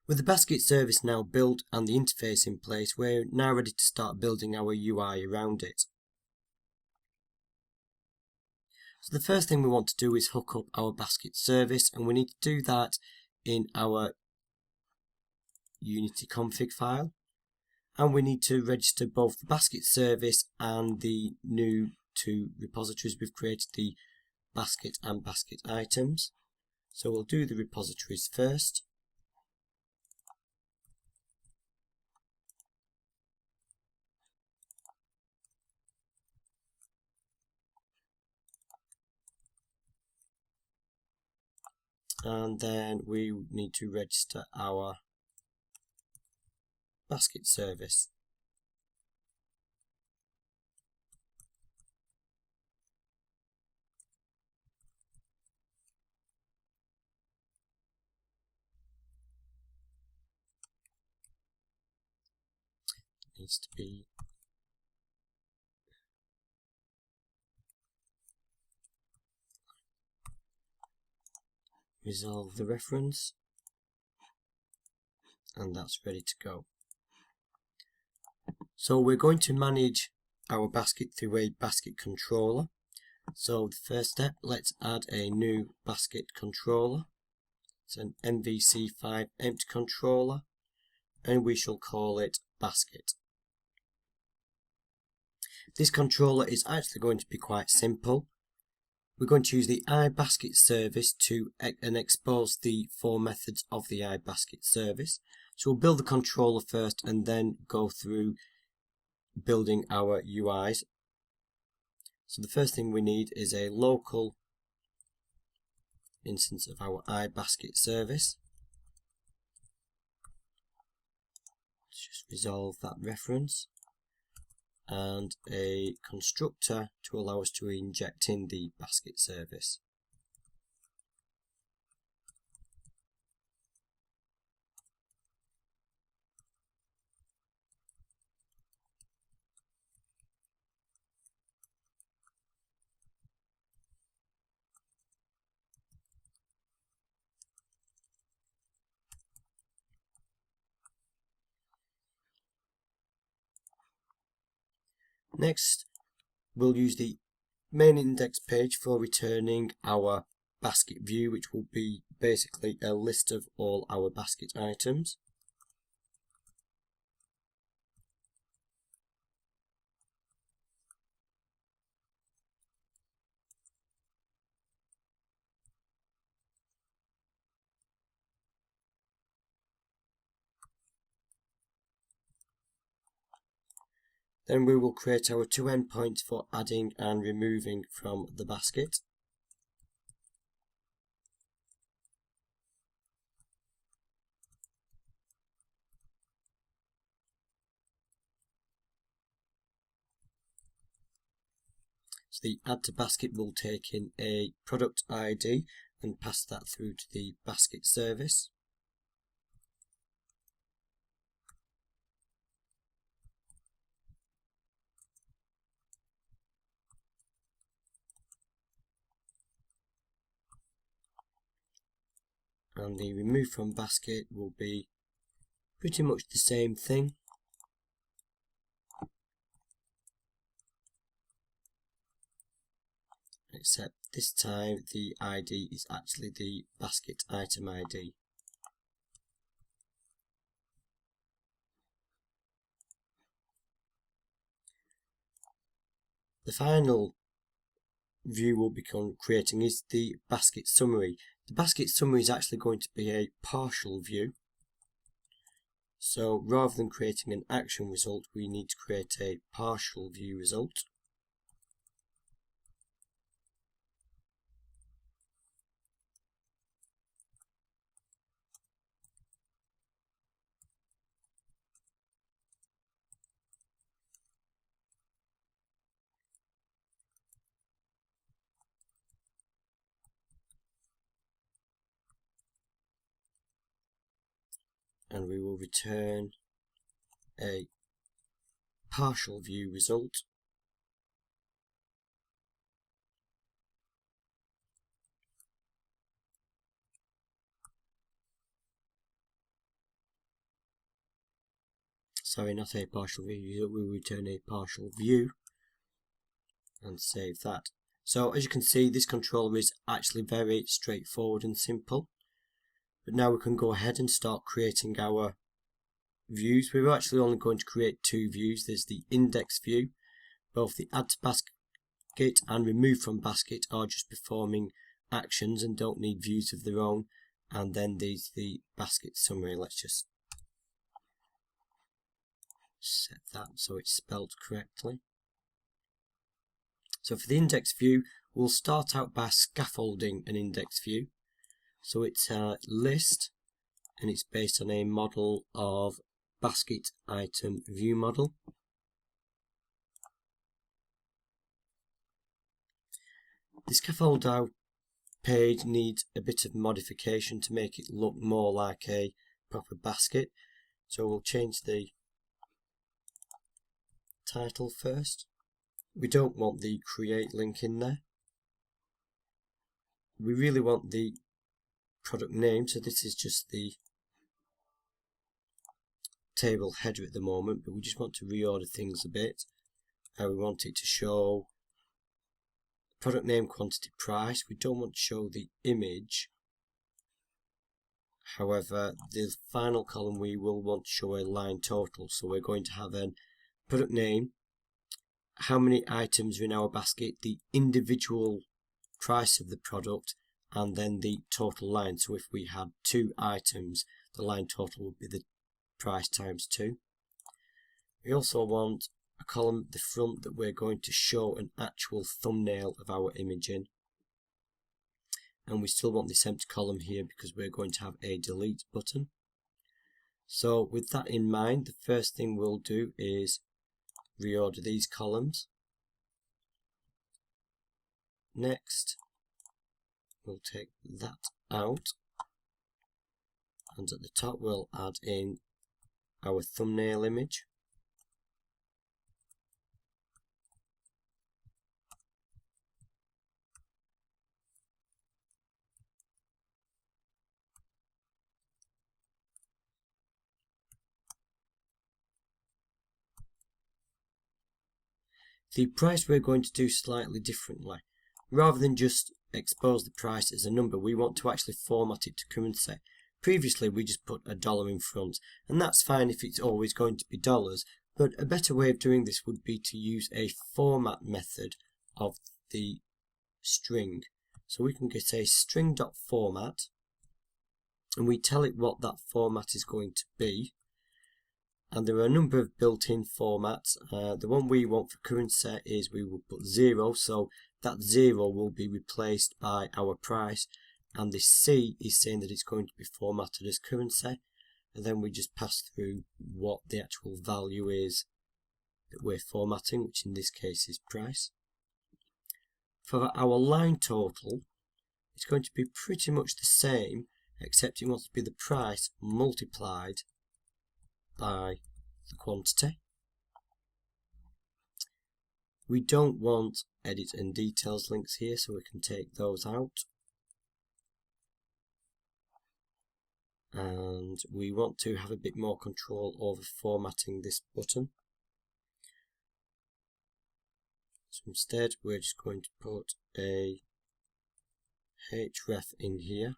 With the basket service now built and the interface in place, we're now ready to start building our UI around it. So the first thing we want to do is hook up our basket service, and we need to do that in our Unity config file. And we need to register both the basket service and the new two repositories we've created, the basket and basket items. So we'll do the repositories first. And then we need to register our basket service. It needs to be resolve the reference. and that's ready to go. So we're going to manage our basket through a basket controller. So the first step, let's add a new basket controller. It's an MVC5 empty controller, and we shall call it basket. This controller is actually going to be quite simple. We're going to use the iBasket service to expose the 4 methods of the iBasket service. So we'll build the controller first and then go through building our UIs. So the first thing we need is a local instance of our iBasket service. Let's just resolve that reference. And a constructor to allow us to inject in the basket service. Next, we'll use the main index page for returning our basket view, which will be basically a list of all our basket items. Then we will create our 2 endpoints for adding and removing from the basket. So the add to basket will take in a product ID and pass that through to the basket service. And the remove from basket will be pretty much the same thing. Except this time the ID is actually the basket item ID. The final view we'll be creating is the basket summary. The basket summary is actually going to be a partial view. So rather than creating an action result, we need to create a partial view result. And we will return a partial view result. Sorry, not a partial view result, we will return a partial view and save that. So as you can see, this controller is actually very straightforward and simple. But now we can go ahead and start creating our views. We were actually only going to create 2 views. There's the index view. Both the add to basket and remove from basket are just performing actions and don't need views of their own. And then there's the basket summary. Let's just set that so it's spelled correctly. So for the index view, we'll start out by scaffolding an index view. So it's a list, and it's based on a model of basket item view model. The scaffold out page needs a bit of modification to make it look more like a proper basket. So we'll change the title first. We don't want the create link in there. We really want the product name, so this is just the table header at the moment, but we just want to reorder things a bit. We want it to show product name, quantity, price. We don't want to show the image. However, the final column we will want to show a line total. So we're going to have a product name, how many items are in our basket, the individual price of the product, and then the total line. So if we had 2 items, the line total would be the price times 2. We also want a column at the front that we're going to show an actual thumbnail of our image in. And we still want this empty column here because we're going to have a delete button. So with that in mind, the first thing we'll do is reorder these columns. Next, we'll take that out, and at the top we'll add in our thumbnail image. The price we're going to do slightly differently. Rather than just expose the price as a number, we want to actually format it to currency. Previously we just put a dollar in front, and that's fine if it's always going to be dollars, but a better way of doing this would be to use a format method of the string. So we can get a string.format, and we tell it what that format is going to be. And there are a number of built-in formats. The one we want for currency is we will put 0, so that 0 will be replaced by our price, and this C is saying that it's going to be formatted as currency, and then we just pass through what the actual value is that we're formatting, which in this case is price. For our line total, it's going to be pretty much the same, except it wants to be the price multiplied by the quantity. We don't want edit and details links here, so we can take those out. And we want to have a bit more control over formatting this button. So instead we're just going to put a href in here.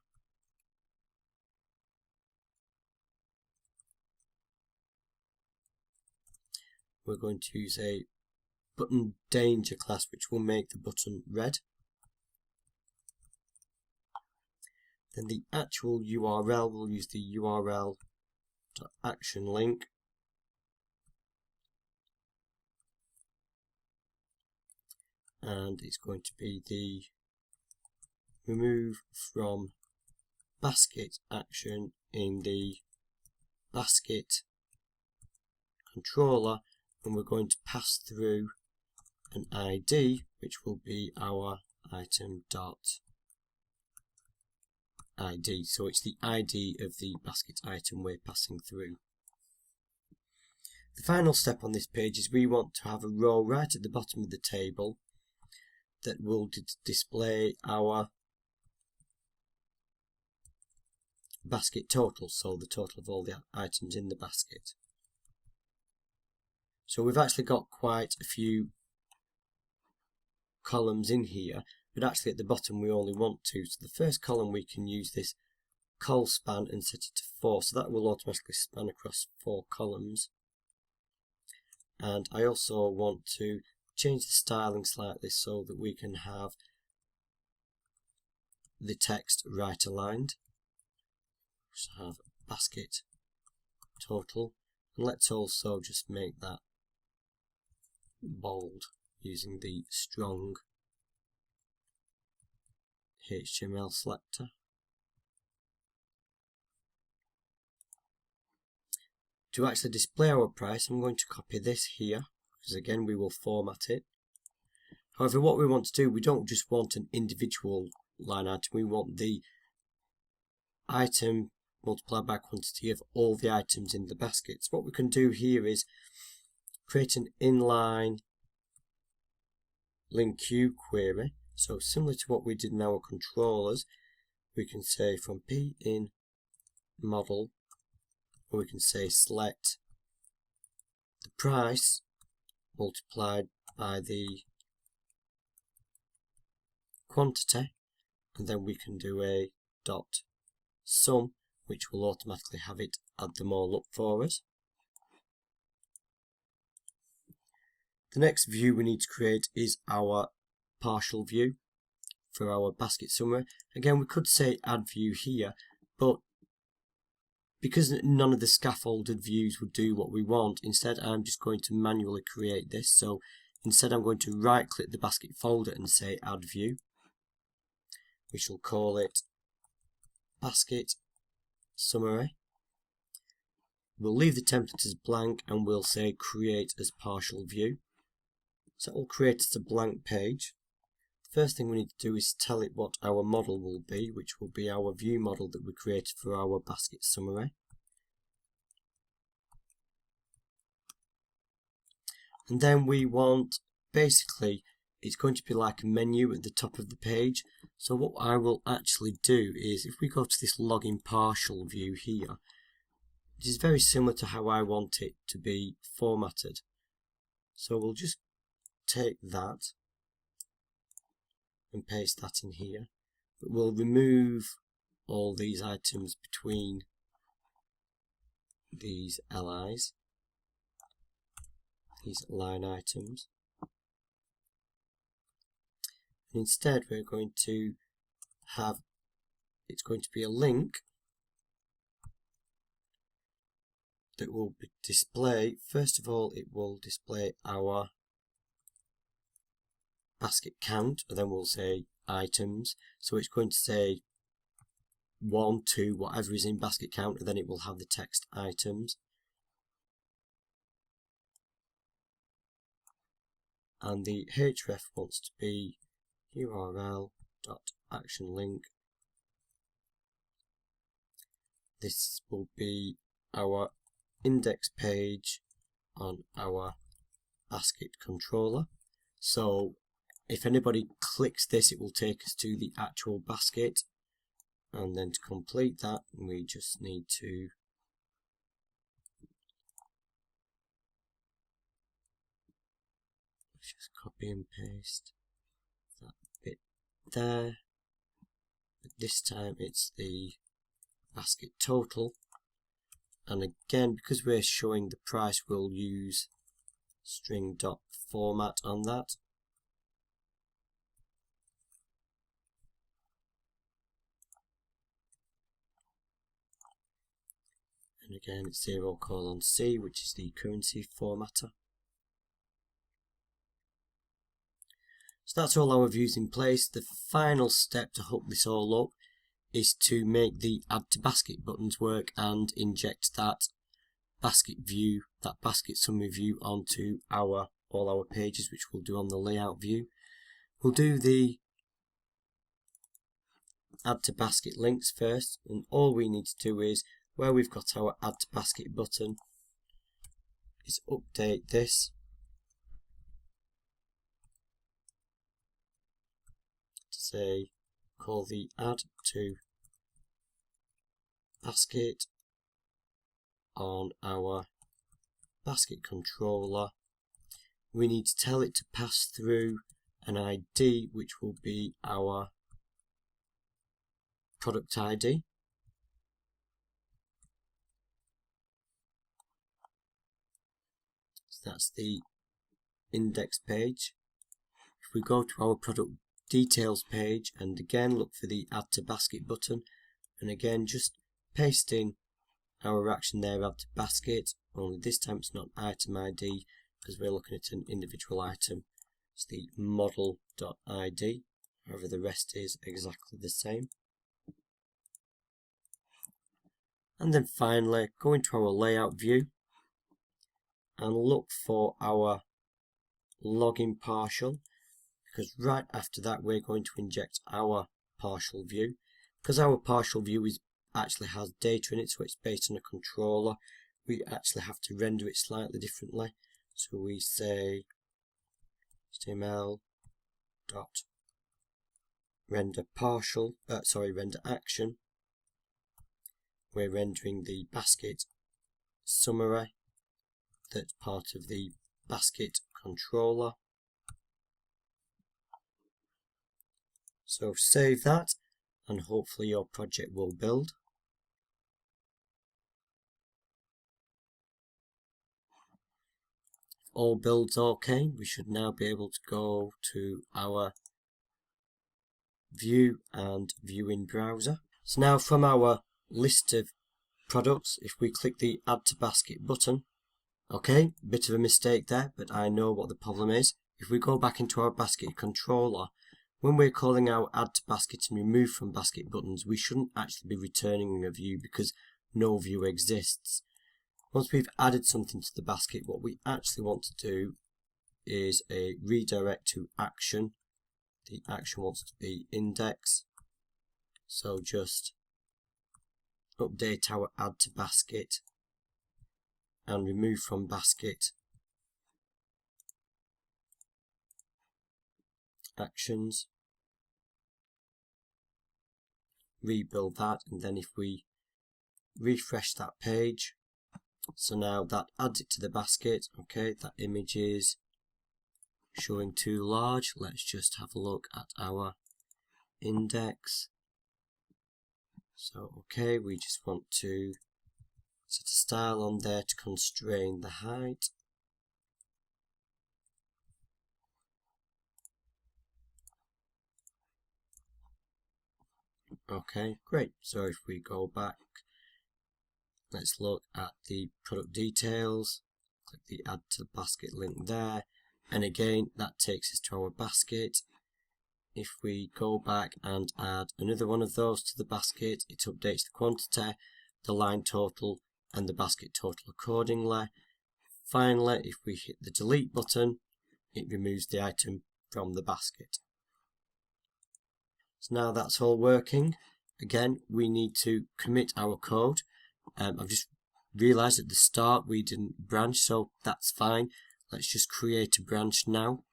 We're going to use a button danger class, which will make the button red. Then the actual URL, we'll use the URL.action link. And it's going to be the remove from basket action in the basket controller, and we're going to pass through an ID, which will be our item.id. So it's the ID of the basket item we're passing through. The final step on this page is we want to have a row right at the bottom of the table that will display our basket total, so the total of all the items in the basket. So we've actually got quite a few columns in here, but actually at the bottom we only want 2. So the first column we can use this col span and set it to 4, so that will automatically span across 4 columns. And I also want to change the styling slightly so that we can have the text right aligned. So have basket total, and let's also just make that bold using the strong HTML selector. To actually display our price, I'm going to copy this here, because again we will format it. However, what we want to do, we don't just want an individual line item, we want the item multiplied by quantity of all the items in the basket. So what we can do here is create an inline link queue query. So similar to what we did in our controllers, we can say from p in model, or we can say select price multiplied by the quantity, and then we can do a dot sum, which will automatically have it add them all up for us. The next view we need to create is our partial view for our basket summary. Again, we could say add view here, but because none of the scaffolded views would do what we want, instead I'm just going to manually create this. So instead I'm going to right click the basket folder and say add view. We shall call it basket summary. We'll leave the template as blank and we'll say create as partial view. So it will create as a blank page. First thing we need to do is tell it what our model will be, which will be our view model that we created for our basket summary. And then we want, basically, it's going to be like a menu at the top of the page. So what I will actually do is, if we go to this login partial view here, it is very similar to how I want it to be formatted. So we'll just take that and paste that in here, but we'll remove all these items between these LIs, these line items, and instead we're going to have, it's going to be a link that will display, first of all it will display our basket count, and then we'll say items. So it's going to say 1, 2, whatever is in basket count, and then it will have the text items. And the href wants to be url.actionLink. This will be our index page on our basket controller. So if anybody clicks this, it will take us to the actual basket, and then to complete that we just need to just copy and paste that bit there, but this time it's the basket total, and again because we're showing the price we'll use string.format on that. And again it's 0:C, which is the currency formatter. So that's all our views in place. The final step to hook this all up is to make the add to basket buttons work and inject that basket view, that basket summary view onto all our pages, which we'll do on the layout view. We'll do the add to basket links first, and all we need to do is, where we've got our add to basket button, is update this to say call the add to basket on our basket controller. We need to tell it to pass through an ID, which will be our product ID. So that's the index page. If we go to our product details page and again look for the add to basket button, and again just paste in our action there, add to basket, only this time it's not item ID because we're looking at an individual item. It's the model.id, however the rest is exactly the same. And then finally go into our layout view and look for our login partial, because right after that we're going to inject our partial view. Because our partial view actually has data in it, so it's based on a controller, we actually have to render it slightly differently. So we say HTML dot render partial, render action. We're rendering the basket summary, that's part of the basket controller. So save that and hopefully your project will build. If all builds okay, we should now be able to go to our view and view in browser. So now from our list of products, if we click the add to basket button, okay, bit of a mistake there, but I know what the problem is. If we go back into our basket controller, when we're calling our add to basket and remove from basket buttons, we shouldn't actually be returning a view because no view exists. Once we've added something to the basket, what we actually want to do is a redirect to action. The action wants to be index. So just update our add to basket and remove from basket actions. Rebuild that, and then if we refresh that page, so now that adds it to the basket. Okay, that image is showing too large. Let's just have a look at our index. So okay, we just want to set a style on there to constrain the height. Okay, great. So if we go back, let's look at the product details, click the add to basket link there, and again that takes us to our basket. If we go back and add another one of those to the basket, it updates the quantity, the line total and the basket total accordingly. Finally, if we hit the delete button, it removes the item from the basket. So now that's all working. Again, we need to commit our code. I've just realized at the start we didn't branch, so that's fine. Let's just create a branch now.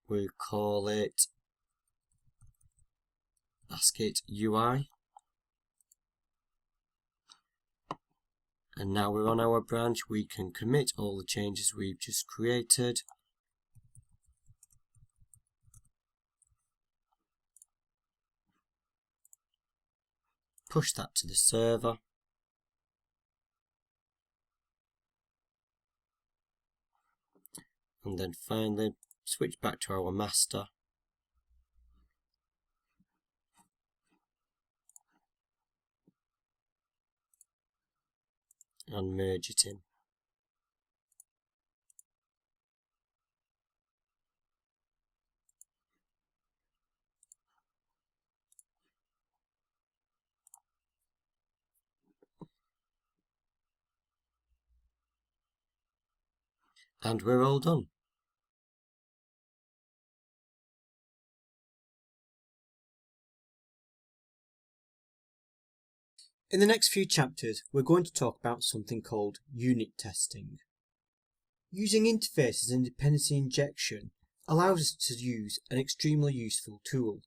We'll call it basket UI. And now we're on our branch, we can commit all the changes we've just created. Push that to the server. And then finally switch back to our master. And merge it in. And we're all done. In the next few chapters, we're going to talk about something called unit testing. Using interfaces and dependency injection allows us to use an extremely useful tool,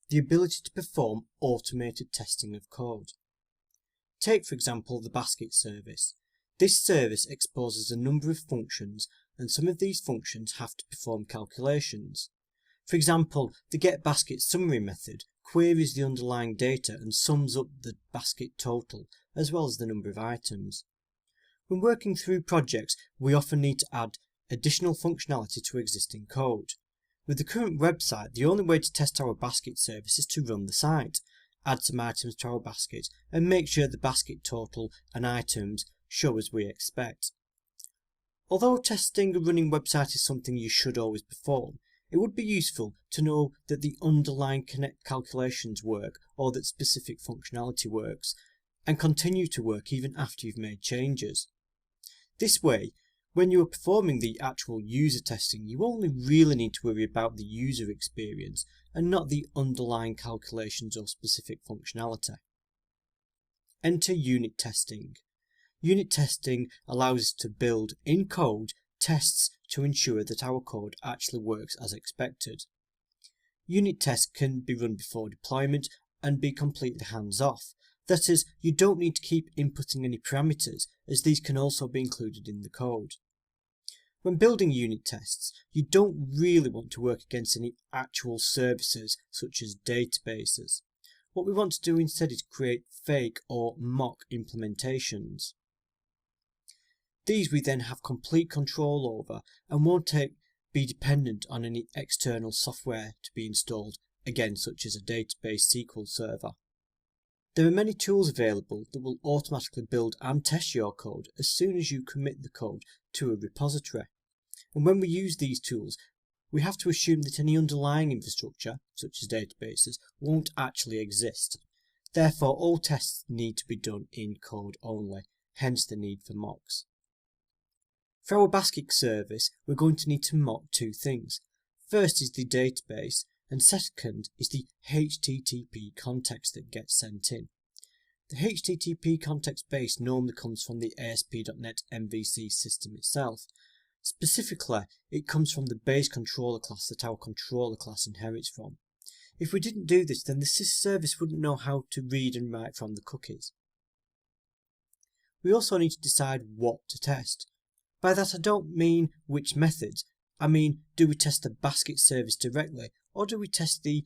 the ability to perform automated testing of code. Take, for example, the basket service. This service exposes a number of functions, and some of these functions have to perform calculations. For example, the getBasketSummary method queries the underlying data and sums up the basket total, as well as the number of items. When working through projects, we often need to add additional functionality to existing code. With the current website, the only way to test our basket service is to run the site, add some items to our basket, and make sure the basket total and items show as we expect. Although testing a running website is something you should always perform, it would be useful to know that the underlying calculations work, or that specific functionality works, and continue to work even after you've made changes. This way, when you are performing the actual user testing, you only really need to worry about the user experience and not the underlying calculations or specific functionality. Enter unit testing. Unit testing allows us to build in code tests to ensure that our code actually works as expected. Unit tests can be run before deployment and be completely hands-off. That is, you don't need to keep inputting any parameters, as these can also be included in the code. When building unit tests, you don't really want to work against any actual services such as databases. What we want to do instead is create fake or mock implementations. These we then have complete control over and won't be dependent on any external software to be installed, again such as a database SQL server. There are many tools available that will automatically build and test your code as soon as you commit the code to a repository. And when we use these tools, we have to assume that any underlying infrastructure, such as databases, won't actually exist. Therefore, all tests need to be done in code only, hence the need for mocks. For our basket service, we're going to need to mock two things. First is the database, and second is the HTTP context that gets sent in. The HTTP context base normally comes from the ASP.NET MVC system itself. Specifically, it comes from the base controller class that our controller class inherits from. If we didn't do this, then the sys service wouldn't know how to read and write from the cookies. We also need to decide what to test. By that I don't mean which methods, I mean do we test the basket service directly or do we test the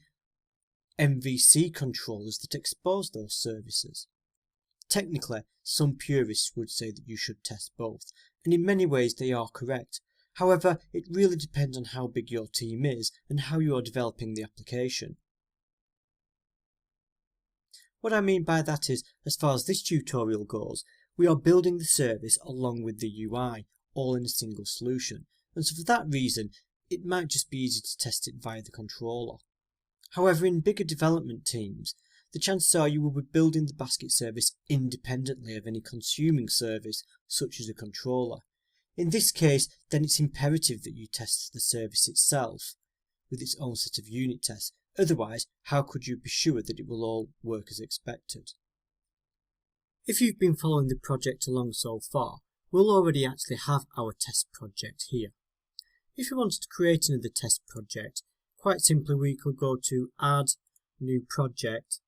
MVC controllers that expose those services? Technically, some purists would say that you should test both, and in many ways they are correct. However, it really depends on how big your team is and how you are developing the application. What I mean by that is, as far as this tutorial goes, we are building the service along with the UI, all in a single solution, and so for that reason, it might just be easy to test it via the controller. However, in bigger development teams, the chances are you will be building the basket service independently of any consuming service, such as a controller. In this case, then it's imperative that you test the service itself with its own set of unit tests. Otherwise, how could you be sure that it will all work as expected? If you've been following the project along so far, we'll already actually have our test project here. If we wanted to create another test project, quite simply we could go to Add, New Project,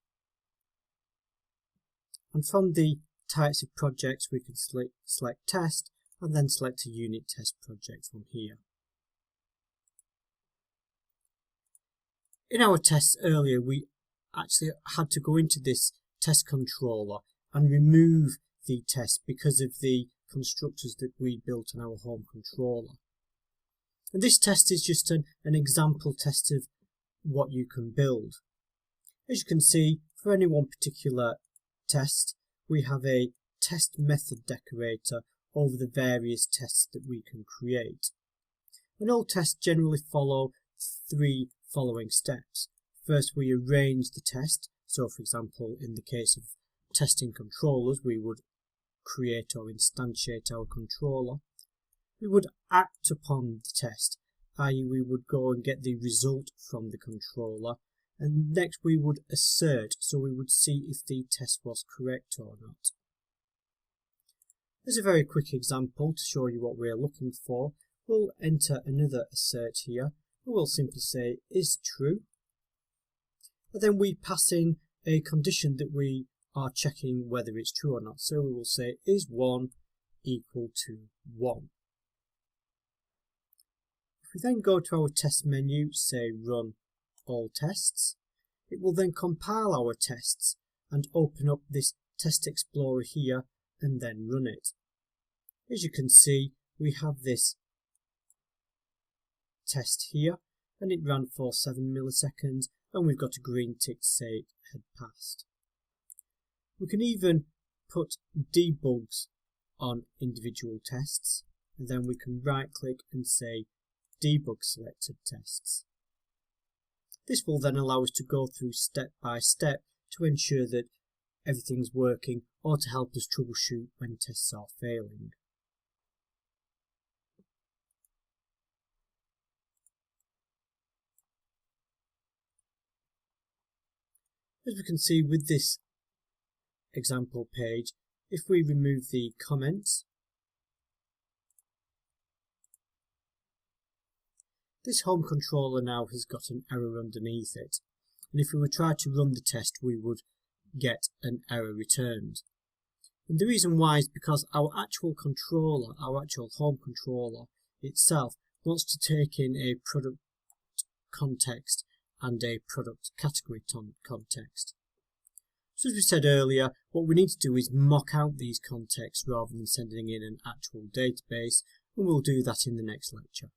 and from the types of projects we can select Test and then select a unit test project from here. In our tests earlier, we actually had to go into this test controller and remove the test because of the constructors that we built on our home controller. And this test is just an example test of what you can build. As you can see, for any one particular test, we have a test method decorator over the various tests that we can create. And all tests generally follow three following steps. First, we arrange the test. So, for example, in the case of testing controllers, we would create or instantiate our controller. We would act upon the test, i.e. we would go and get the result from the controller, and next we would assert, so we would see if the test was correct or not. As a very quick example to show you what we're looking for, we'll enter another assert here, and we'll simply say is true, and then we pass in a condition that we are checking whether it's true or not. So we will say is 1 equal to 1. If we then go to our test menu, say run all tests, it will then compile our tests and open up this test explorer here and then run it. As you can see, we have this test here and it ran for 7 milliseconds and we've got a green tick to say it had passed. We can even put debugs on individual tests, and then we can right click and say debug selected tests. This will then allow us to go through step by step to ensure that everything's working or to help us troubleshoot when tests are failing. As we can see with this example page, if we remove the comments, this home controller now has got an error underneath it, and if we were try to run the test we would get an error returned. And the reason why is because our actual controller, our actual home controller itself, wants to take in a product context and a product category context. So as we said earlier, what we need to do is mock out these contexts rather than sending in an actual database, and we'll do that in the next lecture.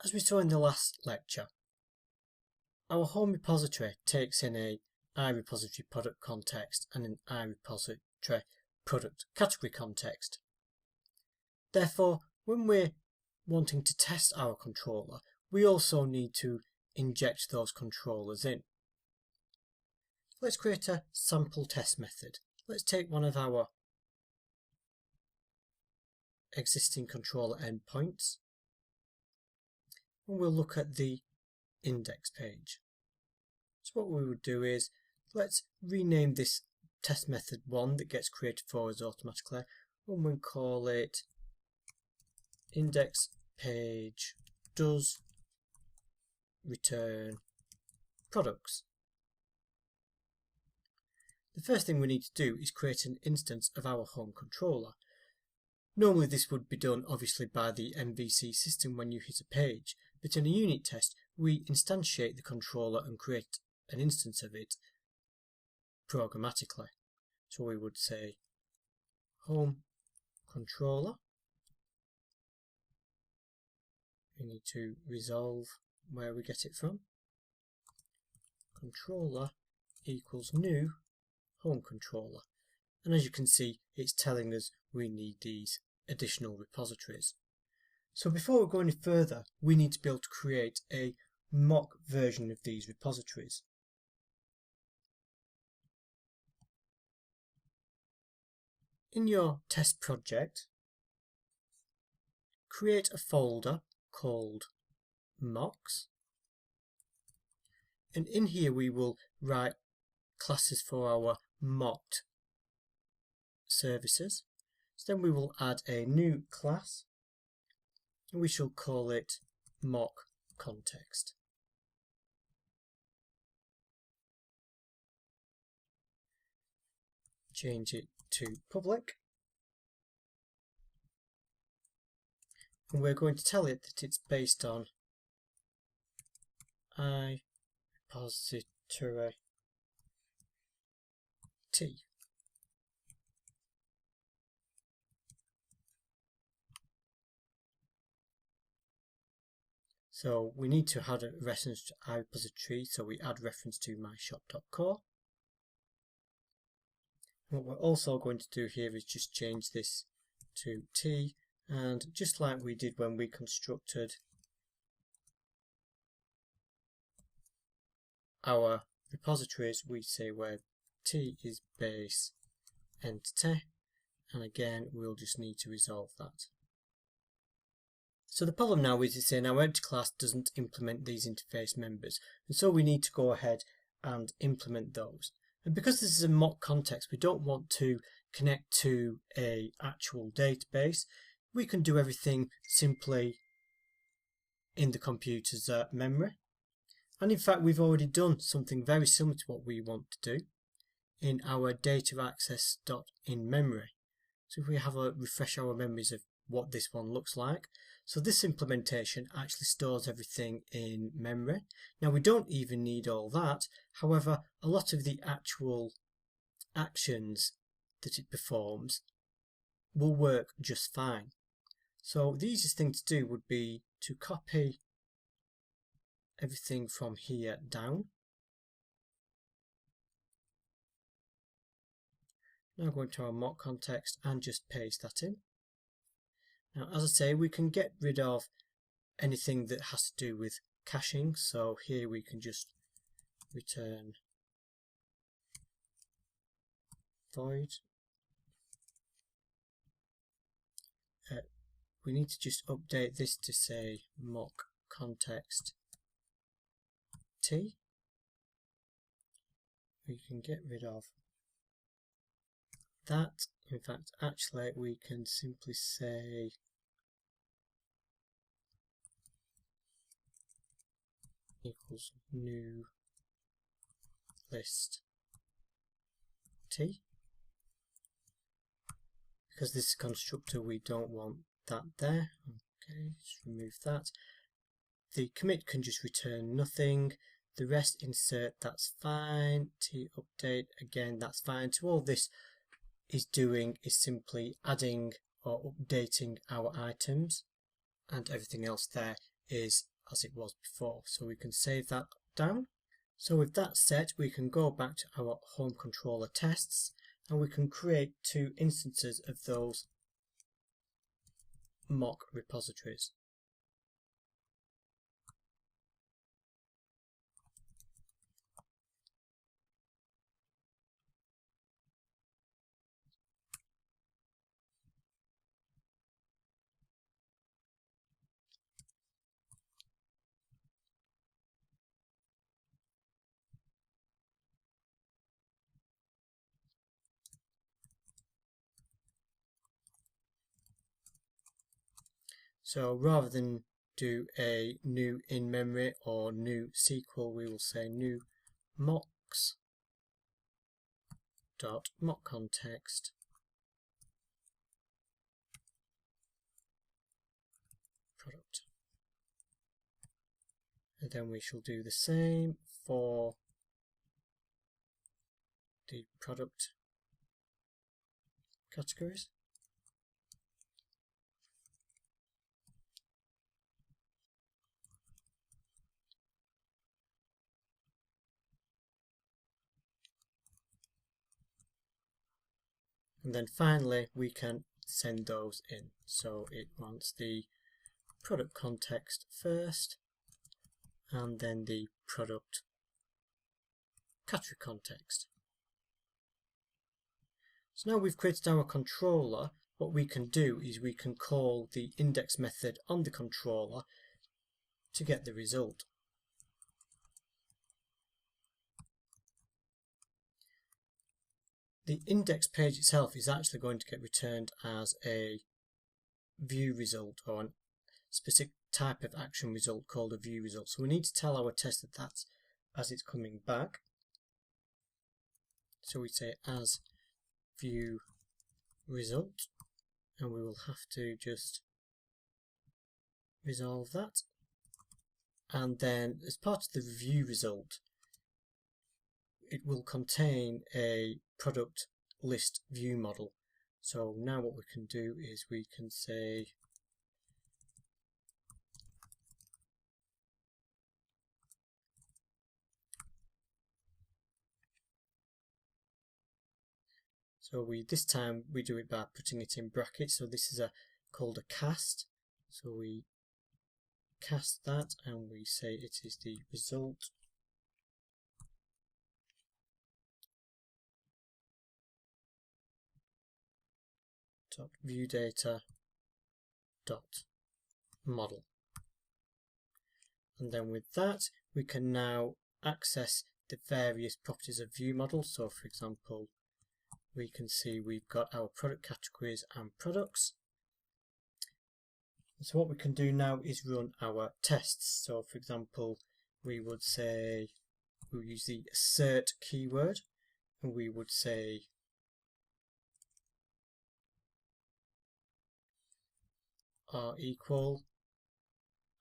As we saw in the last lecture, our home repository takes in a iRepository product context and an iRepository product category context. Therefore, when we're wanting to test our controller, we also need to inject those controllers in. Let's create a sample test method. Let's take one of our existing controller endpoints, and we'll look at the index page. So what we would do is, let's rename this test method 1 that gets created for us automatically, and we'll call it index page does return products. The first thing we need to do is create an instance of our home controller. Normally this would be done obviously by the MVC system when you hit a page, but in a unit test we instantiate the controller and create an instance of it programmatically. So we would say home controller. We need to resolve where we get it from. Controller equals new home controller. And as you can see, it's telling us we need these additional repositories. So before we go any further, we need to be able to create a mock version of these repositories. In your test project, create a folder called mocks, and in here we will write classes for our mocked services. So then we will add a new class, and we shall call it mock context. Change it to public, and we're going to tell it that it's based on iRepository T. So we need to add a reference to iRepository, so we add reference to myshop.core. What we're also going to do here is just change this to T, and just like we did when we constructed our repositories, we say where T is base entity, and again we'll just need to resolve that. So the problem now is it's saying our empty class doesn't implement these interface members, and so we need to go ahead and implement those. And because this is a mock context, we don't want to connect to an actual database. We can do everything simply in the computer's memory. And in fact, we've already done something very similar to what we want to do in our data access.inMemory. So if we have a refresh our memories of what this one looks like. So this implementation actually stores everything in memory. Now we don't even need all that. However, a lot of the actual actions that it performs will work just fine. So the easiest thing to do would be to copy everything from here down. Now go into our mock context and just paste that in. Now, as I say, we can get rid of anything that has to do with caching. So here we can just return void. We need to just update this to say mock context T. We can get rid of that. In fact, actually we can simply say equals new list t. Because this is a constructor, we don't want that there. Okay, just remove that. The commit can just return nothing. The rest insert, that's fine. T update, again, that's fine. So all this is doing is simply adding or updating our items, and everything else there is as it was before. So we can save that down. So with that set, we can go back to our home controller tests, and we can create 2 instances of those mock repositories. So rather than do a new in memory or new SQL, we will say new mocks dot mock context product. And then we shall do the same for the product categories. And then finally we can send those in. So it wants the product context first, and then the product category context. So now we've created our controller, what we can do is we can call the index method on the controller to get the result. The index page itself is actually going to get returned as a view result, or a specific type of action result called a view result. So we need to tell our test that that's as it's coming back. So we say as view result, and we will have to just resolve that. And then as part of the view result, it will contain a product list view model. So now what we can do is we can say this time we do it by putting it in brackets. So this is called a cast. So we cast that and we say it is the result dot view data dot model. And then with that we can now access the various properties of view model. So for example, we can see we've got our product categories and products. So what we can do now is run our tests. So for example, we would say, we'll use the assert keyword, and we would say are equal,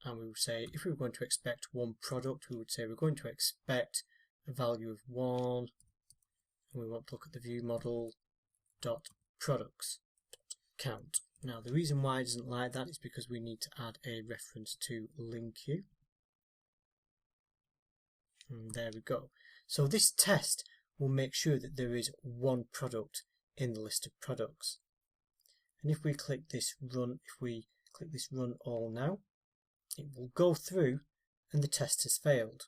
and we would say if we were going to expect one product, we would say we're going to expect a value of 1, and we want to look at the view model dot products dot count. Now the reason why it doesn't like that is because we need to add a reference to link you. And there we go. So this test will make sure that there is one product in the list of products. And if we click this run, all now, it will go through and the test has failed.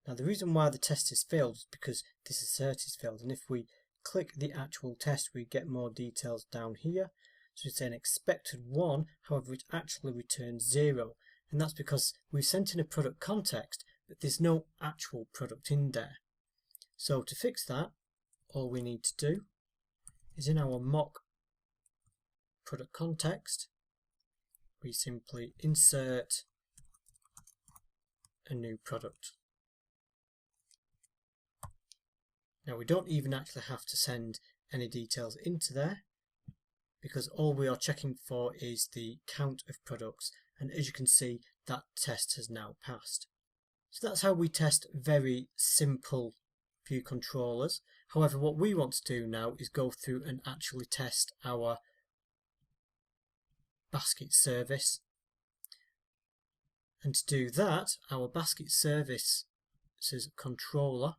Now the reason why the test has failed is because this assert has failed, and if we click the actual test we get more details down here. So it's an expected 1, however it actually returns 0, and that's because we've sent in a product context but there's no actual product in there. So to fix that, all we need to do is in our mock product context we simply insert a new product. Now we don't even actually have to send any details into there, because all we are checking for is the count of products, and as you can see, that test has now passed. So that's how we test very simple view controllers. However, what we want to do now is go through and actually test our basket service. And to do that, our basket service says controller.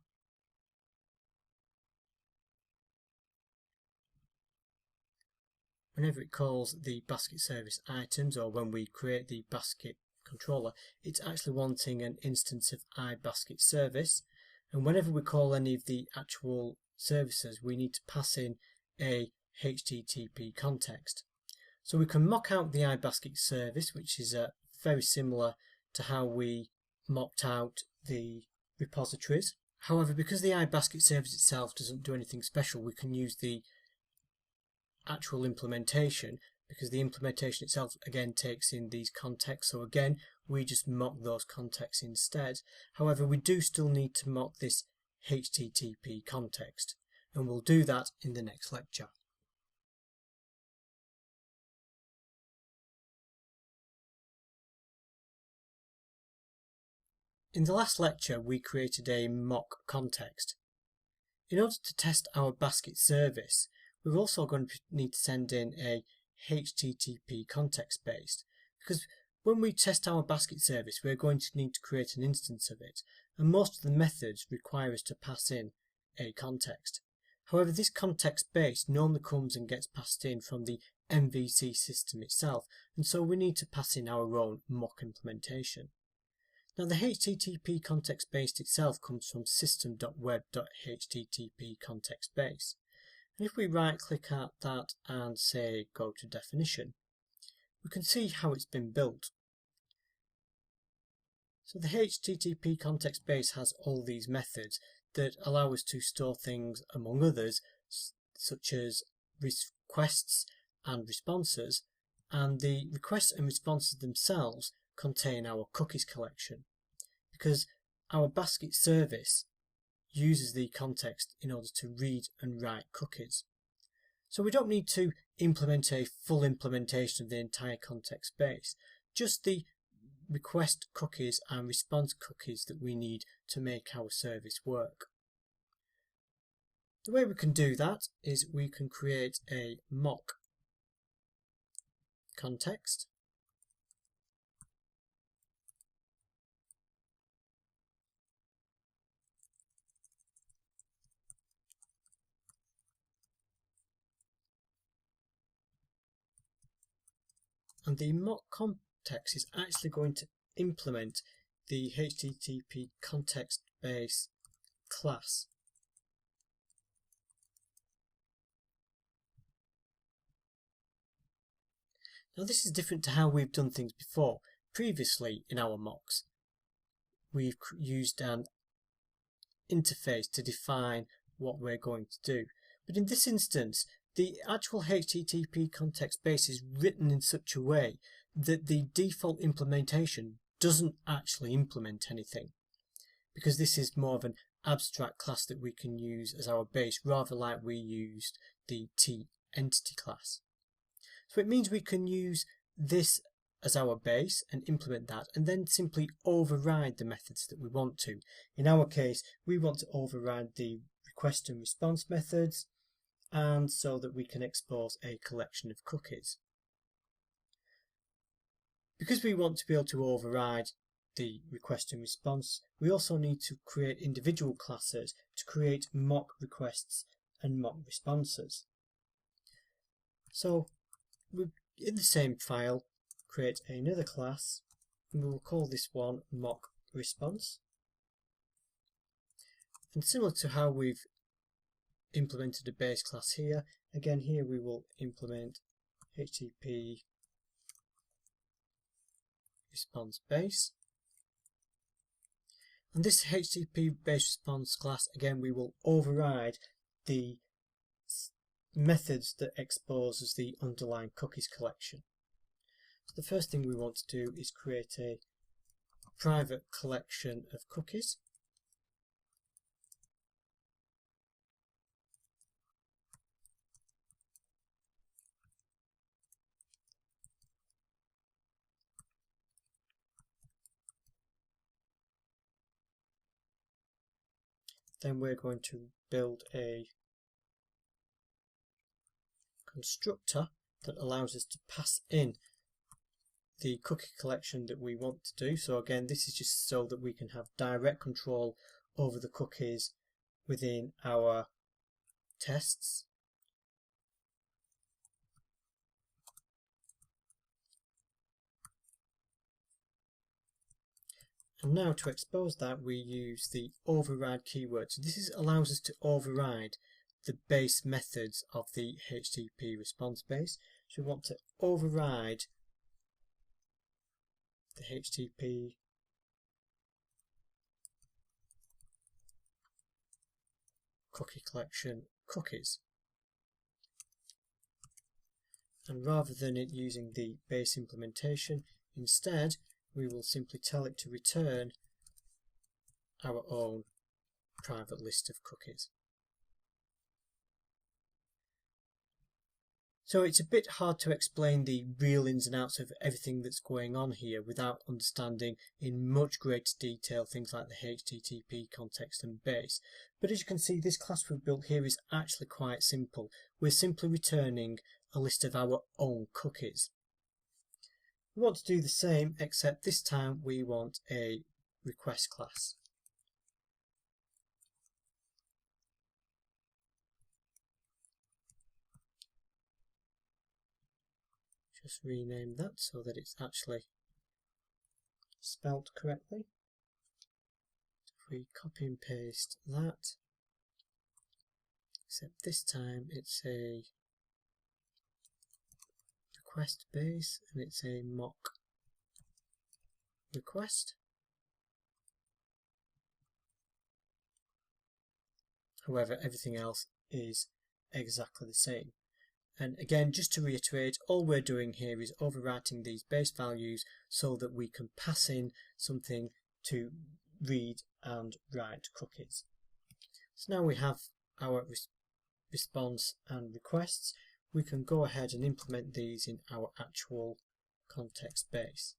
Whenever it calls the basket service items, or when we create the basket controller, it's actually wanting an instance of iBasket service. And whenever we call any of the actual services, we need to pass in a HTTP context. So we can mock out the iBasket service, which is very similar to how we mocked out the repositories. However, because the iBasket service itself doesn't do anything special, we can use the actual implementation, because the implementation itself again takes in these contexts. So again, we just mock those contexts instead. However, we do still need to mock this HTTP context, and we'll do that in the next lecture. In the last lecture, we created a mock context. In order to test our basket service, we're also going to need to send in a HTTP context based, because when we test our basket service, we're going to need to create an instance of it, and most of the methods require us to pass in a context. However, this context based normally comes and gets passed in from the MVC system itself, and so we need to pass in our own mock implementation. Now, the HTTP context based itself comes from system.web.http context base. And if we right click at that and say go to definition, we can see how it's been built. So the HTTP context base has all these methods that allow us to store things, among others, such as requests and responses, and the requests and responses themselves contain our cookies collection, because our basket service uses the context in order to read and write cookies. So we don't need to implement a full implementation of the entire context base, just the request cookies and response cookies that we need to make our service work. The way we can do that is we can create a mock context. And the mock context is actually going to implement the HTTP context base class. Now, this is different to how we've done things before. Previously in our mocks, we've used an interface to define what we're going to do. But in this instance, the actual HTTP context base is written in such a way that the default implementation doesn't actually implement anything, because this is more of an abstract class that we can use as our base, rather like we used the T-entity class. So it means we can use this as our base and implement that, and then simply override the methods that we want to. In our case, we want to override the request and response methods, and so that we can expose a collection of cookies. Because we want to be able to override the request and response, we also need to create individual classes to create mock requests and mock responses. So in the same file, create another class, and we will call this one mock response. And similar to how we've implemented a base class here, again here we will implement HTTP response base. And this HTTP base response class, again we will override the methods that exposes the underlying cookies collection. So the first thing we want to do is create a private collection of cookies. Then we're going to build a constructor that allows us to pass in the cookie collection that we want to do. So again, this is just so that we can have direct control over the cookies within our tests. And now to expose that, we use the override keyword. So this allows us to override the base methods of the HTTP response base. So we want to override the HTTP cookie collection cookies. And rather than it using the base implementation, instead we will simply tell it to return our own private list of cookies. So it's a bit hard to explain the real ins and outs of everything that's going on here without understanding in much greater detail things like the HTTP context and base. But as you can see, this class we've built here is actually quite simple. We're simply returning a list of our own cookies. We want to do the same, except this time we want a request class. Just rename that so that it's actually spelt correctly. If we copy and paste that, except this time it's a request base and it's a mock request. However, everything else is exactly the same. And again, just to reiterate, all we're doing here is overwriting these base values so that we can pass in something to read and write cookies. So now we have our response and requests. We can go ahead and implement these in our actual context base.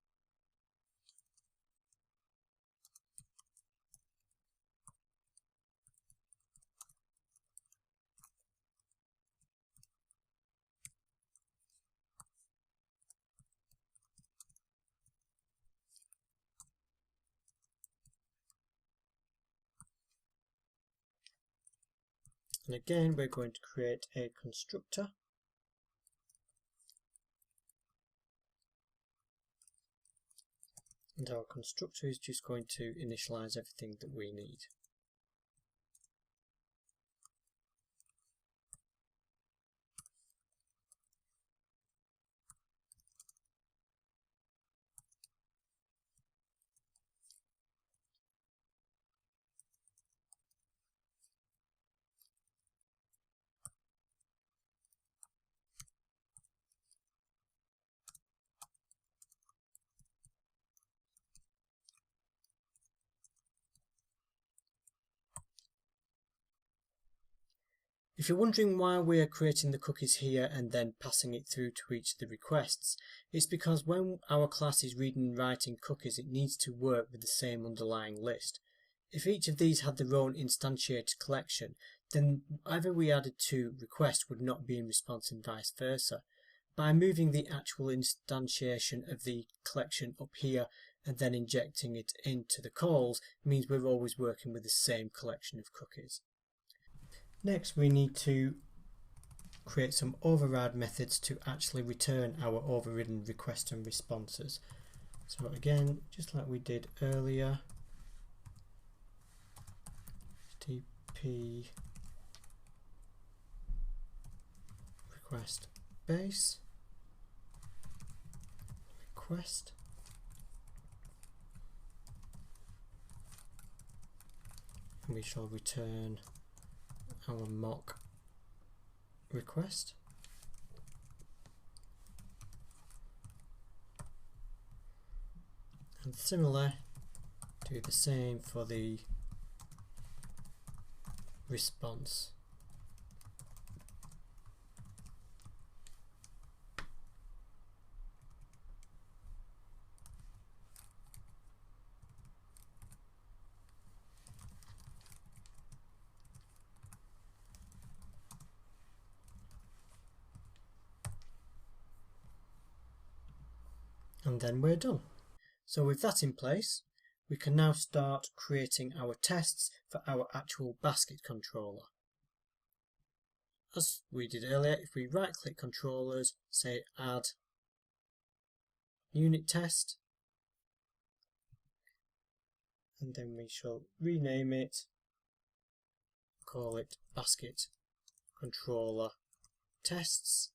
And again, we're going to create a constructor. And our constructor is just going to initialize everything that we need. If you're wondering why we're creating the cookies here and then passing it through to each of the requests, it's because when our class is reading and writing cookies, it needs to work with the same underlying list. If each of these had their own instantiated collection, then whatever we added to request would not be in response and vice versa. By moving the actual instantiation of the collection up here and then injecting it into the calls means we're always working with the same collection of cookies. Next, we need to create some override methods to actually return our overridden requests and responses. So again, just like we did earlier, HTTP request base request, and we shall return our mock request. And similar Do the same for the response. And then we're done. So with that in place, we can now start creating our tests for our actual basket controller. As we did earlier, if we right click controllers, say add unit test, and then we shall rename it, call it basket controller tests.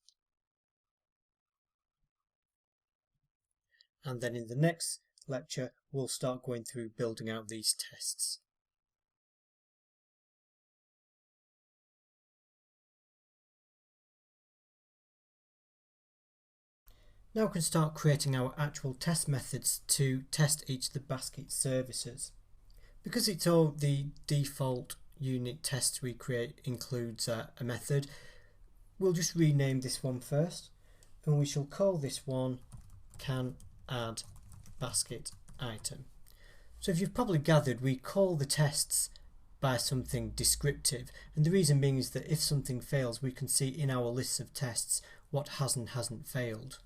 And then in the next lecture, we'll start going through building out these tests. Now we can start creating our actual test methods to test each of the basket services. Because it's all the default unit tests we create includes a method, we'll just rename this one first, and we shall call this one can add basket item. So if you've probably gathered, we call the tests by something descriptive, and the reason being is that if something fails, we can see in our list of tests what has and hasn't failed.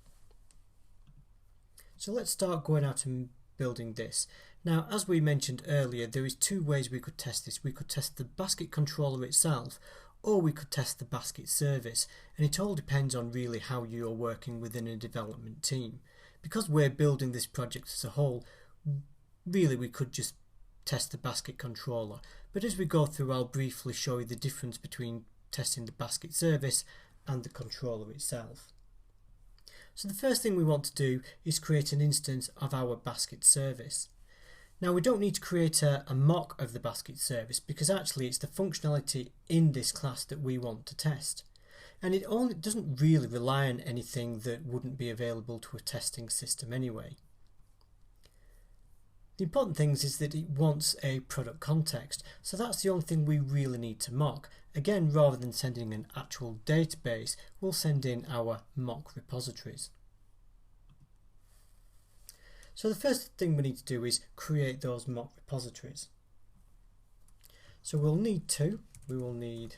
So let's start going out and building this. Now, as we mentioned earlier, there is two ways we could test this. We could test the basket controller itself, or we could test the basket service, and it all depends on really how you are working within a development team. Because we're building this project as a whole, really we could just test the basket controller. But as we go through, I'll briefly show you the difference between testing the basket service and the controller itself. So the first thing we want to do is create an instance of our basket service. Now we don't need to create a mock of the basket service, because actually it's the functionality in this class that we want to test. And it doesn't really rely on anything that wouldn't be available to a testing system anyway. The important thing is that it wants a product context, so that's the only thing we really need to mock. Again, rather than sending an actual database, we'll send in our mock repositories. So the first thing we need to do is create those mock repositories. So we will need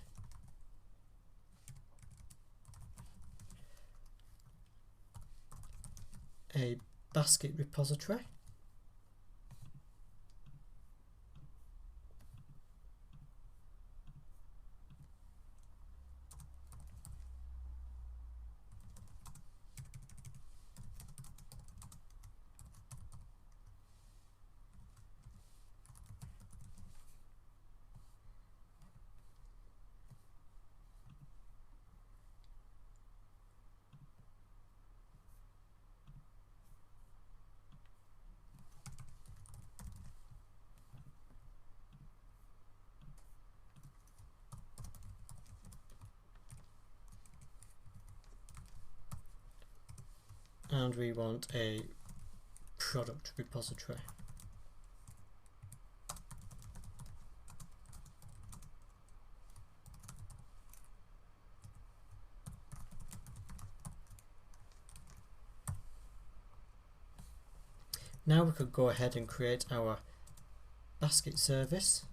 a basket repository, and we want a product repository. Now we could go ahead and create our basket service.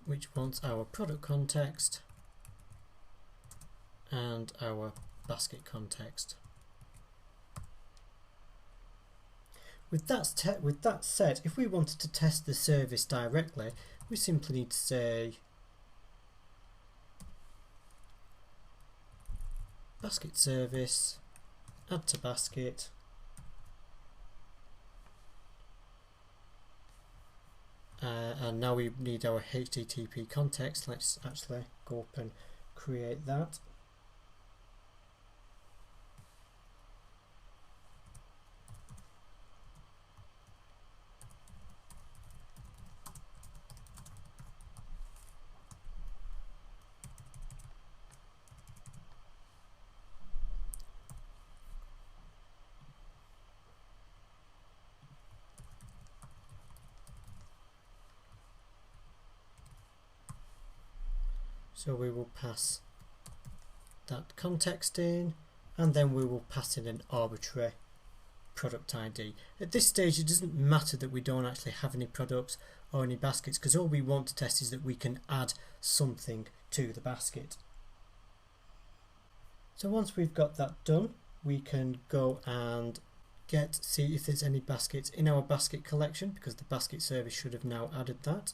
Which wants our product context and our basket context. With that said, if we wanted to test the service directly, we simply need to say basket service, add to basket, and now we need our HTTP context. Let's actually go up and create that. So we will pass that context in, and then we will pass in an arbitrary product ID. At this stage it doesn't matter that we don't actually have any products or any baskets, because all we want to test is that we can add something to the basket. So once we've got that done, we can go and see if there's any baskets in our basket collection, because the basket service should have now added that.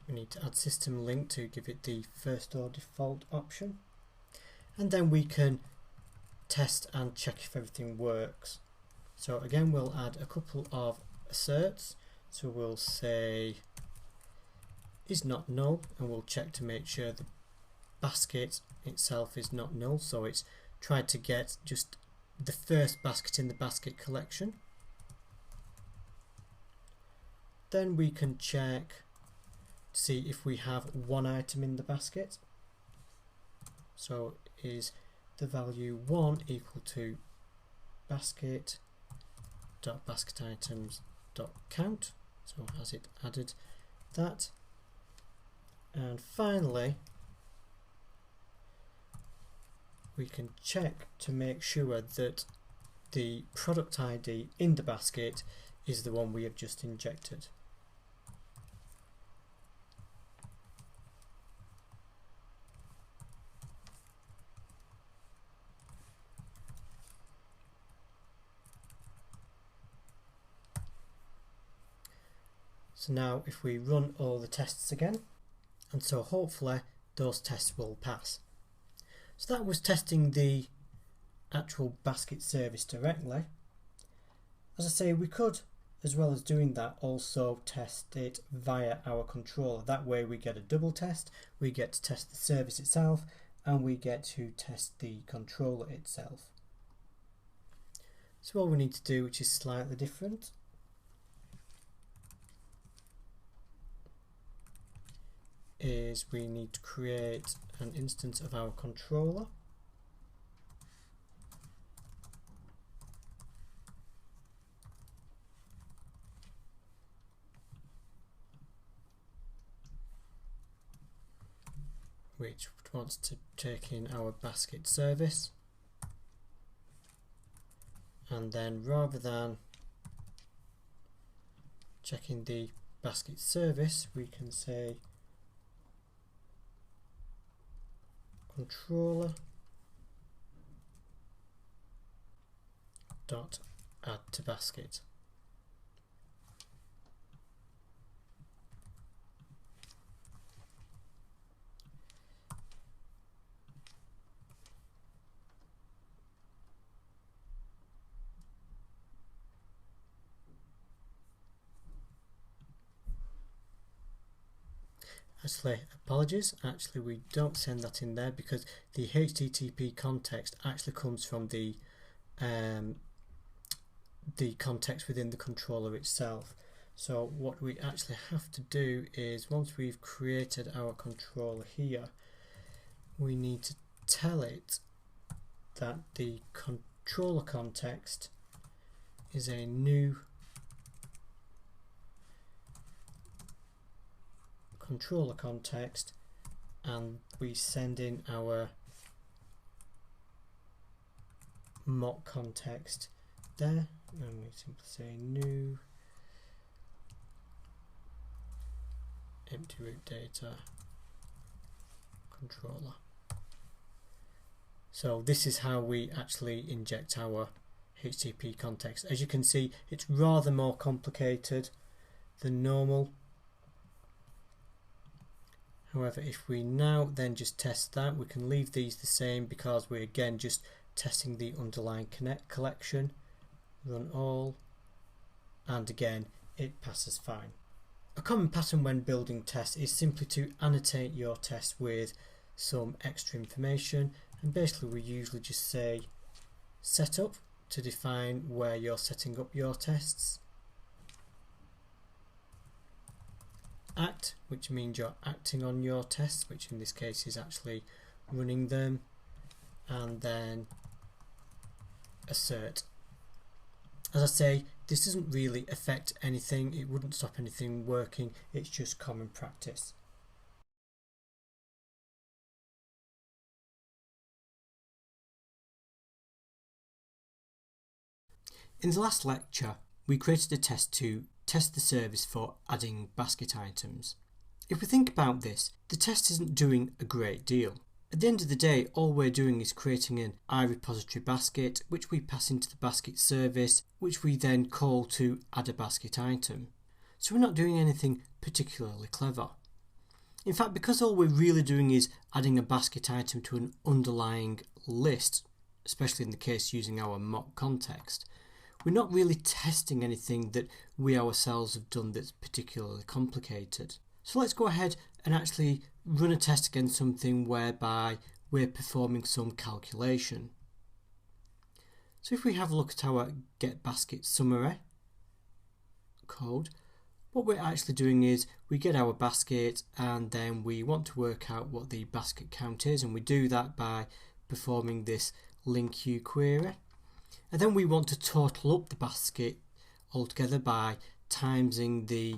We need to add system link to give it the first or default option, and then we can test and check if everything works. So again, we'll add a couple of asserts. So we'll say is not null, and we'll check to make sure the basket itself is not null, so it's tried to get just the first basket in the basket collection. Then we can check to see if we have one item in the basket. So is the value 1 equal to basket.basketItems.count, so has it added that? And finally we can check to make sure that the product ID in the basket is the one we have just injected. So now if we run all the tests again, and so hopefully those tests will pass. So that was testing the actual basket service directly. As I say, we could, as well as doing that, also test it via our controller. That way we get a double test, we get to test the service itself, and we get to test the controller itself. So all we need to do, which is slightly different, is we need to create an instance of our controller. Which wants to take in our basket service, and then rather than checking the basket service, we can say controller dot add to basket. Actually, apologies, actually we don't send that in there because the HTTP context actually comes from the context within the controller itself. So what we actually have to do is, once we've created our controller here, we need to tell it that the controller context is a new controller context, and we send in our mock context there, and we simply say new empty root data controller. So this is how we actually inject our HTTP context. As you can see, it's rather more complicated than normal. However, if we now then just test that, we can leave these the same because we're again just testing the underlying collection. Run all, and again it passes fine. A common pattern when building tests is simply to annotate your test with some extra information, And basically we usually just say setup to define where you're setting up your tests, act, which means you're acting on your tests, which in this case is actually running them, and then assert. As I say, this doesn't really affect anything, it wouldn't stop anything working, it's just common practice. In the last lecture, we created a test to test the service for adding basket items. If we think about this, the test isn't doing a great deal. At the end of the day, all we're doing is creating an iRepository basket, which we pass into the basket service, which we then call to add a basket item. So we're not doing anything particularly clever. In fact, because all we're really doing is adding a basket item to an underlying list, especially in the case using our mock context, we're not really testing anything that we ourselves have done that's particularly complicated. So let's go ahead and actually run a test against something whereby we're performing some calculation. So if we have a look at our getBasket summary code, what we're actually doing is we get our basket and then we want to work out what the basket count is, and we do that by performing this linkU query. And then we want to total up the basket altogether by timesing the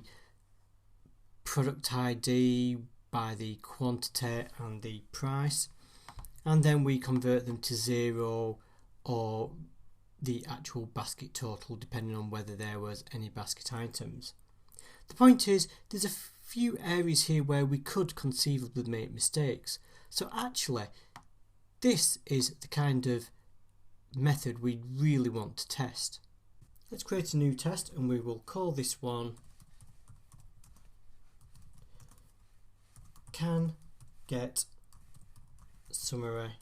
product ID by the quantity and the price, and then we convert them to 0 or the actual basket total depending on whether there was any basket items. The point is, there's a few areas here where we could conceivably make mistakes, so actually this is the kind of method we really want to test. Let's create a new test and we will call this one can get summary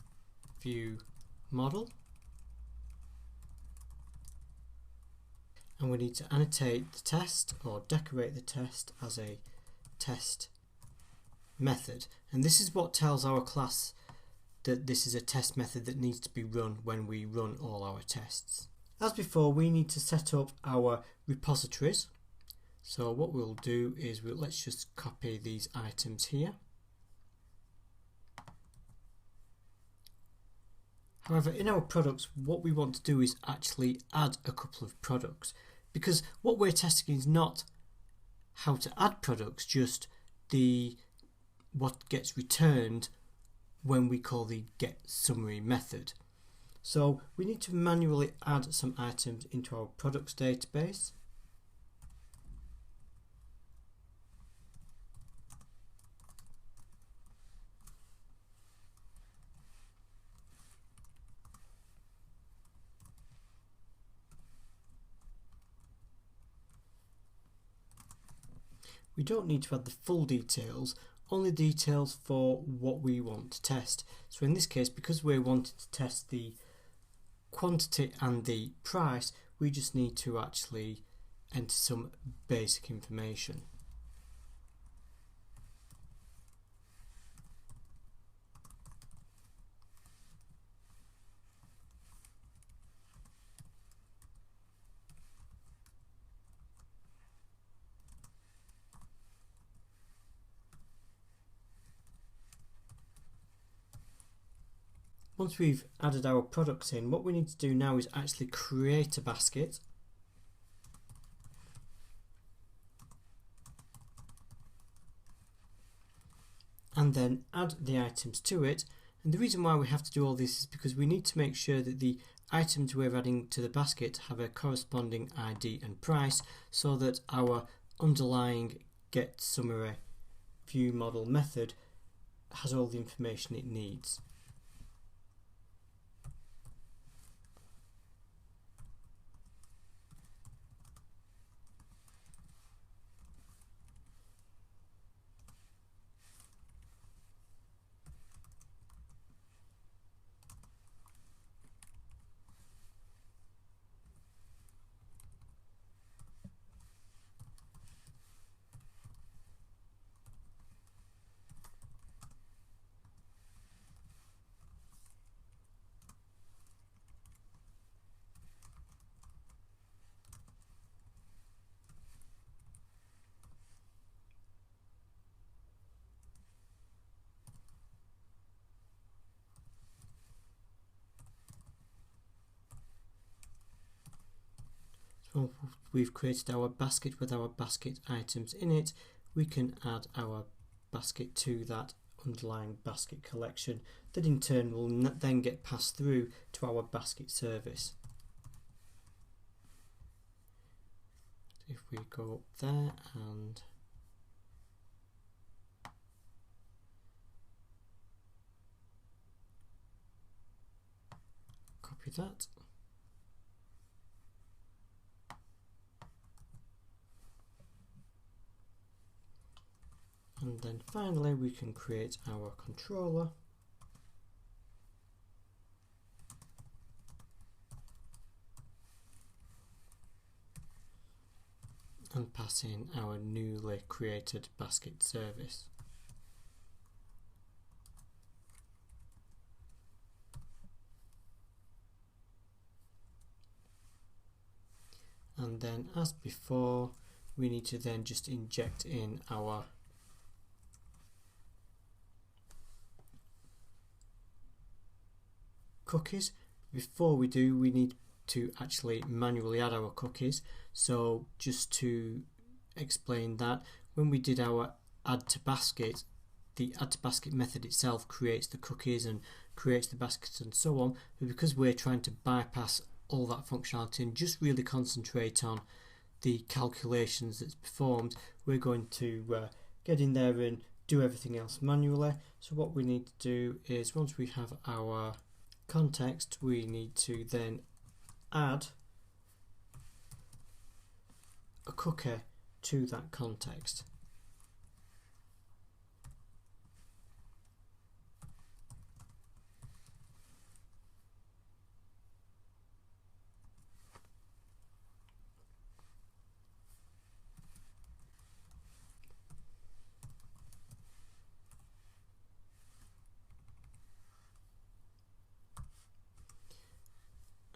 view model, and we need to annotate the test or decorate the test as a test method, and this is what tells our class that this is a test method that needs to be run when we run all our tests. As before, we need to set up our repositories. So what we'll do is let's just copy these items here. However, in our products, what we want to do is actually add a couple of products, because what we're testing is not how to add products, just what gets returned when we call the getSummary method. So we need to manually add some items into our products database. We don't need to add the full details, only details for what we want to test. So in this case, because we're wanting to test the quantity and the price, we just need to actually enter some basic information. Once we've added our products in, what we need to do now is actually create a basket. And then add the items to it. And the reason why we have to do all this is because we need to make sure that the items we're adding to the basket have a corresponding ID and price, so that our underlying getSummary view model method has all the information it needs. So we've created our basket with our basket items in it. We can add our basket to that underlying basket collection that in turn will then get passed through to our basket service. If we go up there and copy that, and then finally we can create our controller and pass in our newly created basket service. And then as before, we need to then just inject in our cookies. Before we do, we need to actually manually add our cookies. So just to explain that, when we did our add to basket, the add to basket method itself creates the cookies and creates the baskets and so on, but because we're trying to bypass all that functionality and just really concentrate on the calculations that's performed, we're going to get in there and do everything else manually. So what we need to do is, once we have our context, we need to then add a cookie to that context.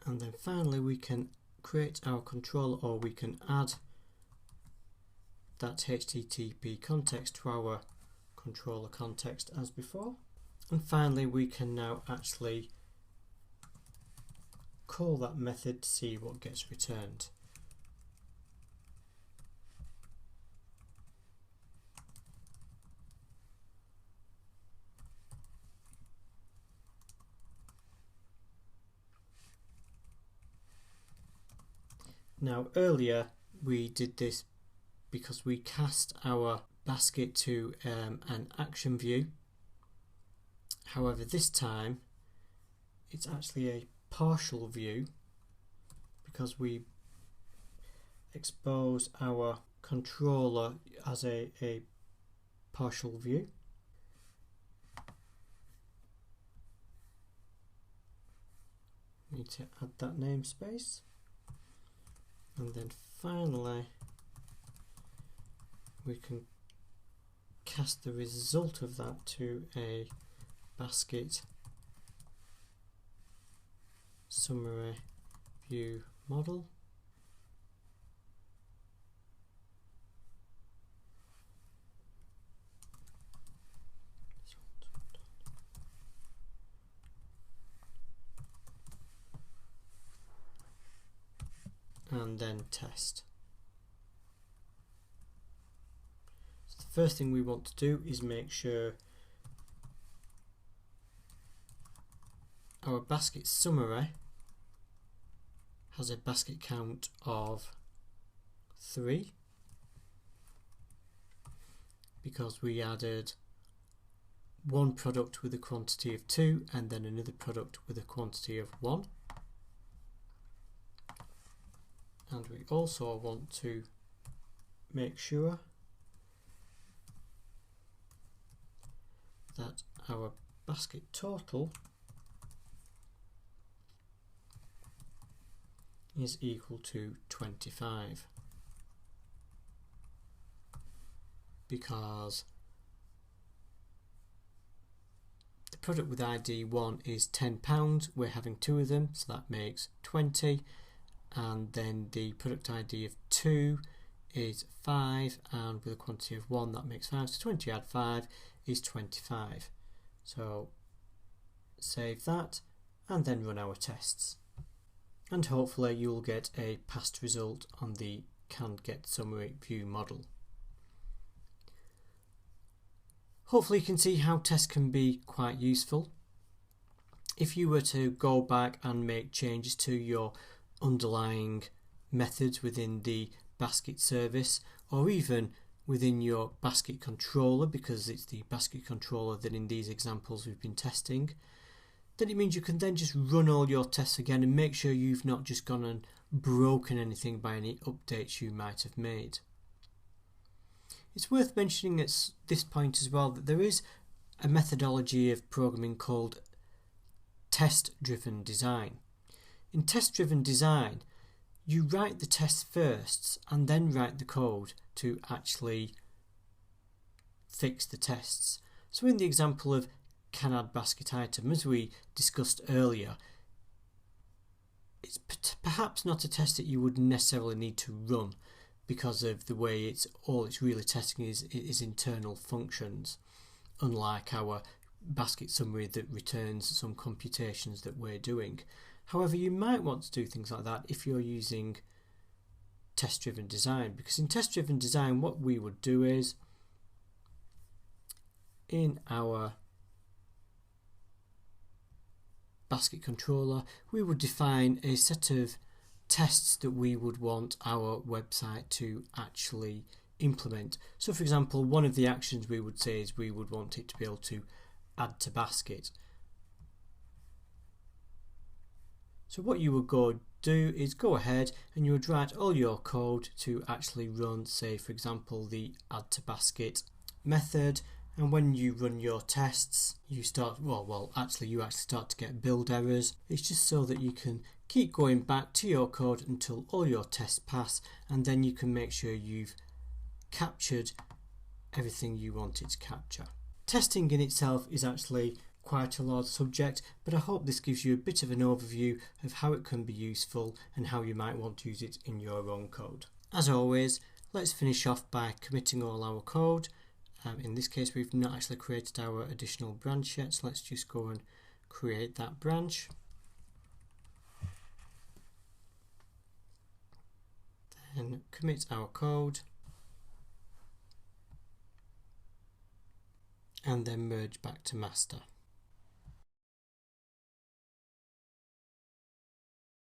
And then finally we can create our controller, or we can add that HTTP context to our controller context as before. And finally we can now actually call that method to see what gets returned. Now earlier we did this because we cast our basket to an action view. However, this time it's actually a partial view because we expose our controller as a partial view. We need to add that namespace. And then finally we can cast the result of that to a basket summary view model. And then test. So the first thing we want to do is make sure our basket summary has a basket count of 3, because we added one product with a quantity of 2 and then another product with a quantity of 1. And we also want to make sure that our basket total is equal to 25, because the product with ID 1 is £10, we're having 2 of them, so that makes 20. And then the product ID of 2 is 5, and with a quantity of 1 that makes 5, so 20 add 5 is 25. So save that and then run our tests. and hopefully you'll get a passed result on the canned get summary view model. Hopefully you can see how tests can be quite useful. If you were to go back and make changes to your underlying methods within the basket service, or even within your basket controller, because it's the basket controller that in these examples we've been testing, then it means you can then just run all your tests again and make sure you've not just gone and broken anything by any updates you might have made. It's worth mentioning at this point as well that there is a methodology of programming called test-driven design. In test-driven design, you write the tests first and then write the code to actually fix the tests. So in the example of can add basket item, as we discussed earlier, it's perhaps not a test that you would necessarily need to run because of the way all it's really testing is internal functions, unlike our basket summary that returns some computations that we're doing. However, you might want to do things like that if you're using test-driven design, because in test-driven design what we would do is in our basket controller we would define a set of tests that we would want our website to actually implement. So for example, one of the actions we would say is we would want it to be able to add to basket. So what you would do is go ahead and you would write all your code to actually run, say for example, the add to basket method, and when you run your tests you start you actually start to get build errors. It's just so that you can keep going back to your code until all your tests pass, and then you can make sure you've captured everything you wanted to capture. Testing in itself is actually quite a large subject, but I hope this gives you a bit of an overview of how it can be useful and how you might want to use it in your own code. As always, let's finish off by committing all our code. In this case we've not actually created our additional branch yet, so let's just go and create that branch. Then commit our code and then merge back to master.